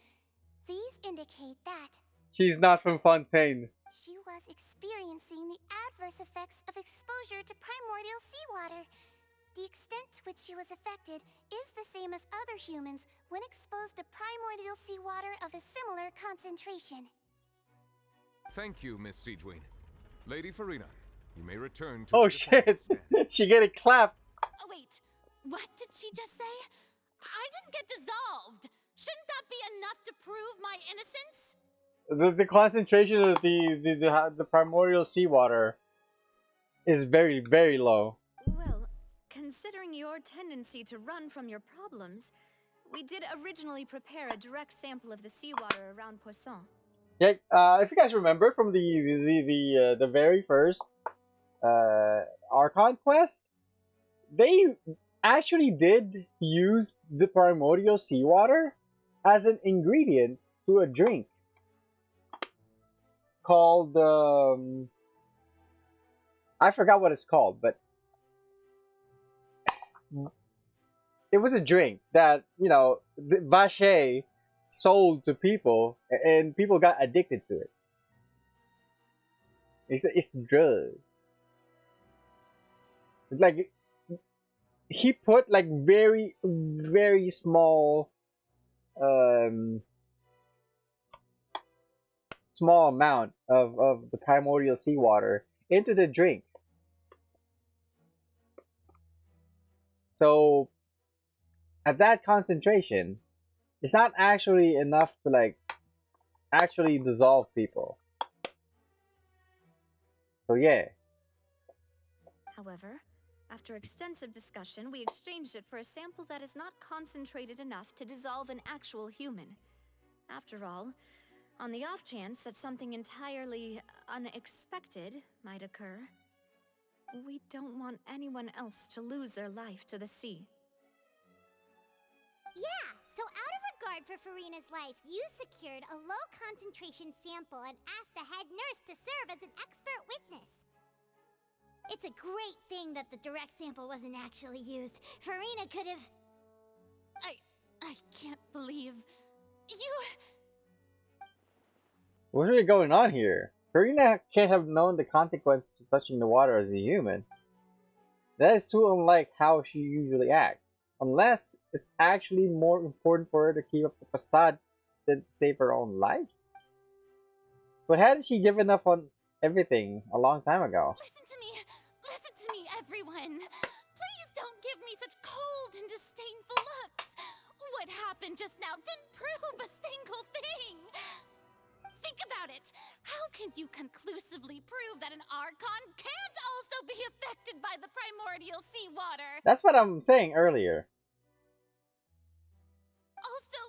These indicate that She's not from Fontaine. she was experiencing the adverse effects of exposure to primordial seawater. The extent to which she was affected is the same as other humans when exposed to primordial seawater of a similar concentration. Thank you, Miss Siegewin. Lady Farina, you may return to Oh the shit! She getting clapped. Oh, wait. What did she just say? I didn't get dissolved. Shouldn't that be enough to prove my innocence? The concentration of the primordial seawater is very, very low. Well, considering your tendency to run from your problems, we did originally prepare a direct sample of the seawater around Poisson. Yeah, if you guys remember from the very first Archon quest, they actually did use the primordial seawater as an ingredient to a drink called I forgot what it's called, but it was a drink that, you know, Vache sold to people, and people got addicted to it. It's drug. It's like he put like very, very small small amount of the primordial seawater into the drink. So at that concentration, it's not actually enough to like actually dissolve people. So yeah. However, after extensive discussion, we exchanged it for a sample that is not concentrated enough to dissolve an actual human. After all, On the off chance that something entirely unexpected might occur, we don't want anyone else to lose their life to the sea. Yeah, so out of regard for Farina's life, you secured a low concentration sample and asked the head nurse to serve as an expert witness. It's a great thing that the direct sample wasn't actually used. Farina could have... I can't believe you... What's really going on here? Farina can't have known the consequences of touching the water as a human. That is too unlike how she usually acts. Unless it's actually more important for her to keep up the facade than to save her own life. But hadn't she given up on everything a long time ago? Listen to me, everyone. Please don't give me such cold and disdainful looks. What happened just now didn't prove a single thing. Think about it. How can you conclusively prove that an Archon can't also be affected by the primordial seawater? That's what I'm saying earlier. Also,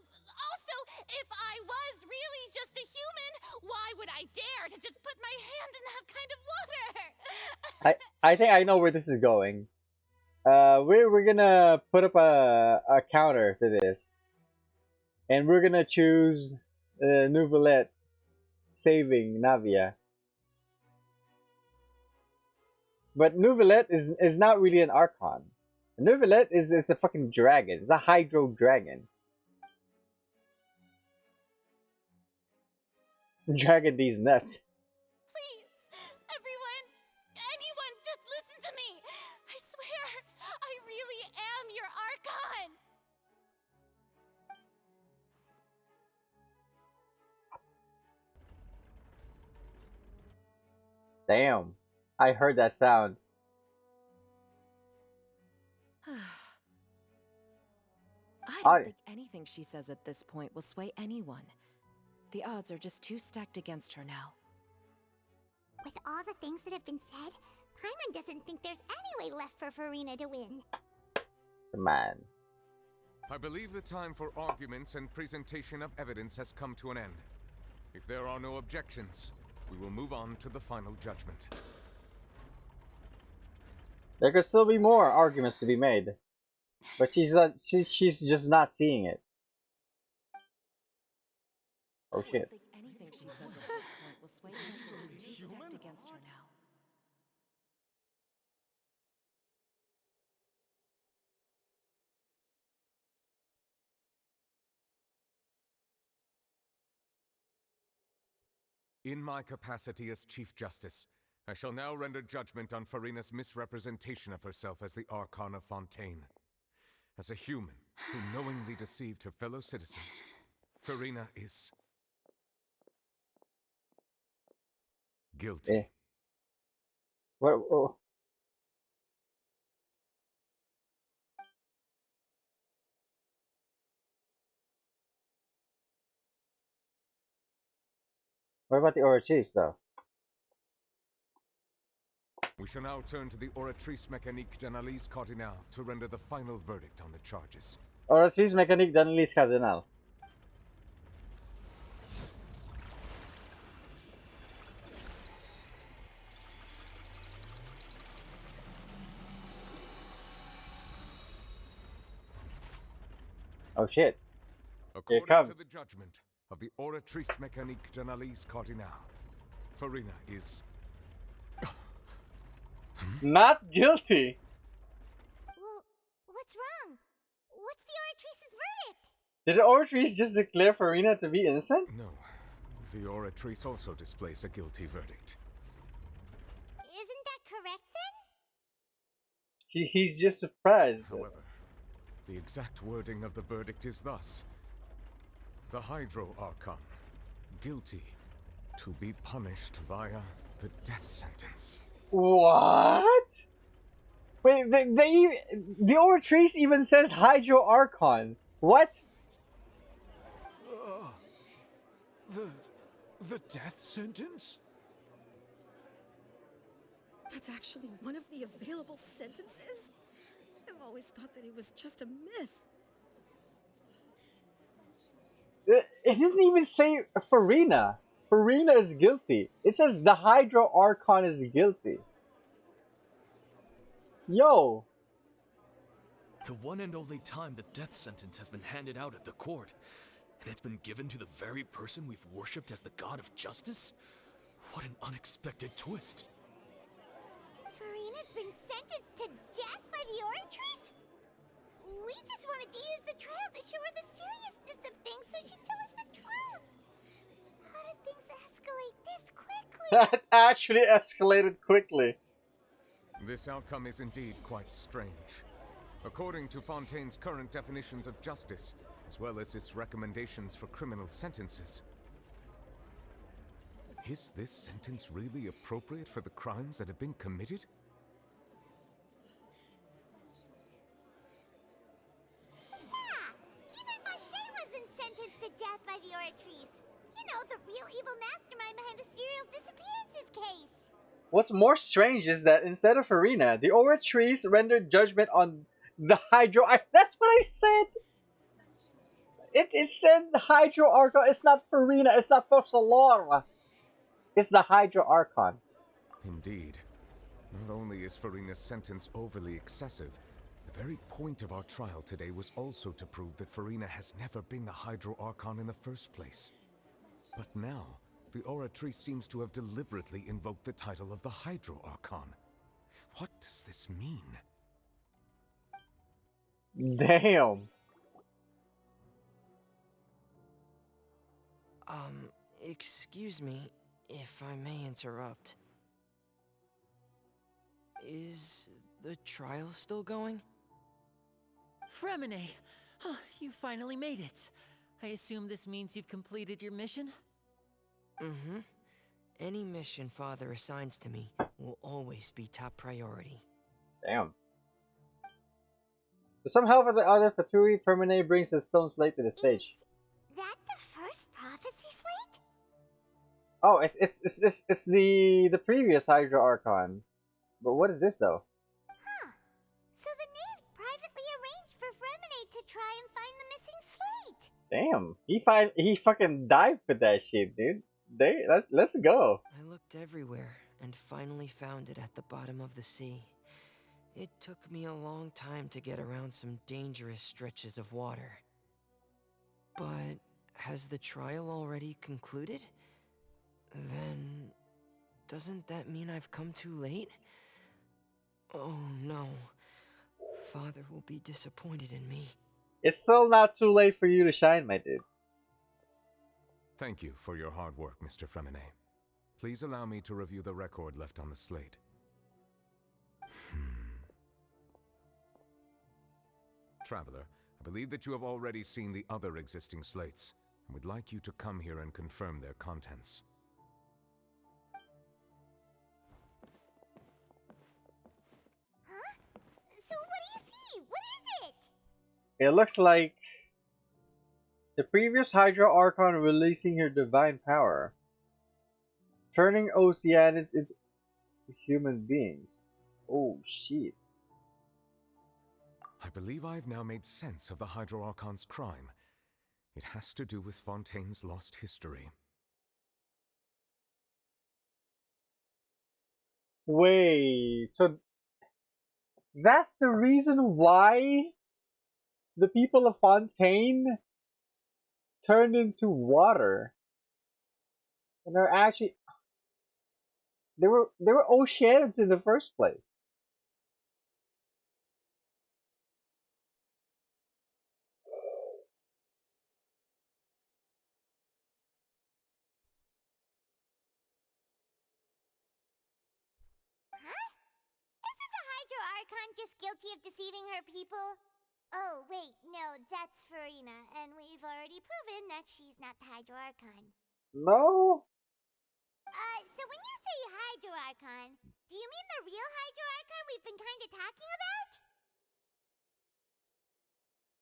if I was really just a human, why would I dare to just put my hand in that kind of water? I think I know where this is going. We're gonna put up a counter to this, and we're gonna choose Nouvellette saving Navia. But Nouvellette is not really an Archon. Nouvellette is a fucking dragon. It's a hydro dragon. Dragging these nuts. Please, everyone, anyone, just listen to me. I swear, I really am your Archon. Damn, I heard that sound. I don't think anything she says at this point will sway anyone. The odds are just too stacked against her now. With all the things that have been said, Paimon doesn't think there's any way left for Farina to win. Man. I believe the time for arguments and presentation of evidence has come to an end. If there are no objections, we will move on to the final judgment. There could still be more arguments to be made, but she's just not seeing it. Oh shit. I don't think anything she says at this point will sway anyone. She's too stacked against her now. In my capacity as Chief Justice, I shall now render judgment on Farina's misrepresentation of herself as the Archon of Fontaine. As a human who knowingly deceived her fellow citizens, Farina is guilty. What? Oh. What about the Oratrice, though? We shall now turn to the Oratrice Mécanique d'Analyse Cardinal to render the final verdict on the charges. Oratrice Mécanique d'Analyse Cardinal. Oh shit. According Here it comes. to the judgment of the Oratrice Mécanique d'Analyse Cardinal, Farina is not guilty. Well, what's wrong? What's the Oratrice's verdict? Did the Oratrice just declare Farina to be innocent? No. The Oratrice also displays a guilty verdict. Isn't that correct then? He's just surprised. However, the exact wording of the verdict is thus: the Hydro Archon, guilty to be punished via the death sentence. What? Wait, the Oratrice even says Hydro Archon. What? The death sentence? That's actually one of the available sentences? I've always thought that it was just a myth. It didn't even say Farina. Farina is guilty. It says the Hydro Archon is guilty. Yo. The one and only time the death sentence has been handed out at the court, and it's been given to the very person we've worshipped as the god of justice? What an unexpected twist. Farina's been sentenced to death by the Oratrice? We just wanted to use the trial to show her the seriousness of things so she'd tell us the truth. How did things escalate this quickly? That actually escalated quickly. This outcome is indeed quite strange. According to Fontaine's current definitions of justice, as well as its recommendations for criminal sentences, is this sentence really appropriate for the crimes that have been committed? Even Fauché wasn't sentenced to death by the Oratrice. You know, the real evil mastermind behind the serial disappearances case. What's more strange is that instead of Farina, the Oratrice rendered judgment on the Hydro. That's what I said. It said the Hydro Archon. It's not Farina. It's not Fauché. It's the Hydro Archon. Indeed. Not only is Farina's sentence overly excessive, the very point of our trial today was also to prove that Farina has never been the Hydro Archon in the first place. But now, the Oratrice seems to have deliberately invoked the title of the Hydro Archon. What does this mean? Damn. Excuse me, if I may interrupt. Is the trial still going? Fremine! Oh, you finally made it. I assume this means you've completed your mission? Mm-hmm. Any mission Father assigns to me will always be top priority. Damn. Somehow or the other, Fatui Fermine brings the stone slate to the stage. Is that the first prophecy slate? Oh, it's the previous Hydro Archon. But what is this though? Huh. So the knave privately arranged for Fremine to try and find the missing slate. Damn. He fucking dived for that shit, dude. Let's go. I looked everywhere and finally found it at the bottom of the sea. It took me a long time to get around some dangerous stretches of water. But has the trial already concluded? Then doesn't that mean I've come too late? Oh no. Father will be disappointed in me. It's still not too late for you to shine, my dude. Thank you for your hard work, Mr. Fremine. Please allow me to review the record left on the slate. Traveler, I believe that you have already seen the other existing slates, and would like you to come here and confirm their contents. Huh? So what do you see? What is it? It looks like the previous Hydro Archon releasing her divine power, turning Oceanids into human beings. Oh shit. I believe I have now made sense of the Hydro Archon's crime. It has to do with Fontaine's lost history. Wait, so that's the reason why the people of Fontaine turned into water, and they're actually they were Oceanids in the first place. Archon just guilty of deceiving her people? Oh, wait, no, that's Farina, and we've already proven that she's not the Hydro Archon. No? So when you say Hydro Archon, do you mean the real Hydro Archon we've been kinda talking about?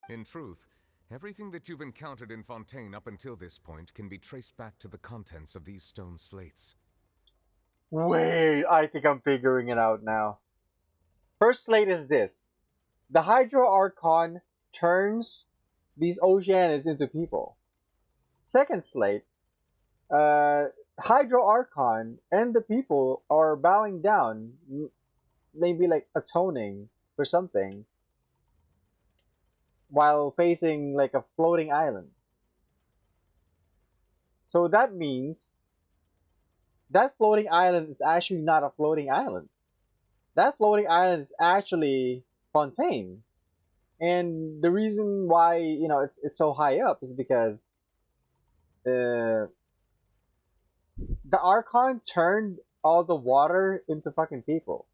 In truth, everything that you've encountered in Fontaine up until this point can be traced back to the contents of these stone slates. Wait, I think I'm figuring it out now. First slate is this. The Hydro Archon turns these Oceanids into people. second slate, Hydro Archon and the people are bowing down, maybe like atoning for something, while facing like a floating island. So that means that floating island is actually not a floating island. That floating island is actually Fontaine. And the reason why, you know, it's so high up is because the Archon turned all the water into fucking people.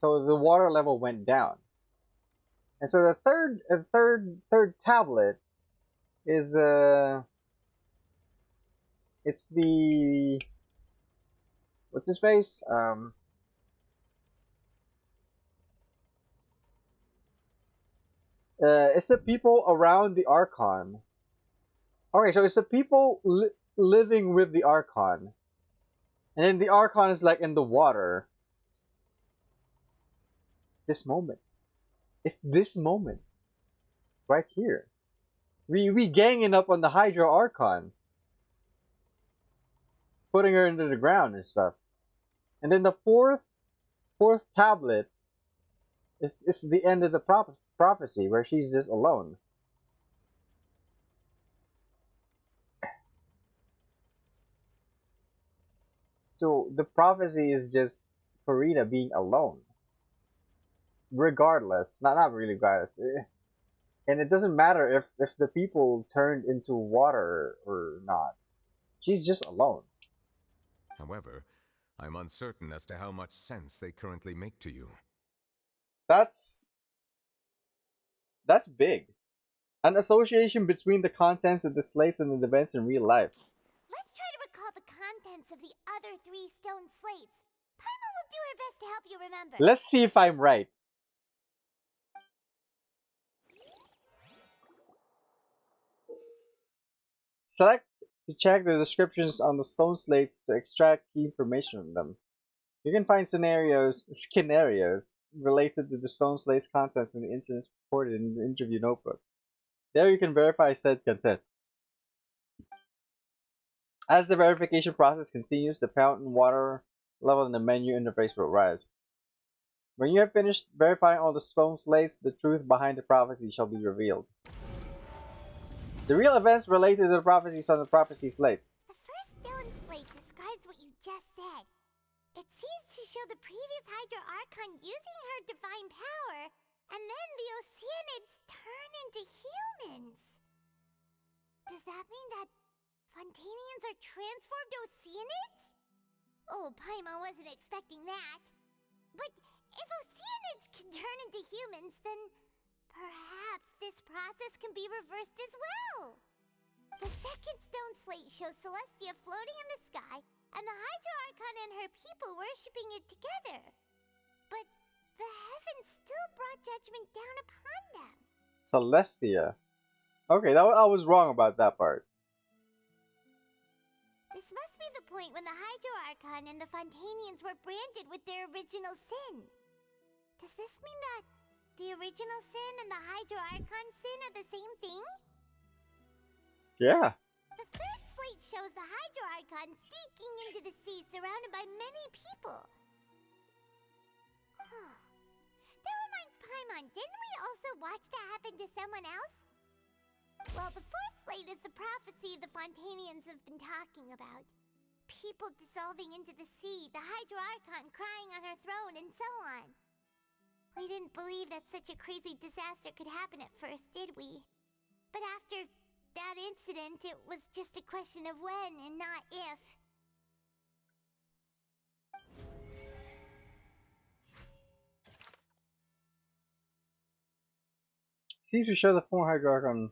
So the water level went down. And so the third tablet is it's the what's his face? It's the people around the Archon. Okay, so it's the people living with the Archon. And then the Archon is like in the water. It's this moment. It's this moment. Right here. We ganging up on the Hydro Archon. Putting her into the ground and stuff. And then the fourth tablet is the end of the prophecy where she's just alone. So the prophecy is just Furina being alone. Regardless. Not really regardless. And it doesn't matter if the people turned into water or not. She's just alone. However, I'm uncertain as to how much sense they currently make to you. That's big. An association between the contents of the slates and the events in real life. Let's try to recall the contents of the other 3 stone slates. Paimon will do her best to help you remember. Let's see if I'm right. Select to check the descriptions on the stone slates to extract key information from them. You can find scenarios related to the stone slate's contents in the incidents reported in the interview notebook. There you can verify said consent. As the verification process continues, the fountain water level in the menu interface will rise. When you have finished verifying all the stone slates, the truth behind the prophecy shall be revealed. The real events related to the prophecies on the prophecy slates. The first stone slate describes what you just said. It seems to show the previous Hydro Archon using her divine power, and then the Oceanids turn into humans. Does that mean that Fontainians are transformed Oceanids? Oh, Paimon wasn't expecting that. But if Oceanids can turn into humans, then perhaps this process can be reversed as well. The second stone slate shows Celestia floating in the sky, and the Hydro Archon and her people worshipping it together. But the heavens still brought judgment down upon them. Celestia. Okay, I was wrong about that part. This must be the point when the Hydro Archon and the Fontainians were branded with their original sin. Does this mean that the original sin and the Hydro Archon sin are the same thing? Yeah. The third slate shows the Hydro Archon sinking into the sea surrounded by many people. That reminds Paimon, didn't we also watch that happen to someone else? Well, the fourth slate is the prophecy the Fontainians have been talking about. People dissolving into the sea, the Hydro Archon crying on her throne, and so on. We didn't believe that such a crazy disaster could happen at first, did we? But after that incident, it was just a question of when and not if. Seems to show the former Hydro Archon.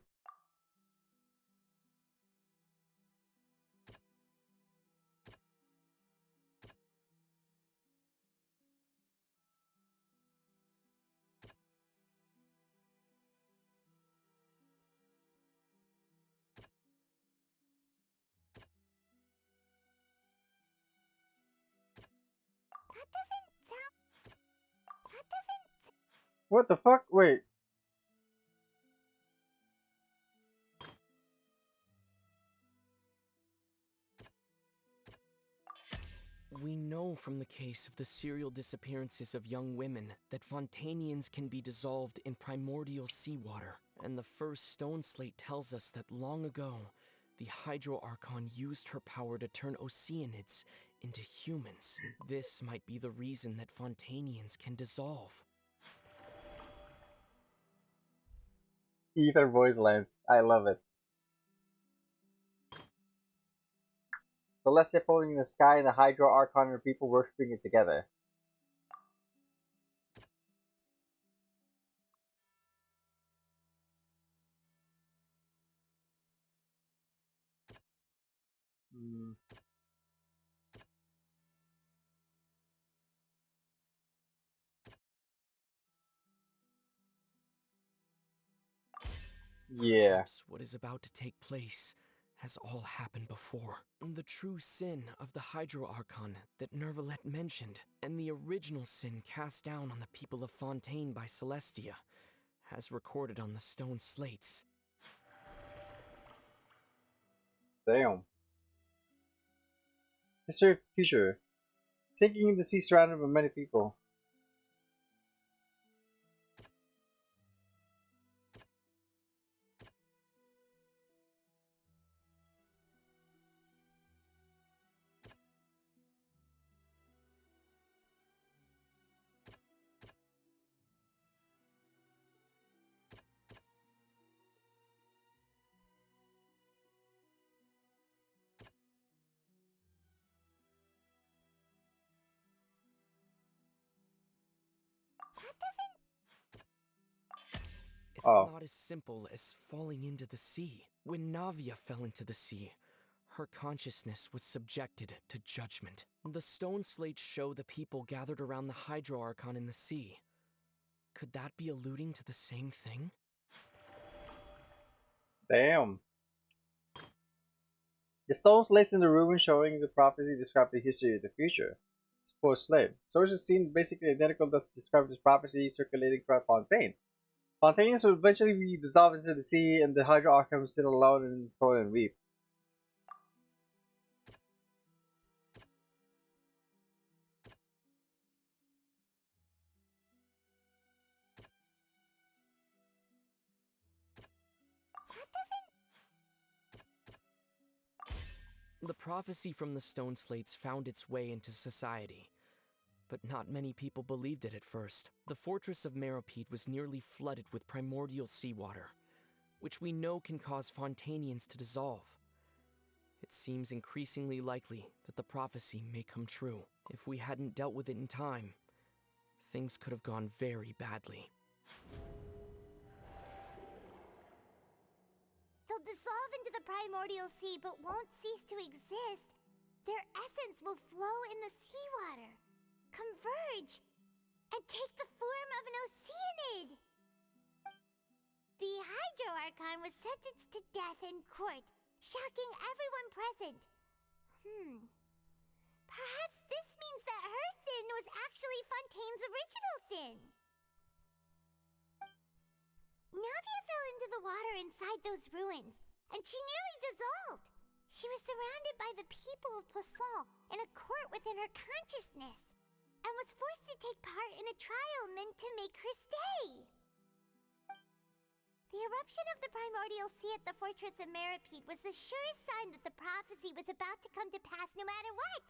What the fuck? Wait. We know from the case of the serial disappearances of young women that Fontainians can be dissolved in primordial seawater, and the first stone slate tells us that long ago, the Hydro Archon used her power to turn Oceanids into humans. This might be the reason that Fontainians can dissolve. Ether voice lines. I love it. Celestia floating in the sky and the Hydro Archon and people worshipping it together. Yeah. Perhaps what is about to take place has all happened before. The true sin of the Hydro Archon that Nervalette mentioned, and the original sin cast down on the people of Fontaine by Celestia, as recorded on the stone slates. Damn. History of the future. Sinking in the sea surrounded by many people. It's not as simple as falling into the sea. When Navia fell into the sea, her consciousness was subjected to judgment. The stone slates show the people gathered around the Hydro Archon in the sea. Could that be alluding to the same thing? Damn. The stone slates in the ruin showing the prophecy describe the history of the future. Supposed slave. Sources seem basically identical that describe this prophecy circulating throughout Fontaine. Fontainians will eventually be dissolved into the sea, and the Hydro Archon will sit alone and toil and weep. The prophecy from the stone slates found its way into society, but not many people believed it at first. The fortress of Meropide was nearly flooded with primordial seawater, which we know can cause Fontainians to dissolve. It seems increasingly likely that the prophecy may come true. If we hadn't dealt with it in time, things could have gone very badly. They'll dissolve into the primordial sea but won't cease to exist. Their essence will flow in the seawater, converge, and take the form of an Oceanid. The Hydro Archon was sentenced to death in court, shocking everyone present. Perhaps this means that her sin was actually Fontaine's original sin. Navia fell into the water inside those ruins, and she nearly dissolved. She was surrounded by the people of Poisson in a court within her consciousness, and was forced to take part in a trial meant to make her stay. The eruption of the primordial sea at the fortress of Meropide was the surest sign that the prophecy was about to come to pass no matter what.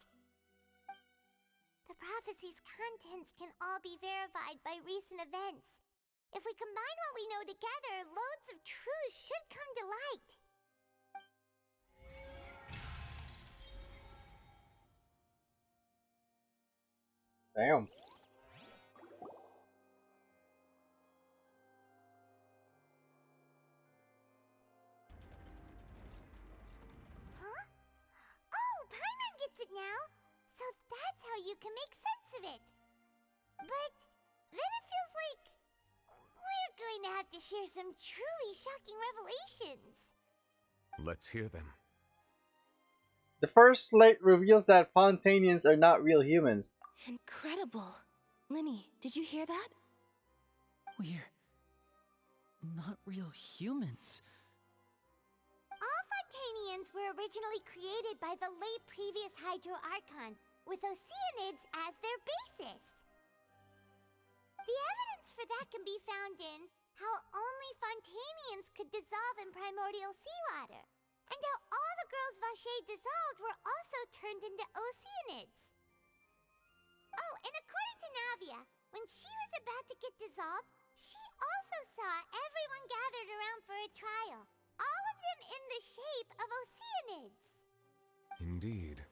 The prophecy's contents can all be verified by recent events. If we combine what we know together, loads of truths should come to light. Damn. Huh? Oh, Paimon gets it now! So that's how you can make sense of it. But then it feels like we're going to have to share some truly shocking revelations. Let's hear them. The first slate reveals that Fontainians are not real humans. Incredible. Linny, did you hear that? We're not real humans. All Fontainians were originally created by the late previous Hydro Archon, with Oceanids as their basis. The evidence for that can be found in how only Fontainians could dissolve in primordial seawater, and how all the girls Vacher dissolved were also turned into Oceanids. Oh, and according to Navia, when she was about to get dissolved, she also saw everyone gathered around for a trial, all of them in the shape of Oceanids. Indeed.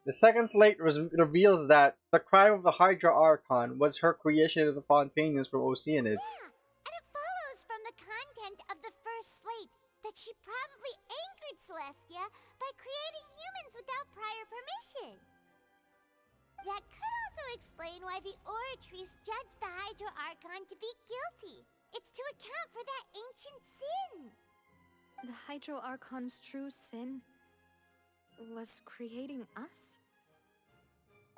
The second slate reveals that the crime of the Hydra Archon was her creation of the Fontainians from Oceanids. Yeah, and it follows from the content of the first slate that she probably angered Celestia by creating humans without prior permission. That could also explain why the Oratrice judged the Hydro Archon to be guilty. It's to account for that ancient sin. The Hydro Archon's true sin was creating us?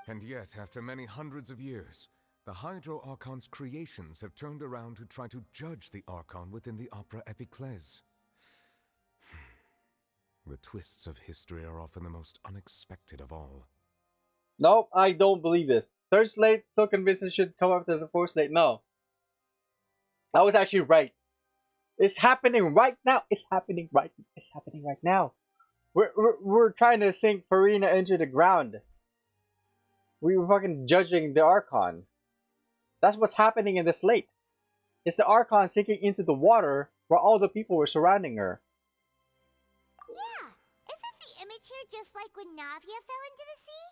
And yet, after many hundreds of years, the Hydro Archon's creations have turned around to try to judge the Archon within the Opera Epiclese. The twists of history are often the most unexpected of all. Nope, I don't believe this. Third slate, so convinced it should come after the fourth slate. No. I was actually right. It's happening right now. It's happening right now. We're trying to sink Farina into the ground. We were fucking judging the Archon. That's what's happening in the slate. It's the Archon sinking into the water while all the people were surrounding her. Yeah, isn't the image here just like when Navia fell into the sea?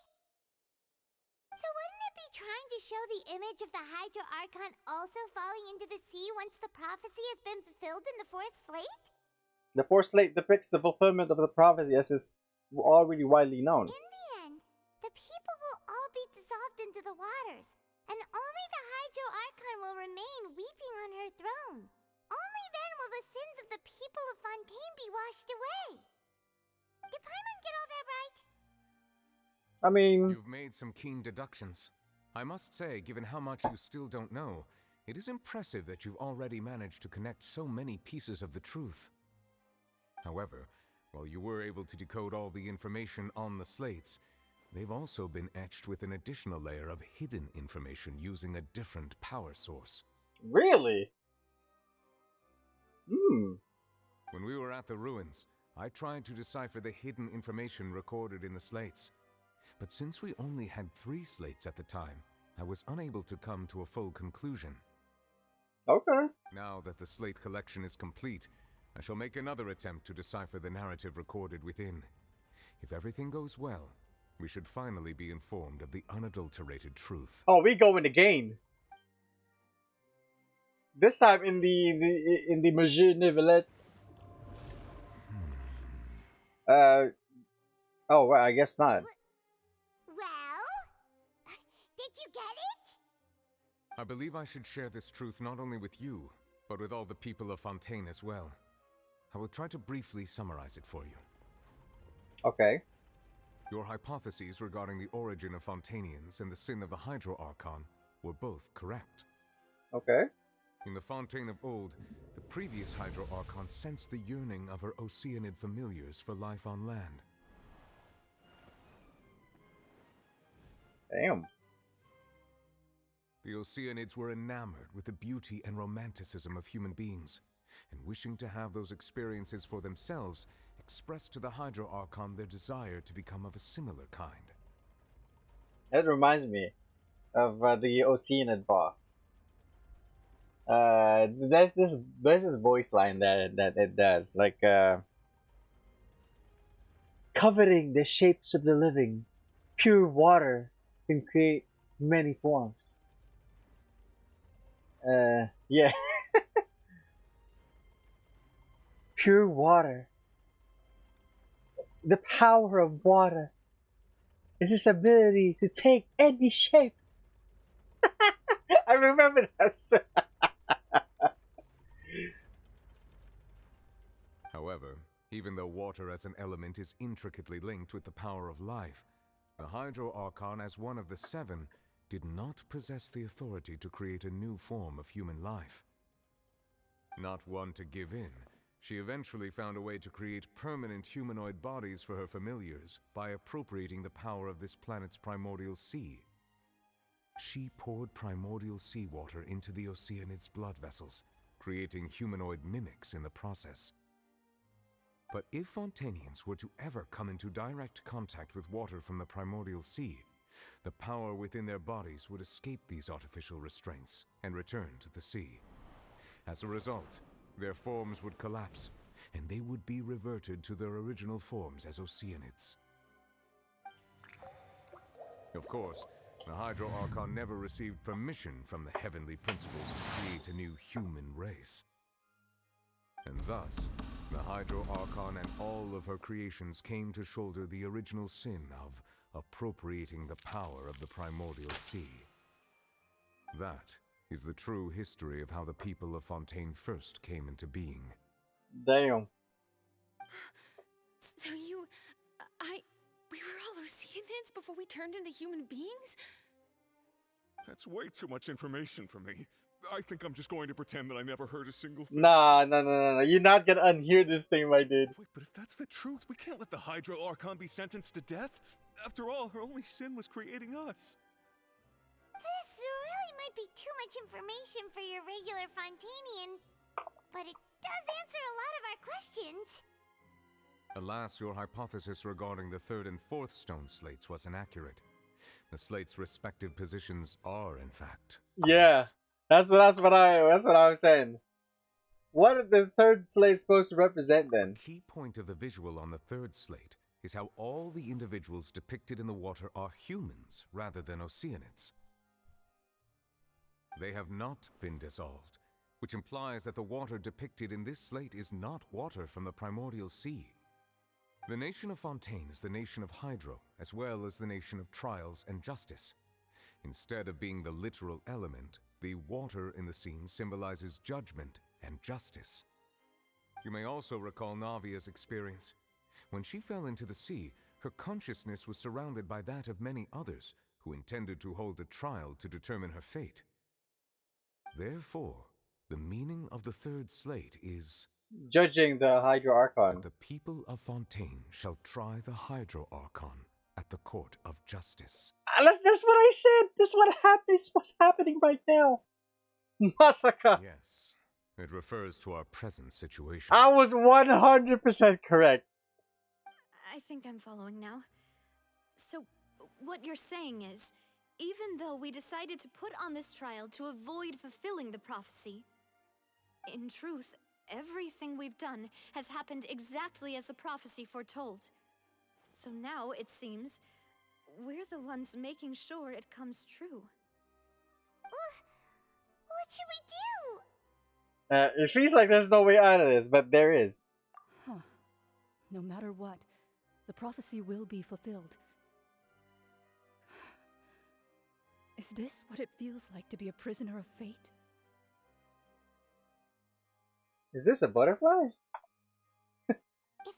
So wouldn't it be trying to show the image of the Hydro Archon also falling into the sea once the prophecy has been fulfilled in the fourth slate? The fourth slate depicts the fulfillment of the prophecy as is already widely known. In the end, the people will all be dissolved into the waters, and only the Hydro Archon will remain weeping on her throne. Only then will the sins of the people of Fontaine be washed away. Did Paimon get all that right? I mean... You've made some keen deductions. I must say, given how much you still don't know, it is impressive that you've already managed to connect so many pieces of the truth. However, while you were able to decode all the information on the slates, they've also been etched with an additional layer of hidden information using a different power source. Really? When we were at the ruins, I tried to decipher the hidden information recorded in the slates. But since we only had 3 slates at the time, I was unable to come to a full conclusion. Okay. Now that the slate collection is complete, I shall make another attempt to decipher the narrative recorded within. If everything goes well, we should finally be informed of the unadulterated truth. Oh, we go in again. This time in the Major Nivelettes. Oh, well, I guess not. Well, did you get it? I believe I should share this truth not only with you, but with all the people of Fontaine as well. I will try to briefly summarize it for you. Okay. Your hypotheses regarding the origin of Fontainians and the sin of the Hydro Archon were both correct. Okay. In the Fontaine of old, the previous Hydro Archon sensed the yearning of her Oceanid familiars for life on land. Damn. The Oceanids were enamored with the beauty and romanticism of human beings, and wishing to have those experiences for themselves, expressed to the Hydro Archon their desire to become of a similar kind. That reminds me of the Oceanid boss. There's this voice line that it does, like coveting the shapes of the living, pure water can create many forms. Yeah. Pure water. The power of water is its ability to take any shape. I remember that stuff. However, even though water as an element is intricately linked with the power of life, the Hydro Archon, as one of the 7, did not possess the authority to create a new form of human life. Not one to give in, She eventually found a way to create permanent humanoid bodies for her familiars by appropriating the power of this planet's primordial sea. She poured primordial seawater into the Oceanids' blood vessels, creating humanoid mimics in the process. But if Fontainians were to ever come into direct contact with water from the primordial sea, the power within their bodies would escape these artificial restraints and return to the sea. As a result, their forms would collapse, and they would be reverted to their original forms as Oceanids. Of course, the Hydro Archon never received permission from the heavenly principles to create a new human race. And thus, the Hydro Archon and all of her creations came to shoulder the original sin of appropriating the power of the primordial sea. That is the true history of how the people of Fontaine first came into being. Damn. So we were all Oceanids before we turned into human beings? That's way too much information for me. I think I'm just going to pretend that I never heard a single thing. Nah, no. You're not gonna unhear this thing, my dude. Wait, but if that's the truth, we can't let the Hydro Archon be sentenced to death. After all, her only sin was creating us. This really might be too much information for your regular Fontainian, but it does answer a lot of our questions. Alas, your hypothesis regarding the third and fourth stone slates was inaccurate. The slates' respective positions are, in fact, yeah. That's what I was saying. What is the third slate supposed to represent then? The key point of the visual on the third slate is how all the individuals depicted in the water are humans rather than Oceanids. They have not been dissolved, which implies that the water depicted in this slate is not water from the primordial sea. The nation of Fontaine is the nation of Hydro, as well as the nation of trials and justice. Instead of being the literal element, the water in the scene symbolizes judgment and justice. You may also recall Navia's experience. When she fell into the sea, her consciousness was surrounded by that of many others who intended to hold a trial to determine her fate. Therefore, the meaning of the third slate is judging the Hydro Archon. The people of Fontaine shall try the Hydro Archon at the court of justice. That's what I said. This is what happens. What's happening right now? Masaka. Yes, it refers to our present situation. I was 100% correct. I think I'm following now. So, what you're saying is, even though we decided to put on this trial to avoid fulfilling the prophecy, in truth, everything we've done has happened exactly as the prophecy foretold. So now, it seems, we're the ones making sure it comes true. What should we do? It feels like there's no way out of this, but there is. Huh. No matter what, the prophecy will be fulfilled. Is this what it feels like to be a prisoner of fate? Is this a butterfly? If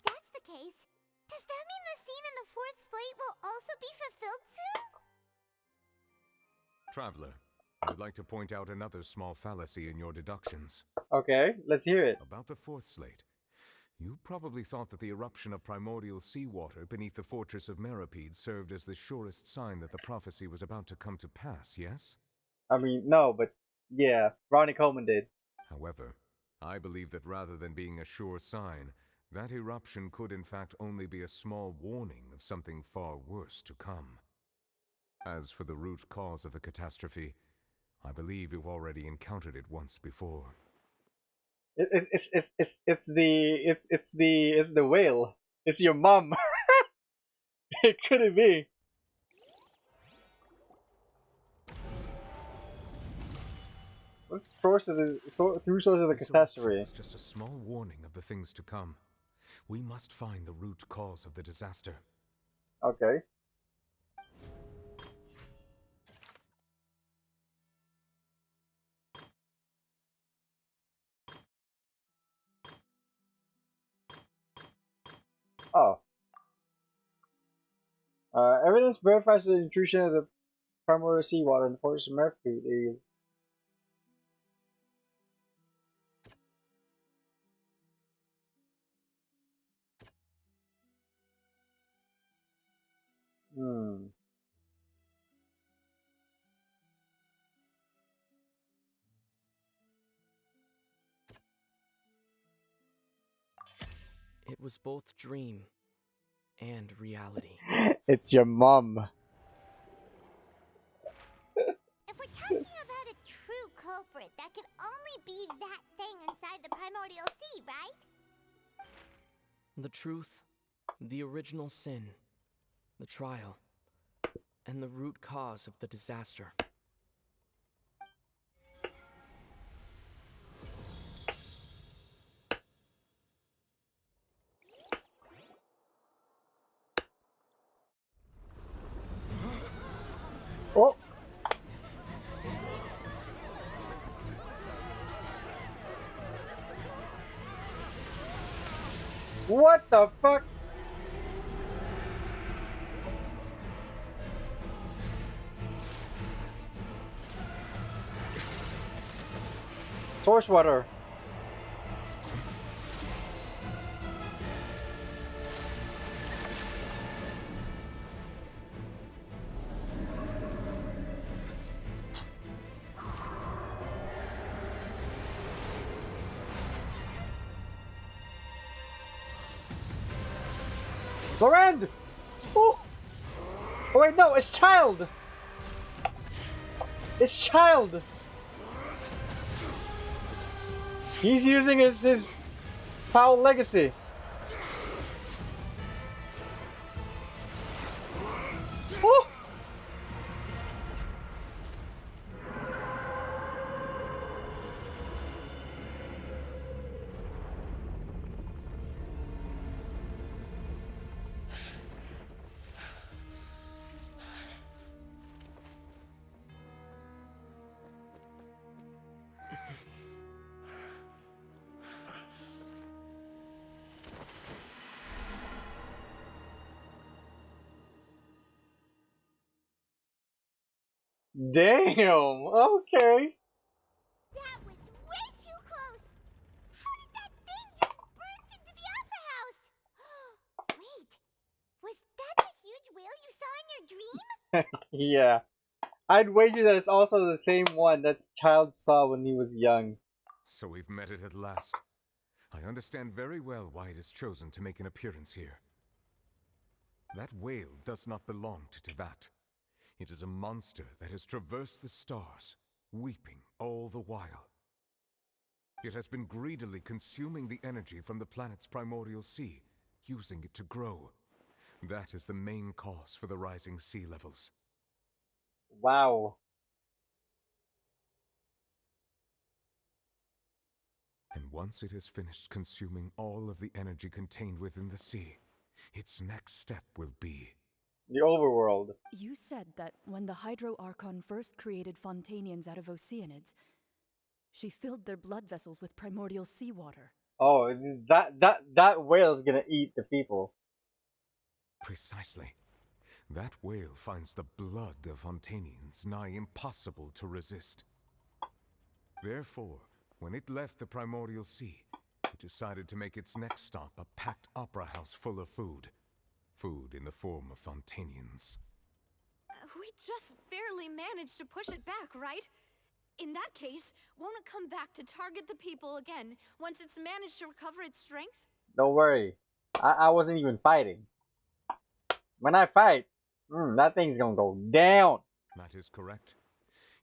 that's the case, does that mean the scene in the fourth slate will also be fulfilled soon? Traveler, I'd like to point out another small fallacy in your deductions. Okay, let's hear it. About the fourth slate. You probably thought that the eruption of primordial seawater beneath the fortress of Meripede served as the surest sign that the prophecy was about to come to pass, yes? I mean, no, but yeah, Ronnie Coleman did. However, I believe that rather than being a sure sign, that eruption could in fact only be a small warning of something far worse to come. As for the root cause of the catastrophe, I believe you've already encountered it once before. It's the whale. It's your mom. It couldn't be. What's the source of the catastrophe? It's just a small warning of the things to come. We must find the root cause of the disaster. Okay. Oh. Evidence verifies the intrusion of the primordial seawater in the fortress of Meripede is. Hmm. It was both dream and reality. It's your mom. If we're talking about a true culprit, that could only be that thing inside the primordial sea, right? The truth, the original sin, the trial, and the root cause of the disaster. Oh! What the fuck? Source water. Lorand! Oh! Oh wait, no, it's Child! It's Child! He's using his foul legacy. Oh! Damn, okay. That was way too close! How did that thing just burst into the Opera House? Wait, was that the huge whale you saw in your dream? Yeah. I'd wager that it's also the same one that Child saw when he was young. So we've met it at last. I understand very well why it has chosen to make an appearance here. That whale does not belong to Tivat. It is a monster that has traversed the stars, weeping all the while. It has been greedily consuming the energy from the planet's primordial sea, using it to grow. That is the main cause for the rising sea levels. Wow. And once it has finished consuming all of the energy contained within the sea, its next step will be... the overworld. You said that when the Hydro Archon first created Fontainians out of Oceanids, she filled their blood vessels with primordial seawater. Oh, that whale is gonna eat the people. Precisely. That whale finds the blood of Fontainians nigh impossible to resist. Therefore, when it left the primordial sea, it decided to make its next stop a packed opera house full of food. Food in the form of Fontainians. We just barely managed to push it back, right? In that case, won't it come back to target the people again once it's managed to recover its strength? Don't worry. I wasn't even fighting. When I fight, that thing's gonna go down. That is correct.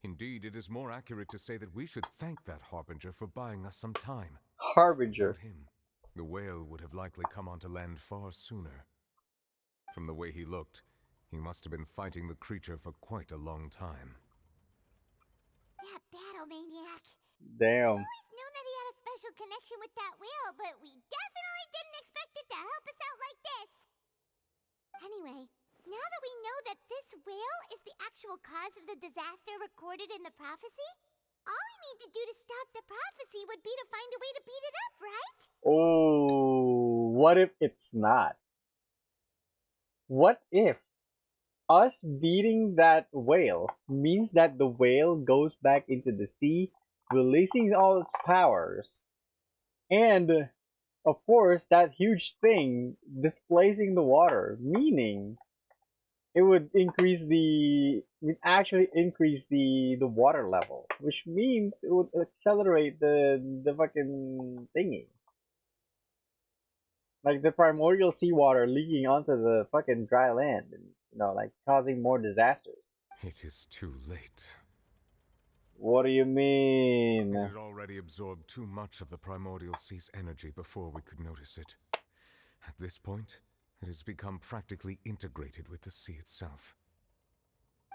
Indeed, it is more accurate to say that we should thank that Harbinger for buying us some time. Harbinger. Without him, the whale would have likely come onto land far sooner. From the way he looked, he must have been fighting the creature for quite a long time. That battle maniac. Damn. I've always known that he had a special connection with that whale, but we definitely didn't expect it to help us out like this. Anyway, now that we know that this whale is the actual cause of the disaster recorded in the prophecy, all we need to do to stop the prophecy would be to find a way to beat it up, right? Oh, what if it's not? What if us beating that whale means that the whale goes back into the sea, releasing all its powers, and of course that huge thing displacing the water, meaning it would actually increase the water level, which means it would accelerate the fucking thingy. Like the primordial seawater leaking onto the fucking dry land and, like causing more disasters. It is too late. What do you mean? It had already absorbed too much of the primordial sea's energy before we could notice it. At this point, it has become practically integrated with the sea itself.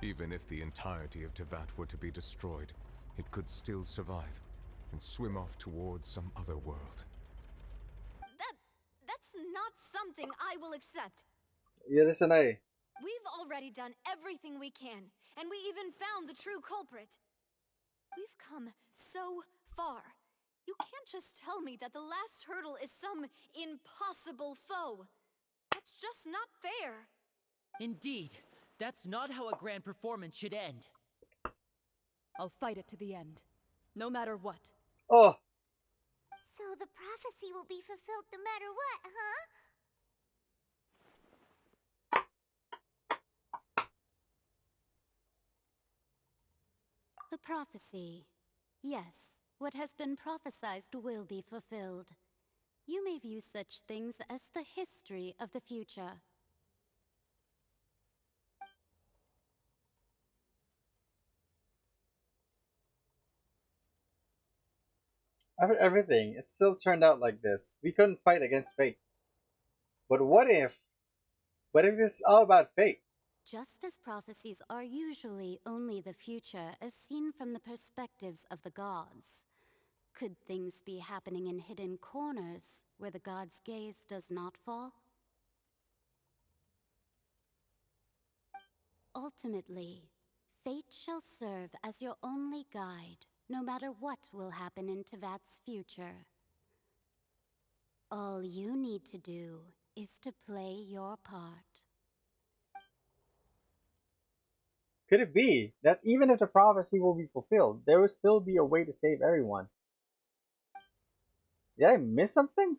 Even if the entirety of Tevat were to be destroyed, it could still survive and swim off towards some other world. That's not something I will accept. Yeah, listen, hey. We've already done everything we can, and we even found the true culprit. We've come so far. You can't just tell me that the last hurdle is some impossible foe. That's just not fair. Indeed, that's not how a grand performance should end. I'll fight it to the end, no matter what. Oh. So the prophecy will be fulfilled no matter what, huh? The prophecy. Yes, what has been prophesied will be fulfilled. You may view such things as the history of the future. After everything, it still turned out like this. We couldn't fight against fate. But what if it's all about fate? Just as prophecies are usually only the future as seen from the perspectives of the gods, could things be happening in hidden corners where the gods' gaze does not fall? Ultimately, fate shall serve as your only guide, no matter what will happen in Tevat's future. All you need to do is to play your part. Could it be that even if the prophecy will be fulfilled, there will still be a way to save everyone? Did I miss something?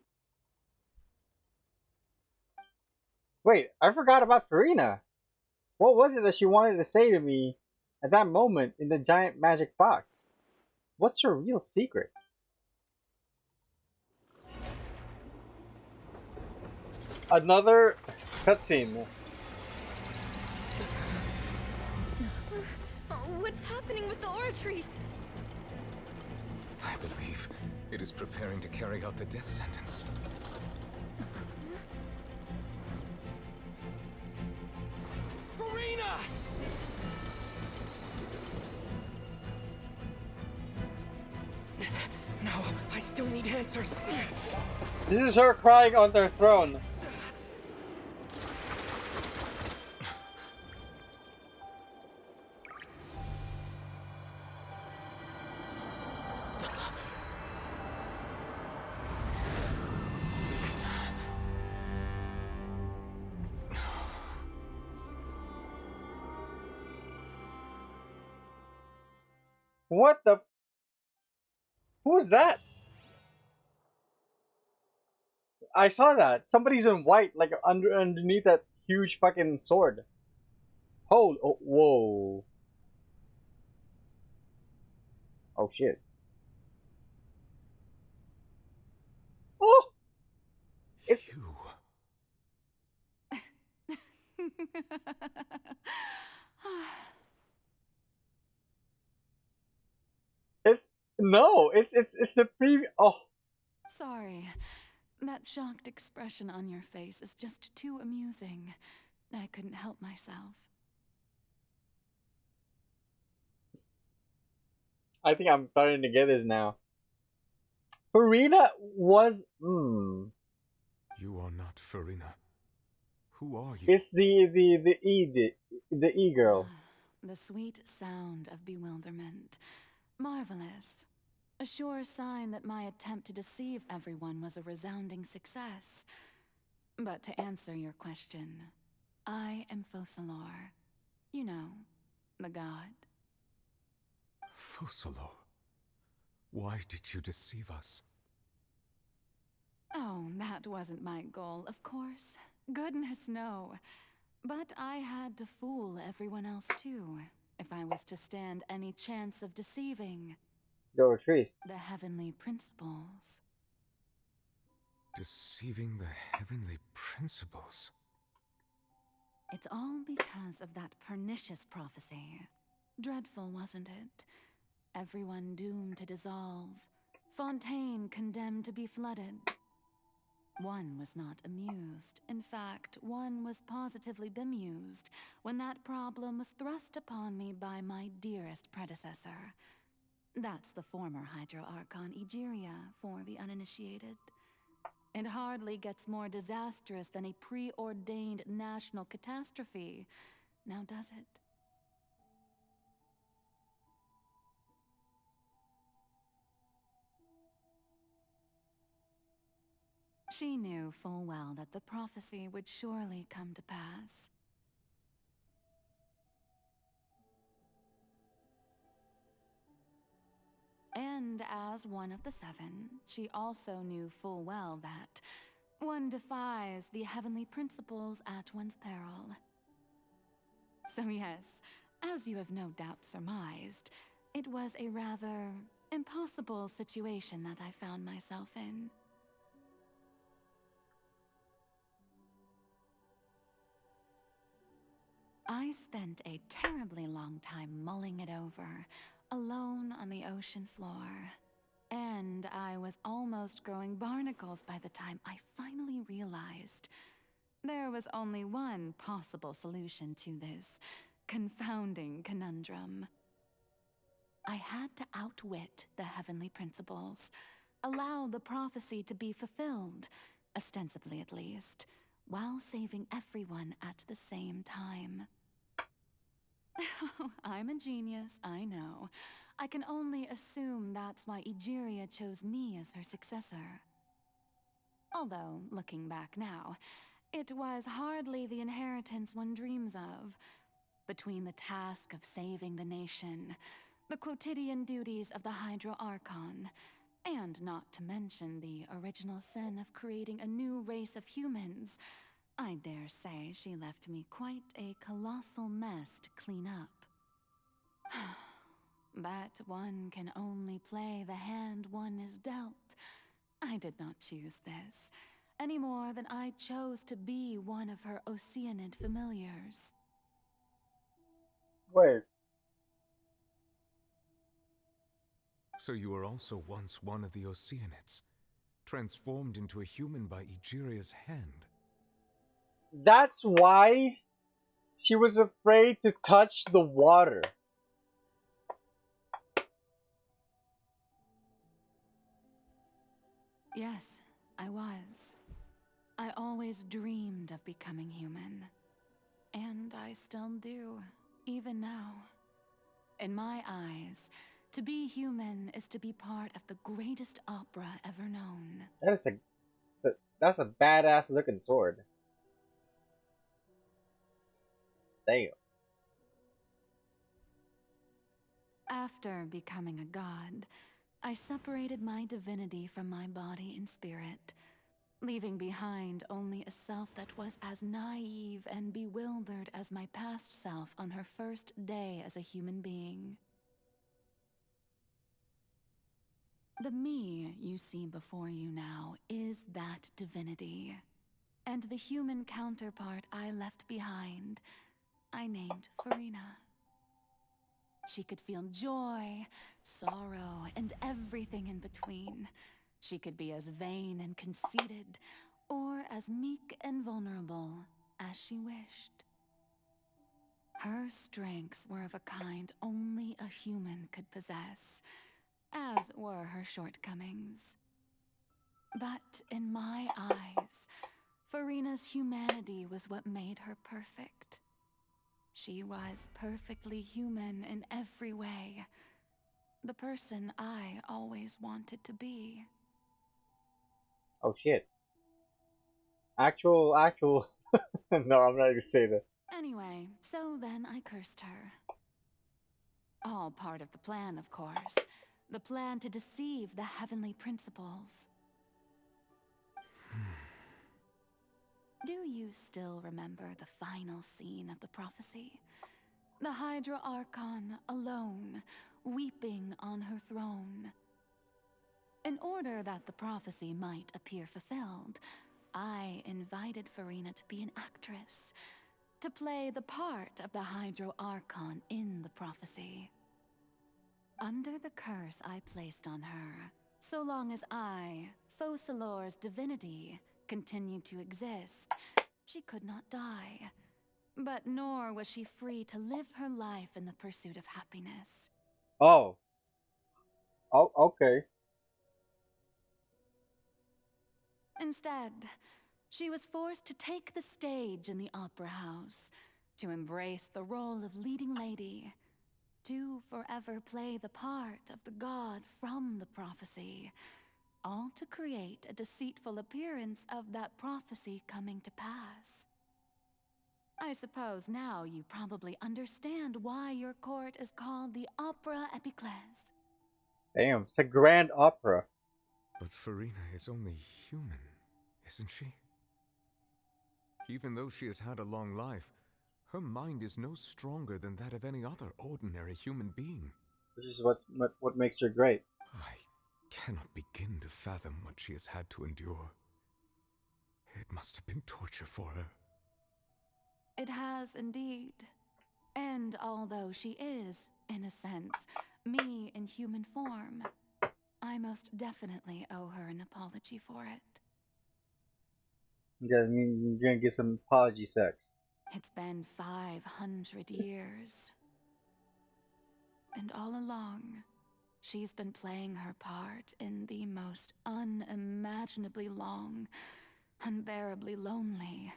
Wait, I forgot about Farina. What was it that she wanted to say to me at that moment in the giant magic box? What's her real secret? Another cutscene. What's happening with the aura trees? I believe it is preparing to carry out the death sentence. Farina! No, I still need answers. This is her crying on their throne. What the? Who's that? I saw that. Somebody's in white, like underneath that huge fucking sword. Oh, whoa. Oh shit. Oh! It's you. It's the previous. Oh. Sorry. That shocked expression on your face is just too amusing. I couldn't help myself. I think I'm starting to get this now. Farina was. You are not Farina. Who are you? It's the E girl. The sweet sound of bewilderment. Marvelous. A sure sign that my attempt to deceive everyone was a resounding success. But to answer your question, I am Focalor. You know, the god. Focalor? Why did you deceive us? Oh, that wasn't my goal, of course. Goodness, no. But I had to fool everyone else too, if I was to stand any chance of deceiving Go trees. the heavenly principles. Deceiving the heavenly principles. It's all because of that pernicious prophecy. Dreadful, wasn't it? Everyone doomed to dissolve. Fontaine condemned to be flooded. One was not amused. In fact, one was positively bemused when that problem was thrust upon me by my dearest predecessor. That's the former Hydro Archon Egeria, for the uninitiated. It hardly gets more disastrous than a preordained national catastrophe, now does it? She knew full well that the prophecy would surely come to pass. And as one of the seven, she also knew full well that one defies the heavenly principles at one's peril. So yes, as you have no doubt surmised, it was a rather impossible situation that I found myself in. I spent a terribly long time mulling it over, alone on the ocean floor. And I was almost growing barnacles by the time I finally realized there was only one possible solution to this confounding conundrum. I had to outwit the heavenly principles, allow the prophecy to be fulfilled, ostensibly at least, while saving everyone at the same time. I'm a genius, I know. I can only assume that's why Egeria chose me as her successor. Although, looking back now, it was hardly the inheritance one dreams of. Between the task of saving the nation, the quotidian duties of the Hydro Archon, and not to mention the original sin of creating a new race of humans, I dare say she left me quite a colossal mess to clean up. But one can only play the hand one is dealt. I did not choose this, any more than I chose to be one of her Oceanid familiars. Wait. So you were also once one of the Oceanids, transformed into a human by Egeria's hand. That's why she was afraid to touch the water. Yes, I was. I always dreamed of becoming human. And I still do, even now. In my eyes, to be human is to be part of the greatest opera ever known. That's a badass looking sword. Damn. After becoming a god, I separated my divinity from my body and spirit, leaving behind only a self that was as naive and bewildered as my past self on her first day as a human being. The me you see before you now is that divinity, and the human counterpart I left behind, I named Furina. She could feel joy, sorrow, and everything in between. She could be as vain and conceited, or as meek and vulnerable as she wished. Her strengths were of a kind only a human could possess, as were her shortcomings. But in my eyes, Furina's humanity was what made her perfect. She was perfectly human in every way. The person I always wanted to be. Oh shit. Actual. No, I'm not gonna say that. Anyway, so then I cursed her. All part of the plan, of course. The plan to deceive the heavenly principles. Do you still remember the final scene of the prophecy? The Hydra Archon alone, weeping on her throne. In order that the prophecy might appear fulfilled, I invited Furina to be an actress, to play the part of the Hydro Archon in the prophecy. Under the curse I placed on her, so long as I, Focalor's divinity, continued to exist, she could not die. But nor was she free to live her life in the pursuit of happiness. Oh. Oh, okay. Instead, she was forced to take the stage in the opera house, to embrace the role of leading lady, to forever play the part of the god from the prophecy, all to create a deceitful appearance of that prophecy coming to pass. I suppose now you probably understand why your court is called the Opera Epiclese. Damn, it's a grand opera. But Furina is only human, isn't she? Even though she has had a long life, her mind is no stronger than that of any other ordinary human being. Which is what makes her great. I cannot begin to fathom what she has had to endure. It must have been torture for her. It has indeed. And although she is, in a sense, me in human form, I most definitely owe her an apology for it. Yeah, you're gonna get some apology sex. It's been 500 years. And all along, she's been playing her part in the most unimaginably long, unbearably lonely,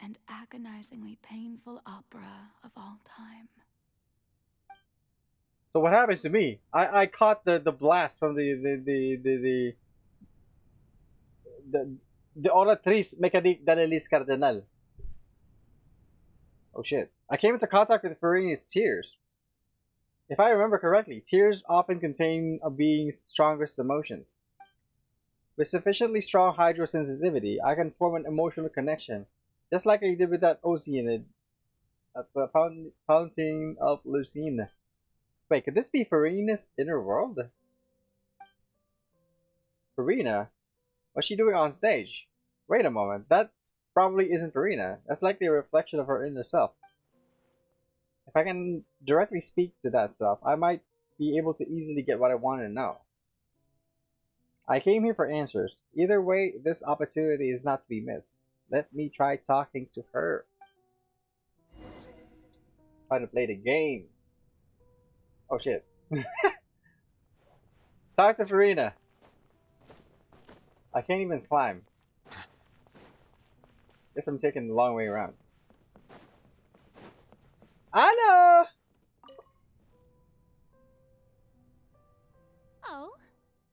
and agonizingly painful opera of all time. So what happens to me? I caught the blast from the oratrice mécanique d'Annelise Cardinal. Oh shit. I came into contact with Furina's tears. If I remember correctly, tears often contain a being's strongest emotions. With sufficiently strong hydrosensitivity, I can form an emotional connection, just like I did with that Oceanid at the Fountain of Lucine. Wait, could this be Furina's inner world? Furina? What's she doing on stage? Wait a moment, that probably isn't Furina. That's likely a reflection of her inner self. If I can directly speak to that self, I might be able to easily get what I want to know. I came here for answers. Either way, this opportunity is not to be missed. Let me try talking to her. Try to play the game. Oh shit. Talk to Furina. I can't even climb. Guess I'm taking the long way around. Anna! Oh,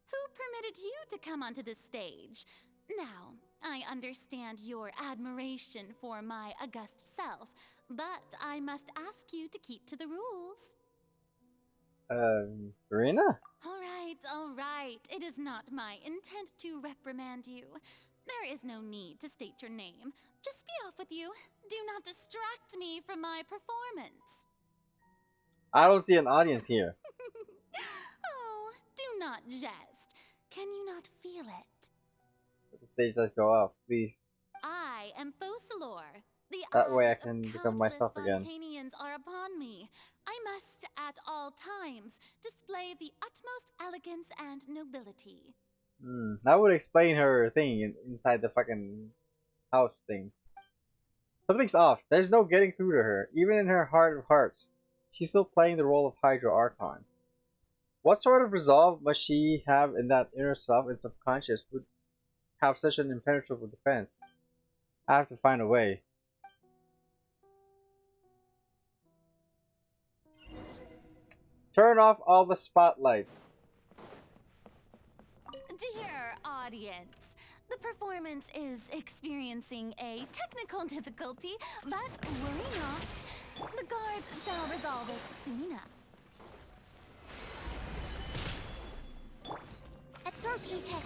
who permitted you to come onto the stage? Now, I understand your admiration for my august self, but I must ask you to keep to the rules. Furina? All right. It is not my intent to reprimand you. There is no need to state your name. Just be off with you. Do not distract me from my performance. I don't see an audience here. Oh, do not jest. Can you not feel it? Let the stage lights go off, please. I am Focalor. The That way I eyes can of become countless myself again. Fontainians are upon me. I must, at all times, display the utmost elegance and nobility. That would explain her thing inside the fucking house thing. Something's off. There's no getting through to her. Even in her heart of hearts, she's still playing the role of Hydro Archon. What sort of resolve must she have in that inner self and subconscious would have such an impenetrable defense? I have to find a way. Turn off all the spotlights. Dear audience, the performance is experiencing a technical difficulty, but worry not. The guards shall resolve it soon enough. Absorption test.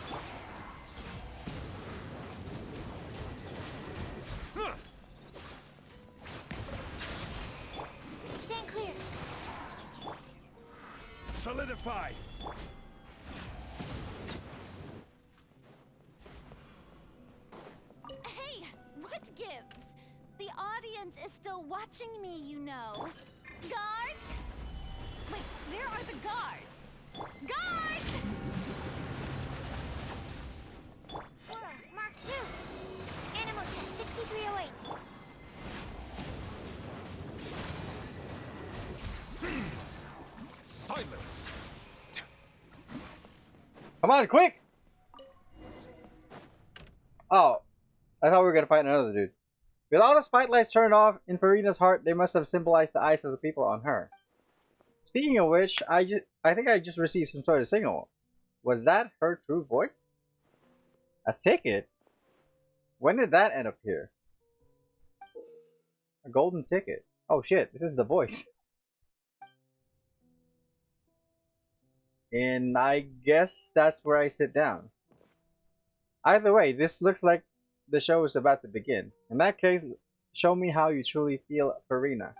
Solidify! Hey, what gives? The audience is still watching me, you know. Guards? Wait, where are the guards? Guards! Squirrel, Mark 2. Animal test 6308. Silence! Come on, quick! Oh, I thought we were gonna fight another dude. With all the spotlights turned off in Farina's heart, they must have symbolized the eyes of the people on her. Speaking of which, I think I just received some sort of signal. Was that her true voice? A ticket? When did that end up here? A golden ticket. Oh shit, this is the voice. And I guess that's where I sit down. Either way, this looks like the show is about to begin. In that case, show me how you truly feel, Farina.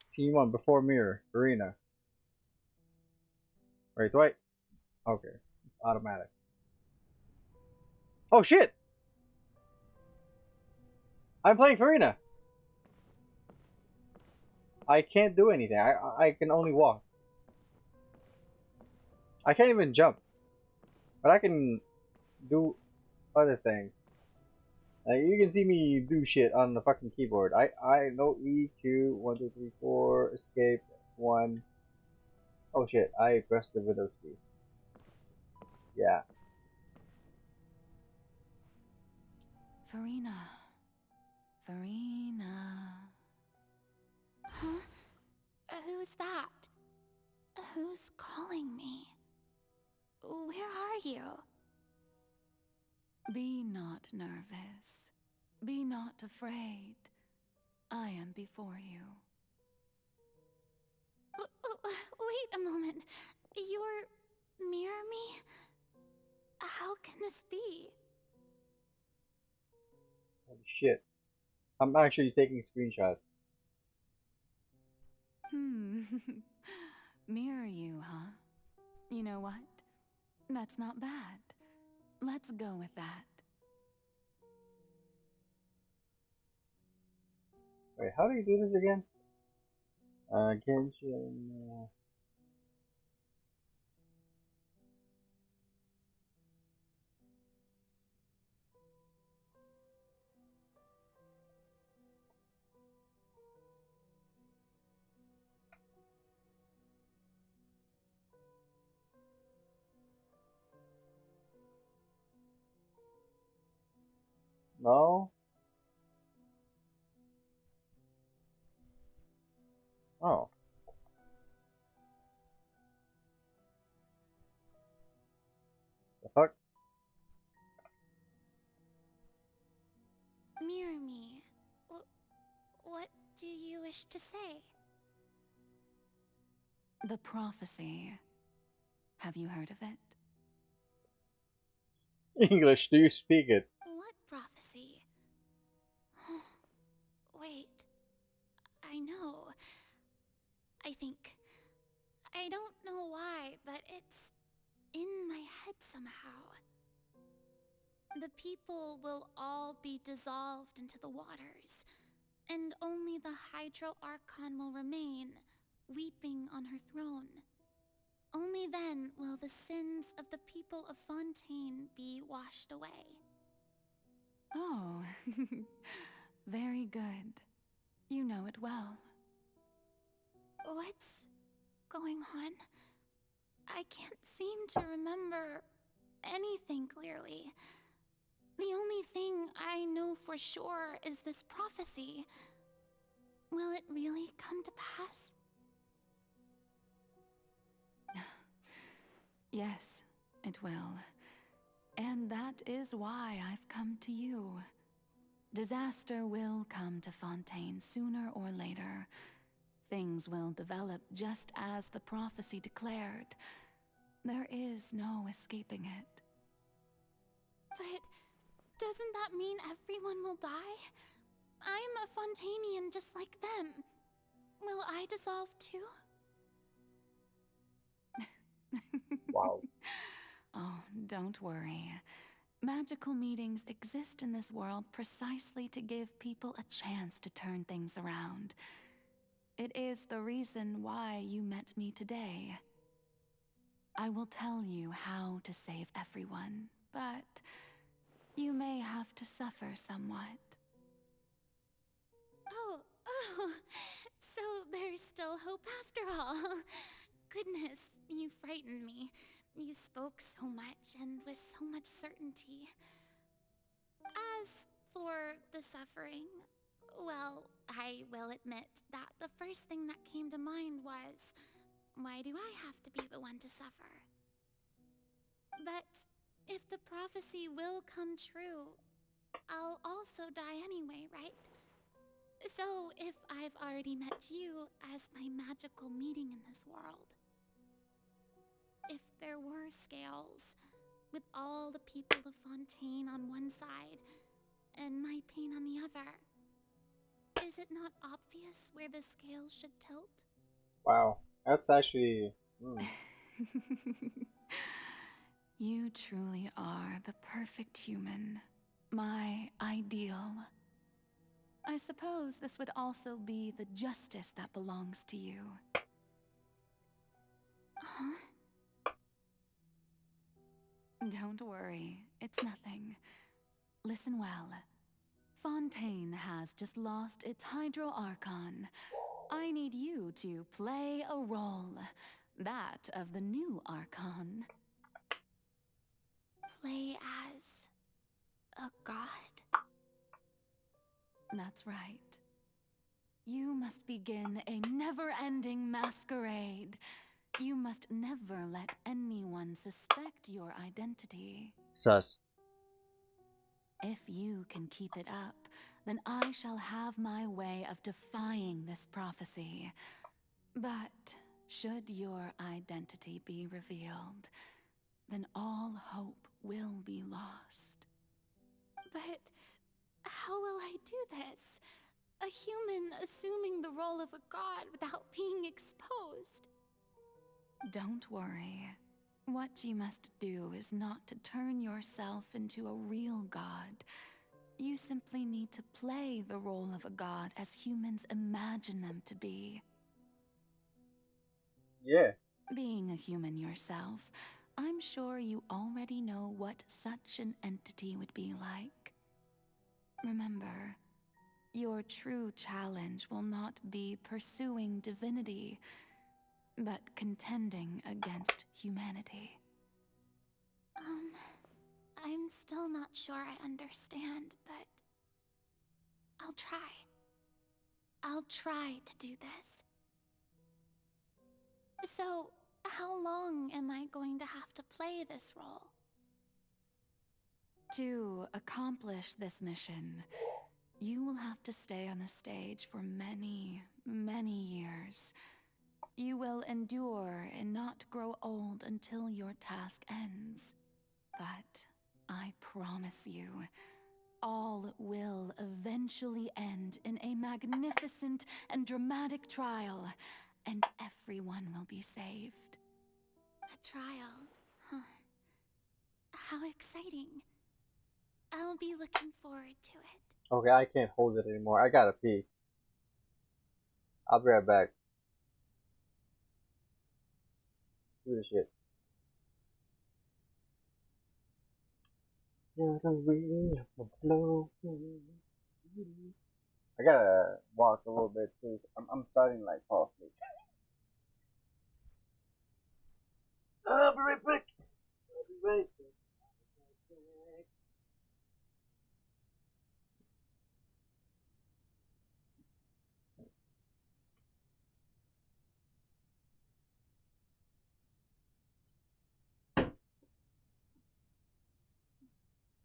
Scene 1, before mirror, Farina. Wait. Okay, it's automatic. Oh shit! I'm playing Farina! I can't do anything. I can only walk. I can't even jump. But I can do other things. You can see me do shit on the fucking keyboard. I know E, Q, 1, 2, 3, 4, escape, 1. Oh shit, I pressed the Windows key. Yeah. Farina. Huh? Who's that? Who's calling me? Where are you? Be not nervous. Be not afraid. I am before you. Wait a moment. You're mirror me? How can this be? Holy shit. I'm actually taking screenshots. Mirror you, huh? You know what? That's not bad. Let's go with that. Wait, how do you do this again? Genshin. No? Oh. The fuck? Mirror me. What do you wish to say? The prophecy. Have you heard of it? English, do you speak it? What prophecy? Wait. I know. I think. I don't know why, but it's in my head somehow. The people will all be dissolved into the waters, and only the Hydro Archon will remain, weeping on her throne. Only then will the sins of the people of Fontaine be washed away. Oh, very good. You know it well. What's going on? I can't seem to remember anything clearly. The only thing I know for sure is this prophecy. Will it really come to pass? Yes, it will. And that is why I've come to you. Disaster will come to Fontaine sooner or later. Things will develop just as the prophecy declared. There is no escaping it. But doesn't that mean everyone will die? I'm a Fontainian just like them. Will I dissolve too? Wow. Oh, don't worry. Magical meetings exist in this world precisely to give people a chance to turn things around. It is the reason why you met me today. I will tell you how to save everyone, but you may have to suffer somewhat. Oh, so there's still hope after all. Goodness, you frightened me. You spoke so much and with so much certainty. As for the suffering, well, I will admit that the first thing that came to mind was, why do I have to be the one to suffer? But if the prophecy will come true, I'll also die anyway, right? So if I've already met you as my magical meeting in this world, if there were scales, with all the people of Fontaine on one side and my pain on the other, is it not obvious where the scales should tilt? Wow, that's actually. You truly are the perfect human, my ideal. I suppose this would also be the justice that belongs to you. Huh? Don't worry, it's nothing. Listen well. Fontaine has just lost its Hydro Archon. I need you to play a role. That of the new Archon. Play as a god? That's right. You must begin a never-ending masquerade. You must never let anyone suspect your identity. Sus. If you can keep it up, then I shall have my way of defying this prophecy. But should your identity be revealed, then all hope will be lost. But how will I do this? A human assuming the role of a god without being exposed? Don't worry. What you must do is not to turn yourself into a real god. You simply need to play the role of a god as humans imagine them to be. Yeah. Being a human yourself, I'm sure you already know what such an entity would be like. Remember, your true challenge will not be pursuing divinity, but contending against humanity. I'm still not sure I understand, but I'll try. I'll try to do this. So, how long am I going to have to play this role? To accomplish this mission, you will have to stay on the stage for many, many years. You will endure and not grow old until your task ends. But I promise you, all will eventually end in a magnificent and dramatic trial, and everyone will be saved. A trial, huh? How exciting. I'll be looking forward to it. Okay, I can't hold it anymore. I gotta pee. I'll be right back. Do this shit. You're the wind of blow. I gotta walk a little bit too. I'm starting to like fall asleep. I'll be right back. I'll be right back.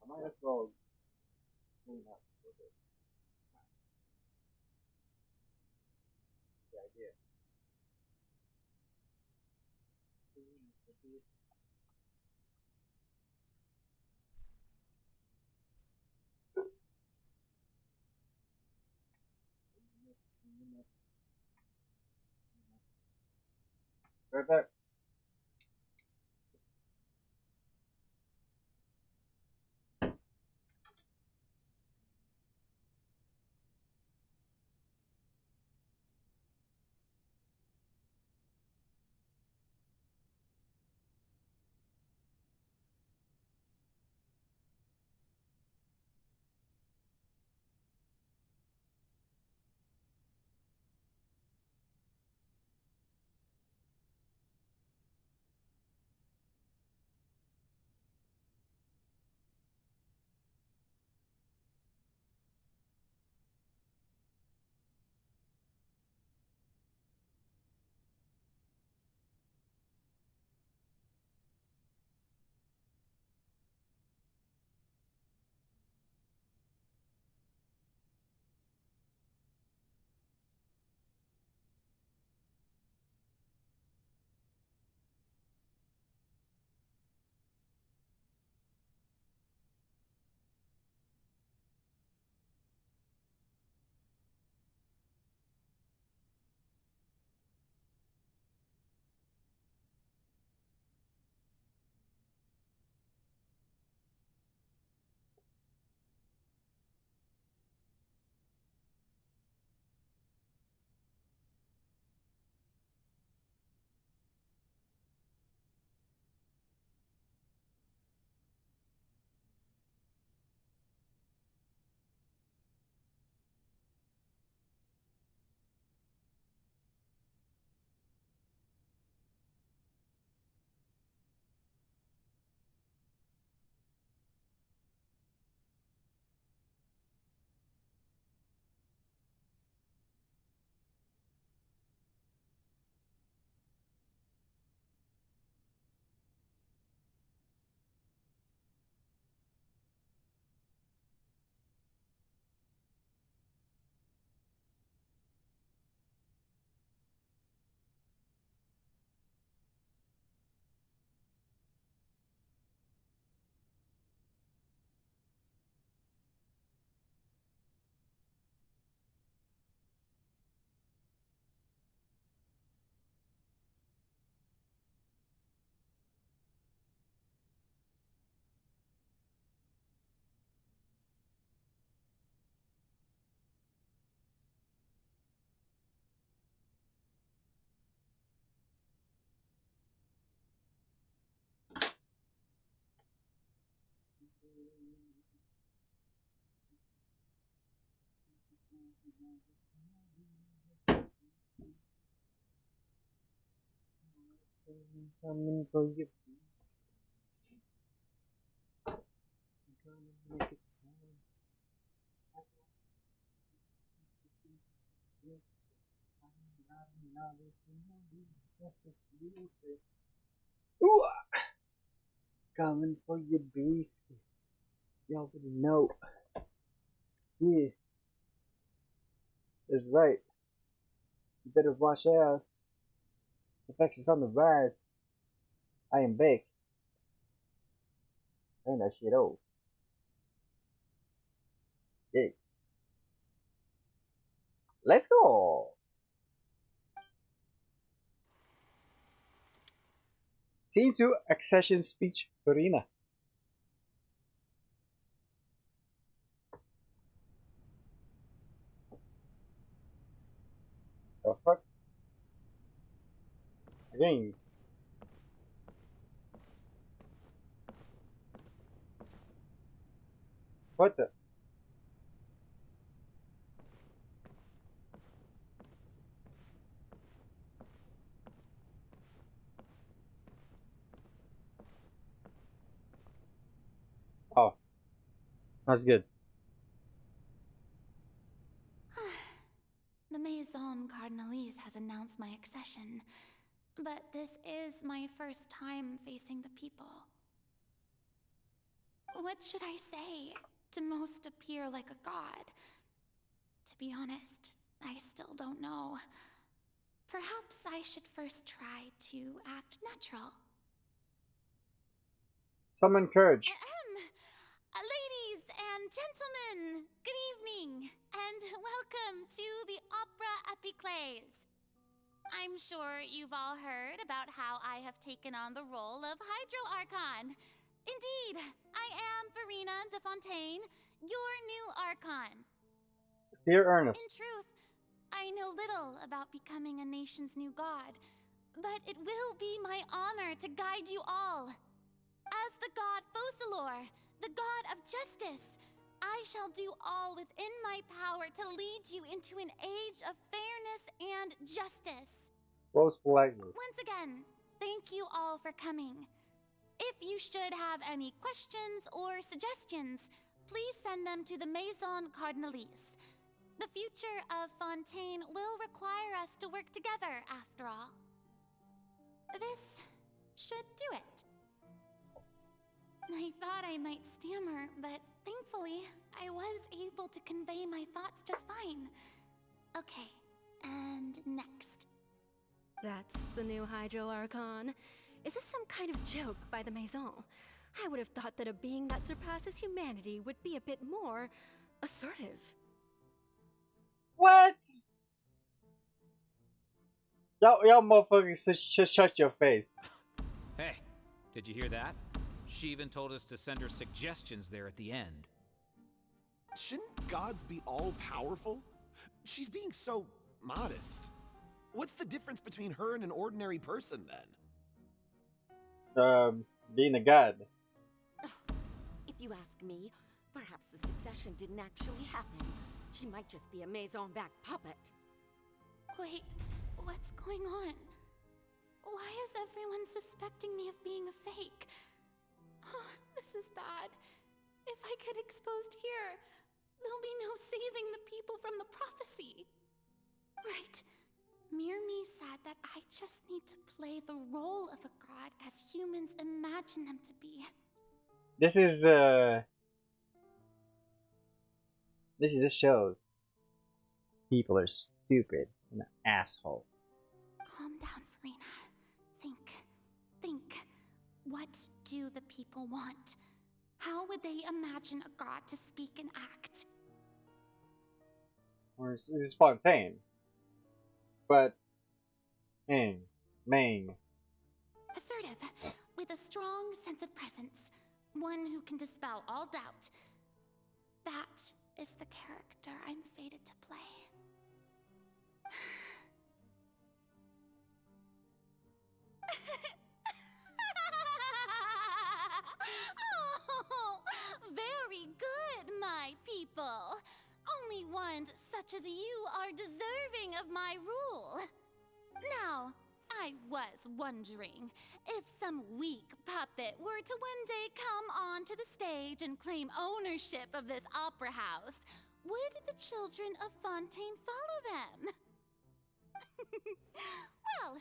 I might as well clean up a little bit. The idea. Right back. Coming for you, please. I'm gonna make it sound. Ooh, coming for your beast. Y'all already know. Yeah, that's right. You better watch out. Infection's on the rise. I am back. Ain't that shit old. Yeah. Let's go. Scene 2 Accession Speech Arena. The fuck? Again. What the? Oh. That's good. The Maison Cardinalise has announced my accession, but this is my first time facing the people. What should I say to most appear like a god? To be honest, I still don't know. Perhaps I should first try to act natural. Summon courage. Ladies and gentlemen, good evening, and welcome to the Opera Epiclese. I'm sure you've all heard about how I have taken on the role of Hydro Archon. Indeed, I am Verena de Fontaine, your new Archon. Dear Ernest. In truth, I know little about becoming a nation's new god, but it will be my honor to guide you all. As the god Focalor, the god of justice, I shall do all within my power to lead you into an age of fairness and justice. Most politely. Once again, thank you all for coming. If you should have any questions or suggestions, please send them to the Maison Cardinalise. The future of Fontaine will require us to work together, after all. This should do it. I thought I might stammer, but thankfully, I was able to convey my thoughts just fine. Okay, and next. That's the new Hydro Archon. Is this some kind of joke by the Maison? I would have thought that a being that surpasses humanity would be a bit more assertive. What? Y'all motherfuckers just shut your face. Hey, did you hear that? She even told us to send her suggestions there at the end. Shouldn't gods be all-powerful? She's being so modest. What's the difference between her and an ordinary person, then? Being a god. If you ask me, perhaps the succession didn't actually happen. She might just be a Maison-backed puppet. Wait, what's going on? Why is everyone suspecting me of being a fake? Oh, this is bad. If I get exposed here, there'll be no saving the people from the prophecy. Right. Mirmi said that I just need to play the role of a god as humans imagine them to be. This shows people are stupid and assholes. Calm down, Verena. Think. What do the people want? How would they imagine a god to speak and act? Or this is Fontaine. But Main. Assertive, with a strong sense of presence. One who can dispel all doubt. That is the character I'm fated to play. Oh, very good, my people. Only ones such as you are deserving of my rule. Now, I was wondering if some weak puppet were to one day come onto the stage and claim ownership of this opera house, would the children of Fontaine follow them? Well,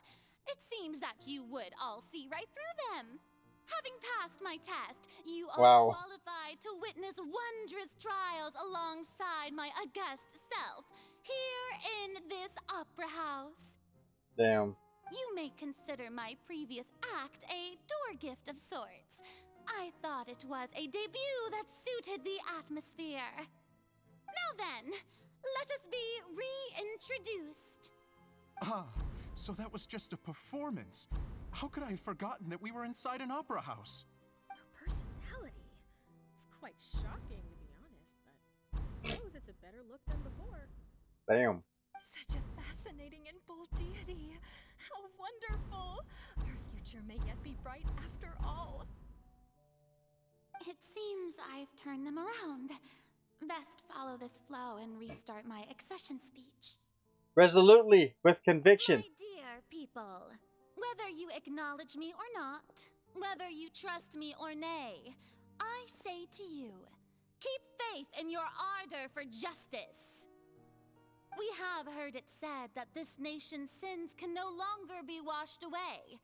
it seems that you would all see right through them. Having passed my test, you are qualified to witness wondrous trials alongside my august self, here in this opera house. Damn. You may consider my previous act a door gift of sorts. I thought it was a debut that suited the atmosphere. Now then, let us be reintroduced. Ah, so that was just a performance. How could I have forgotten that we were inside an opera house? Her personality. It's quite shocking, to be honest, but I suppose it's a better look than before. Damn. Such a fascinating and bold deity. How wonderful! Our future may yet be bright after all. It seems I've turned them around. Best follow this flow and restart my accession speech. Resolutely, with conviction. My dear people, whether you acknowledge me or not, whether you trust me or nay, I say to you, keep faith in your ardor for justice. We have heard it said that this nation's sins can no longer be washed away.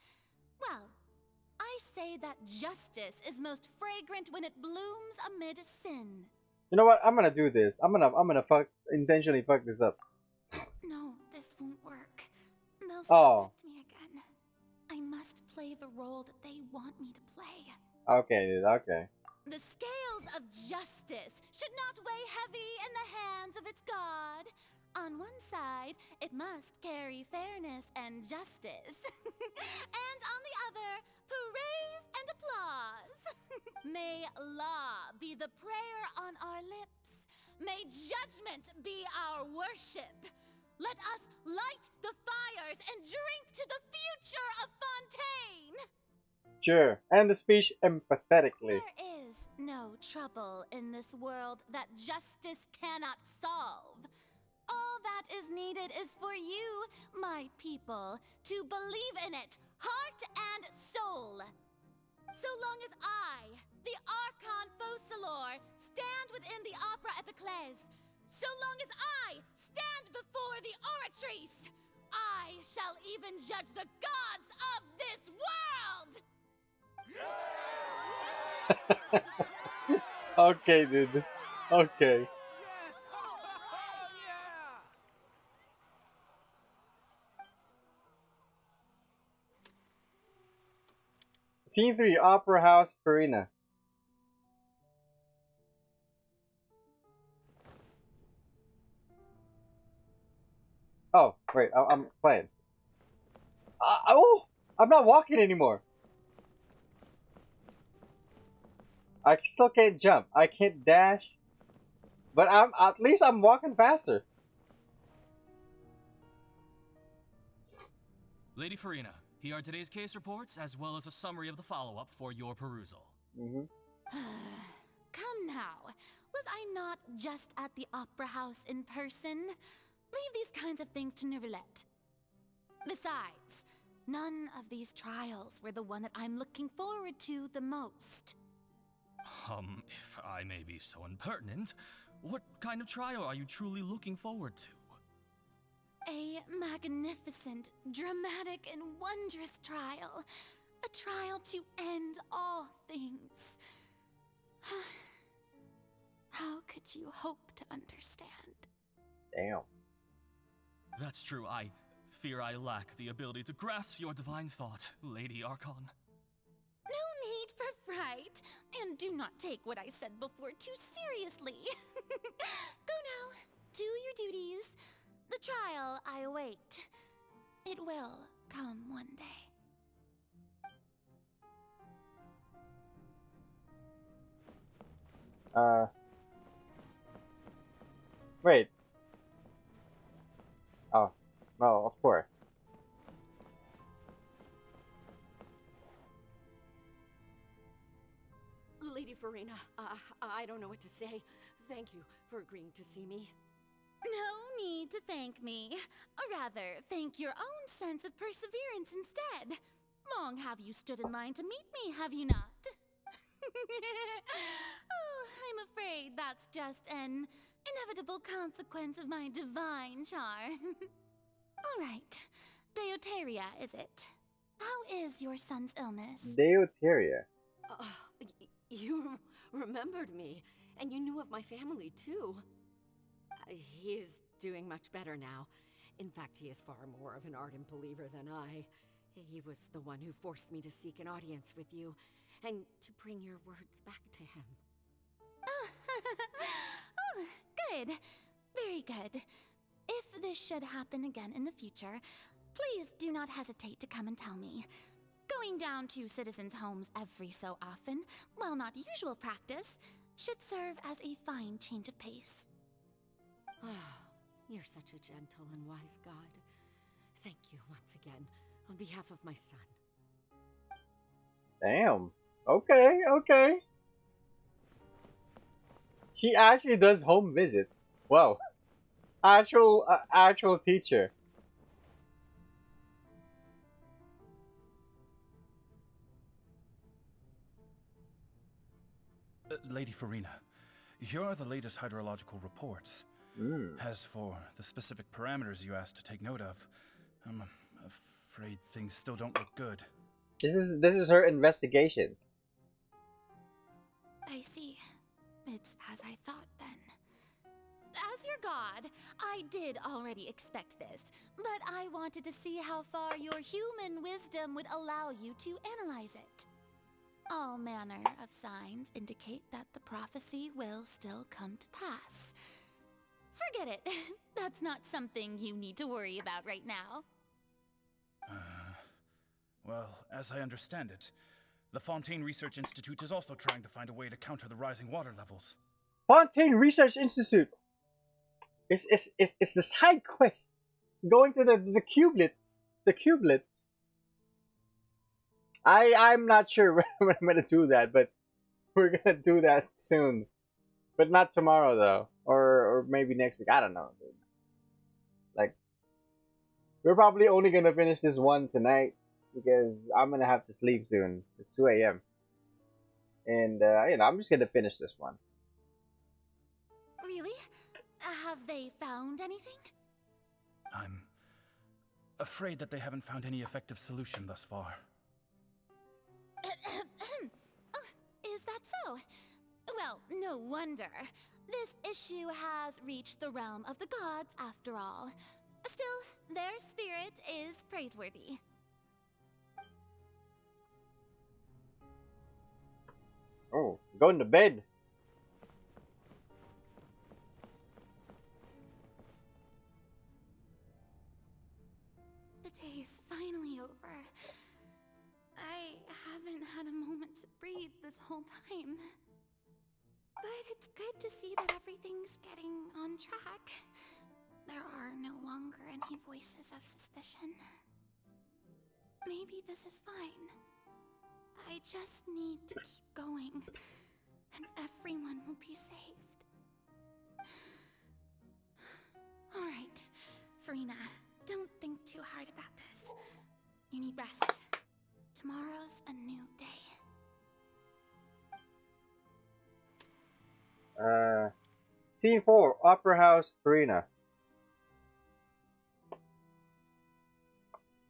Well, I say that justice is most fragrant when it blooms amid sin. You know what? I'm gonna do this. I'm gonna intentionally fuck this up. No, this won't work. They'll Oh. suspect me again. I must play the role that they want me to play. Okay, dude. Okay. The scales of justice should not weigh heavy in the hands of its god. On one side, it must carry fairness and justice. And on the other, praise and applause. May law be the prayer on our lips. May judgment be our worship. Let us light the fires and drink to the future of Fontaine. Sure, and the speech empathetically. There is no trouble in this world that justice cannot solve. All that is needed is for you, my people, to believe in it, heart and soul. So long as I, the Archon Focalor, stand within the Opera Epiclese, so long as I stand before the Oratrice, I shall even judge the gods of this world! Okay, dude. Okay. Scene 3, Opera House, Farina. Oh, wait, I'm playing. Oh! I'm not walking anymore. I still can't jump. I can't dash. But at least I'm walking faster. Lady Farina, here are today's case reports, as well as a summary of the follow-up for your perusal. Come now, was I not just at the Opera House in person? Leave these kinds of things to Neuvillette. Besides, none of these trials were the one that I'm looking forward to the most. If I may be so impertinent, what kind of trial are you truly looking forward to? A magnificent, dramatic, and wondrous trial. A trial to end all things. How could you hope to understand? Damn. That's true. I fear I lack the ability to grasp your divine thought, Lady Archon. No need for fright, and do not take what I said before too seriously. Go now, do your duties. The trial I await. It will come one day. Wait. Oh, no, of course. Lady Farina, I don't know what to say. Thank you for agreeing to see me. No need to thank me. Or rather, thank your own sense of perseverance instead. Long have you stood in line to meet me, have you not? Oh, I'm afraid that's just an inevitable consequence of my divine charm. All right. Deuteria, is it? How is your son's illness? Deuteria. You remembered me, and you knew of my family, too. He is doing much better now. In fact, he is far more of an ardent believer than I. He was the one who forced me to seek an audience with you, and to bring your words back to him. Oh, good. Very good. If this should happen again in the future, please do not hesitate to come and tell me. Going down to citizens' homes every so often, while not usual practice, should serve as a fine change of pace. Oh, you're such a gentle and wise god. Thank you once again, on behalf of my son. Damn. Okay, okay. She actually does home visits. Whoa. Actual teacher. Lady Farina, here are the latest hydrological reports. As for the specific parameters you asked to take note of, I'm afraid things still don't look good. This is her investigations. I see. It's as I thought then. As your god, I did already expect this, but I wanted to see how far your human wisdom would allow you to analyze it. All manner of signs indicate that the prophecy will still come to pass. Forget it. That's not something you need to worry about right now. Well, as I understand it, the Fontaine Research Institute is also trying to find a way to counter the rising water levels. Fontaine Research Institute. It's the side quest. Going to the cubelets. The cubelets. I'm not sure when I'm gonna do that, but we're gonna do that soon. But not tomorrow though. Or maybe next week. I don't know. Like, we're probably only gonna finish this one tonight because I'm gonna have to sleep soon. It's 2 a.m. And I'm just gonna finish this one. Really? Have they found anything? I'm afraid that they haven't found any effective solution thus far. Oh, is that so? Well, no wonder. This issue has reached the realm of the gods after all. Still, their spirit is praiseworthy. Oh, going to bed. The day is finally over. I haven't had a moment to breathe this whole time. But it's good to see that everything's getting on track. There are no longer any voices of suspicion. Maybe this is fine. I just need to keep going, and everyone will be saved. Alright, Furina, don't think too hard about this. You need rest. Tomorrow's a new day. Scene 4, Opera House, Farina.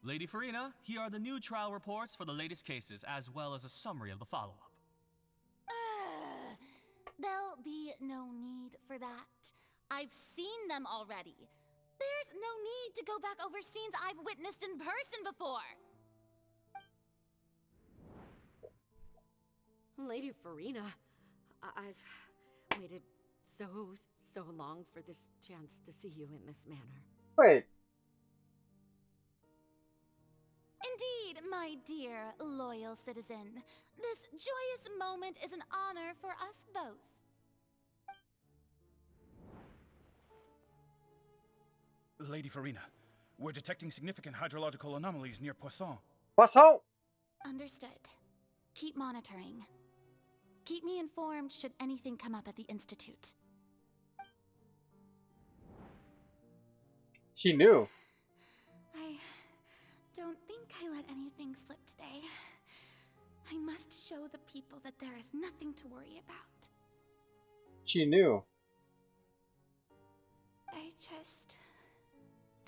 Lady Farina, here are the new trial reports for the latest cases, as well as a summary of the follow-up. There'll be no need for that. I've seen them already. There's no need to go back over scenes I've witnessed in person before. Lady Farina, I've waited so long for this chance to see you in this manner. Wait. Indeed, my dear, loyal citizen. This joyous moment is an honor for us both. Lady Farina, we're detecting significant hydrological anomalies near Poisson. Poisson! Understood. Keep monitoring. Keep me informed should anything come up at the Institute. She knew. I don't think I let anything slip today. I must show the people that there is nothing to worry about. She knew. I just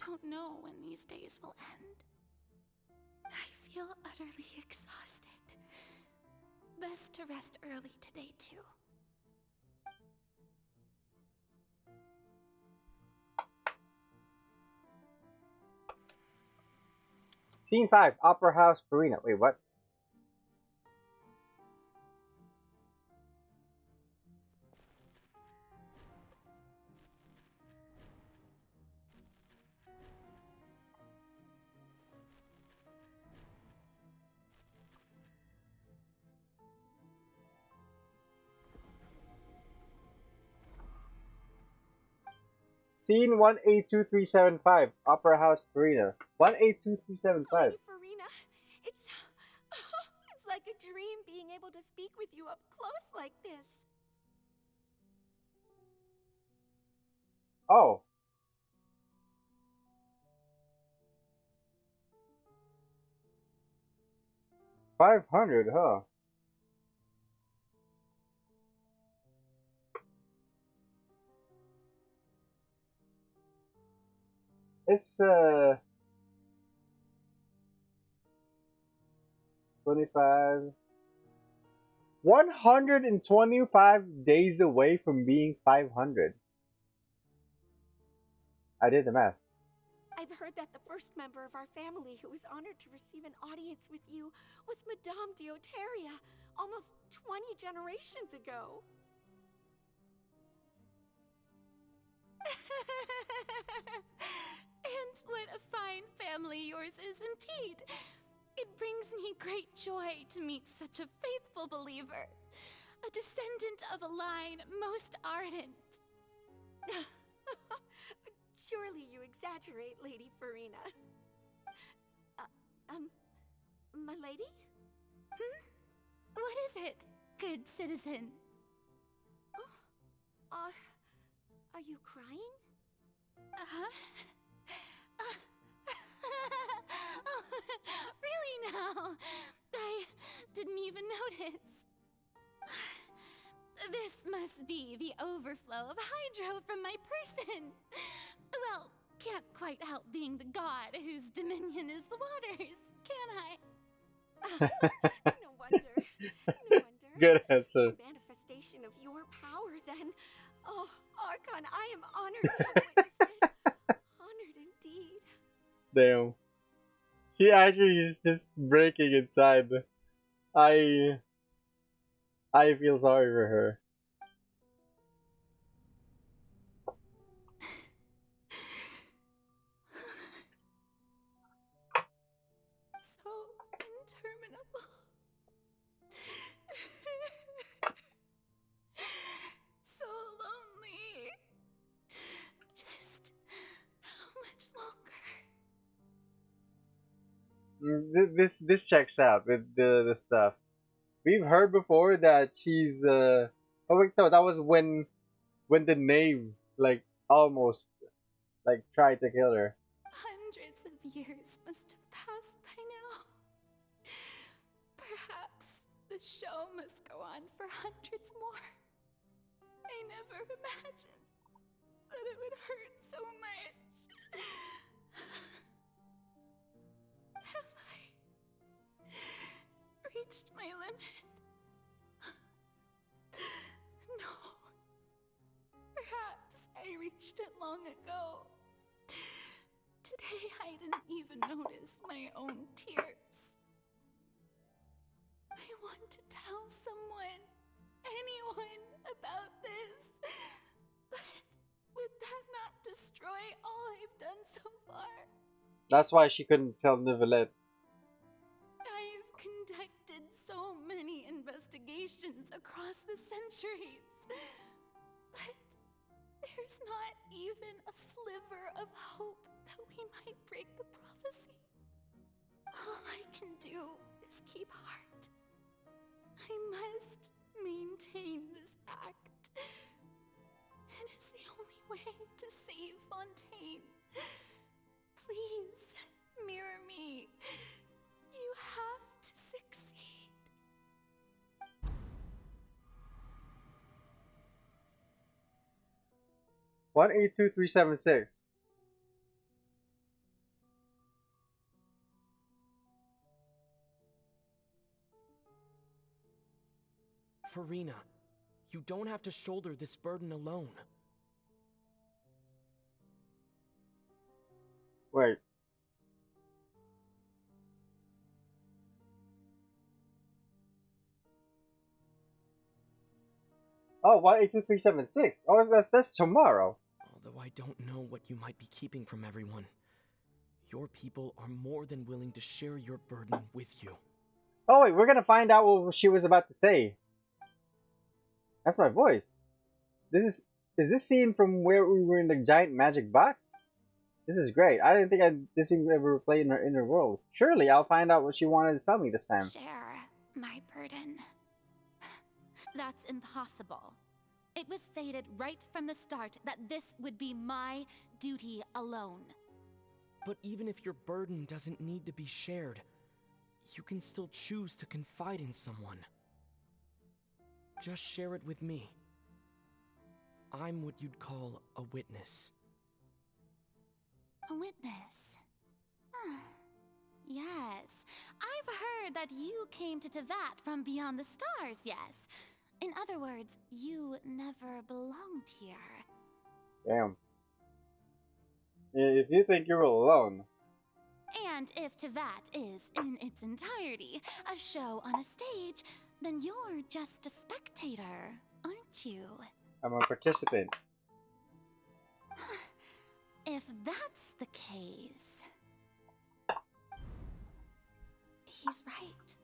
don't know when these days will end. I feel utterly exhausted. Best to rest early today, too. Scene 5, Opera House, Farina. Wait, what? Scene 182375, Opera House, Farina. 182375. Farina, it's like a dream being able to speak with you up close like this. Oh. $500, huh? It's 25 125 days away from being 500. I did the math. I've heard that the first member of our family who was honored to receive an audience with you was Madame Deoteria, almost 20 generations ago. And what a fine family yours is indeed. It brings me great joy to meet such a faithful believer, a descendant of a line most ardent. Surely you exaggerate, Lady Farina. My lady? What is it, good citizen? Are you crying? Uh-huh. Oh, really now? I didn't even notice. This must be the overflow of hydro from my person. Well, can't quite help being the god whose dominion is the waters, can I? No wonder. No wonder. Good answer. A manifestation of your power, then. Oh, Archon, I am honored to have witnessed it. Honored indeed. Damn. She actually is just breaking inside. I feel sorry for her. So interminable. So lonely. Just how much longer? This checks out with the stuff. We've heard before that she's oh wait, no, that was when the knave like almost like tried to kill her. Hundreds of years must have passed by now. Perhaps the show must go on for hundreds more. I never imagined that it would hurt so much. Have I reached my limit? No. Perhaps I reached it long ago. Today I didn't even notice my own tears. I want to tell someone, anyone, about this. But would that not destroy all I've done so far? That's why she couldn't tell Nicolette. I've conducted so many investigations across the centuries. But there's not even a sliver of hope that we might break the prophecy. All I can do is keep heart. I must maintain this act. It is the only way to save Fontaine. Please, mirror me. You have to succeed. 182376. Farina, you don't have to shoulder this burden alone. Wait. Oh, 182376. Oh, that's tomorrow. Although I don't know what you might be keeping from everyone, your people are more than willing to share your burden with you. Oh wait, we're gonna find out what she was about to say. That's my voice. Is this scene from where we were in the giant magic box? This is great. I didn't think this scene would ever play in her inner world. Surely I'll find out what she wanted to tell me this time. Share my burden. That's impossible. It was fated right from the start that this would be my duty alone. But even if your burden doesn't need to be shared, you can still choose to confide in someone. Just share it with me. I'm what you'd call a witness. A witness? Yes. I've heard that you came to Tevat from beyond the stars, yes. In other words, you never belonged here. Damn. If you think you're alone. And if Tevat is, in its entirety, a show on a stage, then you're just a spectator, aren't you? I'm a participant. If that's the case... He's right.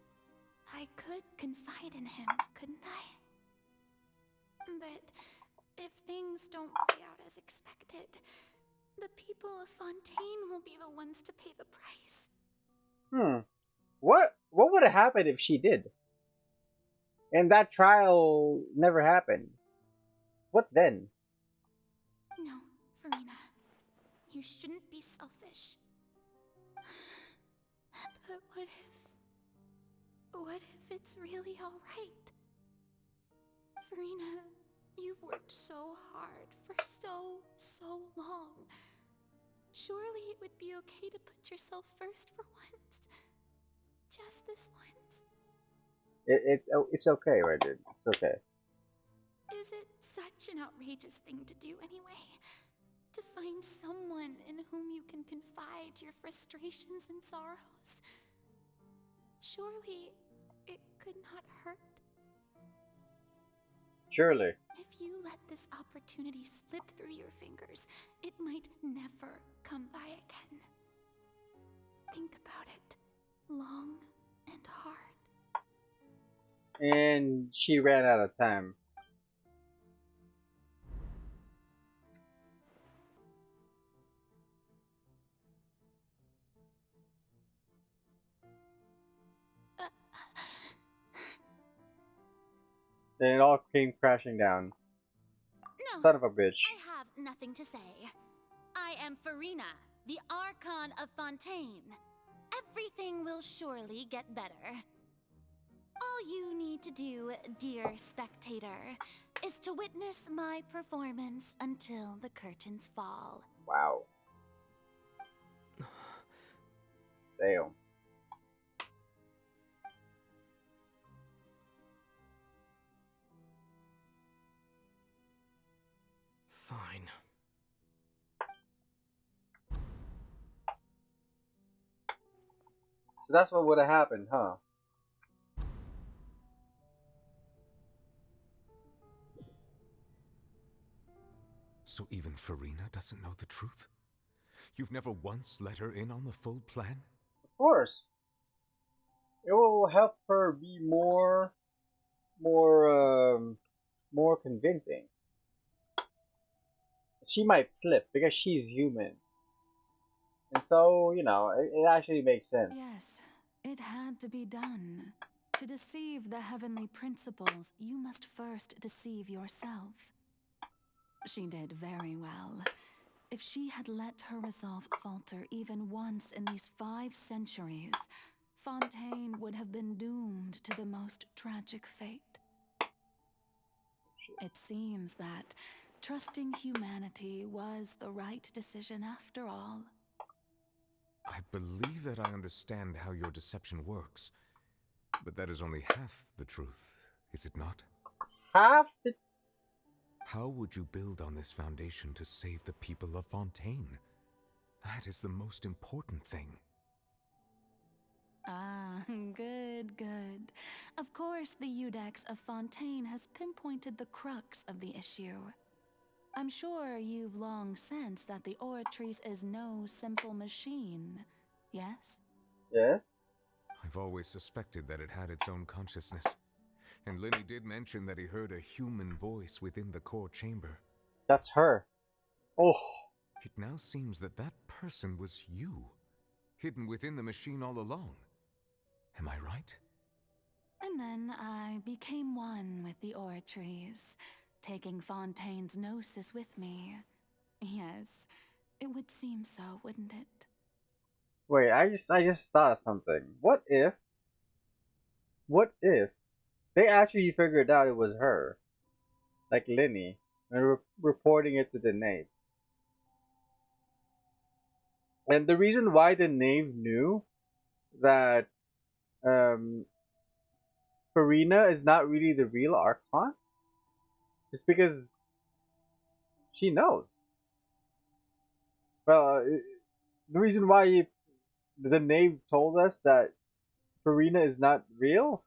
I could confide in him, couldn't I? But if things don't play out as expected, the people of Fontaine will be the ones to pay the price. What would have happened if she did? And that trial never happened. What then? No, Farina. You shouldn't be selfish. But what if it's really alright? Farina, you've worked so hard for so long. Surely it would be okay to put yourself first for once. Just this once. It's okay, right, dude? It's okay. Is it such an outrageous thing to do anyway? To find someone in whom you can confide your frustrations and sorrows? Surely it could not hurt. Surely. If you let this opportunity slip through your fingers, it might never come by again. Think about it long and hard. And she ran out of time. Then it all came crashing down. No, Son of a bitch. I have nothing to say. I am Farina, the Archon of Fontaine. Everything will surely get better. All you need to do, dear spectator, is to witness my performance until the curtains fall. Wow. Damn. Fine. So that's what would have happened, huh? So even Farina doesn't know the truth? You've never once let her in on the full plan? Of course. It will help her be more convincing. She might slip because she's human. And so, you know, it actually makes sense. Yes, it had to be done. To deceive the heavenly principles, you must first deceive yourself. She did very well. If she had let her resolve falter even once in these 5 centuries, Fontaine would have been doomed to the most tragic fate. It seems that trusting humanity was the right decision after all. I believe that I understand how your deception works, but that is only half the truth, is it not? Half the... How would you build on this foundation to save the people of Fontaine? That is the most important thing. Ah, good, good. Of course, the Iudex of Fontaine has pinpointed the crux of the issue. I'm sure you've long sensed that the Oratrice is no simple machine, yes? Yes? I've always suspected that it had its own consciousness. And Lenny did mention that he heard a human voice within the core chamber. That's her. Oh. It now seems that that person was you, hidden within the machine all along. Am I right? And then I became one with the Oratrice, taking Fontaine's gnosis with me. Yes, it would seem so, wouldn't it? Wait, I just thought of something. What if they actually figured out it was her, like Lenny, and reporting it to the knave? And the reason why the knave knew that Farina is not really the real Archon is because she knows. Well, the reason why the knave told us that Farina is not real,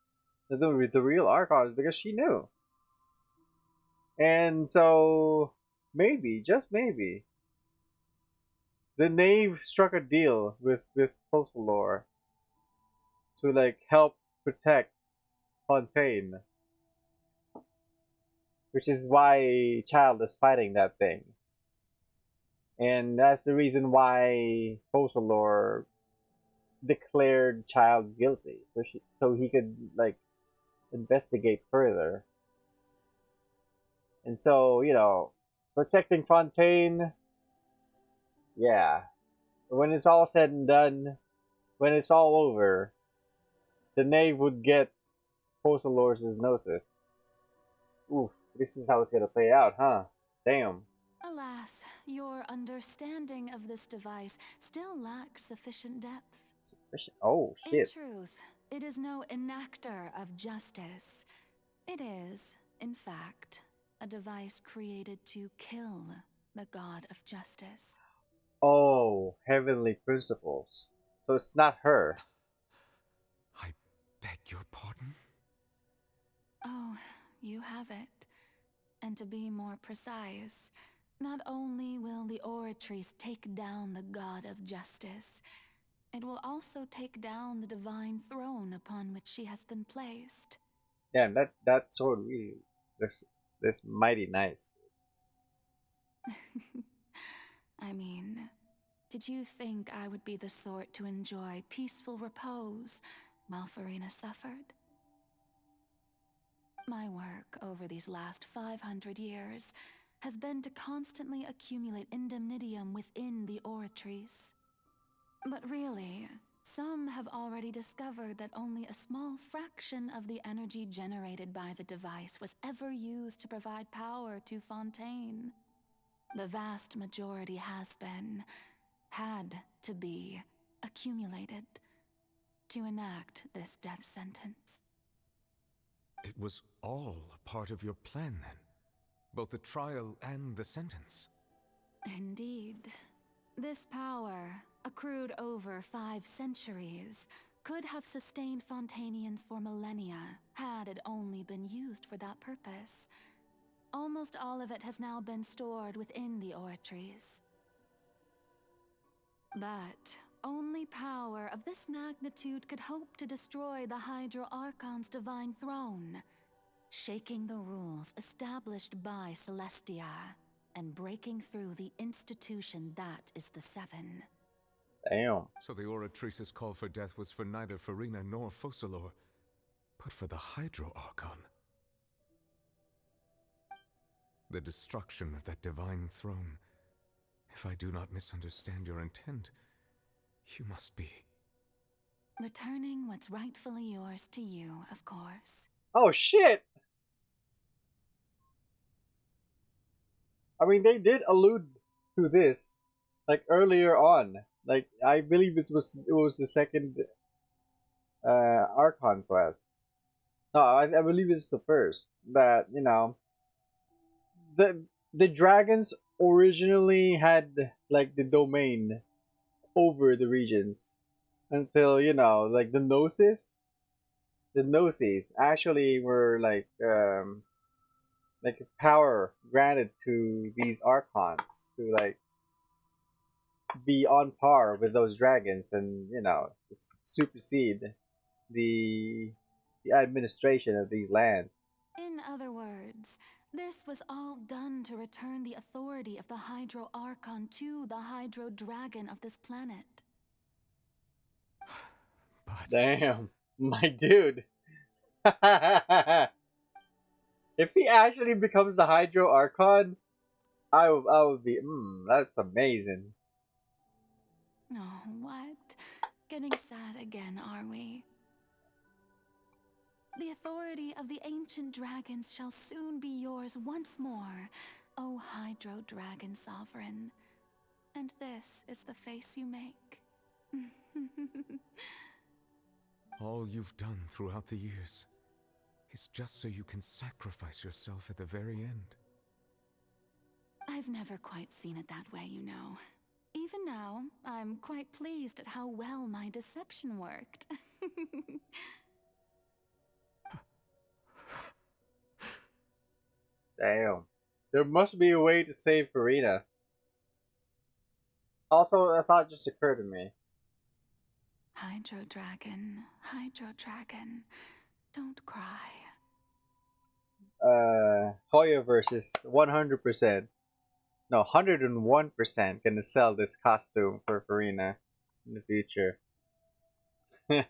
the real Archon, is because she knew. And so maybe, just maybe, the knave struck a deal with Focalor to like help protect Fontaine, which is why Child is fighting that thing, and that's the reason why Focalor declared Child guilty, so he could like investigate further. And so, protecting Fontaine, yeah. When it's all said and done, when it's all over, the knave would get Focalor's Gnosis. Oof, this is how it's gonna play out, huh? Damn. Alas, your understanding of this device still lacks sufficient depth. Oh, shit. In truth, it is no enactor of justice. It is, in fact, a device created to kill the god of justice. Oh, heavenly principles. So it's not her. I beg your pardon? Oh, you have it. And to be more precise, not only will the Oratrice take down the god of justice, it will also take down the divine throne upon which she has been placed. Damn, that sword really this mighty nice. I mean, did you think I would be the sort to enjoy peaceful repose while Farina suffered? My work over these last 500 years has been to constantly accumulate indemnitium within the Oratrice. But really, some have already discovered that only a small fraction of the energy generated by the device was ever used to provide power to Fontaine. The vast majority had to be, accumulated to enact this death sentence. It was all a part of your plan then? Both the trial and the sentence? Indeed. This power, accrued over 5 centuries, could have sustained Fontainians for millennia had it only been used for that purpose. Almost all of it has now been stored within the Oratrice. But only power of this magnitude could hope to destroy the Hydro Archon's divine throne, shaking the rules established by Celestia, and breaking through the institution that is the Seven. Damn. So the Oratrice's call for death was for neither Farina nor Focalor, but for the Hydro Archon. The destruction of that divine throne. If I do not misunderstand your intent, you must be... Returning what's rightfully yours to you, of course. Oh, shit! I mean, they did allude to this, like, earlier on. Like, I believe it was the second Archon quest. No, I believe it's the first. That, the dragons originally had, like, the domain over the regions. Until, like, the Gnosis actually were, like power granted to these Archons to, like, be on par with those dragons and supersede the administration of these lands. In other words, this was all done to return the authority of the Hydro Archon to the Hydro Dragon of this planet. Damn, my dude. If he actually becomes the Hydro Archon, I would be that's amazing. Oh, what? Getting sad again, are we? The authority of the ancient dragons shall soon be yours once more, O Hydro Dragon Sovereign. And this is the face you make. All you've done throughout the years is just so you can sacrifice yourself at the very end. I've never quite seen it that way, you know. Even now, I'm quite pleased at how well my deception worked. Damn. There must be a way to save Farina. Also, a thought just occurred to me. Hydro Dragon, don't cry. Hoya versus 100%. No, 101% gonna sell this costume for Farina in the future. this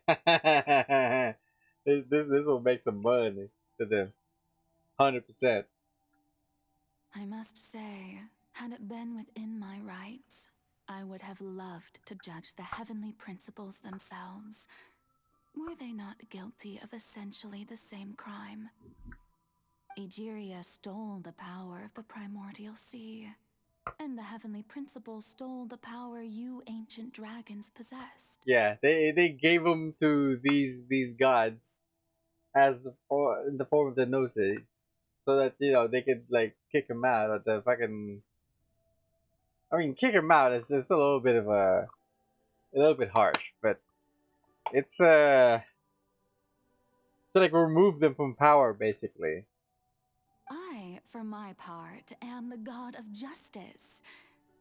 will make some money to them. 100%. I must say, had it been within my rights, I would have loved to judge the heavenly principles themselves. Were they not guilty of essentially the same crime? Egeria stole the power of the primordial sea, and the heavenly principles stole the power you ancient dragons possessed. Yeah, they gave them to these gods as in the form of the gnosis, so that they could like kick him out of the fucking. I mean, kick him out is just a little bit of a little bit harsh, but it's to like remove them from power basically. I, for my part, am the god of justice.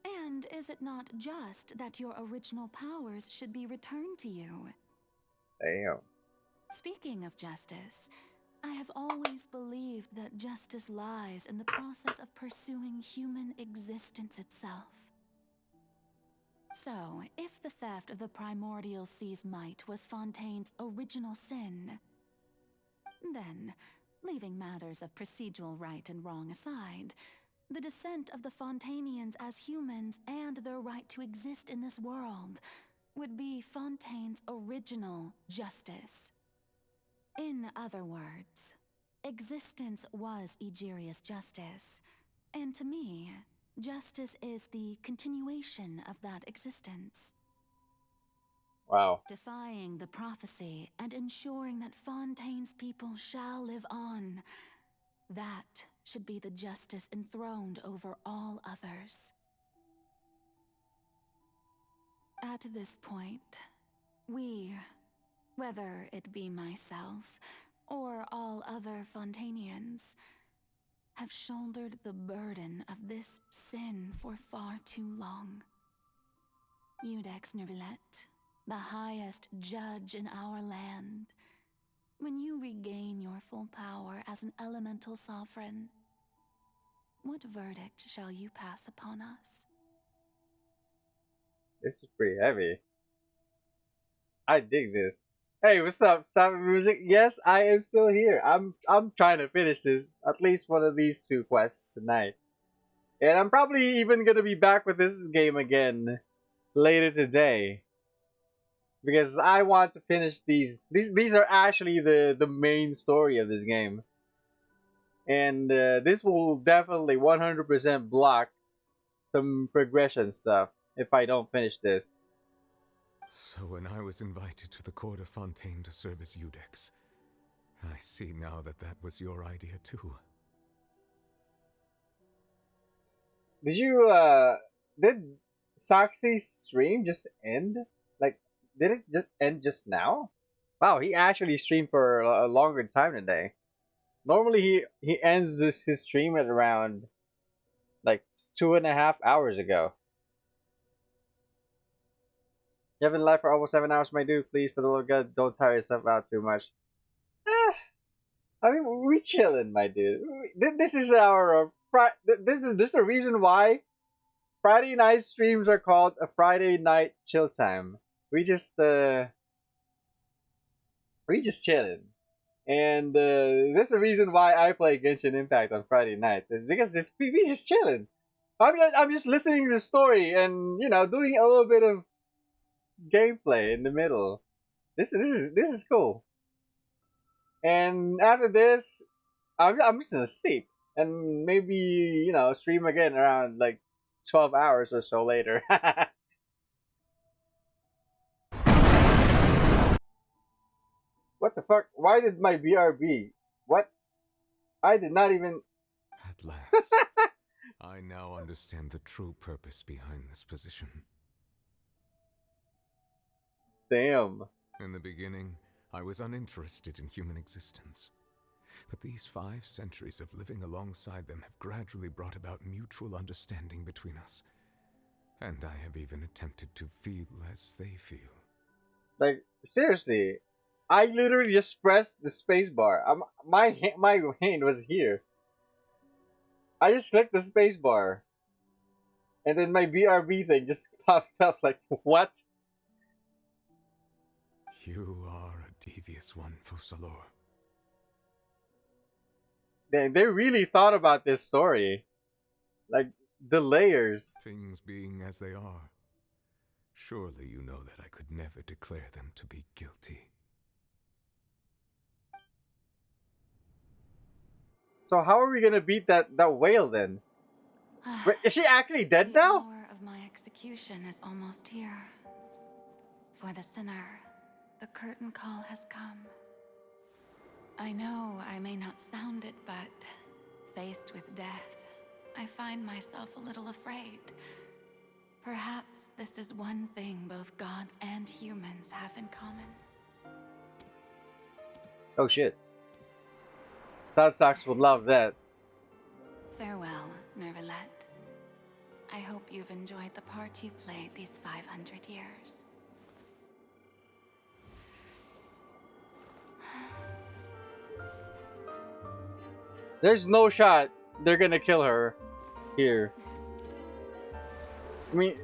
And is it not just that your original powers should be returned to you? Damn. Speaking of justice, I have always believed that justice lies in the process of pursuing human existence itself. So, if the theft of the primordial sea's might was Fontaine's original sin, then, leaving matters of procedural right and wrong aside, the descent of the Fontainians as humans and their right to exist in this world would be Fontaine's original justice. In other words, existence was Egeria's justice, and to me, justice is the continuation of that existence. Wow. Defying the prophecy and ensuring that Fontaine's people shall live on. That should be the justice enthroned over all others. At this point, we, whether it be myself or all other Fontainians, have shouldered the burden of this sin for far too long. Iudex Nervilette, the highest judge in our land, when you regain your full power as an elemental sovereign, what verdict shall you pass upon us? This is pretty heavy. I dig this. Hey, what's up? Stop music. Yes, I am still here. I'm trying to finish this, at least one of these 2 quests tonight. And I'm probably even gonna be back with this game again later today. Because I want to finish these. These are actually the main story of this game. And this will definitely 100% block some progression stuff if I don't finish this. So when I was invited to the court of Fontaine to serve as Iudex, I see now that that was your idea too. Did you, did Saxi's stream just end? Like, did it just end just now? Wow, he actually streamed for a longer time today. Normally he ends his stream at around like 2.5 hours ago. You have been live for almost 7 hours, my dude. Please, for the love of God, don't tire yourself out too much. I mean, we chilling, my dude. This is our this is a reason why Friday night streams are called a Friday night chill time. We just chilling, and there's a reason why I play Genshin Impact on Friday nights. It's because we just chilling. I'm just listening to the story and doing a little bit of gameplay in the middle. This is cool. And after this, I'm just gonna sleep and maybe stream again around like 12 hours or so later. What the fuck? Why did my BRB? What? I did not even. At last, I now understand the true purpose behind this position. Damn. In the beginning, I was uninterested in human existence. But these 5 centuries of living alongside them have gradually brought about mutual understanding between us. And I have even attempted to feel as they feel. Like, seriously. I literally just pressed the space bar. My hand was here. I just clicked the space bar. And then my BRB thing just popped up like, what? You are a devious one, Focalor. They really thought about this story. Like, the layers. Things being as they are, surely you know that I could never declare them to be guilty. So how are we gonna beat that whale then? Wait, is she actually dead now? The hour of my execution is almost here. For the sinner, the curtain call has come. I know I may not sound it, but faced with death, I find myself a little afraid. Perhaps this is one thing both gods and humans have in common. Oh shit. Cloud Socks would love that. Farewell, Nervalette. I hope you've enjoyed the part you played these 500 years. There's no shot they're gonna kill her here. I mean,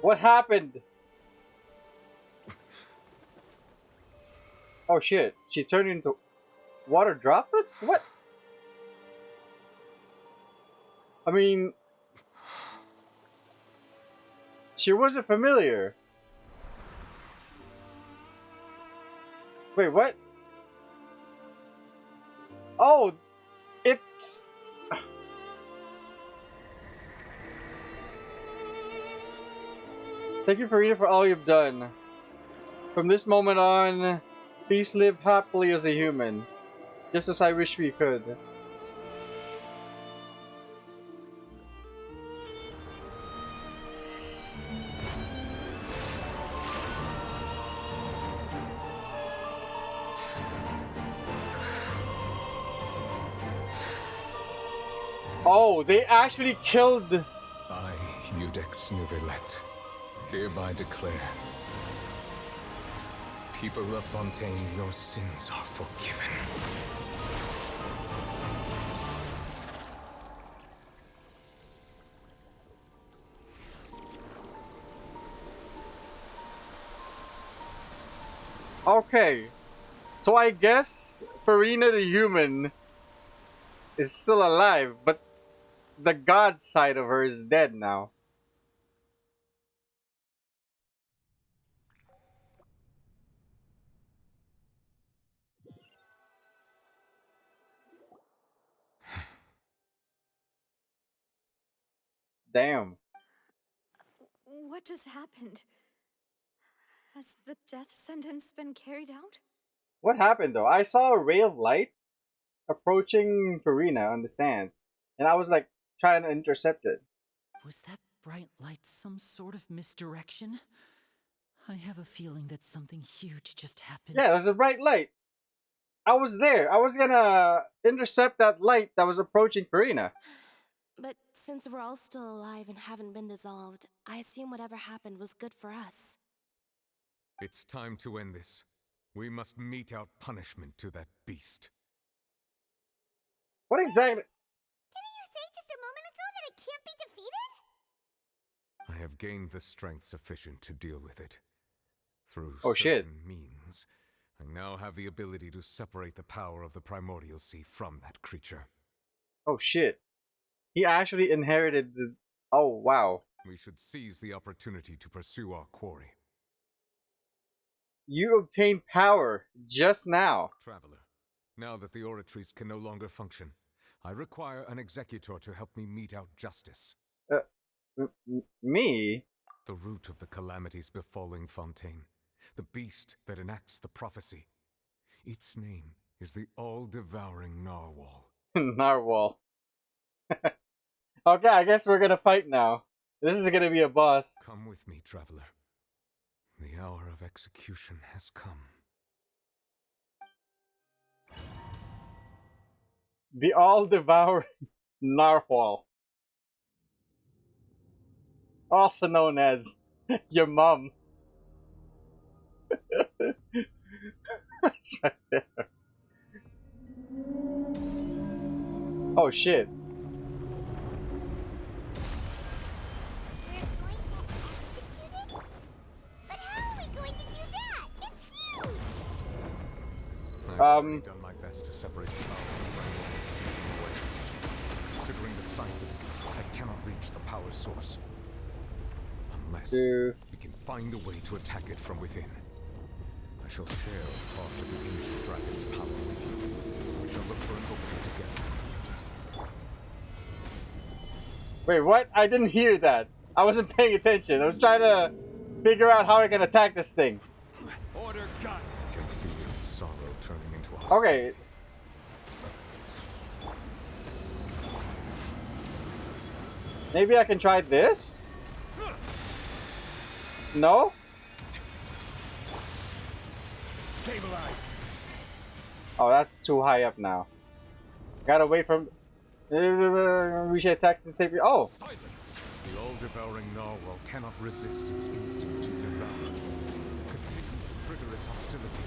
what happened? Oh shit, she turned into water droplets? What? I mean, she wasn't familiar. Wait, what? Oh, it's... Thank you, Farina, for all you've done. From this moment on, please live happily as a human, just as I wish we could. Oh, they actually killed... I, Eudex Nervalette, hereby declare, people of Fontaine, your sins are forgiven. Okay, so I guess Farina the human is still alive, but the god side of her is dead now. Damn. What just happened? Has the death sentence been carried out? What happened though? I saw a ray of light approaching Farina on the stands, and I was like trying to intercept it. Was that bright light some sort of misdirection? I have a feeling that something huge just happened. Yeah, it was a bright light. I was there. I was gonna intercept that light that was approaching Farina. But since we're all still alive and haven't been dissolved, I assume whatever happened was good for us. It's time to end this. We must mete out punishment to that beast. What exactly? Didn't you say just a moment ago that it can't be defeated? I have gained the strength sufficient to deal with it. Through Oh, shit. certain means, I now have the ability to separate the power of the Primordial Sea from that creature. Oh shit. He actually inherited the... Oh, wow. We should seize the opportunity to pursue our quarry. You obtained power just now. Traveler, Now that the oratories can no longer function, I require an executor to help me mete out justice. Me? The root of the calamities befalling Fontaine. The beast that enacts the prophecy. Its name is the all-devouring Narwhal. Narwhal. Okay, I guess we're gonna fight now. This is gonna be a boss. Come with me, traveler. The hour of execution has come. The all-devouring Narwhal. Also known as your mom. It's right there. Oh shit. But how are we going to do that? It's huge! I've already done my best to separate the power of the realm of the sea from the way. Considering the size of the beast, I cannot reach the power source. Unless we can find a way to attack it from within. I shall share part of the ancient dragon's power with you. We shall look for an opening together. Wait, what? I didn't hear that. I wasn't paying attention. I was trying to figure out how I can attack this thing. Order gun. I can feel its sorrow turning into hostility. Okay. Maybe I can try this? No? Stabilize. Oh, that's too high up now. Gotta wait from... We should attack the safety. Oh! Silence! The all-devouring Narwhal cannot resist its instinct to devour. Continue to trigger its hostility.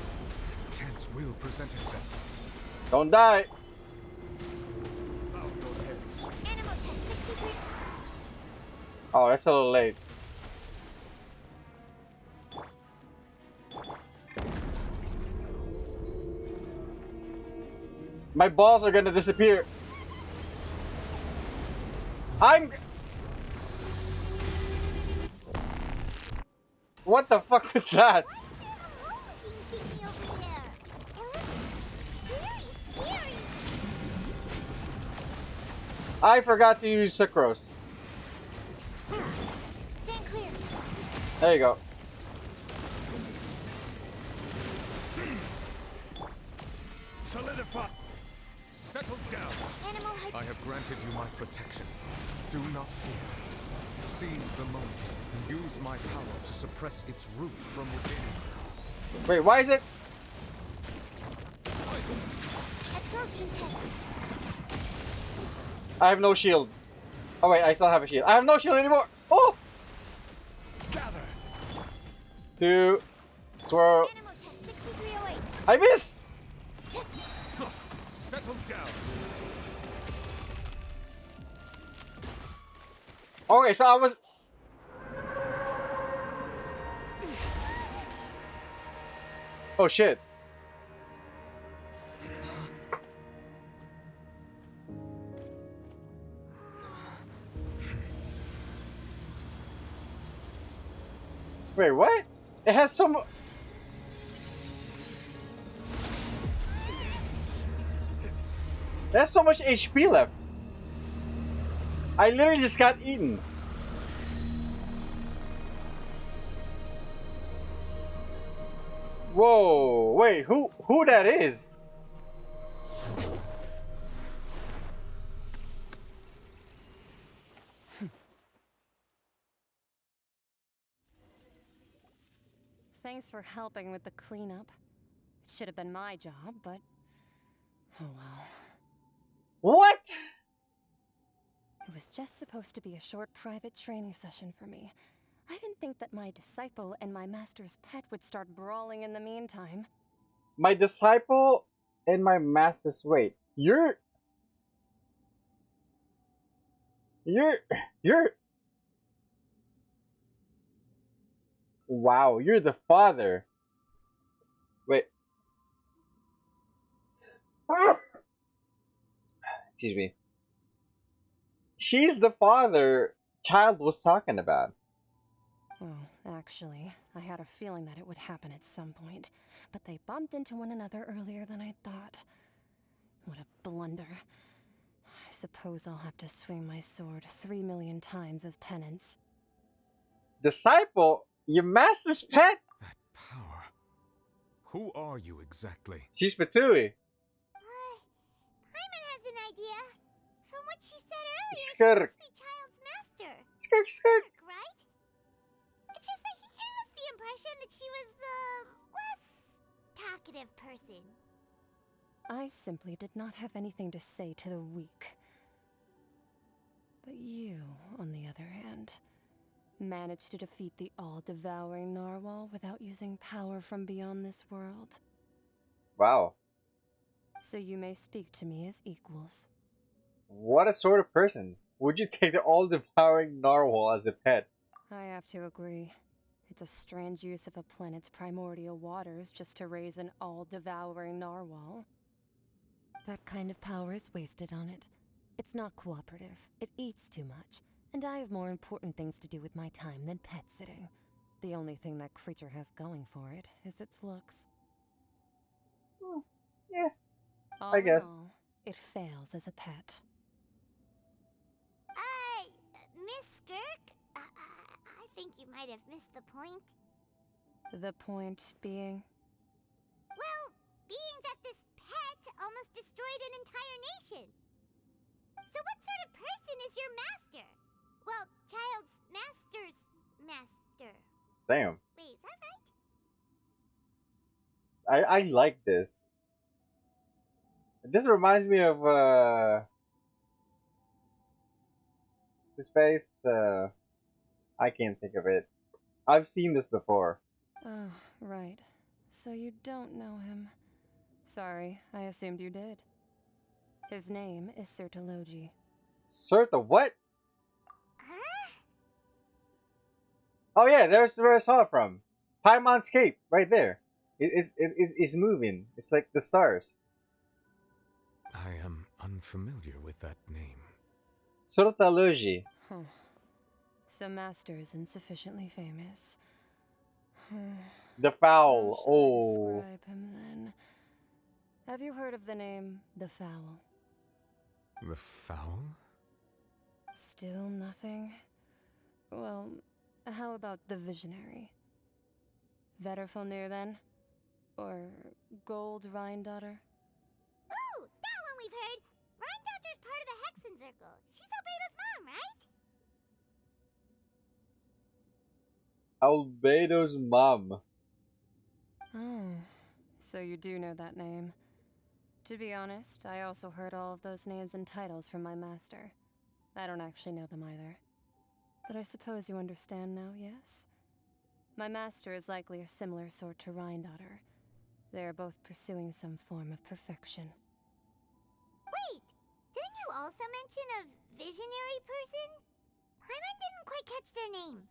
Chance will present itself. Don't die! Oh, that's a little late. My balls are gonna disappear. What the fuck was that? I forgot to use sucrose. Stand clear. There you go. Solidify! Settle down! I have granted you my protection. Do not fear. Seize the moment and use my power to suppress its root from within. Wait, why is it? Absorption test. I have no shield. Oh wait, I still have a shield. I have no shield anymore. Oh! Gather. 2 swirl. I missed. Settle down. Okay, so I was. Oh shit. Wait, what? It has some. There's so much HP left. I literally just got eaten. Whoa, wait, who that is? Thanks for helping with the cleanup. It should have been my job, but oh well. What? It was just supposed to be a short private training session for me. I didn't think that my disciple and my master's pet would start brawling in the meantime. My disciple and my master's wait. You're wow, you're the father. Wait. Excuse me. She's the father Child was talking about. Oh, actually, I had a feeling that it would happen at some point, but they bumped into one another earlier than I thought. What a blunder. I suppose I'll have to swing my sword 3 million times as penance. Disciple? Your master's pet? Power. Who are you exactly? She's Patui. Paimon has an idea. From what she said earlier, she Skirk. must be Child's master. Skirk, skirk. Right? It's just that he gave us the impression that she was the less talkative person. I simply did not have anything to say to the weak. But you, on the other hand, managed to defeat the all-devouring narwhal without using power from beyond this world. Wow. So you may speak to me as equals. What a sort of person. Would you take the all-devouring narwhal as a pet? I have to agree. It's a strange use of a planet's primordial waters just to raise an all-devouring narwhal. That kind of power is wasted on it. It's not cooperative. It eats too much. And I have more important things to do with my time than pet sitting. The only thing that creature has going for it is its looks. Yeah, All I in guess. all, it fails as a pet. Miss Skirk? I think you might have missed the point. The point being? Well, being that this pet almost destroyed an entire nation. So what sort of person is your master? Well, Child's master's master. Damn. Wait, is that right? I like this. This reminds me of his face. I can't think of it. I've seen this before. Oh, right. So you don't know him. Sorry, I assumed you did. His name is Sir Deluge. Sir the what? Oh yeah, there's where I saw it from. Paimon's Cape, right there. It's moving. It's like the stars. I am unfamiliar with that name. Sir Deluge. Huh. So Master is insufficiently famous. The How Foul. shall Oh. I describe him then? Have you heard of the name the Foul? The Foul? Still nothing? Well, how about the Visionary? Vetterfulnir then? Or Gold Rhine-daughter? Ooh, that one we've heard. Rhine-daughter's part of the Hexen Circle. She's Albedo's mom, right? Albedo's mom. Oh, so you do know that name. To be honest, I also heard all of those names and titles from my master. I don't actually know them either. But I suppose you understand now, yes? My master is likely a similar sort to Rhine-daughter. They are both pursuing some form of perfection. Wait, didn't you also mention a visionary person? Paimon didn't quite catch their name.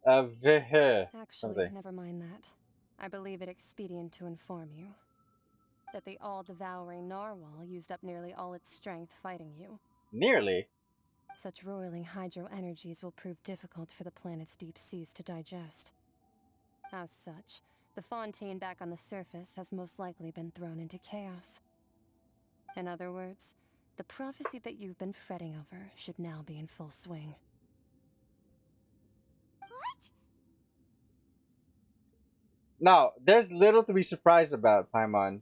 Actually, something. never mind that. I believe it expedient to inform you that the all-devouring narwhal used up nearly all its strength fighting you. Nearly. Such roiling hydro energies will prove difficult for the planet's deep seas to digest. As such, the Fontaine back on the surface has most likely been thrown into chaos. In other words, the prophecy that you've been fretting over should now be in full swing. What? Now, there's little to be surprised about, Paimon.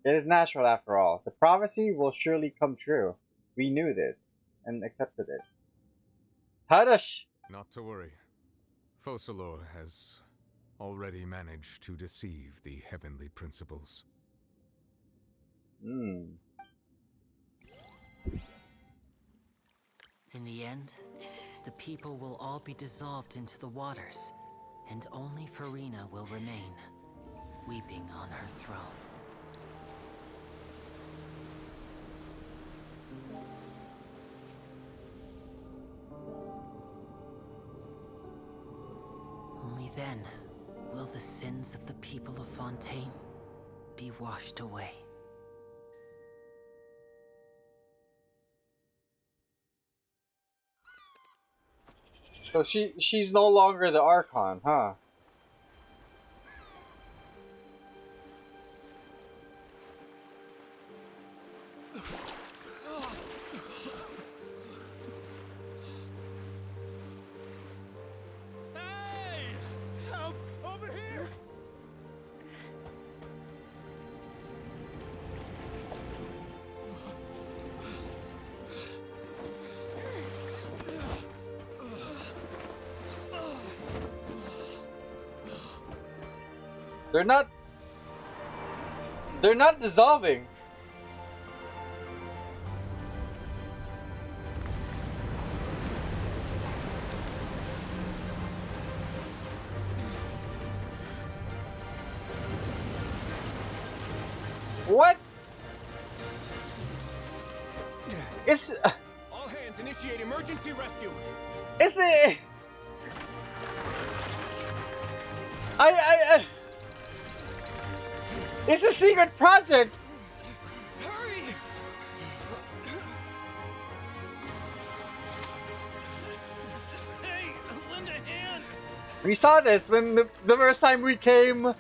It is natural after all. The prophecy will surely come true. We knew this, and accepted it. Hadash! Not to worry. Focalor has already managed to deceive the heavenly principles. Hmm. In the end, the people will all be dissolved into the waters, and only Farina will remain, weeping on her throne. Only then will the sins of the people of Fontaine be washed away. So she's no longer the Archon, huh? They're not. They're not dissolving. What? It's. All hands initiate emergency rescue. It's a. I. It's a secret project. Hurry! Hey, lend a hand. We saw this when the first time we came,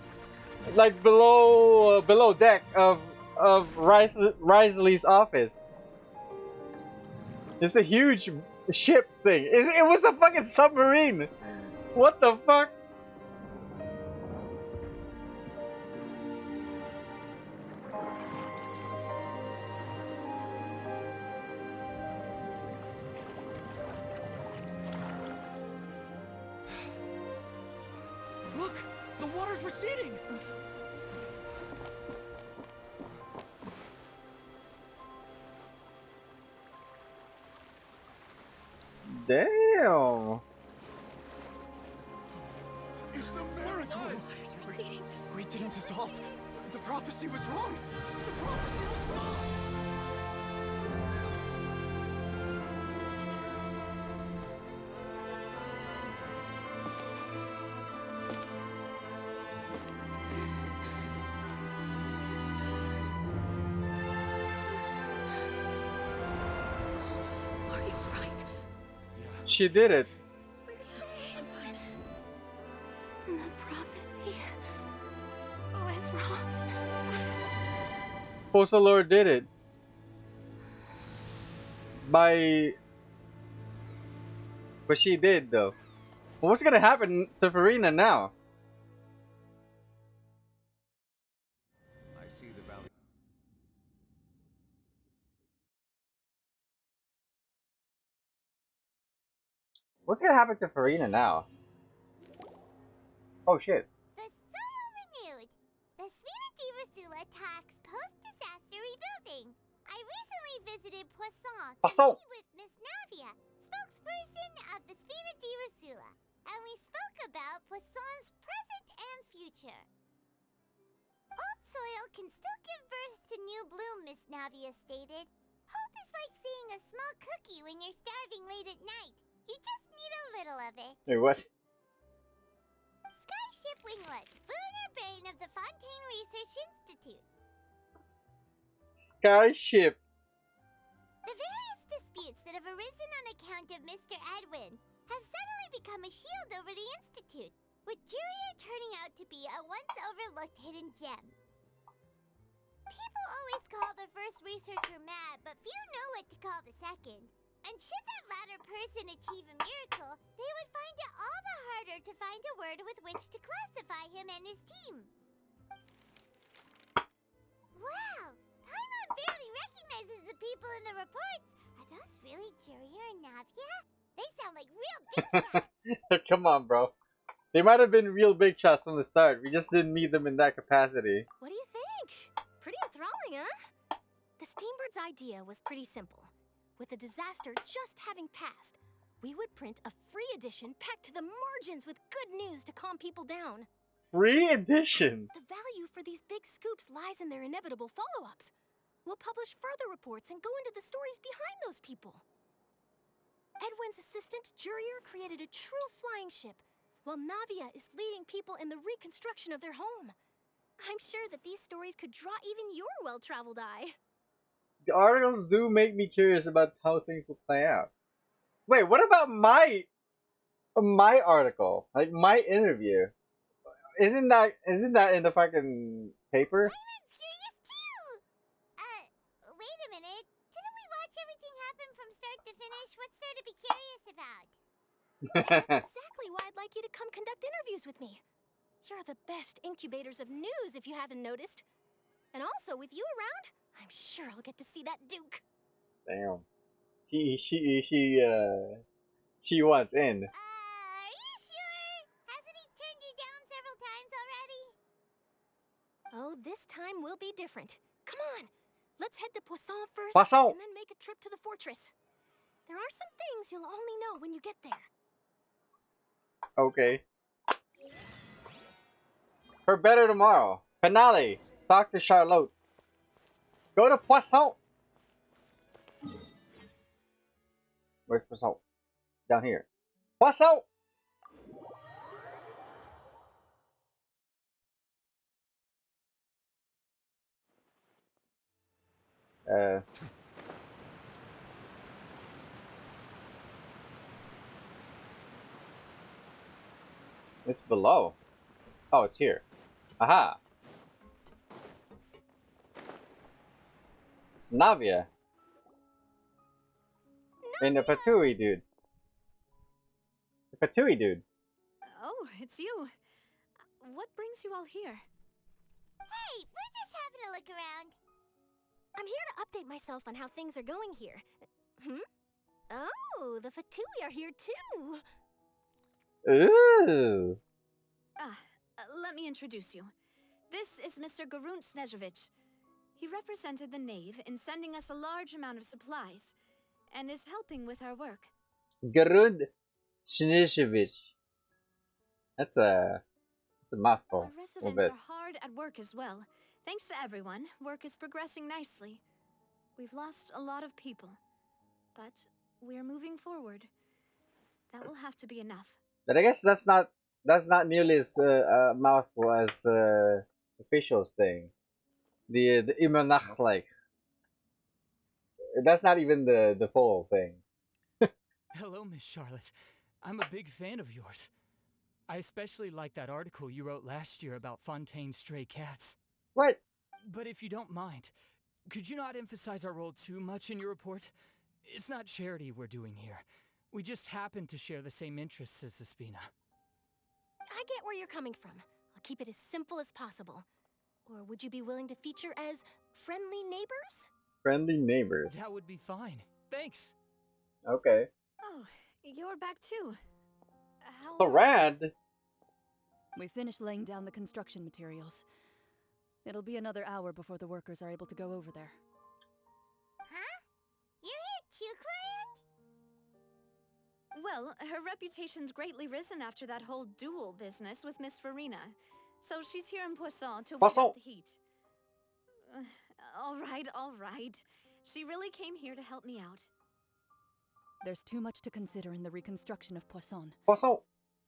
like below deck of Risley's office. It's a huge ship thing. It was a fucking submarine. What the fuck? Look, the water's receding. Damn. It's a miracle. Water's receding. We didn't dissolve. The prophecy was wrong. The prophecy was wrong. Are you alright? She did it. We're saved. The prophecy was wrong. Postal Lord did it. But she did though. But what's gonna happen to Farina now? I see the valley. What's gonna happen to Farina now? Oh shit. The soil renewed. The Spina di Rosula talks post-disaster rebuilding. I recently visited Poisson to meet with Miss Navia, spokesperson of the Spina di Rosula, and we spoke about Poisson's present and future. Old soil can still give birth to new bloom, Miss Navia stated. Hope is like seeing a small cookie when you're starving late at night. You just need a little of it. Wait, what? Skyship Winglet, lunar brain of the Fontaine Research Institute. Skyship. The various disputes that have arisen on account of Mr. Edwin have suddenly become a shield over the Institute, with Jurier turning out to be a once overlooked hidden gem. People always call the first researcher mad, but few know what to call the second. And should that latter person achieve a miracle, they would find it all the harder to find a word with which to classify him and his team. Wow! Paimon barely recognizes the people in the reports. Are those really Jurier and Navia? They sound like real big shots. Come on, bro. They might have been real big shots from the start. We just didn't meet them in that capacity. What do you think? Pretty enthralling, huh? The Steambird's idea was pretty simple. With the disaster just having passed, we would print a free edition packed to the margins with good news to calm people down. Free edition? The value for these big scoops lies in their inevitable follow-ups. We'll publish further reports and go into the stories behind those people. Edwin's assistant, Jurier, created a true flying ship, while Navia is leading people in the reconstruction of their home. I'm sure that these stories could draw even your well-traveled eye. The articles do make me curious about how things will play out. Wait, what about my article? Like my interview? Isn't that in the fucking paper? Paimon's curious too! Wait a minute. Didn't we watch everything happen from start to finish? What's there to be curious about? That's exactly why I'd like you to come conduct interviews with me. You're the best incubators of news, if you haven't noticed. And also, with you around, I'm sure I'll get to see that Duke. Damn. She wants in. Are you sure? Hasn't he turned you down several times already? different. Come on, let's head to Poisson first, Poisson. and then make a trip to the fortress. There are some things you'll only know when you get there. Okay. For better tomorrow. Finale. Talk to Charlotte. Go to Poisson. Where's Poisson? Down here. Poisson. It's below. Oh, it's here. Aha. It's Navia. And the Patui dude. The Patui dude. Oh, it's you. What brings you all here? Hey, we're just having a look around. I'm here to update myself on how things are going here. Oh, the Fatui are here too. Ooh. Let me introduce you. This is Mr. Garunt Snezhevich. He represented the Knave in sending us a large amount of supplies, and is helping with our work. Garud Snishevich. That's a mouthful. Our residents are hard at work as well. Thanks to everyone, work is progressing nicely. We've lost a lot of people, but we're moving forward. That will have to be enough. But I guess that's not nearly as mouthful as officials thing. The Imanach like. That's not even the full thing. Hello, Miss Charlotte. I'm a big fan of yours. I especially like that article you wrote last year about Fontaine's stray cats. What? But if you don't mind, could you not emphasize our role too much in your report? It's not charity we're doing here. We just happen to share the same interests as the Spina. I get where you're coming from. I'll keep it as simple as possible. Or would you be willing to feature as friendly neighbors? Friendly neighbors. That would be fine. Thanks. Okay. Oh, you're back too. So rad. We finished laying down the construction materials. It'll be another hour before the workers are able to go over there. Huh? You're here too, Clarant? Well, her reputation's greatly risen after that whole duel business with Miss Farina. So she's here in Poisson to wait out the heat. All right. She really came here to help me out. There's too much to consider in the reconstruction of Poisson. Poisson.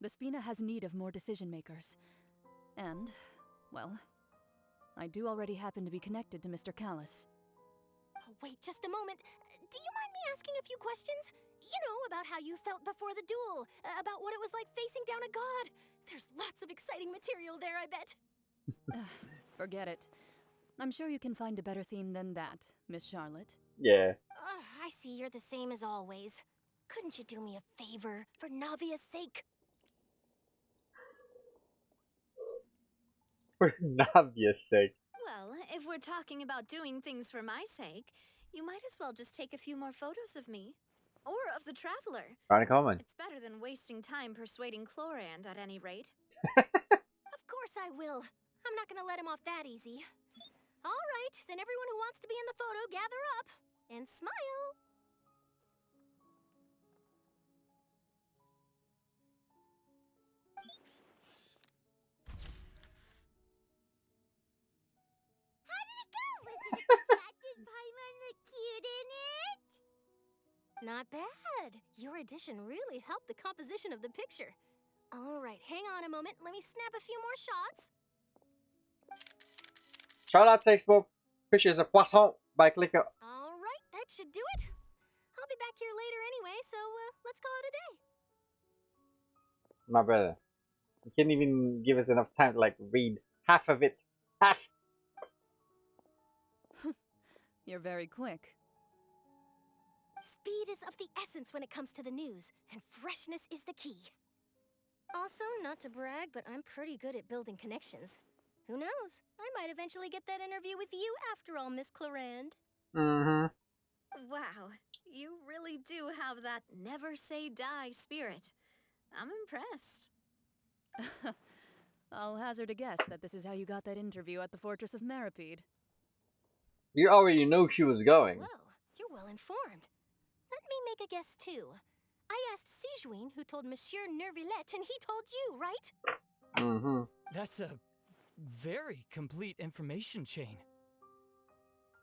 The Spina has need of more decision makers. And, well, I do already happen to be connected to Mr. Callis. Oh, wait just a moment. Do you mind me asking a few questions? You know, about how you felt before the duel, about what it was like facing down a god. There's lots of exciting material there, I bet. Forget it. I'm sure you can find a better theme than that, Miss Charlotte. Yeah. I see you're the same as always. Couldn't you do me a favor, for Navia's sake? For Navia's sake. Well, if we're talking about doing things for my sake, you might as well just take a few more photos of me. Or of the Traveler. Right, common. It's better than wasting time persuading Chlorand at any rate. Of course I will. I'm not gonna let him off that easy. All right, then everyone who wants to be in the photo, gather up. And smile. How did it go? Was it a good shot? Did Paimon look cute in it? Not bad. Your addition really helped the composition of the picture. All right, hang on a moment. Let me snap a few more shots. Charlotte takes both pictures of Poisson by clicking. All right, that should do it. I'll be back here later anyway, so let's call it a day. My brother. You can't even give us enough time to like read half of it. Half. You're very quick. Speed is of the essence when it comes to the news, and freshness is the key. Also, not to brag, but I'm pretty good at building connections. Who knows? I might eventually get that interview with you after all, Miss Chlorand. Mm-hmm. Wow, you really do have that never say die spirit. I'm impressed. I'll hazard a guess that this is how you got that interview at the Fortress of Meripede. You already knew she was going. Whoa, you're well informed. Let me make a guess too. I asked Sijuin, who told Monsieur Nervillette, and he told you, right? Mm-hmm. That's a very complete information chain.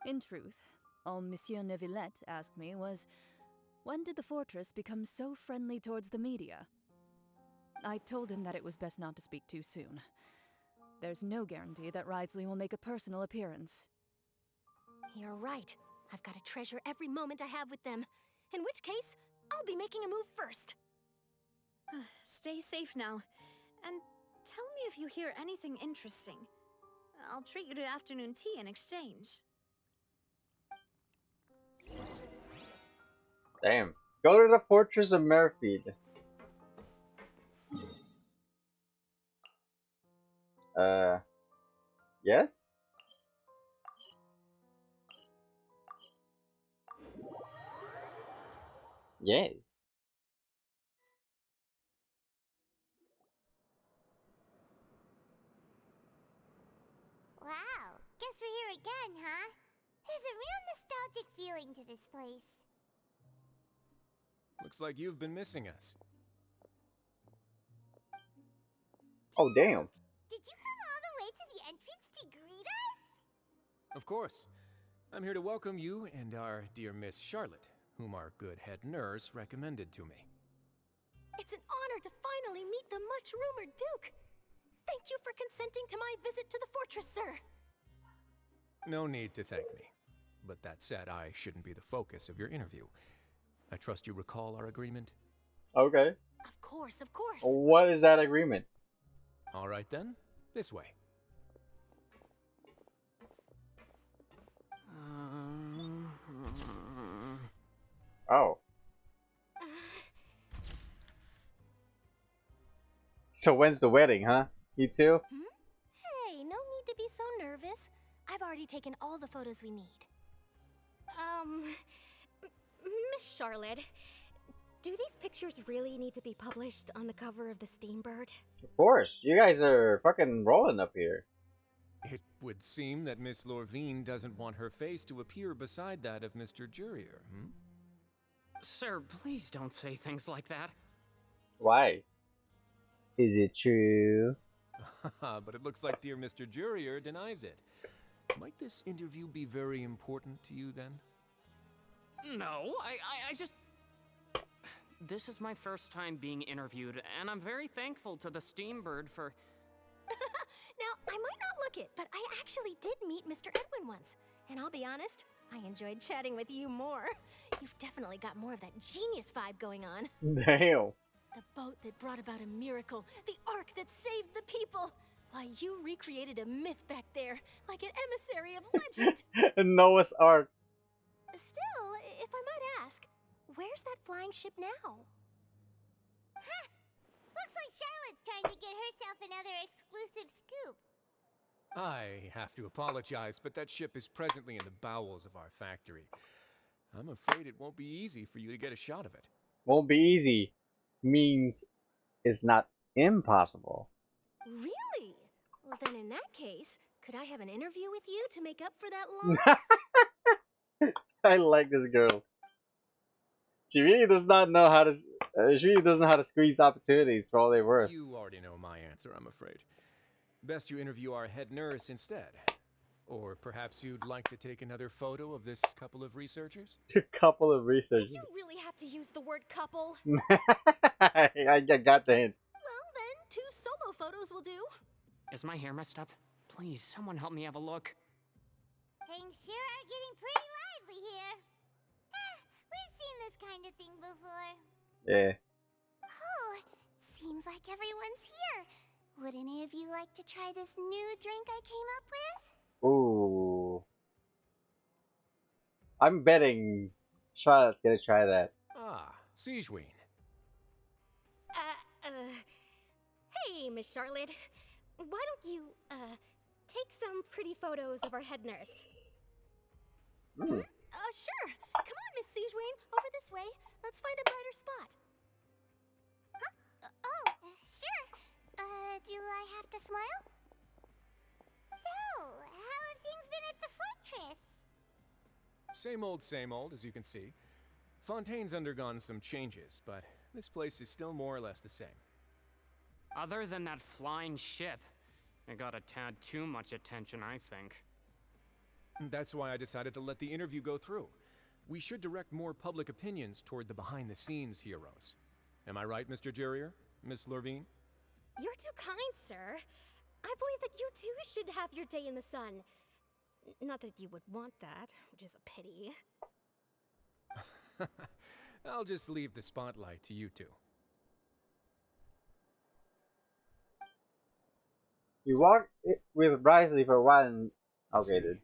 In truth, all Monsieur Neuvillette asked me was, when did the fortress become so friendly towards the media? I told him that it was best not to speak too soon. There's no guarantee that Wriothesley will make a personal appearance. You're right. I've got to treasure every moment I have with them. In which case, I'll be making a move first. Stay safe now. And tell me if you hear anything interesting. I'll treat you to afternoon tea in exchange. Damn. Go to the Fortress of Merfeed. Yes? Yes. Wow, guess we're here again, huh? There's a real nostalgic feeling to this place. Looks like you've been missing us. Oh, damn. Did you come all the way to the entrance to greet us? Of course. I'm here to welcome you and our dear Miss Charlotte, whom our good head nurse recommended to me. It's an honor to finally meet the much-rumored Duke. Thank you for consenting to my visit to the fortress, sir. No need to thank me. But that said, I shouldn't be the focus of your interview. I trust you recall our agreement? Okay. Of course, of course. What is that agreement? All right then, this way. Oh. So when's the wedding, huh? You too? Hey, no need to be so nervous. I've already taken all the photos we need. Miss Charlotte, do these pictures really need to be published on the cover of the Steambird? Of course. You guys are fucking rolling up here. It would seem that Miss Lorvine doesn't want her face to appear beside that of Mr. Jurier, hmm? Sir, please don't say things like that. Why? Is it true? But it looks like dear Mr. Jurier denies it. Might this interview be very important to you then? No, I just... This is my first time being interviewed, and I'm very thankful to the Steambird for... Now, I might not look it, but I actually did meet Mr. Edwin once. And I'll be honest, I enjoyed chatting with you more. You've definitely got more of that genius vibe going on. Damn. The boat that brought about a miracle, the ark that saved the people. Why, you recreated a myth back there, like an emissary of legend. Noah's Ark. Still, if I might ask, where's that flying ship now? Huh. Looks like Charlotte's trying to get herself another exclusive scoop. I have to apologize, but that ship is presently in the bowels of our factory. I'm afraid it won't be easy for you to get a shot of it. Won't be easy. Means it's not impossible. Really? Well, then in that case, could I have an interview with you to make up for that loss? I like this girl. She really does not know how to. She really doesn't know how to squeeze opportunities for all they're worth. You already know my answer, I'm afraid. Best you interview our head nurse instead. Or perhaps you'd like to take another photo of this couple of researchers? A couple of researchers. Did you really have to use the word couple? I got the hint. Well, then, 2 solo photos will do. Is my hair messed up? Please, someone help me have a look. Things sure are getting pretty lively here. We've seen this kind of thing before. Yeah. Oh, seems like everyone's here. Would any of you like to try this new drink I came up with? Ooh. I'm betting Charlotte's gonna try that. Ah, Sijuin. Hey, Miss Charlotte. Why don't you, take some pretty photos of our head nurse? Sure. Come on, Miss Sijuin. Over this way. Let's find a brighter spot. Huh? Sure. Do I have to smile? So, how have things been at the fortress? same old, as you can see. Fontaine's undergone some changes, but this place is still more or less the same. Other than that flying ship, it got a tad too much attention, I think. That's why I decided to let the interview go through. We should direct more public opinions toward the behind-the-scenes heroes. Am I right, Mr. Jurier? Miss Lurvine? You're too kind, sir. I believe that you too should have your day in the sun. Not that you would want that, which is a pity. I'll just leave the spotlight to you two. You walked with Brysley for a while and... Okay, dude.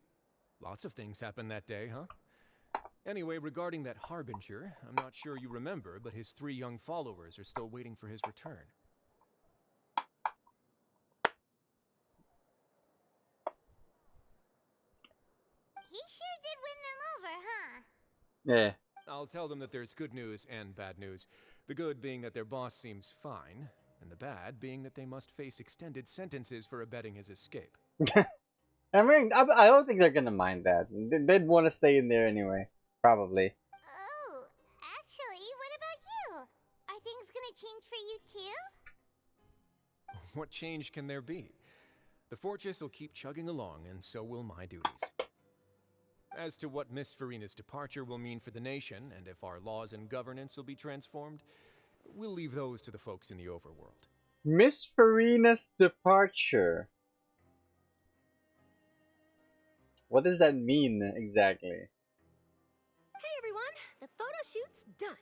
Lots of things happened that day, huh? Anyway, regarding that Harbinger, I'm not sure you remember, but his 3 young followers are still waiting for his return. He sure did win them over, huh? Yeah. I'll tell them that there's good news and bad news. The good being that their boss seems fine, and the bad being that they must face extended sentences for abetting his escape. I mean, I don't think they're gonna mind that. They'd want to stay in there anyway. Probably. Oh, actually, what about you? Are things gonna change for you too? What change can there be? The fortress will keep chugging along, and so will my duties. As to what Miss Farina's departure will mean for the nation, and if our laws and governance will be transformed, we'll leave those to the folks in the overworld. Miss Farina's departure. What does that mean exactly? Hey everyone, the photo shoot's done.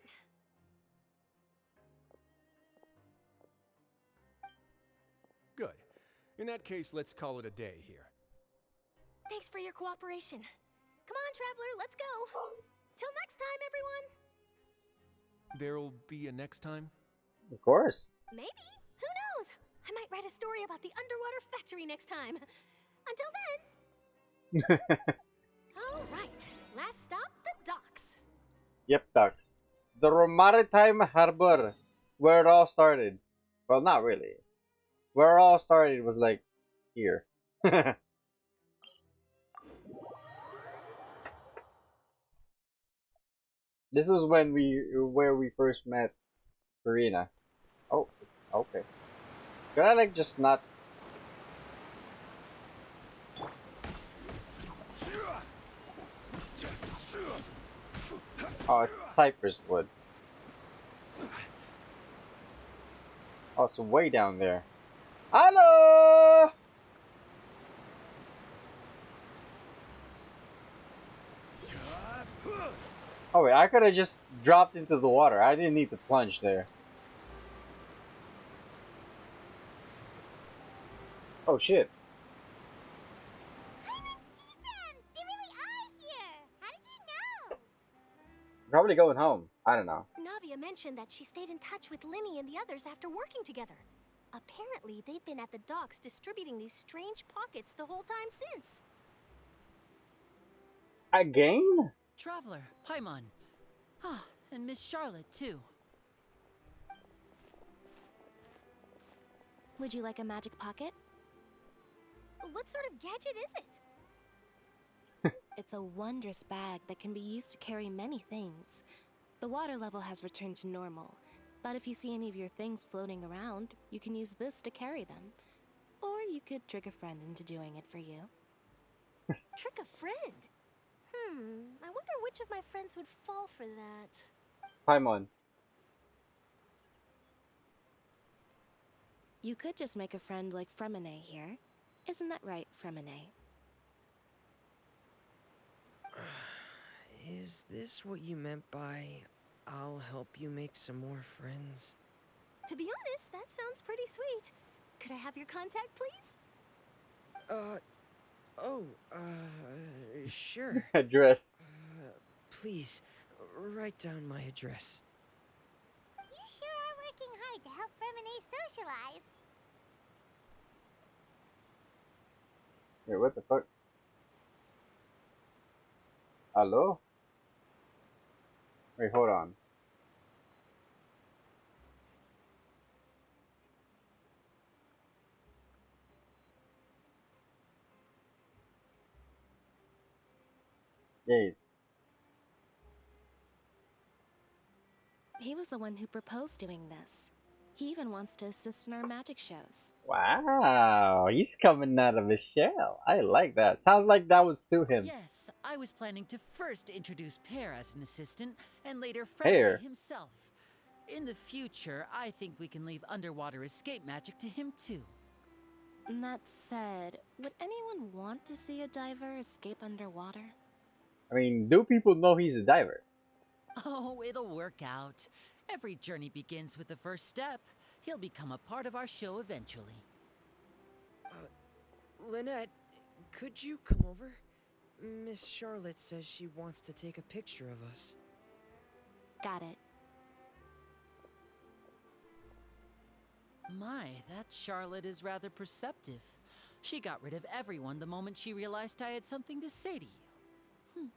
Good. In that case, let's call it a day here. Thanks for your cooperation. Come on, Traveler, let's go. Till next time, everyone. There'll be a next time? Of course. Maybe. Who knows? I might write a story about the underwater factory next time. Until then. All right. Last stop, the docks. Yep, docks. The Maritime Harbor, where it all started. Well, not really. Where it all started was like here. This was when where we first met Farina. Oh, okay. Could I like just not? Oh, it's cypress wood. Oh, it's way down there. Hello! Oh wait, I could have just dropped into the water. I didn't need to plunge there. Oh shit. I didn't see them! They really are here! How did you know? Probably going home. I don't know. Navia mentioned that she stayed in touch with Linny and the others after working together. Apparently, they've been at the docks distributing these strange pockets the whole time since. Again? Traveler, Paimon. Ah, and Miss Charlotte, too. Would you like a magic pocket? What sort of gadget is it? It's a wondrous bag that can be used to carry many things. The water level has returned to normal, but if you see any of your things floating around, you can use this to carry them. Or you could trick a friend into doing it for you. Trick a friend? I wonder which of my friends would fall for that. Paimon. You could just make a friend like Fremine here. Isn't that right, Fremine? Is this what you meant by, I'll help you make some more friends? To be honest, that sounds pretty sweet. Could I have your contact, please? Sure. Address. Please, write down my address. You sure are working hard to help Fermine socialize. Wait, what the fuck? Hello? Wait, hold on. Yes. He was the one who proposed doing this. He even wants to assist in our magic shows. Wow, he's coming out of his shell. I like that. Sounds like that would suit him. Yes, I was planning to first introduce Pear as an assistant, and later Pear? Frederick himself. In the future, I think we can leave underwater escape magic to him too. That said, would anyone want to see a diver escape underwater? I mean, do people know he's a diver? Oh, it'll work out. Every journey begins with the first step. He'll become a part of our show eventually. Lynette, could you come over? Miss Charlotte says she wants to take a picture of us. Got it. My, that Charlotte is rather perceptive. She got rid of everyone the moment she realized I had something to say to you.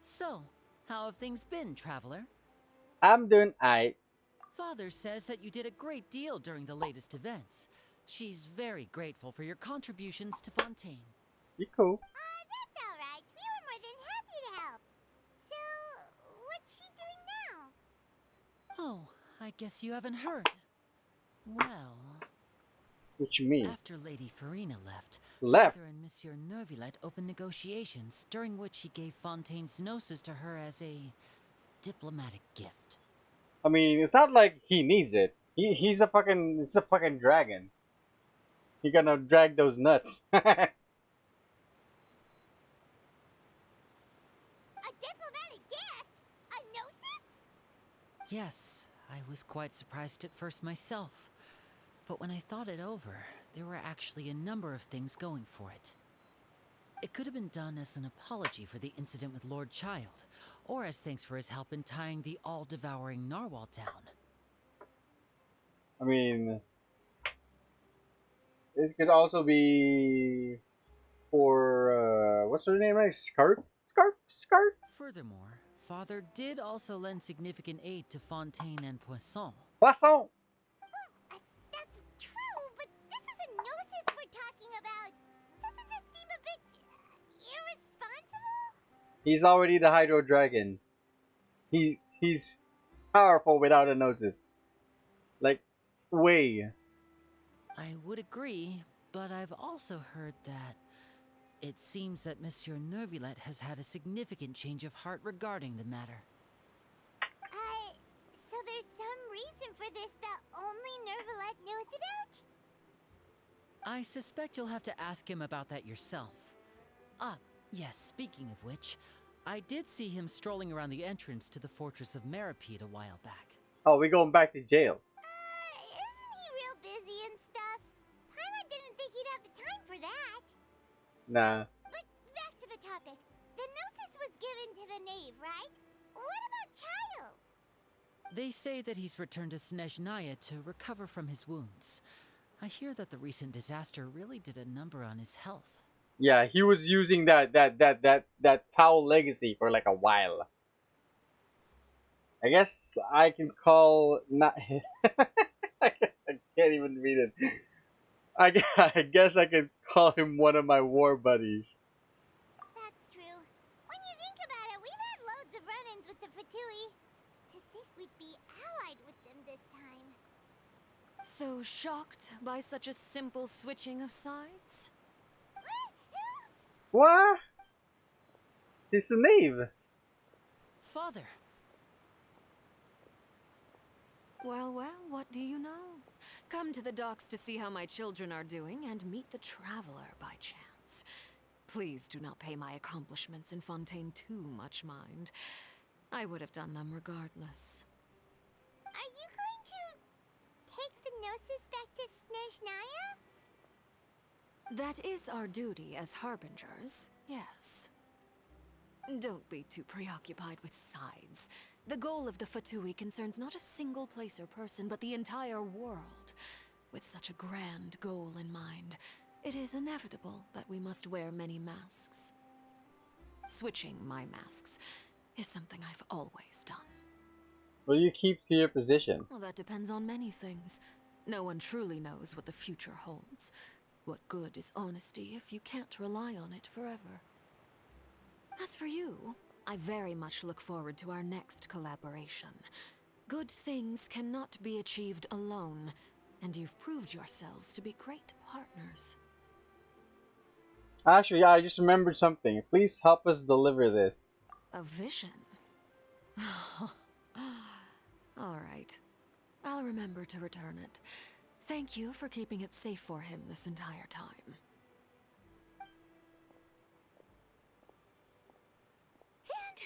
So, how have things been, Traveler? I'm doing aight. Father says that you did a great deal during the latest events. She's very grateful for your contributions to Fontaine. You cool. That's alright. We were more than happy to help. So, what's she doing now? Oh, I guess you haven't heard. Well... What you mean? After Lady Farina left, Left? Father and Monsieur Nervillet opened negotiations, during which he gave Fontaine's gnosis to her as a diplomatic gift. I mean, it's not like he needs it. He's a fucking dragon. He gonna drag those nuts. A diplomatic gift? A gnosis? Yes, I was quite surprised at first myself. But when I thought it over, there were actually a number of things going for it. It could have been done as an apology for the incident with Lord Child, or as thanks for his help in tying the all-devouring narwhal down. I mean, it could also be for, what's her name, right? Scarf? Furthermore, Father did also lend significant aid to Fontaine and Poisson. Poisson! That's true, but this is a gnosis we're talking about. Doesn't this seem a bit irresponsible? He's already the Hydro Dragon. He's powerful without a gnosis. Like, way. I would agree, but I've also heard that it seems that Monsieur Nervillet has had a significant change of heart regarding the matter. So there's some reason for this that only Nervillet knows about? I suspect you'll have to ask him about that yourself. Ah, yes, speaking of which, I did see him strolling around the entrance to the Fortress of Meripede a while back. Oh, we going back to jail. Isn't he real busy and stuff? Paimon didn't think he'd have the time for that. Nah. But back to the topic. The gnosis was given to the knave, right? What about Child? They say that he's returned to Snezhnaya to recover from his wounds. I hear that the recent disaster really did a number on his health. Yeah, he was using that foul legacy for like a while. I guess I can call not. I can't even read it. I guess I could call him one of my war buddies. That's true. When you think about it, we've had loads of run-ins with the Fatui. To think we'd be allied with them this time. So shocked by such a simple switching of sides? What? He's a knave. Father. Well, what do you know? Come to the docks to see how my children are doing and meet the Traveler by chance. Please do not pay my accomplishments in Fontaine too much mind. I would have done them regardless. Are you going to take the gnosis back to Snezhnaya? That is our duty as harbingers, yes. Don't be too preoccupied with sides. The goal of the Fatui concerns not a single place or person, but the entire world. With such a grand goal in mind, it is inevitable that we must wear many masks. Switching my masks is something I've always done. Will you keep to your position? Well, that depends on many things. No one truly knows what the future holds. What good is honesty if you can't rely on it forever? As for you, I very much look forward to our next collaboration. Good things cannot be achieved alone, and you've proved yourselves to be great partners. Actually, yeah, I just remembered something. Please help us deliver this. A vision? All right. I'll remember to return it. Thank you for keeping it safe for him this entire time.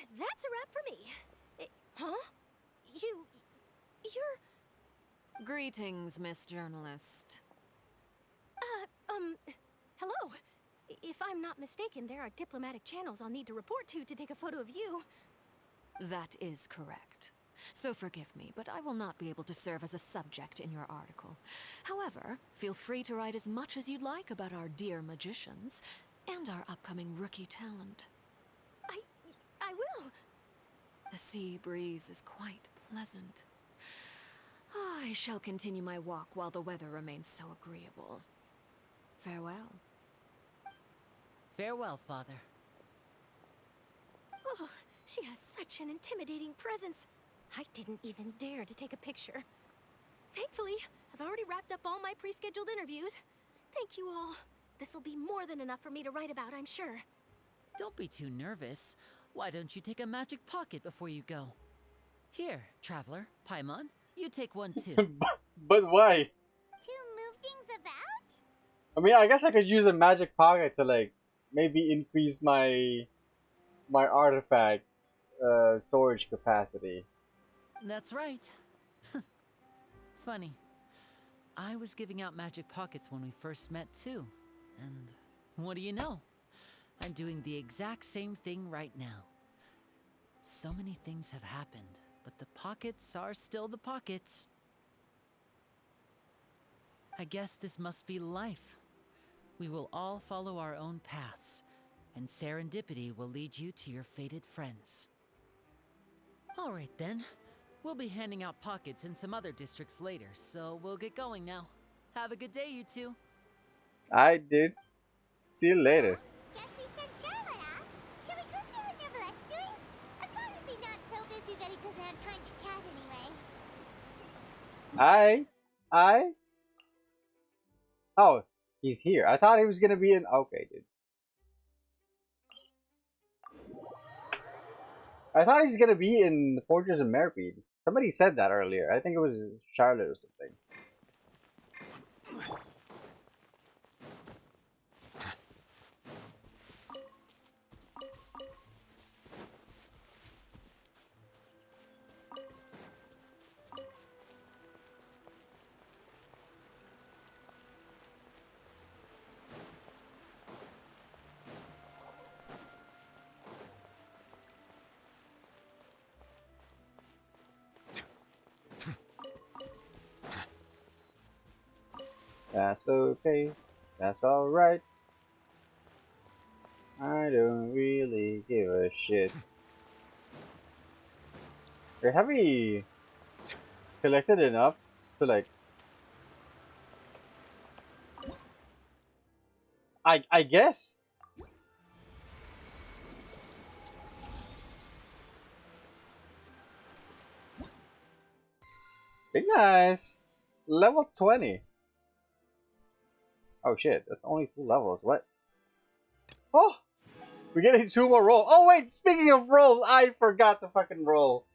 And that's a wrap for me. Huh? You're... Greetings, Miss Journalist. Hello. If I'm not mistaken, there are diplomatic channels I'll need to report to take a photo of you. That is correct. So forgive me, but I will not be able to serve as a subject in your article. However, feel free to write as much as you'd like about our dear magicians and our upcoming rookie talent. I will. The sea breeze is quite pleasant. I shall continue my walk while the weather remains so agreeable. Farewell. Farewell, Father. Oh, she has such an intimidating presence. I didn't even dare to take a picture. Thankfully, I've already wrapped up all my pre-scheduled interviews. Thank you all. This'll be more than enough for me to write about, I'm sure. Don't be too nervous. Why don't you take a magic pocket before you go? Here, Traveler, Paimon, you take one too. But why? To move things about? I mean, I guess I could use a magic pocket to, like, maybe increase my artifact storage capacity. That's right. Funny. I was giving out magic pockets when we first met too. And what do you know? I'm doing the exact same thing right now. So many things have happened, but the pockets are still the pockets. I guess this must be life. We will all follow our own paths, and serendipity will lead you to your fated friends. All right then. We'll be handing out pockets in some other districts later, so we'll get going now. Have a good day, you two. I did. See you later. Guess we sent Charlotte off. Shall we go see what Neverlette's doing? As long as he's not so busy that he doesn't have time to chat anyway. Oh, he's here. I thought he was gonna be in. Okay, dude. I thought he's gonna be in the Fortress of Merpeed. Somebody said that earlier. I think it was Charlotte or something. That's okay. That's alright. I don't really give a shit. Wait, have we collected enough to, like... I guess? Big nice! Level 20. Oh shit, that's only 2 levels. What? Oh! We're getting 2 more rolls. Oh wait, speaking of rolls, I forgot to fucking roll.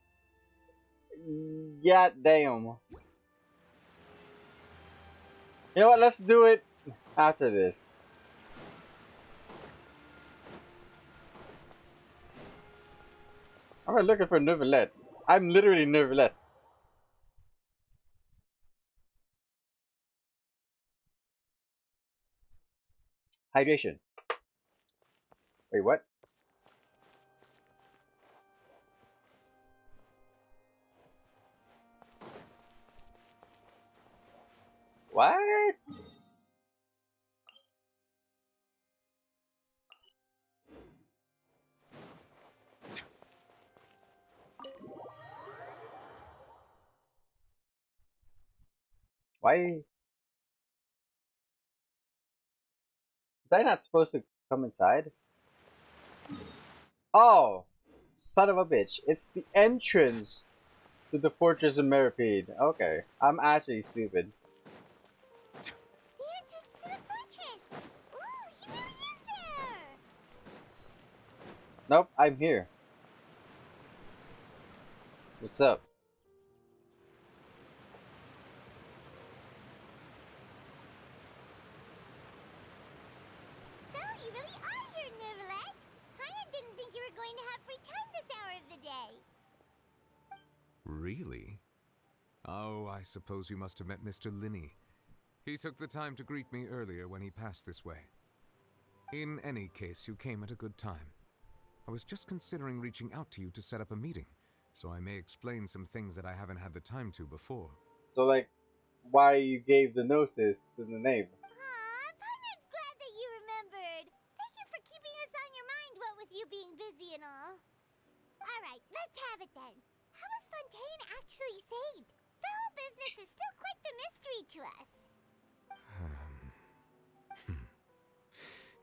God damn. You know what, let's do it after this. I'm not looking for Neverlet. I'm literally Neverlet. Hydration. Wait, what? What? Why? Was I not supposed to come inside? Oh, son of a bitch. It's the entrance To the Fortress of Meripede. Okay. I'm actually stupid. The entrance to the fortress! Ooh, he really is there! Nope, I'm here. What's up? So, you really are here, Neverland? Paimon didn't think you were going to have free time this hour of the day. Really? Oh, I suppose you must have met Mr. Linney. He took the time to greet me earlier when he passed this way. In any case, you came at a good time. I was just considering reaching out to you to set up a meeting, so I may explain some things that I haven't had the time to before. So, like, why you gave the gnosis to the name? Aw, Paimon's glad that you remembered. Thank you for keeping us on your mind, what with you being busy and all. Alright, let's have it then. How was Fontaine actually saved? The whole business is still quite the mystery to us.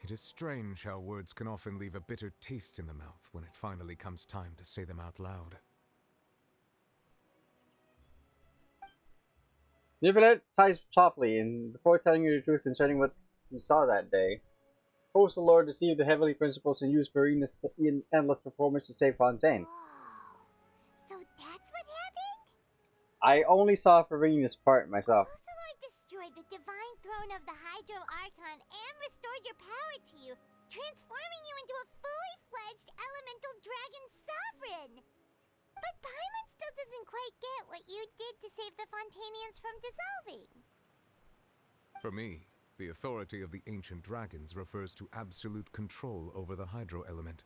It is strange how words can often leave a bitter taste in the mouth when it finally comes time to say them out loud. Nivelet sighs softly, and before telling you the truth concerning what you saw that day, Postal Lord deceived the Heavenly Principles and used Verina's endless performance to save Fontaine. So that's what happened? I only saw Verina's part myself. Postal Lord destroyed the divine throne of the Hydro Archon and restored your power to you, transforming you into a fully fledged elemental dragon sovereign. But Paimon still doesn't quite get what you did to save the Fontainians from dissolving. For me, the authority of the ancient dragons refers to absolute control over the hydro element.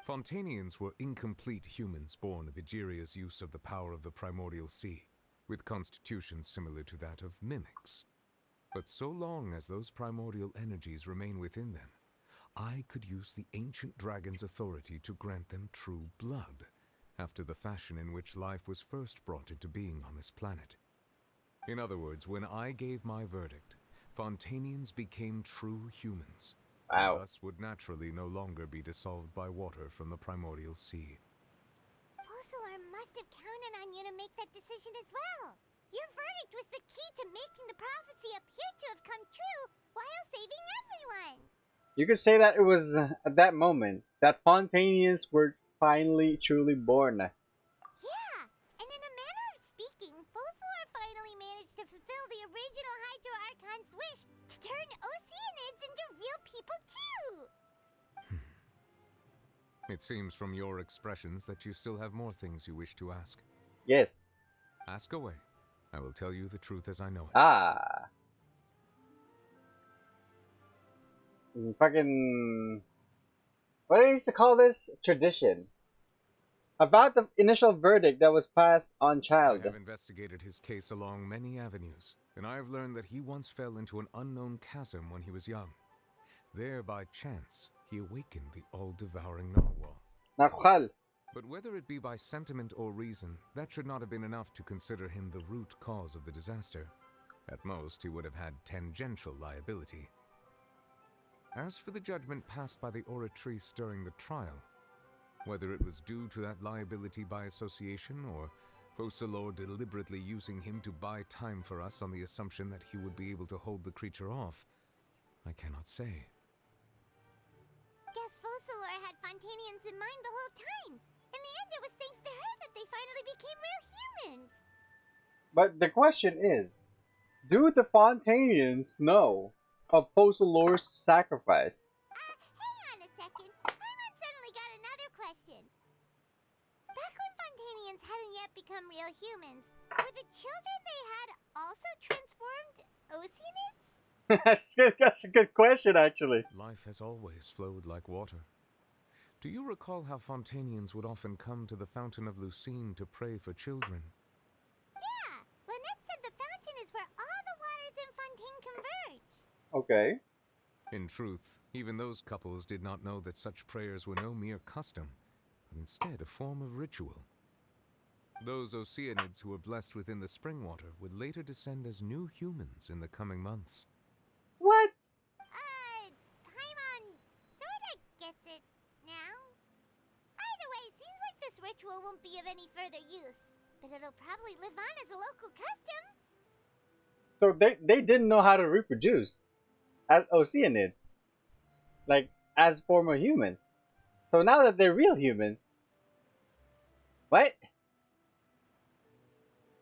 Fontainians were incomplete humans born of Egeria's use of the power of the primordial sea, with constitutions similar to that of mimics. But so long as those primordial energies remain within them, I could use the ancient dragon's authority to grant them true blood, after the fashion in which life was first brought into being on this planet. In other words, when I gave my verdict, Fontainians became true humans, and thus would naturally no longer be dissolved by water from the primordial sea. Postal must have counted on you to make that decision as well. Your verdict was the key to making the prophecy appear to have come true while saving everyone. You could say that it was at that moment that Fontainians were finally truly born. Yeah, and in a manner of speaking, Postal finally managed to fulfill the original Hydro Archon's wish to turn Oceanids into real people too. It seems from your expressions that you still have more things you wish to ask. Yes. Ask away. I will tell you the truth as I know it. Ah. Fucking... What do they used to call this? Tradition. About the initial verdict that was passed on Child. I have investigated his case along many avenues, and I have learned that he once fell into an unknown chasm when he was young. There, by chance, he awakened the all-devouring narwhal. Nakuhal. But whether it be by sentiment or reason, that should not have been enough to consider him the root cause of the disaster. At most, he would have had tangential liability. As for the judgment passed by the oratrice during the trial, whether it was due to that liability by association or Focalor deliberately using him to buy time for us on the assumption that he would be able to hold the creature off, I cannot say. Guess Focalor had Fontainians in mind the whole time. In the end, it was thanks to her that they finally became real humans. But the question is, do the Fontainians know of Focalor's sacrifice? Hang on a second. Paimon suddenly got another question. Back when Fontainians hadn't yet become real humans, were the children they had also transformed Oceanids? That's a good question, actually. Life has always flowed like water. Do you recall how Fontainians would often come to the Fountain of Lucine to pray for children? Yeah, Lynette said the fountain is where all the waters in Fontaine converge. Okay. In truth, even those couples did not know that such prayers were no mere custom, but instead a form of ritual. Those Oceanids who were blessed within the spring water would later descend as new humans in the coming months. What? Paimon sorta gets it now. Either way, seems like this ritual won't be of any further use. but it'll probably live on as a local custom. So they didn't know how to reproduce as Oceanids, like as former humans. So now that they're real humans, what?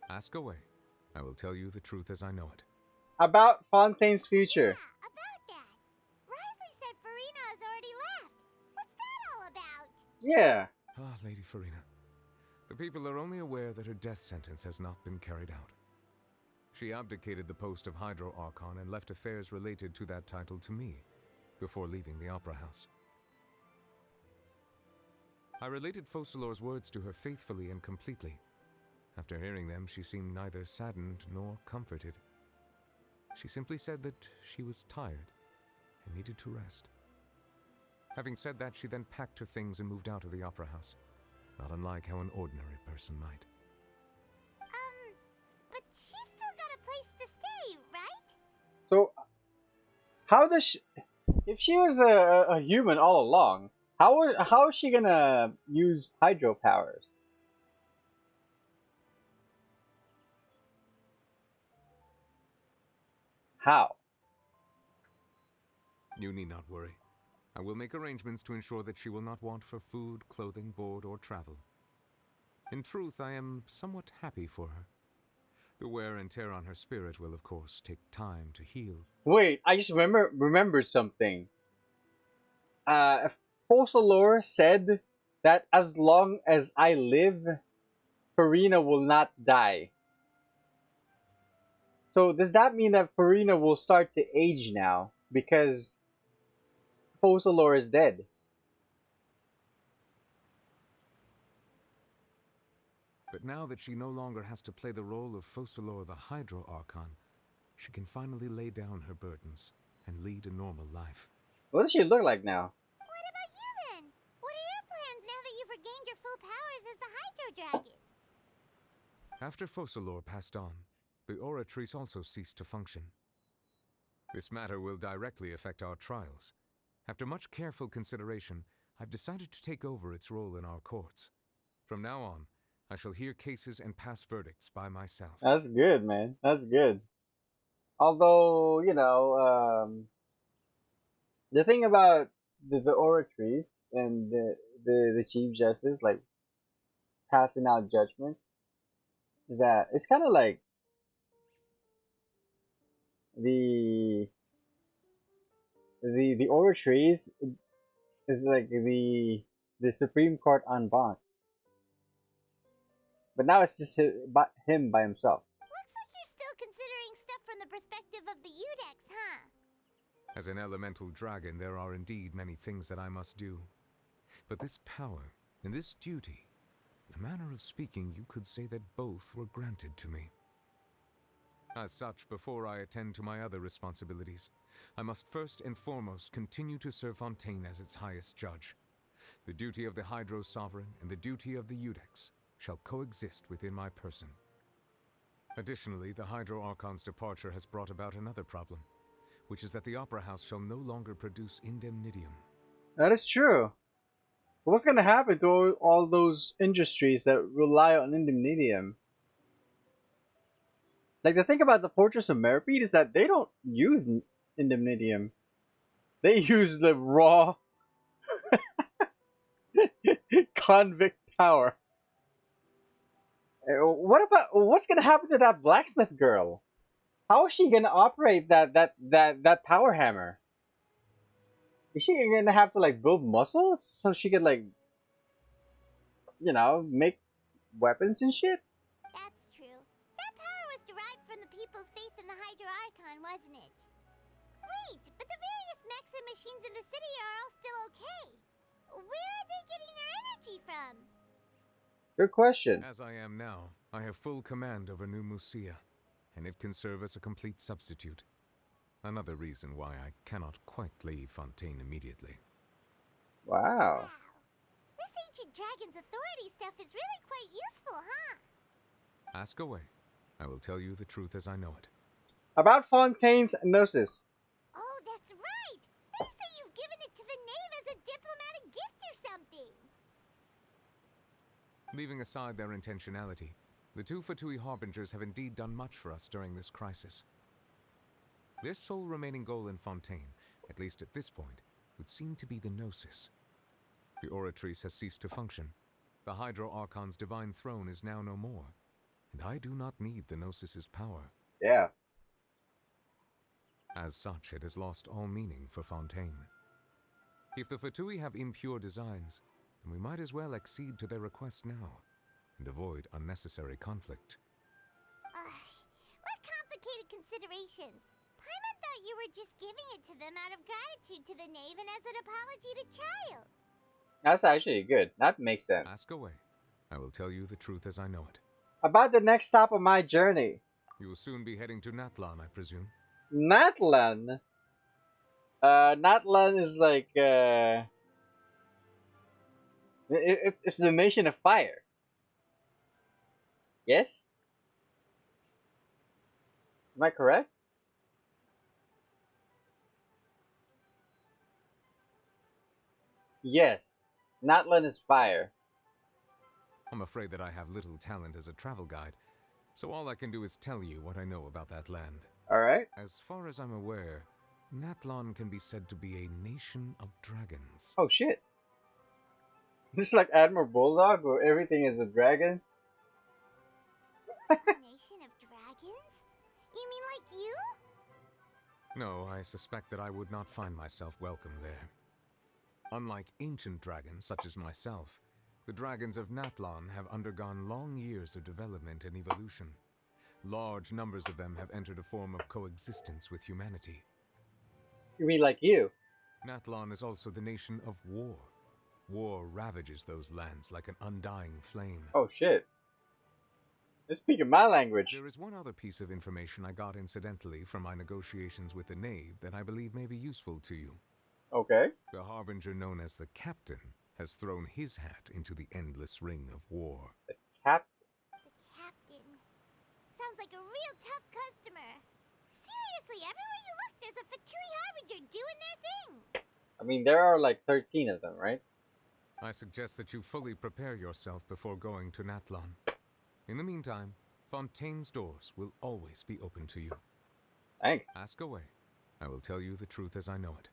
Ask away. I will tell you the truth as I know it. About Fontaine's future. About that. Risley said Farina has already left. What's that all about? Yeah. Ah, Lady Farina. The people are only aware that her death sentence has not been carried out. She abdicated the post of Hydro Archon and left affairs related to that title to me, before leaving the Opera House. I related Focalor's words to her faithfully and completely. After hearing them, she seemed neither saddened nor comforted. She simply said that she was tired and needed to rest. Having said that, she then packed her things and moved out of the Opera House, not unlike how an ordinary person might. But she's still got a place to stay, right? So, how does she... If she was a human all along, how is she gonna use hydro powers? How? You need not worry. I will make arrangements to ensure that she will not want for food, clothing, board, or travel. In truth, I am somewhat happy for her. The wear and tear on her spirit will, of course, take time to heal. Wait, I just remembered something. Focalor said that as long as I live, Farina will not die. So does that mean that Farina will start to age now because Focalor is dead? But now that she no longer has to play the role of Focalor the Hydro Archon, she can finally lay down her burdens and lead a normal life. What does she look like now? What about you then? What are your plans now that you've regained your full powers as the Hydro Dragon? After Focalor passed on, the Oratrice also ceased to function. This matter will directly affect our trials. After much careful consideration, I've decided to take over its role in our courts. From now on, I shall hear cases and pass verdicts by myself. That's good, man. That's good. Although, you know, the thing about the Oratrice and the Chief Justice, like, passing out judgments, is that it's kind of like the Oratrice is like the Supreme Court en banc. But now it's just him by himself. Looks like you're still considering stuff from the perspective of the Udex, huh? As an elemental dragon, there are indeed many things that I must do. But this power and this duty, in a manner of speaking, you could say that both were granted to me. As such, before I attend to my other responsibilities, I must first and foremost continue to serve Fontaine as its highest judge. The duty of the Hydro Sovereign and the duty of the Udex shall coexist within my person. Additionally, the Hydro Archon's departure has brought about another problem, which is that the Opera House shall no longer produce indemnitium. That is true. What's going to happen to all those industries that rely on indemnitium? Like, the thing about the Fortress of Meripede is that they don't use indemnitium. They use the raw convict power. What's going to happen to that blacksmith girl? How is she going to operate that power hammer? Is she going to have to, like, build muscles so she could, like, you know, make weapons and shit? That's true. That power was derived from the people's faith in the Hydro Archon, wasn't it? Wait, but the various mechs and machines in the city are all still okay. Where are they getting their energy from? Good question. As I am now, I have full command over New Musia, and it can serve as a complete substitute. Another reason why I cannot quite leave Fontaine immediately. Wow. This ancient dragon's authority stuff is really quite useful, huh? Ask away. I will tell you the truth as I know it. About Fontaine's Gnosis. Oh, that's right! They say you've given it to the knave as a diplomatic gift or something! Leaving aside their intentionality, The two Fatui Harbingers have indeed done much for us during this crisis. Their sole remaining goal in Fontaine, at least at this point, would seem to be the Gnosis. The Oratrice has ceased to function. The Hydro Archon's divine throne is now no more, and I do not need the Gnosis's power. Yeah. As such, it has lost all meaning for Fontaine. If the Fatui have impure designs, then we might as well accede to their request now, and avoid unnecessary conflict. What complicated considerations? Paimon thought you were just giving it to them out of gratitude to the knave and as an apology to Child. That's actually good. That makes sense. Ask away. I will tell you the truth as I know it. About the next stop of my journey. You will soon be heading to Natlan, I presume. Natlan? Natlan is like, it's the nation of fire. Yes? Am I correct? Yes. Natlan is fire. I'm afraid that I have little talent as a travel guide, so all I can do is tell you what I know about that land. Alright. As far as I'm aware, Natlan can be said to be a nation of dragons. Oh shit. This is like Admiral Bulldog, where everything is a dragon. Nation of dragons? You mean like you? No, I suspect that I would not find myself welcome there. Unlike ancient dragons such as myself, the dragons of Natlan have undergone long years of development and evolution. Large numbers of them have entered a form of coexistence with humanity. You mean like you? Natlan is also the nation of war. War ravages those lands like an undying flame. Oh shit. They're speaking my language. There is one other piece of information I got incidentally from my negotiations with the knave that I believe may be useful to you. Okay. The Harbinger known as the Captain has thrown his hat into the endless ring of war. The Captain? The Captain. Sounds like a real tough customer. Seriously, everywhere you look, there's a Fatui Harbinger doing their thing. I mean, there are like 13 of them, right? I suggest that you fully prepare yourself before going to Natlan. In the meantime, Fontaine's doors will always be open to you. Thanks. Ask away. I will tell you the truth as I know it.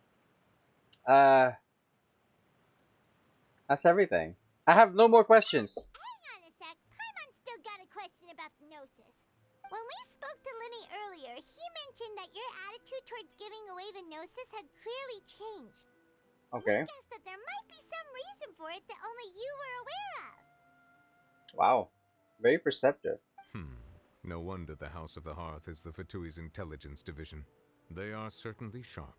That's everything. I have no more questions. Hang on a sec. Paimon's still got a question about the Gnosis. When we spoke to Linny earlier, he mentioned that your attitude towards giving away the Gnosis had clearly changed. Okay. We guessed that there might be some reason for it that only you were aware of. Wow. Very perceptive. No wonder the House of the Hearth is the Fatui's intelligence division. They are certainly sharp.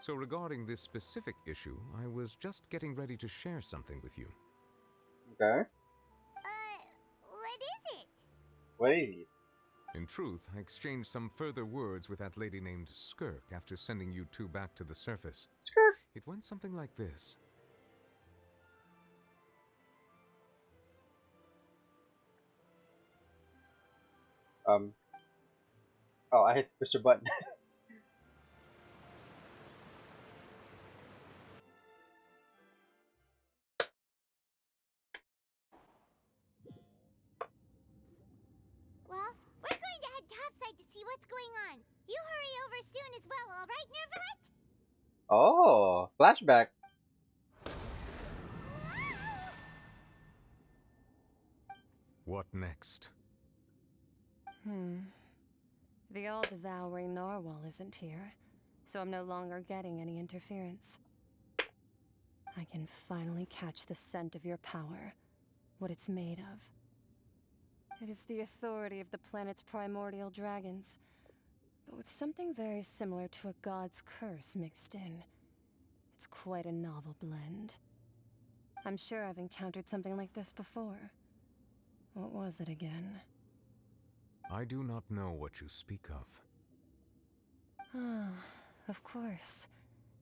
So regarding this specific issue, I was just getting ready to share something with you. Okay. What is it? What is it? In truth, I exchanged some further words with that lady named Skirk after sending you two back to the surface. Skirk? It went something like this. Oh, I hit the push button. Well, we're going to head topside to see what's going on. You hurry over soon as well, alright, Nervalet? Oh, flashback. What next? The all-devouring narwhal isn't here, so I'm no longer getting any interference. I can finally catch the scent of your power, what it's made of. It is the authority of the planet's primordial dragons, but with something very similar to a god's curse mixed in. It's quite a novel blend. I'm sure I've encountered something like this before. What was it again? I do not know what you speak of. Ah, of course.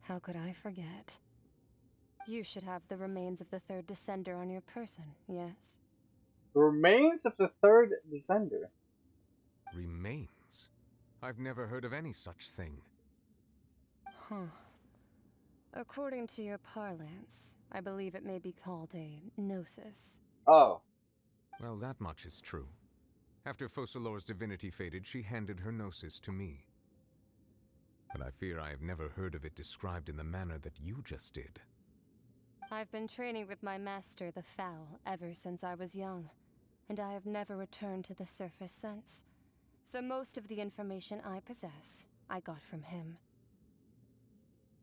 How could I forget? You should have the remains of the third descender on your person, yes? Remains of the third descender? Remains? I've never heard of any such thing. Huh. According to your parlance, I believe it may be called a gnosis. Oh. Well, that much is true. After Focalor's divinity faded, she handed her gnosis to me. But I fear I have never heard of it described in the manner that you just did. I've been training with my master, the Foul, ever since I was young, and I have never returned to the surface since. So most of the information I possess, I got from him.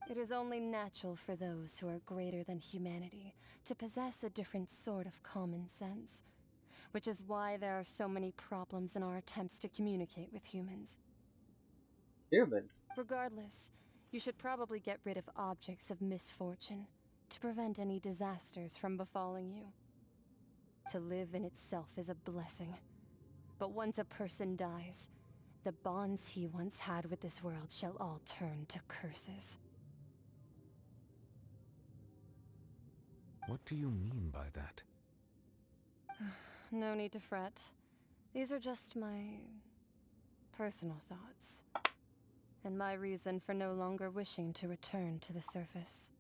It is only natural for those who are greater than humanity to possess a different sort of common sense, which is why there are so many problems in our attempts to communicate with humans. Humans? Regardless, you should probably get rid of objects of misfortune to prevent any disasters from befalling you. To live in itself is a blessing, but once a person dies, the bonds he once had with this world shall all turn to curses. What do you mean by that? No need to fret. These are just my personal thoughts, and my reason for no longer wishing to return to the surface.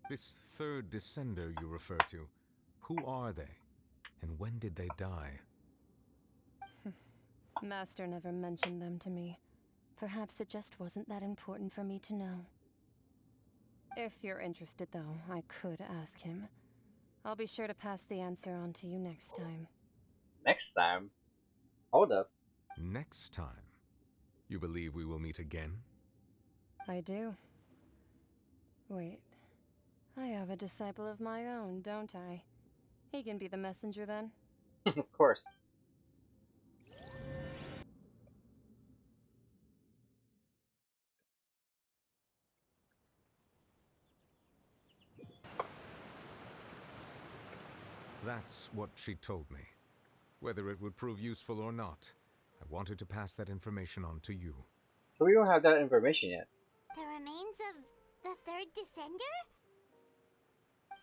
This third descender you refer to, who are they? And when did they die? Master never mentioned them to me. Perhaps it just wasn't that important for me to know. If you're interested, though, I could ask him. I'll be sure to pass the answer on to you next time. Next time? Hold up. Next time? You believe we will meet again? I do. Wait. I have a disciple of my own, don't I? He can be the messenger then? Of course. That's what she told me. Whether it would prove useful or not, I wanted to pass that information on to you. So we don't have that information yet. The remains of the third descender?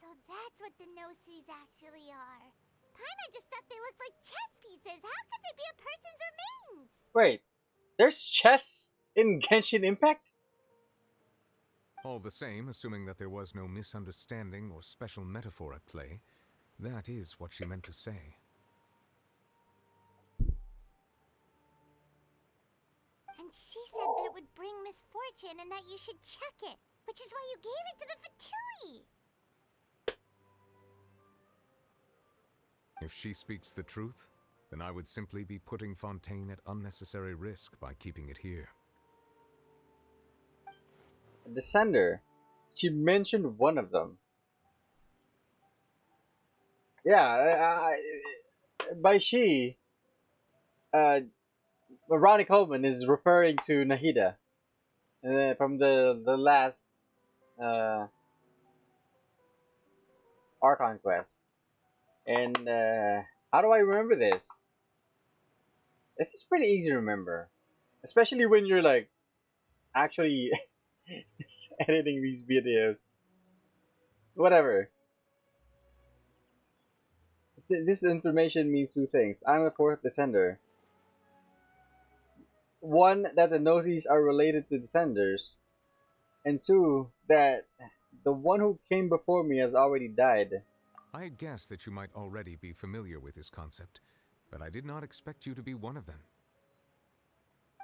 So that's what the Gnosis actually are. Paimon just thought they looked like chess pieces. How could they be a person's remains? Wait, there's chess in Genshin Impact? All the same, assuming that there was no misunderstanding or special metaphor at play, that is what she meant to say. And she said that it would bring misfortune and that you should check it, which is why you gave it to the Fatui. If she speaks the truth, then I would simply be putting Fontaine at unnecessary risk by keeping it here. The Descender. She mentioned one of them. Yeah, by she, Ronnie Coleman is referring to Nahida from the last Archon quest. And how do I remember this? This is pretty easy to remember, especially when you're like actually editing these videos. Whatever. This information means two things. I'm the fourth descender. One, that the Gnosis are related to descenders. And two, that the one who came before me has already died. I had guessed that you might already be familiar with this concept, but I did not expect you to be one of them.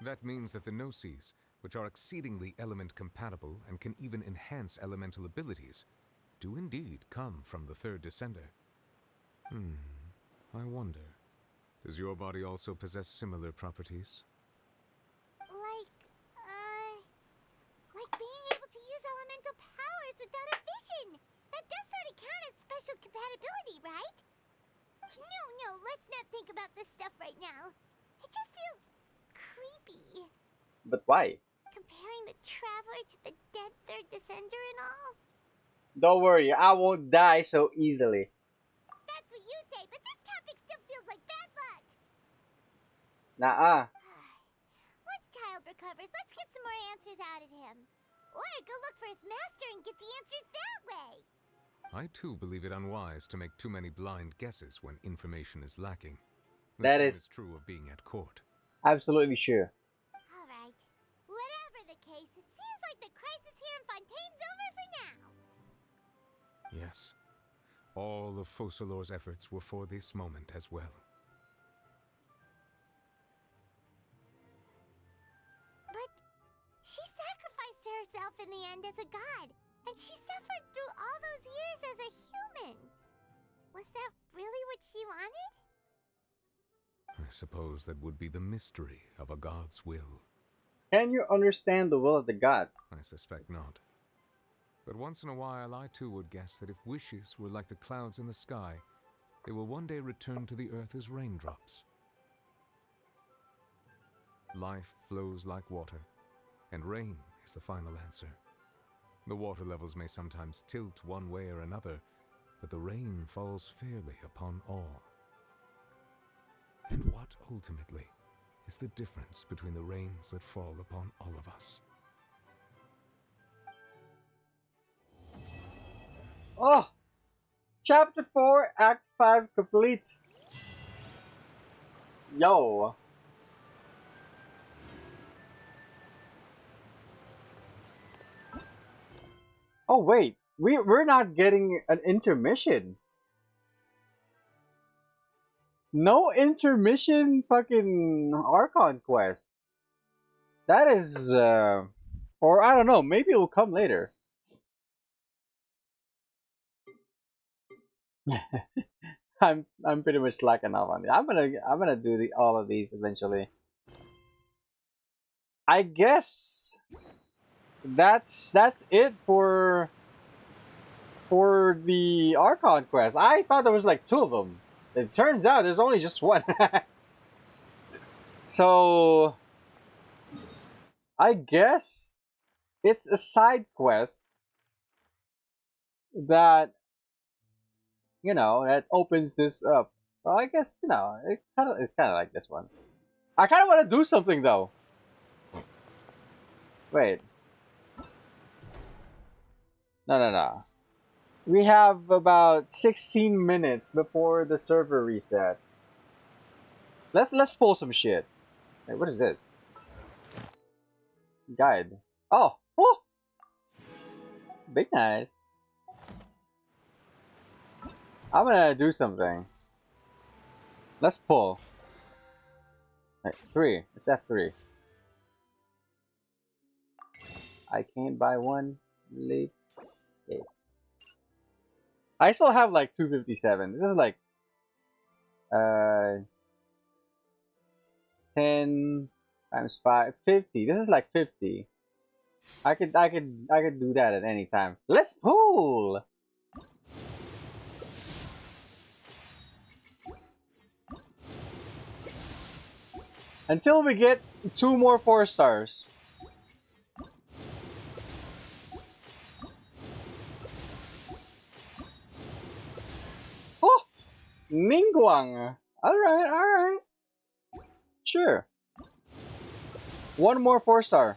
That means that the Gnosis, which are exceedingly element compatible and can even enhance elemental abilities, do indeed come from the third descender. I wonder, does your body also possess similar properties? Like being able to use elemental powers without a vision. That does sort of count as special compatibility, right? No, let's not think about this stuff right now. It just feels creepy. But why? Comparing the Traveler to the dead third descender and all. Don't worry, I won't die so easily. That's what you say, but this topic still feels like bad luck. Nuh-uh. Once Child recovers, let's get some more answers out of him. Or go look for his master and get the answers that way. I too believe it unwise to make too many blind guesses when information is lacking. That is true of being at court. Absolutely sure. Alright. Whatever the case, it seems like the crisis here in Fontaine's over for now. Yes. All of Focalor's efforts were for this moment as well. But she sacrificed herself in the end as a god, and she suffered through all those years as a human. Was that really what she wanted? I suppose that would be the mystery of a god's will. Can you understand the will of the gods? I suspect not. But once in a while, I too would guess that if wishes were like the clouds in the sky, they will one day return to the earth as raindrops. Life flows like water, and rain is the final answer. The water levels may sometimes tilt one way or another, but the rain falls fairly upon all. And what ultimately is the difference between the rains that fall upon all of us? Oh! Chapter 4, Act 5 complete. Yo. Oh wait, we're not getting an intermission. No intermission fucking Archon quest. That is or I don't know, maybe it will come later. I'm pretty much slacking off on it. I'm gonna do all of these eventually. I guess that's it for the Archon quest. I thought there was like 2 of them. It turns out there's only just 1. So I guess it's a side quest that, you know, that opens this up. So I guess, you know, it's kind of like this one. I kind of want to do something though. Wait. No. We have about 16 minutes before the server reset. Let's pull some shit. Wait, what is this? Guide. Oh! Big nice. I'm gonna do something. Let's pull. Right, 3. It's F3. I can't buy one. Leave. Yes. I still have like 257. This is like 10 times 5, 50. This is like 50. I could do that at any time. Let's pull. Until we get 2 more 4 stars. Oh! Ningguang! Alright. Sure. 1 more 4 star.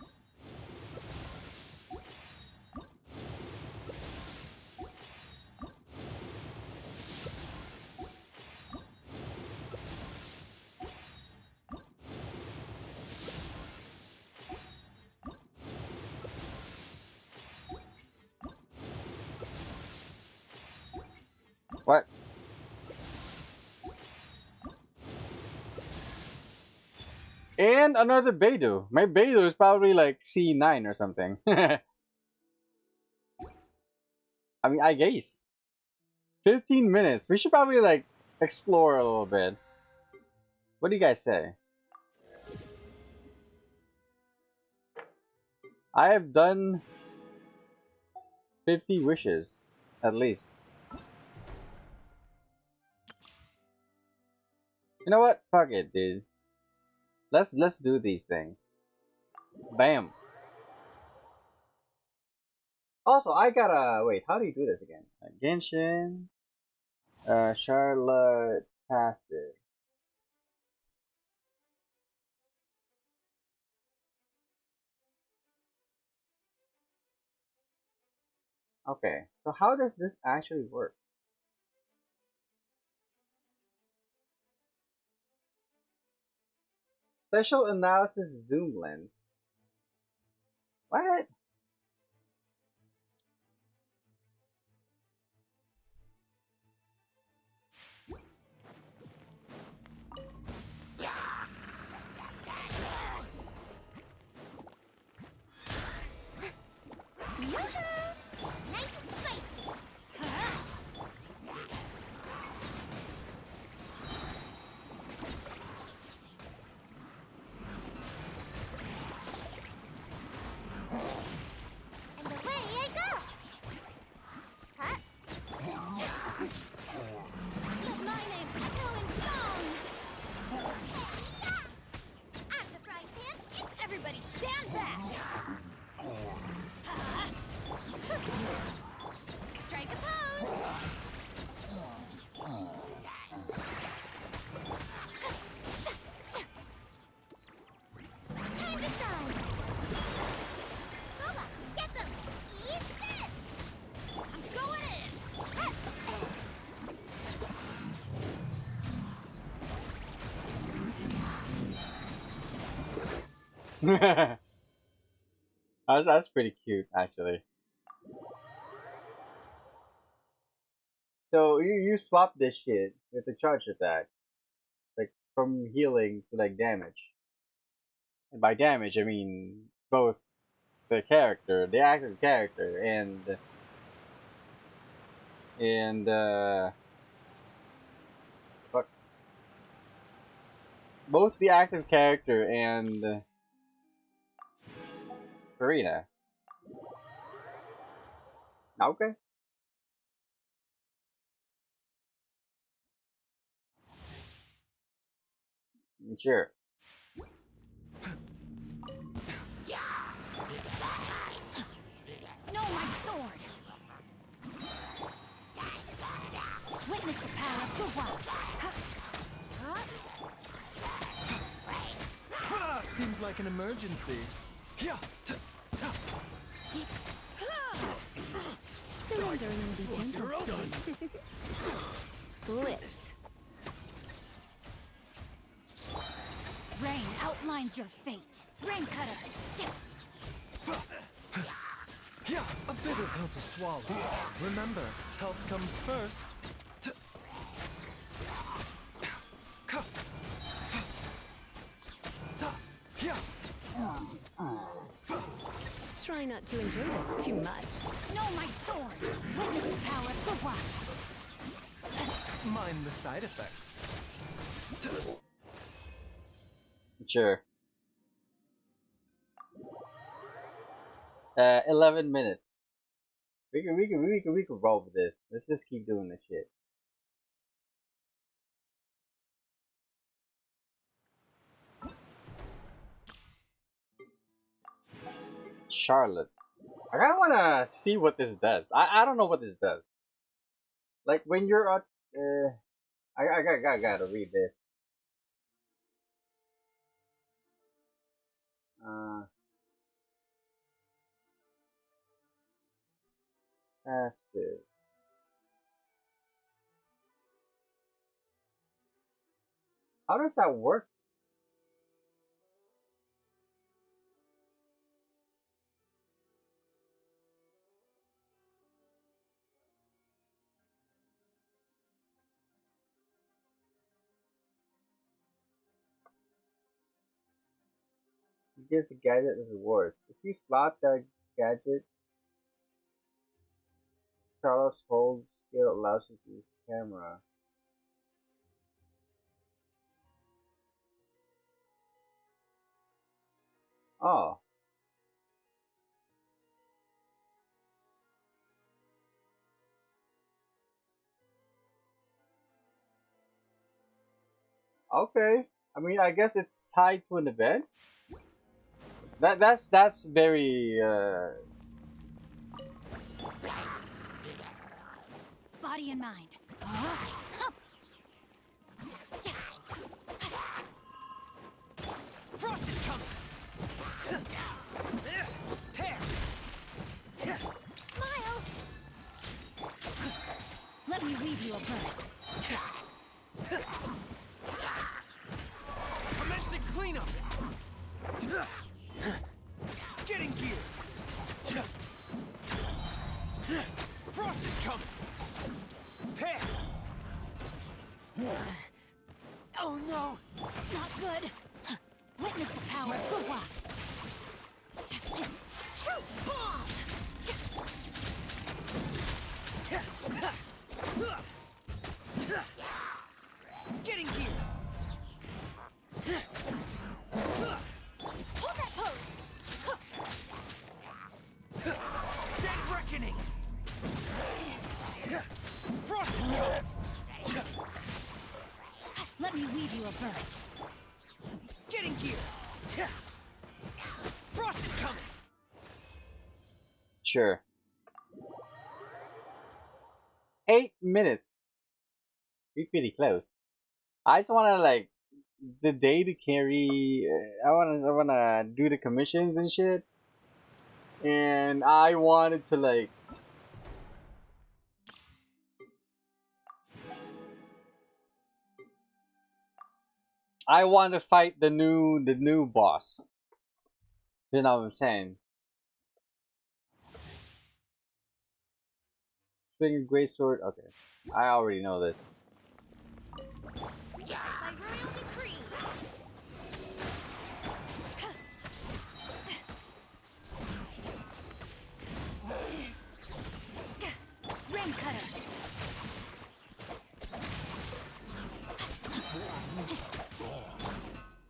What? And another Beidou. My Beidou is probably like C9 or something. I mean, I guess. 15 minutes. We should probably like explore a little bit. What do you guys say? I have done 50 wishes, at least. You know what? Fuck it, dude. Let's do these things. Bam. Also, I gotta wait. How do you do this again? Genshin, Charlotte passive. Okay, so how does this actually work? Special analysis zoom lens. What? That's pretty cute, actually. So you swap this shit with the charge attack, like from healing to like damage. And by damage, I mean both the character, the active character, and fuck, both the active character and Farina. Okay. Sure. No, my sword! Witness the power of Gua! Seems like an emergency. Surrender and be gentle. Blitz. Rain outlines your fate. Rain cutter. A bitter pill to swallow. Remember, health comes first. Try not to enjoy this too much. No, my sword! Witness the power of Gua! Mind the side effects. Sure. 11 minutes. We can roll with this. Let's just keep doing this shit. Charlotte. I kinda wanna see what this does. I don't know what this does. Like when you're at I gotta read this. Passive. How does that work? It gives a gadget as rewards. If you slot that gadget, Charlotte's hold skill allows you to use the camera. Oh. Okay. I mean, I guess it's tied to an event. That's very Body and mind. Frost is coming! Smile! Let me weave you a bird. Commencing cleanup! Getting gear! Frost is coming! Oh no! Not good! Witness the power of Gua! Shoot! Bomb! Getting gear! Hold that pose! Dead reckoning! Frost is coming! Let me weave you a bird. Getting gear! Frost is coming! sure. 8 minutes. Be pretty close. I just wanna like the day to carry. I wanna do the commissions and shit, and I wanted to like. I want to fight the new boss. You know what I'm saying? Swinging great sword. Okay, I already know this. By royal decree. Rim cutter.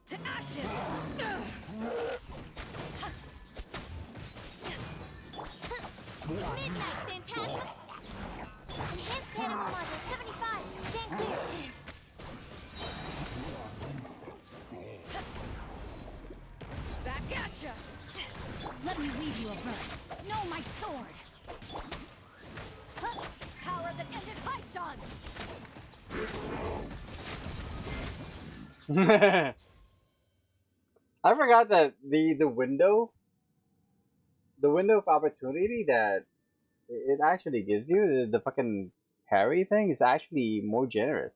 To ashes. Midnight Phantasm. Enhanced animal module 75. Stand clear. Back at ya. Let me weave you a verse. Know my sword. Power that ended Archon. I forgot that the window of opportunity that it actually gives you, the fucking parry thing, is actually more generous.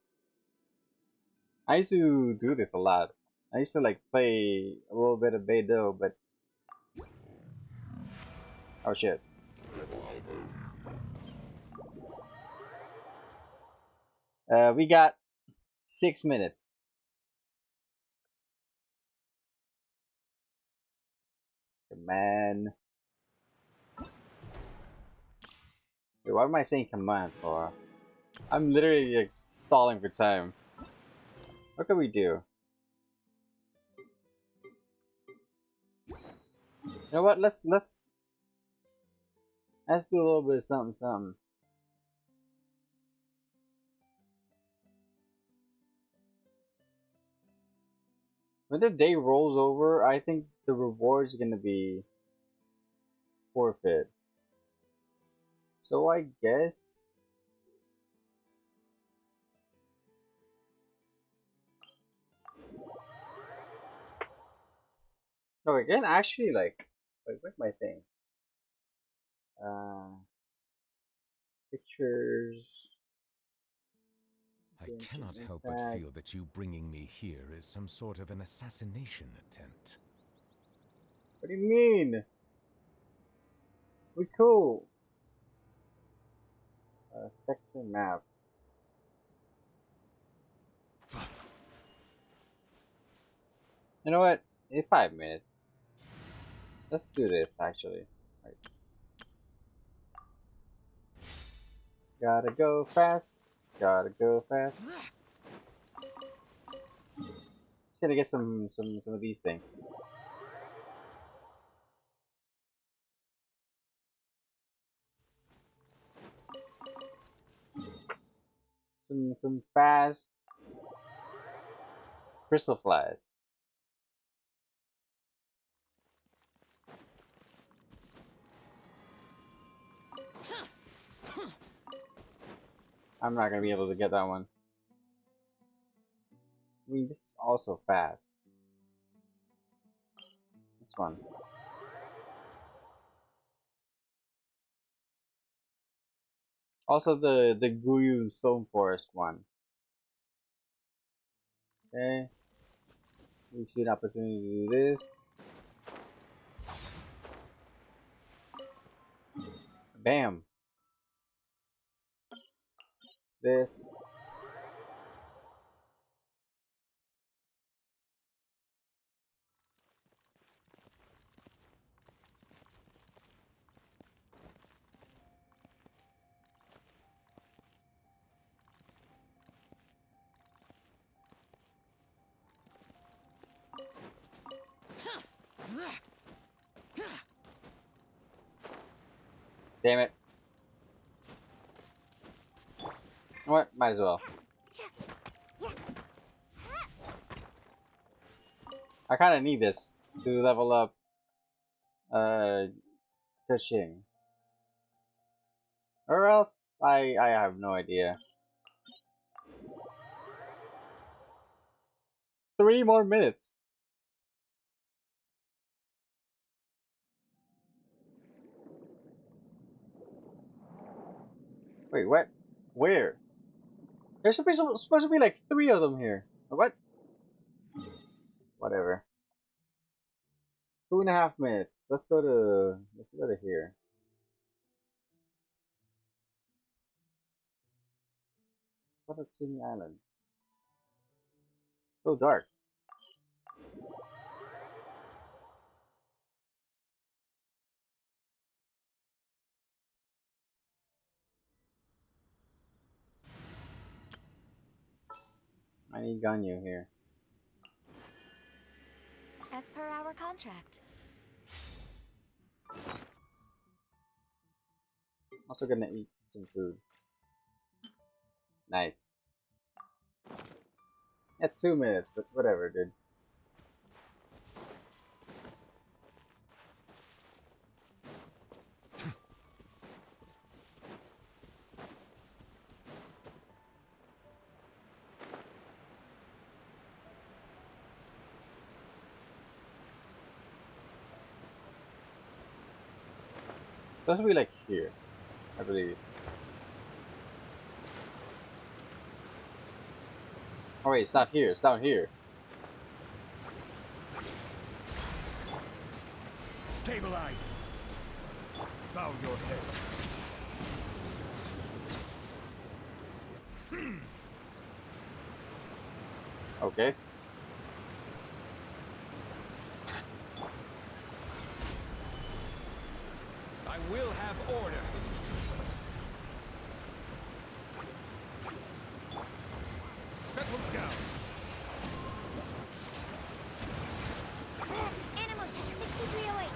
I used to do this a lot. I used to like play a little bit of Beidou, but oh shit. We got 6 minutes. Command. Wait, what am I saying command for? I'm literally like stalling for time. What can we do? You know what? Let's do a little bit of something. When the day rolls over, I think the reward's gonna be forfeit. So I guess so again actually like wait, where's my thing? Pictures. I cannot help but feel that you bringing me here is some sort of an assassination attempt. What do you mean? We cool. Sector map. You know what? In 5 minutes. Let's do this actually. Right. Gotta go fast. Gotta go fast. Just gonna get some of these things. Some fast crystal flies. I'm not gonna be able to get that one. I mean, this is also fast. This one. Also the Guyu Stone Forest one. Okay. We see an opportunity to do this. Bam. This. Damn it. What? Might as well. I kind of need this to level up fishing. Or else I have no idea. 3 more minutes. Wait, what? Where? There's supposed to be like 3 of them here. What? Whatever. 2.5 minutes. Let's go to here. What a Chini Island. So dark. I need Ganyu here. As per our contract. Also gonna eat some food. Nice. At 2 minutes, but whatever, dude. Supposed to be like here, I believe. Oh wait, it's not here, it's down here. Stabilize. Bow your head. Okay. I will have order. Settle down. Animal Tech 6308.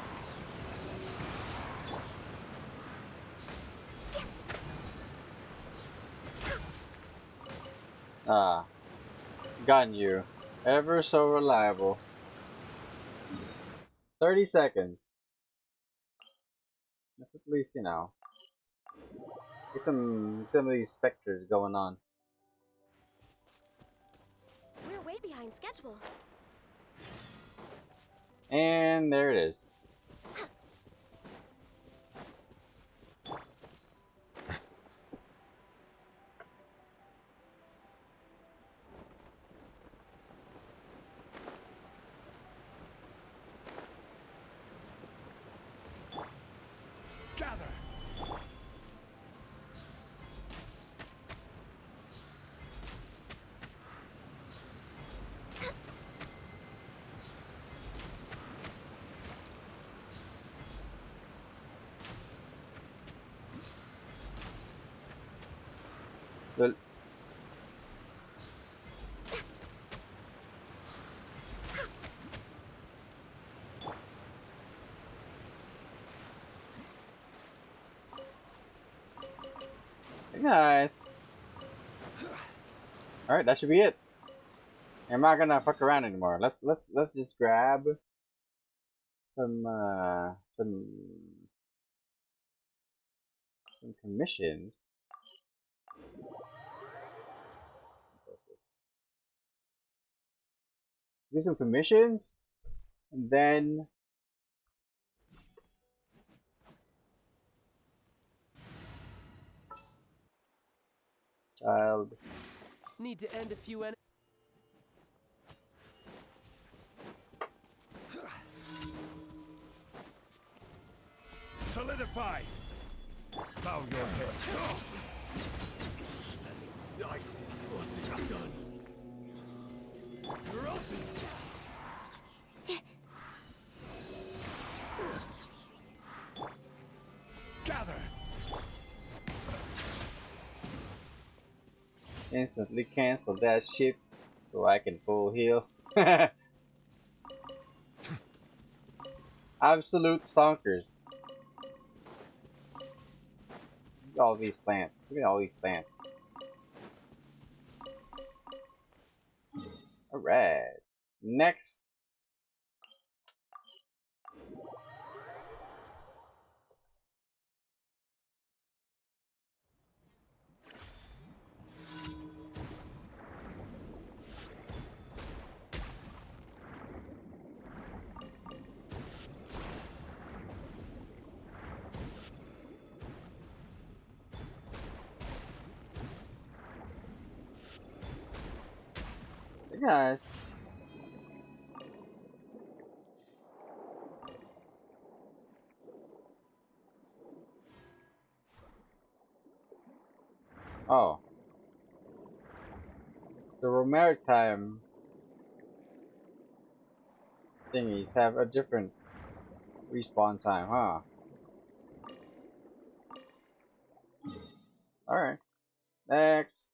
Ah. Ganyu. Ever so reliable. 30 seconds. That's at least, you know. Get some of these specters going on. We're way behind schedule. And there it is. Gather. Well, nice. All right, that should be it. I'm not gonna fuck around anymore. Let's just grab some commissions. Do some commissions, and then child. Need to end a few Solidify. Bow your head. What's it done? You're open. Gather. Instantly cancel that shit so I can full heal. Absolute stonkers. Look at all these plants. Look at all these plants. Alright. Next. Hey guys. Oh. The maritime thingies have a different respawn time, huh? Alright. Next.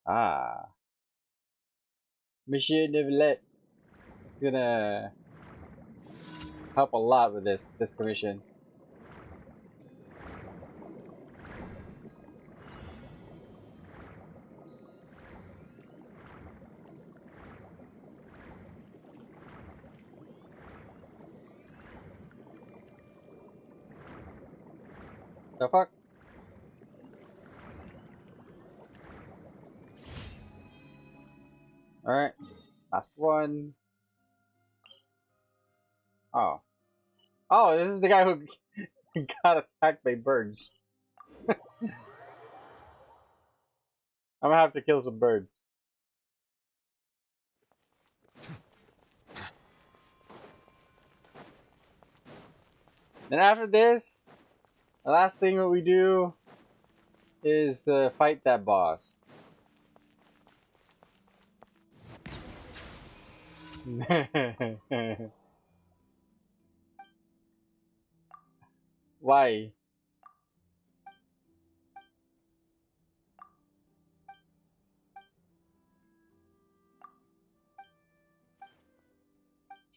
Ah. Monsieur Nevelet. It's gonna help a lot with this commission. The fuck? Alright. Last one. Oh. Oh, this is the guy who got attacked by birds. I'm gonna have to kill some birds. Then after this, the last thing that we do is fight that boss. Why?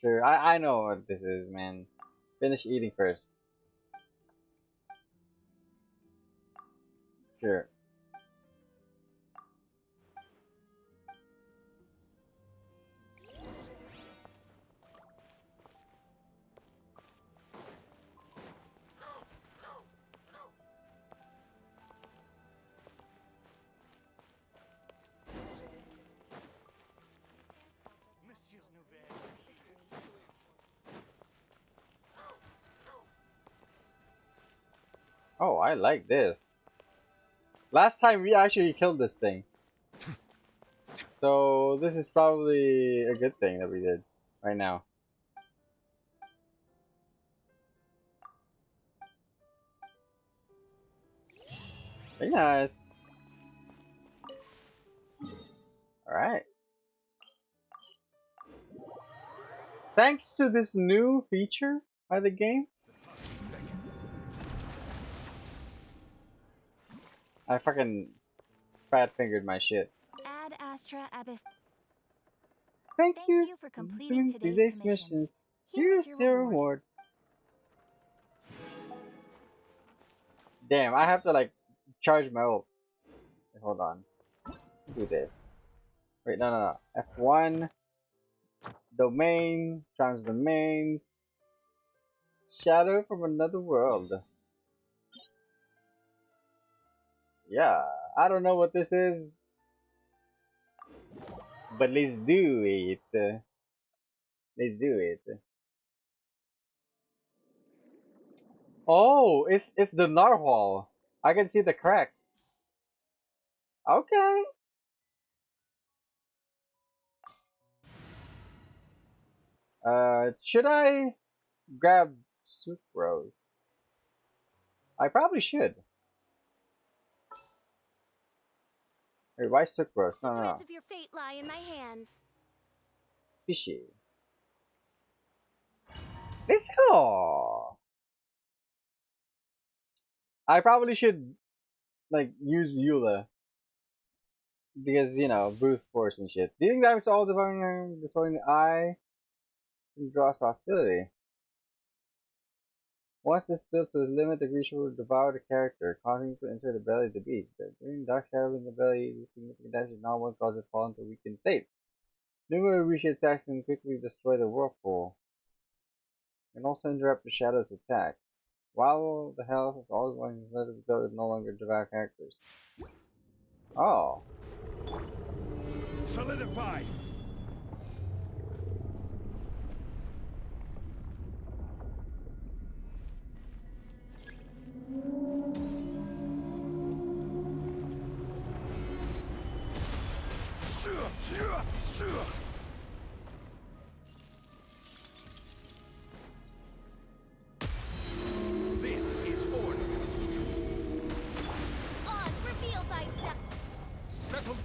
Sure, I know what this is, man. Finish eating first. Sure. Oh, I like this. Last time we actually killed this thing. So this is probably a good thing that we did right now. Very nice. Alright. Thanks to this new feature by the game, I fucking fat fingered my shit. Ad Astra Abyss. Thank you for completing today's missions. Here's your reward. Damn, I have to like charge my ult. Wait, hold on. Do this. Wait, no. F1. Domain. Trans domains. Shadow from another world. Yeah, I don't know what this is, but let's do it. Let's do it. Oh, it's the narwhal. I can see the crack. Okay. Should I grab sucrose? I probably should. Wait, why sucrose? No. Threads of your fate lie in my hands. Fishy. Let's go. I probably should like use Eula because you know brute force and shit. Dealing damage to all destroying the eye and draws hostility. Once this builds to its limit, the creature will devour the character, causing it to enter the belly of the beast. During dark shadow in the belly, significant damage not once causes it fall into a weakened state. Numerous Rishi attacks can quickly destroy the Wrathful, and also interrupt the Shadow's attacks. While the health of all the ones let it go, it no longer devour characters. Oh. Solidify!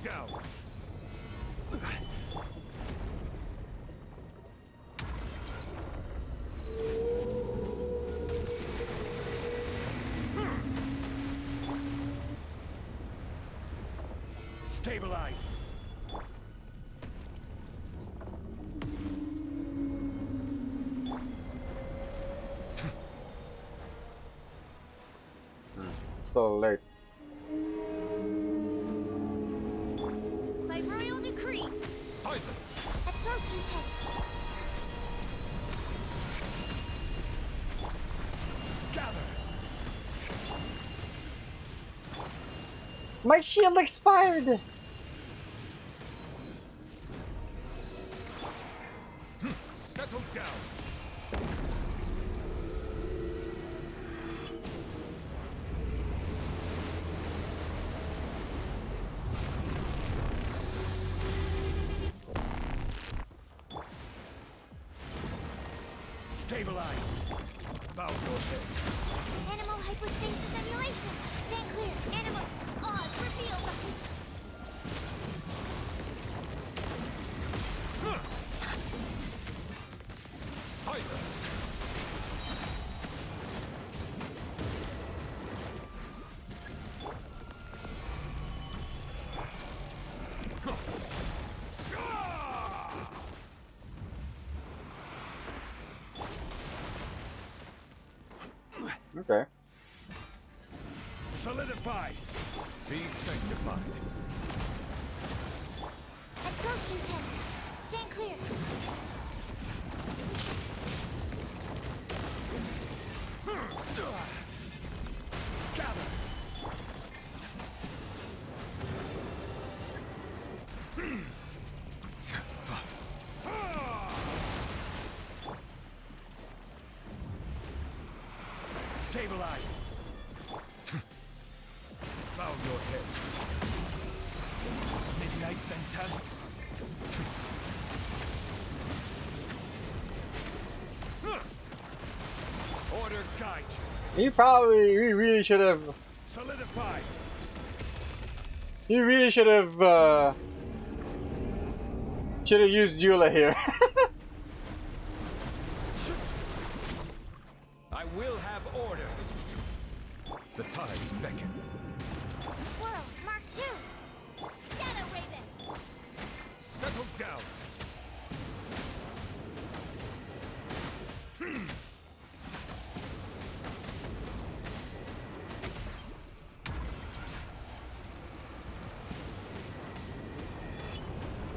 down. Stabilize. So late. By royal decree, Silence. absorption test. Gather. My shield expired. Settle down. Stabilize. Bow your head. Animal hypostasis emulation. Stand clear. Animal. Oz revealed. Silence. Okay. Solidify. Be sanctified. Absorption test. Stand clear. Gather. Stabilize. Bow your head. Midnight Phantasm. Order guide you. He really should have. Solidify. He really should have used Eula here. I will have order. The tides beckon. Swirl. Mark 2. Shadow Raven. Settle down.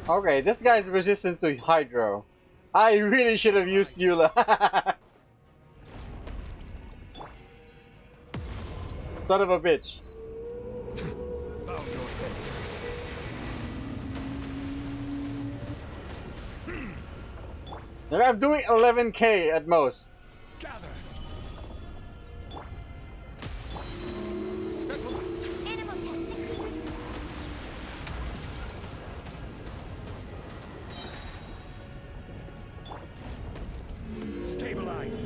Okay, this guy's resistant to Hydro. I really should have used Eula. Son of a bitch. Bow your head. And I'm doing 11k at most. Gather. Settle. Animal test. Stabilize.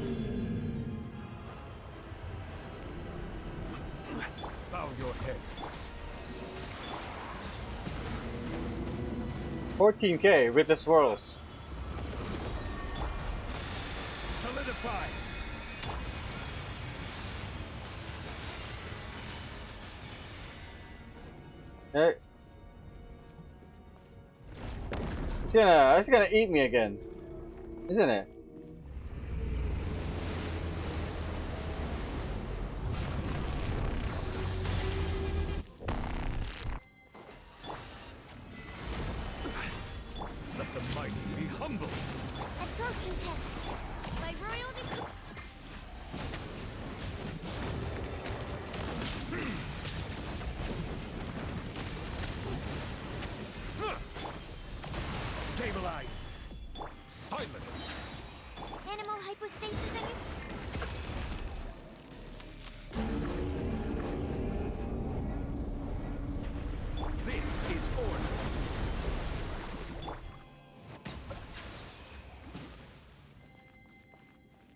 Bow your head. 14k with the swirls. Solidify. It's gonna eat me again, isn't it? Let the mighty be humble. Absorption test. By royal decree. Stabilize. Silence. Animal hypostasis emulation. This is order.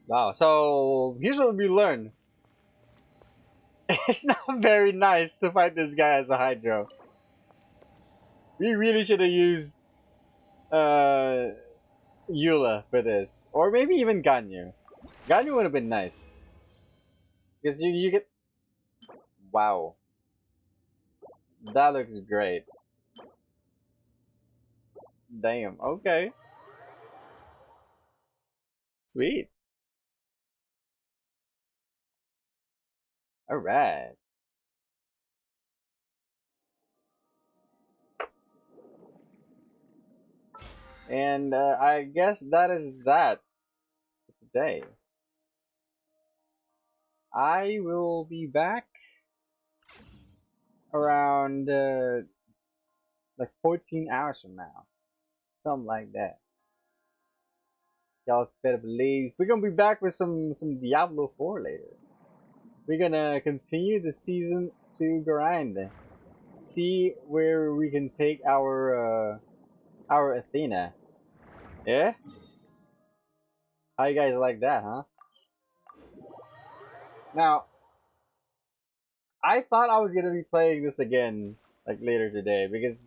Wow, so here's what we learn. It's not very nice to fight this guy as a Hydro. We really should have used Eula for this. Or maybe even Ganyu. Ganyu would have been nice. Because you get... Wow. That looks great. Damn, okay. Sweet. Alright. And I guess that is that for today. I will be back around like 14 hours from now. Something like that. Y'all better believe. We're gonna be back with some Diablo 4 later. We're gonna continue the season 2 grind. See where we can take our Athena. Yeah? How you guys like that, huh? Now, I thought I was gonna be playing this again like later today because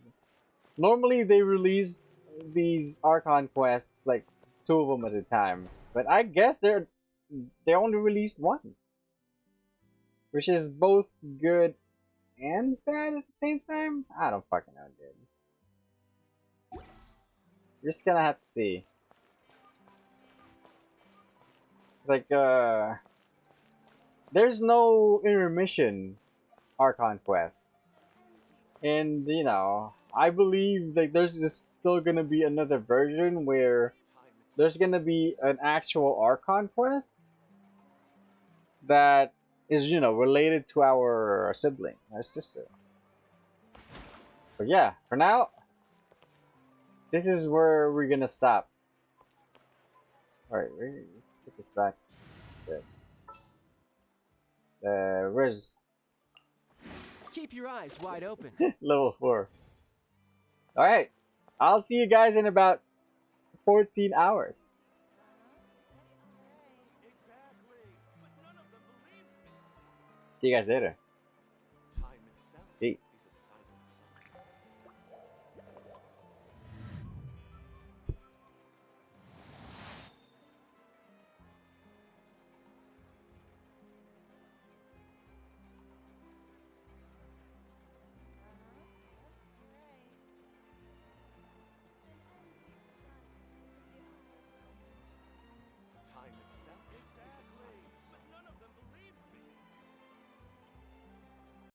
normally they release these Archon quests like 2 of them at a time, but I guess they only released one, which is both good and bad at the same time. I don't fucking know, dude. Just gonna have to see. Like there's no intermission Archon quest. And you know, I believe like there's just still gonna be another version where there's gonna be an actual Archon quest that is, you know, related to our sibling, our sister. But yeah, for now, this is where we're gonna stop. Alright, let's put this back. Good. Where's Keep your eyes wide open. level 4? Alright, I'll see you guys in about 14 hours. See you guys later. Peace.